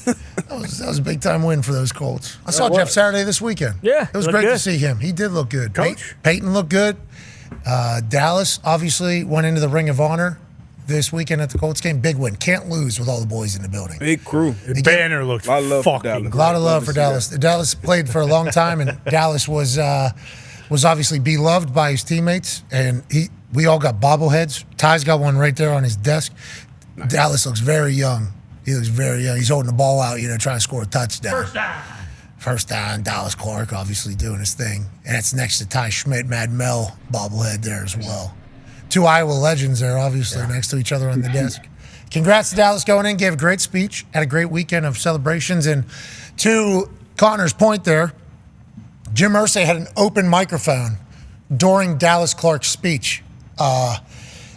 that was a big time win for those Colts. I saw Jeff Saturday this weekend. Yeah, it was great to see him. He did look good. Coach Peyton looked good. Dallas obviously went into the Ring of Honor this weekend at the Colts game. Big win. Can't lose with all the boys in the building. Big crew. The banner looked I love fucking Dallas. A lot of love for Dallas. Dallas played for a long time, and Dallas was obviously beloved by his teammates. And we all got bobbleheads. Ty's got one right there on his desk. Nice. Dallas looks very young. He looks very young. He's holding the ball out, trying to score a touchdown. First down. Dallas Clark obviously doing his thing. And it's next to Ty Schmidt, Mad Mel bobblehead there as well. 2 Iowa legends there, obviously, next to each other on the desk. Congrats to Dallas going in. Gave a great speech. Had a great weekend of celebrations. And to Connor's point there, Jim Irsay had an open microphone during Dallas Clark's speech.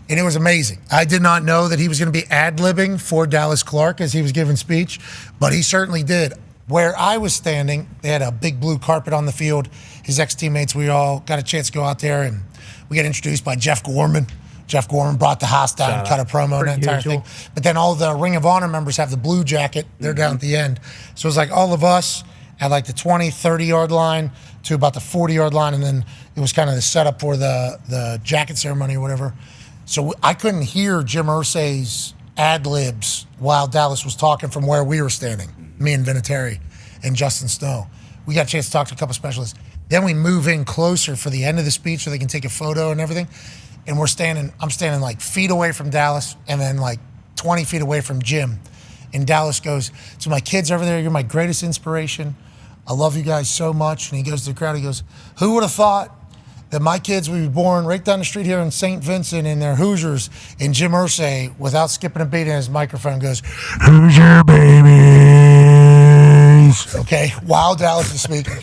And it was amazing. I did not know that he was going to be ad-libbing for Dallas Clark as he was giving speech, but he certainly did. Where I was standing, they had a big blue carpet on the field. His ex-teammates, we all got a chance to go out there, and we got introduced by Jeff Gorman. Jeff Gorman brought the house down, cut a promo and that entire thing. But then all the Ring of Honor members have the blue jacket. They're down at the end. So it was like all of us at like the 20, 30-yard line to about the 40-yard line, and then it was kind of the setup for the jacket ceremony or whatever. So I couldn't hear Jim Irsay's ad-libs while Dallas was talking from where we were standing, me and Vinatieri and Justin Snow. We got a chance to talk to a couple specialists. Then we move in closer for the end of the speech so they can take a photo and everything. And I'm standing like feet away from Dallas and then like 20 feet away from Jim. And Dallas goes, "So my kids over there, you're my greatest inspiration. I love you guys so much." And he goes to the crowd, he goes, "Who would have thought that my kids would be born right down the street here in St. Vincent and they're Hoosiers?" And Jim Irsay, without skipping a beat in his microphone, goes, "Hoosier babies." Okay, while Dallas is speaking.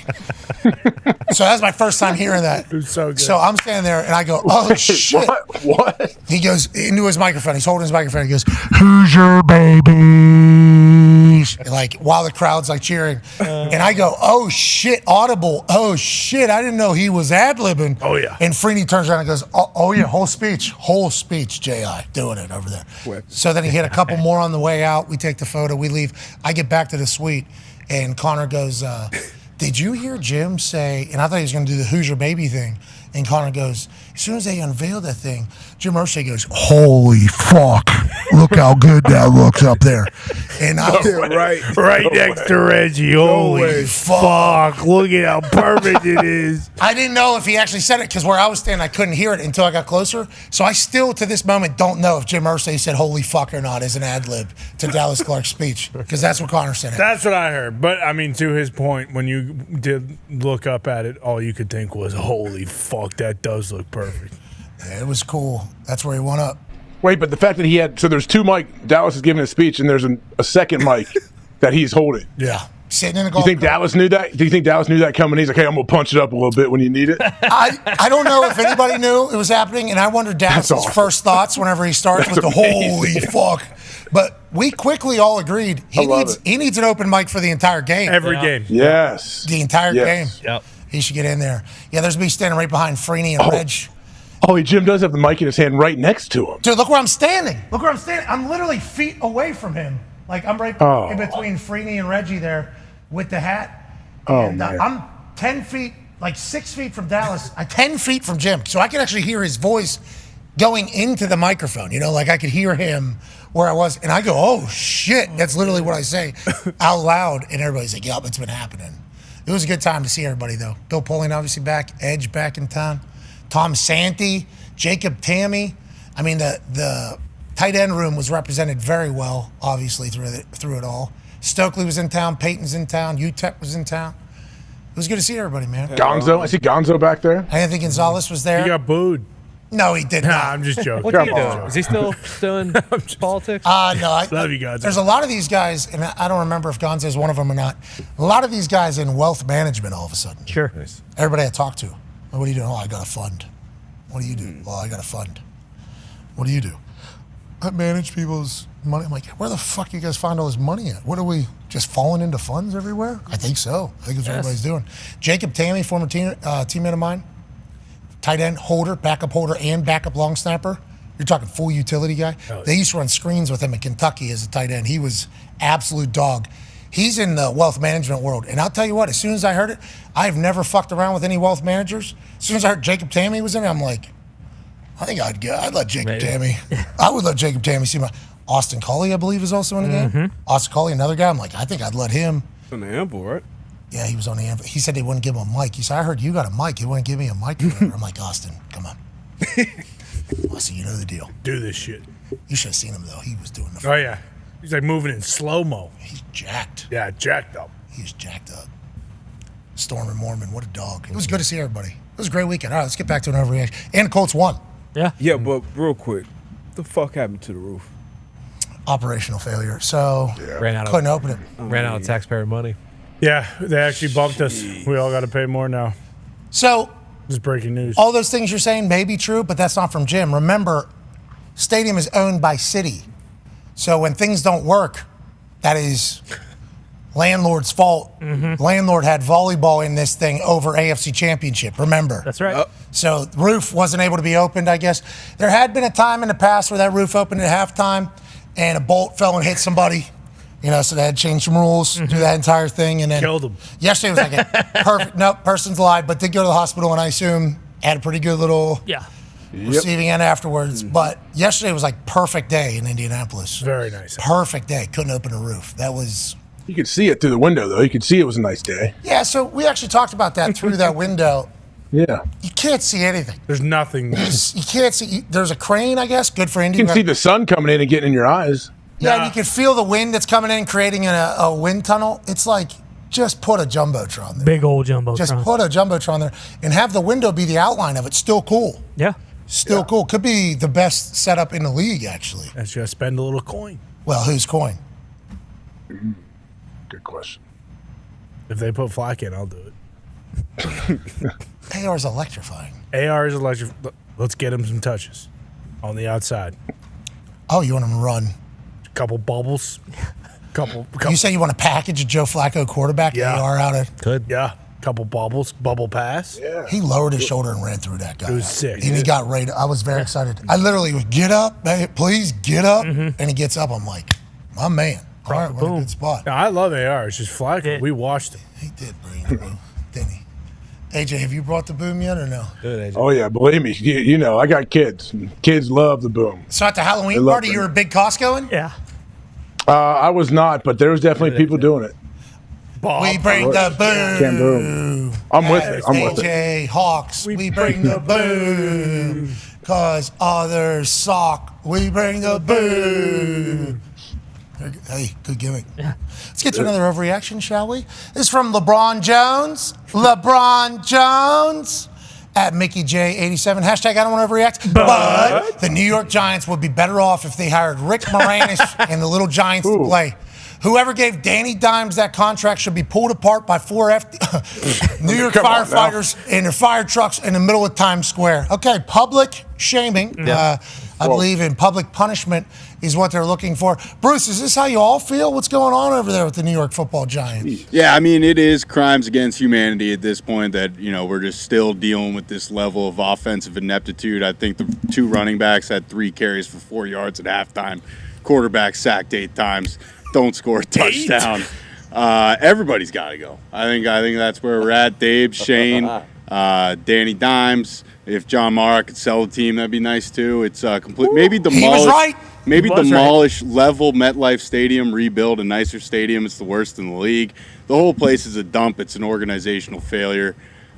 So that was my first time hearing that. It was so good. So I'm standing there and I go, "Oh, shit." What? He goes into his microphone. He's holding his microphone. He goes, "Hoosier babies." And like while the crowd's like cheering. And I go, oh shit, audible. Oh shit, I didn't know he was ad-libbing. Oh, yeah. And Freeney turns around and goes, oh yeah, whole speech, J.I. doing it over there. So then he hit a couple more on the way out. We take the photo, we leave. I get back to the suite and Connor goes, did you hear Jim say, and I thought he was going to do the Hoosier baby thing. And Connor goes, as soon as they unveiled that thing, Jim Irsay goes, holy fuck, look how good that looks up there. And I was right next to Reggie. Holy fuck, look at how perfect it is. I didn't know if he actually said it because where I was standing, I couldn't hear it until I got closer. So I still, to this moment, don't know if Jim Irsay said holy fuck or not as an ad lib to Dallas Clark's speech because that's what Connor said. That's what I heard. But, I mean, to his point, when you did look up at it, all you could think was, holy fuck, that does look perfect. Yeah, it was cool. That's where he went up. Wait, but the fact that he had, so there's two mic, Dallas is giving a speech, and there's a second mic that he's holding. Yeah. Sitting in the Do golf you think Dallas knew that? Do you think Dallas knew that coming? He's like, hey, I'm going to punch it up a little bit when you need it. I don't know if anybody knew it was happening, and I wonder Dallas' awesome. first thoughts whenever he starts with the holy fuck. But we quickly all agreed he needs an open mic for the entire game. Every game. Yes. The entire game. Yep. He should get in there. Yeah, there's me standing right behind Freeney and Reg. Oh, Jim does have the mic in his hand right next to him. Dude, look where I'm standing. Look where I'm standing. I'm literally feet away from him. Like, I'm right in between Freeney and Reggie there with the hat. And I'm 10 feet, like 6 feet from Dallas. 10 feet from Jim. So I can actually hear his voice going into the microphone. You know, like I could hear him where I was. And I go, oh, shit. That's literally what I say out loud. And everybody's like, yup, it's been happening. It was a good time to see everybody, though. Bill Polian obviously back. Edge back in town. Tom Santee, Jacob Tammy. I mean, the tight end room was represented very well, obviously, through it all. Stokely was in town. Peyton's in town. UTEP was in town. It was good to see everybody, man. Gonzo. I see Gonzo back there. I didn't think Gonzalez was there. He got booed. No, he did not. I'm just joking. What's he doing? Is he still doing politics? No. Love you guys. There's a lot of these guys, and I don't remember if Gonzo is one of them or not. A lot of these guys in wealth management all of a sudden. Sure. Everybody I talk to. What are you doing? Oh, I got a fund. What do you do? Oh, I got a fund. What do you do? I manage people's money. I'm like, where the fuck do you guys find all this money at? What are we just falling into funds everywhere? I think so. I think that's what everybody's doing. Jacob Tammy, former teammate of mine, tight end holder, backup holder, and backup long snapper. You're talking full utility guy. They used to run screens with him in Kentucky as a tight end. He was absolute dog. He's in the wealth management world. And I'll tell you what, as soon as I heard it, I've never fucked around with any wealth managers. As soon as I heard Jacob Tammy was in it, I'm like, I think I'd let Jacob Tammy. I would let Jacob Tammy see my Austin Coley, I believe, is also in the game. Austin Coley, another guy. I'm like, I think I'd let him. On the ample, right? Yeah, he was on the ample. He said they wouldn't give him a mic. He said, I heard you got a mic. You wouldn't give me a mic. I'm like, Austin, come on. Austin, you know the deal. Do this shit. You should have seen him, though. He was doing the. Oh, yeah. He's like moving in slow-mo. He's jacked. Yeah, jacked up. He's jacked up. Storm and Mormon, what a dog. It was good to see everybody. It was a great weekend. All right, let's get back to an overreaction. And the Colts won. Yeah. Yeah, but real quick, what the fuck happened to the roof? Operational failure. So Ran couldn't open it. Ran out of taxpayer money. Yeah, they actually bumped us. We all got to pay more now. So this is breaking news. All those things you're saying may be true, but that's not from Jim. Remember, stadium is owned by city. So when things don't work, that is landlord's fault. Landlord had volleyball in this thing over AFC Championship. Remember? That's right. So the roof wasn't able to be opened, I guess. There had been a time in the past where that roof opened at halftime and a bolt fell and hit somebody. You know, so they had to change some rules, do that entire thing, and then killed him. Yesterday was like a perfect. Nope, person's alive, but did go to the hospital, and I assume had a pretty good little receiving end afterwards. But yesterday was like perfect day in Indianapolis. Very nice. Perfect day. Couldn't open a roof. That was. You could see it through the window, though. You could see it was a nice day. Yeah, so we actually talked about that through that window. Yeah. You can't see anything. There's nothing. You can't see. There's a crane, I guess. Good for Indy. You can see the sun coming in and getting in your eyes. Yeah, and you can feel the wind that's coming in, creating a wind tunnel. It's like, just put a Jumbotron there. Big old Jumbotron. Just put a Jumbotron there and have the window be the outline of it. Still cool. Yeah. Still cool. Could be the best setup in the league, actually. That's just spend a little coin. Well, whose coin? Good question. If they put Flack in, I'll do it. AR is electrifying. AR is electric. Let's get him some touches on the outside. Oh, you want him to run? Couple bubbles. You say you want to package a Joe Flacco quarterback AR out of? Could. Yeah. Couple bubble pass. Yeah. He lowered his shoulder and ran through that guy. It was sick. And he got right. I was very excited. I literally was, get up, hey, please get up. And he gets up. I'm like, my man. All right, we're in a good spot. Yeah, I love AR. It's just Flacco. We watched him. He did bring the boom, didn't he? AJ, have you brought the boom yet or no? Good, AJ. Oh yeah, believe me. You know, I got kids. Kids love the boom. So at the Halloween party, you were a big Costcoing? Yeah. I was not, but there was definitely people doing it. We bring the boom. Can't boom. I'm with it. I'm with it. AJ Hawks, we bring the boom. Cause others suck. We bring the boom. Hey, good gimmick. Yeah. Let's get to another overreaction, shall we? This is from LeBron Jones. LeBron Jones at Mickey J87. Hashtag I don't want to overreact. But the New York Giants would be better off if they hired Rick Moranis and the Little Giants to play. Whoever gave Danny Dimes that contract should be pulled apart by four New York firefighters in their fire trucks in the middle of Times Square. Okay, public shaming. I believe in public punishment is what they're looking for. Bruce, is this how you all feel? What's going on over there with the New York Football Giants? Yeah, I mean, it is crimes against humanity at this point that, we're just still dealing with this level of offensive ineptitude. I think the two running backs had 3 carries for 4 yards at halftime. Quarterback sacked 8 times. Don't score a touchdown. Everybody's got to go. I think that's where we're at. Dave, Shane, Danny Dimes. If John Mara could sell the team, that'd be nice too. It's complete. Maybe demolish. He was right. Maybe demolish level MetLife Stadium, rebuild a nicer stadium. It's the worst in the league. The whole place is a dump. It's an organizational failure.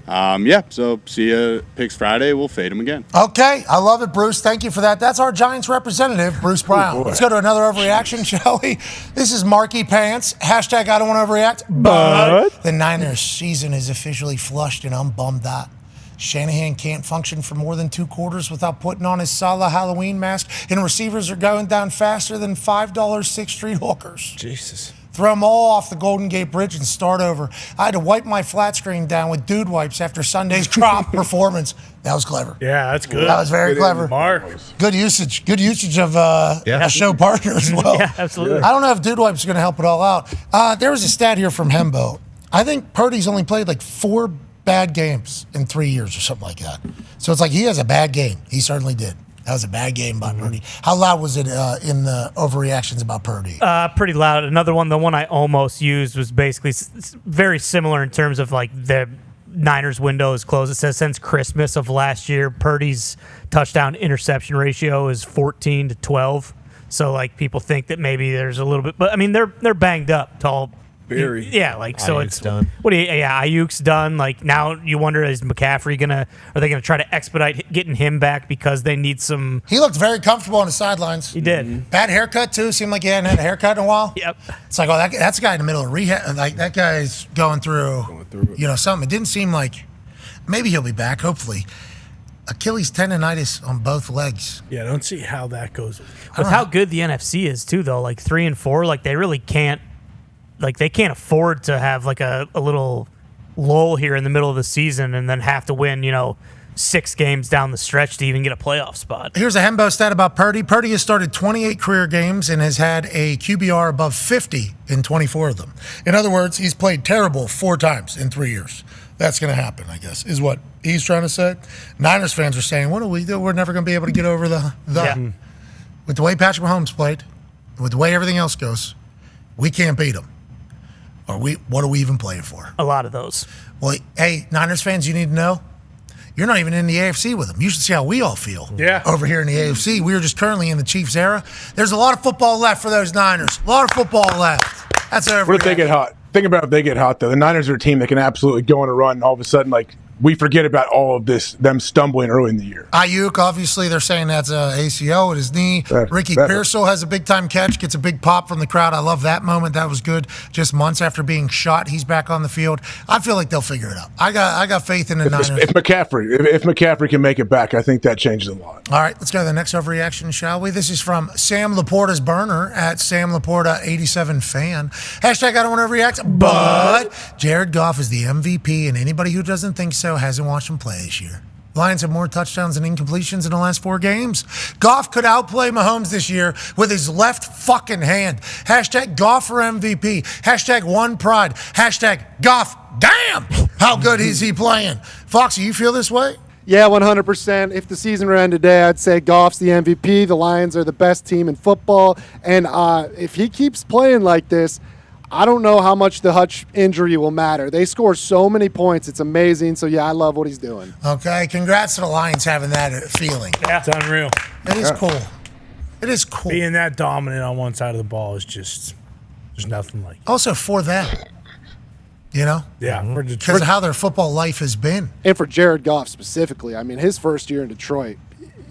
So see you Picks Friday. We'll fade them again. Okay, I love it, Bruce. Thank you for that. That's our Giants representative, Bruce Brown. Let's go to another overreaction, shall we? This is Marky Pants. Hashtag I don't want to overreact, but the Niners season is officially flushed, and I'm bummed out. Shanahan can't function for more than 2 quarters without putting on his Salah Halloween mask, and receivers are going down faster than $5 6th Street hookers. Jesus. Throw them all off the Golden Gate Bridge and start over. I had to wipe my flat screen down with dude wipes after Sunday's crop performance. That was clever. Yeah, that's good. That was very clever. Mark. Good usage. Good usage of a show partner as well. Yeah, absolutely. I don't know if dude wipes are going to help it all out. There was a stat here from Hembo. I think Purdy's only played like 4 bad games in 3 years or something like that. So it's like he has a bad game. He certainly did. That was a bad game by Purdy. How loud was it in the overreactions about Purdy? Pretty loud. Another one, the one I almost used was basically very similar in terms of like the Niners window is closed. It says since Christmas of last year, Purdy's touchdown interception ratio is 14-12. So like people think that maybe there's a little bit, but I mean they're banged up to all. Very. Yeah, like so Ayuk's it's done. Ayuk's done. Like now you wonder, is McCaffrey are they gonna try to expedite getting him back because they need some? He looked very comfortable on the sidelines. He did. Bad haircut too. Seemed like he hadn't had a haircut in a while. Yep. It's like, oh, that's a guy in the middle of rehab. Like that guy's going through something. It didn't seem like maybe he'll be back. Hopefully. Achilles tendonitis on both legs. Yeah, I don't see how that goes. With how good the NFC is too, though, like 3-4, like they really can't. Like, they can't afford to have, like, a little lull here in the middle of the season and then have to win, 6 games down the stretch to even get a playoff spot. Here's a Hembo stat about Purdy. Purdy has started 28 career games and has had a QBR above 50 in 24 of them. In other words, he's played terrible 4 times in 3 years. That's going to happen, I guess, is what he's trying to say. Niners fans are saying, what do we do? We're never going to be able to get over the. With the way Patrick Mahomes played, with the way everything else goes, we can't beat him. What are we even playing for? A lot of those. Well, hey, Niners fans, you need to know, you're not even in the AFC with them. You should see how we all feel over here in the AFC. We are just currently in the Chiefs era. There's a lot of football left for those Niners. A lot of football left. That's over. What if they get hot? Think about if they get hot, though. The Niners are a team that can absolutely go on a run, and all of a sudden, like, we forget about all of this, them stumbling early in the year. Ayuk, obviously, they're saying that's ACO at his knee. Ricky Pearsall has a big-time catch, gets a big pop from the crowd. I love that moment. That was good. Just months after being shot, he's back on the field. I feel like they'll figure it out. I got faith in the Niners. If McCaffrey can make it back, I think that changes a lot. All right, let's go to the next overreaction, shall we? This is from Sam Laporta's burner at Sam Laporta 87 fan. Hashtag I don't want to overreact, but Jared Goff is the MVP, and anybody who doesn't think so hasn't watched him play this year. Lions have more touchdowns and incompletions in the last 4 games. Goff could outplay Mahomes this year with his left fucking hand. Hashtag Goff for MVP. Hashtag one pride. Hashtag Goff. Damn! How good is he playing? Foxy, you feel this way? Yeah, 100%. If the season were to end today, I'd say Goff's the MVP. The Lions are the best team in football. And if he keeps playing like this, I don't know how much the Hutch injury will matter. They score so many points. It's amazing. So, yeah, I love what he's doing. Okay, congrats to the Lions having that feeling. Yeah. It's unreal. It is cool. It is cool. Being that dominant on one side of the ball is just, there's nothing like it. Also for them, you know? Yeah. Because of how their football life has been. And for Jared Goff specifically, I mean, his first year in Detroit,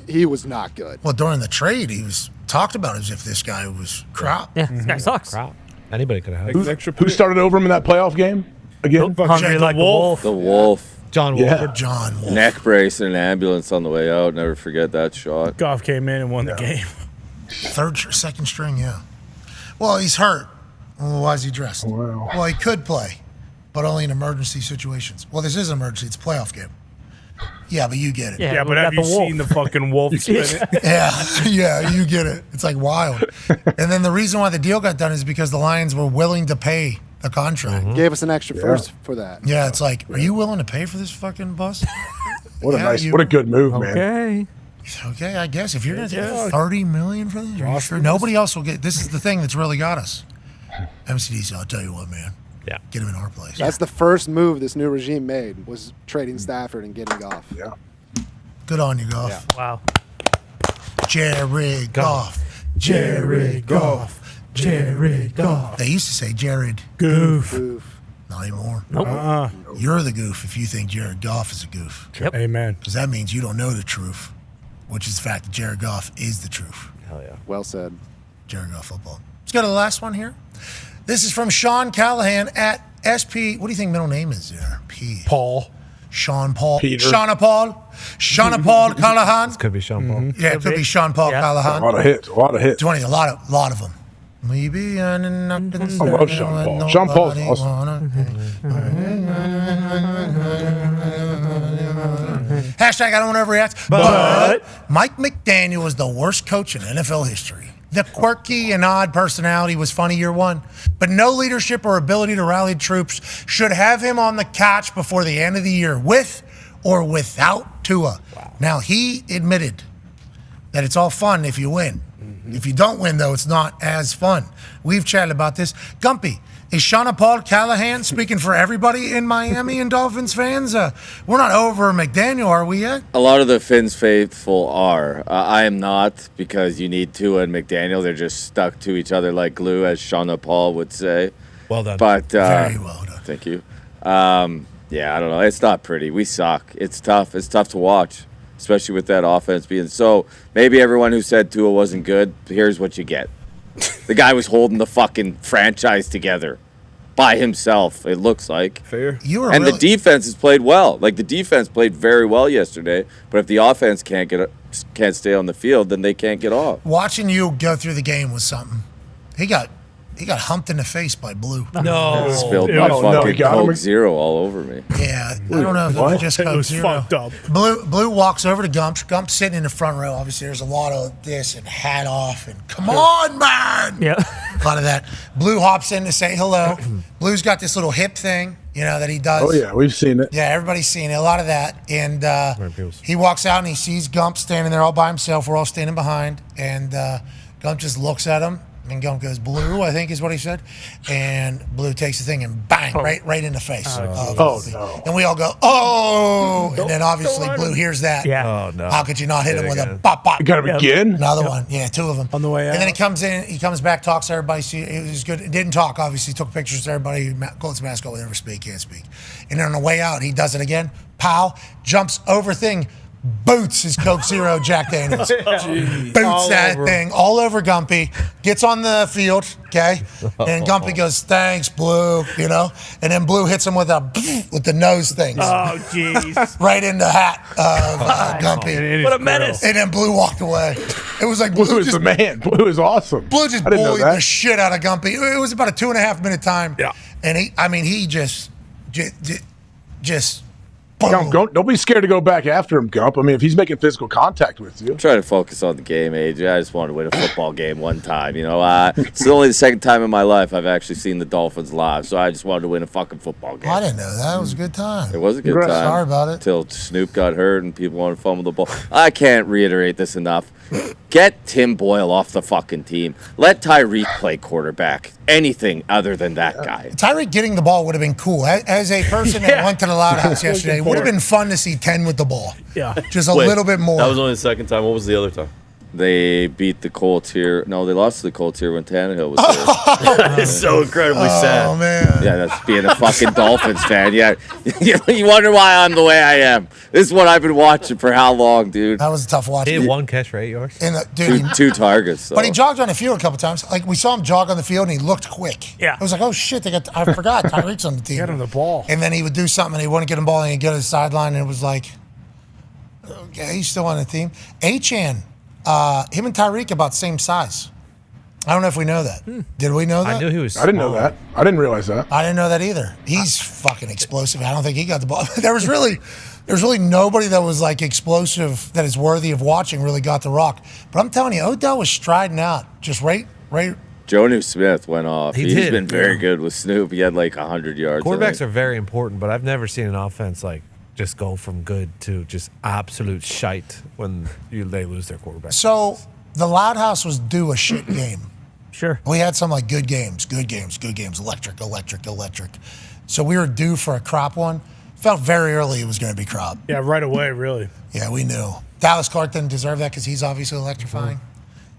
he was not good. Well, during the trade, he was talked about as if this guy was crap. Yeah, this guy sucks. Crap. Anybody could have. Who started over him in that playoff game again? Hungry like a wolf. The Wolf. John Yeah. Wolford. John Wolf. Neck brace in an ambulance on the way out. Never forget that shot. Goff came in and won the game. Second string, yeah. Well, he's hurt. Well, why is he dressed? Wow. Well, he could play, but only in emergency situations. Well, this is an emergency. It's a playoff game. Yeah, but you get it. Yeah, but have you seen the fucking wolf spin it? Yeah, you get it. It's like wild. And then the reason why the deal got done is because the Lions were willing to pay the contract. Gave us an extra first for that. Yeah, it's like, are you willing to pay for this fucking bus? What a Yeah, what a good move, man. Okay. Okay, I guess if you're going to take $30 million for this, are you sure? Nobody else will get. This is the thing that's really got us. MCDC, I'll tell you what, man. Yeah. Get him in our place. That's the first move this new regime made, was trading Stafford and getting Goff. Yeah. Good on you, Goff. Yeah. Wow. Jared Goff. Jared Goff. Jared Goff. They used to say Jared Goof. Not anymore. Nope. You're the goof if you think Jared Goff is a goof. Yep. Amen. Because that means you don't know the truth, which is the fact that Jared Goff is the truth. Hell yeah. Well said. Jared Goff football. Let's go to the last one here. This is from Sean Callahan at SP. What do you think middle name is there? P. Paul. Sean Paul. Peter. Shauna Paul. Shauna Paul Callahan. This could be Sean Paul. Yeah, it could be Sean Paul Callahan. A lot of hits. A lot of hits. 20, a lot of them. We be earning up to the I love Sean Paul. Sean Paul's awesome. Hashtag I don't want to overreact. But Mike McDaniel was the worst coach in NFL history. The quirky and odd personality was funny year one, but no leadership or ability to rally troops should have him on the couch before the end of the year, with or without Tua. Wow. Now, he admitted that it's all fun if you win. If you don't win, though, it's not as fun. We've chatted about this. Gumpy, is Shauna Paul Callahan speaking for everybody in Miami and Dolphins fans? We're not over McDaniel, are we yet? A lot of the Finns faithful are. I am not, because you need Tua and McDaniel. They're just stuck to each other like glue, as Shauna Paul would say. Well done. But Very well done. Thank you. Yeah, I don't know. It's not pretty. We suck. It's tough. It's tough to watch, especially with that offense being so. Maybe everyone who said Tua wasn't good, here's what you get. The guy was holding the fucking franchise together by himself, it looks like. Fair. The defense has played well. Like, the defense played very well yesterday, but if the offense can't stay on the field, then they can't get off. Watching you go through the game was something. He got humped in the face by Blue. No. Spilled my fucking Coke Zero all over me. Yeah, I don't know if it was just Coke was Zero. fucked up. Blue walks over to Gump. Gump's sitting in the front row. Obviously, there's a lot of this and hat off and come on, man. Yeah. A lot of that. Blue hops in to say hello. Blue's got this little hip thing, that he does. Oh, yeah, we've seen it. Yeah, everybody's seen it. A lot of that. And he walks out and he sees Gump standing there all by himself. We're all standing behind. And Gump just looks at him. And Gump goes, Blue, I think is what he said. And Blue takes the thing and bang, right in the face. No. And we all go, oh. And then obviously Blue hears that. Yeah. Oh, no. How could you not hit him with a pop, pop? You got him again? Another one. Yeah, two of them. On the way out. And then he comes in, he comes back, talks to everybody. See, it was good. Didn't talk, obviously. Took pictures to everybody. Goes to mask, whatever, can't speak. And then on the way out, he does it again. Pow, jumps over thing. Boots his Coke Zero Jack Daniels. Boots all that thing all over Gumpy. Gets on the field, okay? And Gumpy goes, thanks, Blue, And then Blue hits him with the nose things. Oh, jeez. Right in the hat of Gumpy. What a menace. And then Blue walked away. It was like Blue is the man. Blue is awesome. Blue just bullied the shit out of Gumpy. It was about a 2.5 minute time. Yeah. And he just Gump, don't be scared to go back after him, Gump. I mean, if he's making physical contact with you. I'm trying to focus on the game, AJ. I just wanted to win a football game one time. You know, it's only the second time in my life I've actually seen the Dolphins live, so I just wanted to win a fucking football game. I didn't know that. It was a good time. It was a good time. Sorry about it. Until Snoop got hurt and people wanted to fumble the ball. I can't reiterate this enough. Get Tim Boyle off the fucking team. Let Tyreek play quarterback. Anything other than that guy. Tyreek getting the ball would have been cool. As a person that went to the Loud House yesterday, it would have been fun to see 10 with the ball. Yeah. Just a little bit more. That was only the second time. What was the other time? They beat the Colts here. No, they lost to the Colts here when Tannehill was there. It's so incredibly sad. Oh, man. Yeah, that's being a fucking Dolphins fan. Yeah, you wonder why I'm the way I am. This is what I've been watching for how long, dude? That was a tough watch. He had one catch for 8 yards. Dude, two targets. So. But he jogged on the field a couple times. Like, we saw him jog on the field, and he looked quick. Yeah. It was like, oh, shit, I forgot Tyreek's on the team. Get him the ball. And then he would do something, and he wouldn't get him the ball, and he'd get to the sideline, and it was like, okay, he's still on the team. Achane, him and Tyreek about the same size. I don't know if we know that. Did we know that? I knew he was. I didn't know that. I didn't realize that. I didn't know that either. He's fucking explosive. I don't think he got the ball. There's really nobody that was like explosive that is worthy of watching. Really got the rock. But I'm telling you, Odell was striding out just right. Jonnu Smith went off. He He's did. been very good with Snoop. He had like 100 yards. Quarterbacks are very important, but I've never seen an offense like just go from good to just absolute shite when they lose their quarterback. So the Loud House was due a shit game. Sure. We had some like good games, electric. So we were due for a crop one. Felt very early it was going to be crop. Yeah, right away, really. Yeah, we knew. Dallas Clark didn't deserve that because he's obviously electrifying.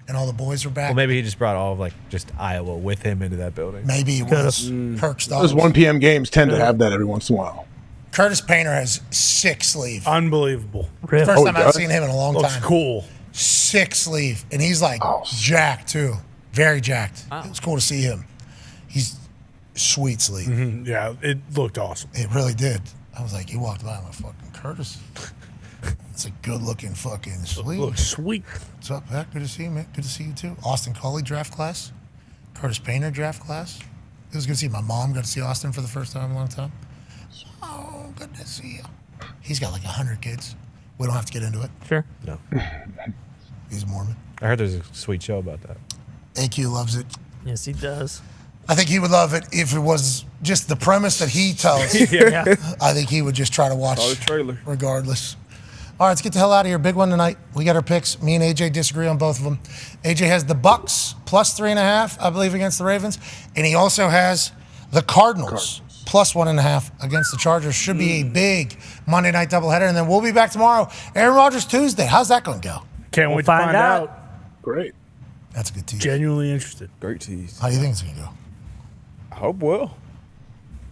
And all the boys were back. Well, maybe he just brought all of like just Iowa with him into that building. Maybe it was Kirk's Those 1 p.m. games tend to have that every once in a while. Curtis Painter has 6 sleeve. Unbelievable. First time I've seen him in a long Looks time. cool. 6 sleeve. And he's like jacked too. Very jacked. It was cool to see him. He's sweet sleeve. Mm-hmm. Yeah, it looked awesome. It really did. I was like, he walked by, I'm like, fucking Curtis. It's a good looking fucking sleeve. Looks sweet. What's up, Pat? Good to see you, man. Good to see you too. Austin Coley draft class. Curtis Painter draft class. It was good to see my mom got to see Austin for the first time in a long time. Oh, good to see you. He's got like 100 kids. We don't have to get into it. Sure. No. He's Mormon. I heard there's a sweet show about that. AQ loves it. Yes, he does. I think he would love it if it was just the premise that he tells. Yeah. I think he would just try to watch Saw the trailer. regardless. All right, let's get the hell out of here. Big one tonight. We got our picks. Me and AJ disagree on both of them. AJ has the Bucks plus 3.5, I believe, against the Ravens. And he also has the Cardinals plus 1.5 against the Chargers. Should be a big Monday night doubleheader. And then we'll be back tomorrow. Aaron Rodgers Tuesday. How's that going to go? Can't wait to find out. Great. That's a good tease. Genuinely interested. Great tease. How do you think it's going to go? I hope well.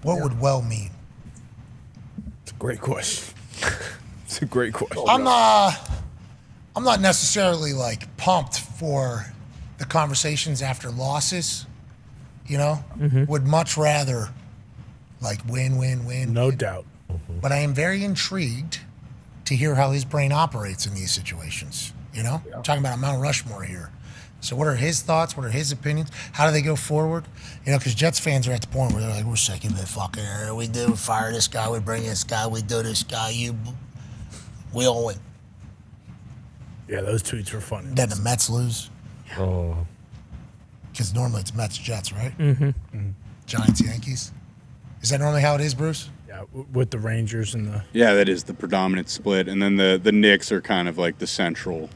What would well mean? It's a great question. It's a great question. I'm not necessarily like pumped for the conversations after losses. You know, would much rather like win. No doubt. But I am very intrigued to hear how his brain operates in these situations. You know, I'm talking about a Mount Rushmore here. So what are his thoughts? What are his opinions? How do they go forward? You know, because Jets fans are at the point where they're like, we're sick of it, fucking, we fire this guy, we bring this guy, we do this guy, we all win. Yeah, those tweets were funny. Then the Mets lose. Oh. Because normally it's Mets, Jets, right? Mm-hmm. Giants, Yankees. Is that normally how it is, Bruce? Yeah, with the Rangers and the... Yeah, that is the predominant split. And then the Knicks are kind of like the central.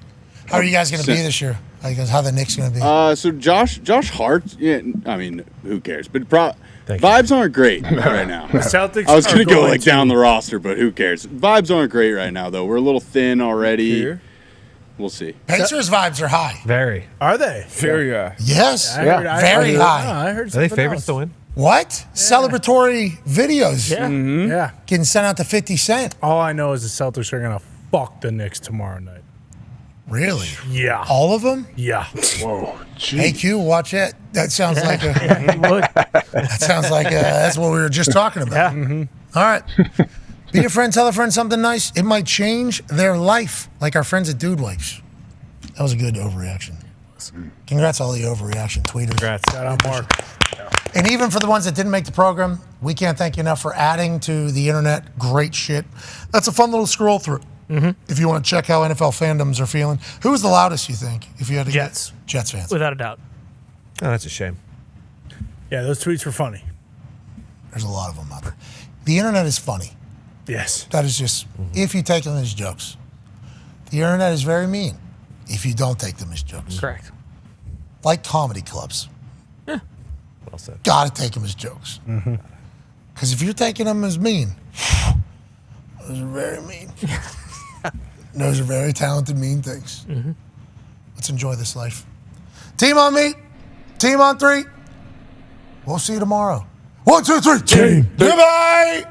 How are you guys going to be this year? How the Knicks going to be? So Josh Hart, yeah, I mean, who cares? But vibes aren't great right now. The Celtics I was going to go like to- down the roster, but who cares? Vibes aren't great right now, though. We're a little thin already. Here. We'll see. Pacers vibes are high. Very. Are they? Very high. Yes. I heard Very high. I heard Are they something favorites else. to win? What? Celebratory videos. Yeah. Yeah. Getting sent out to 50 Cent. All I know is the Celtics are going to fuck the Knicks tomorrow night. Really? Yeah. All of them? Yeah. Whoa. AQ, watch it. That sounds like a. He would. That sounds like that's what we were just talking about. Yeah. All right. Be a friend, tell a friend something nice. It might change their life, like our friends at Dude Wipes. That was a good overreaction. Congrats, all the overreaction tweeters. Congrats. Shout out, Mark. And even for the ones that didn't make the program, we can't thank you enough for adding to the internet. Great shit. That's a fun little scroll through. If you want to check how NFL fandoms are feeling. Who was the loudest, you think, if you had to Jets. guess? Jets fans. Without a doubt. Oh, that's a shame. Yeah, those tweets were funny. There's a lot of them out there. The internet is funny. Yes. That is just, if you take them as jokes. The internet is very mean if you don't take them as jokes. Correct. Like comedy clubs. Well said. Got to take them as jokes. Because if you're taking them as mean, those are very mean. Those are very talented, mean things. Let's enjoy this life. Team on me. Team on three. We'll see you tomorrow. 1, 2, 3. Team. Goodbye.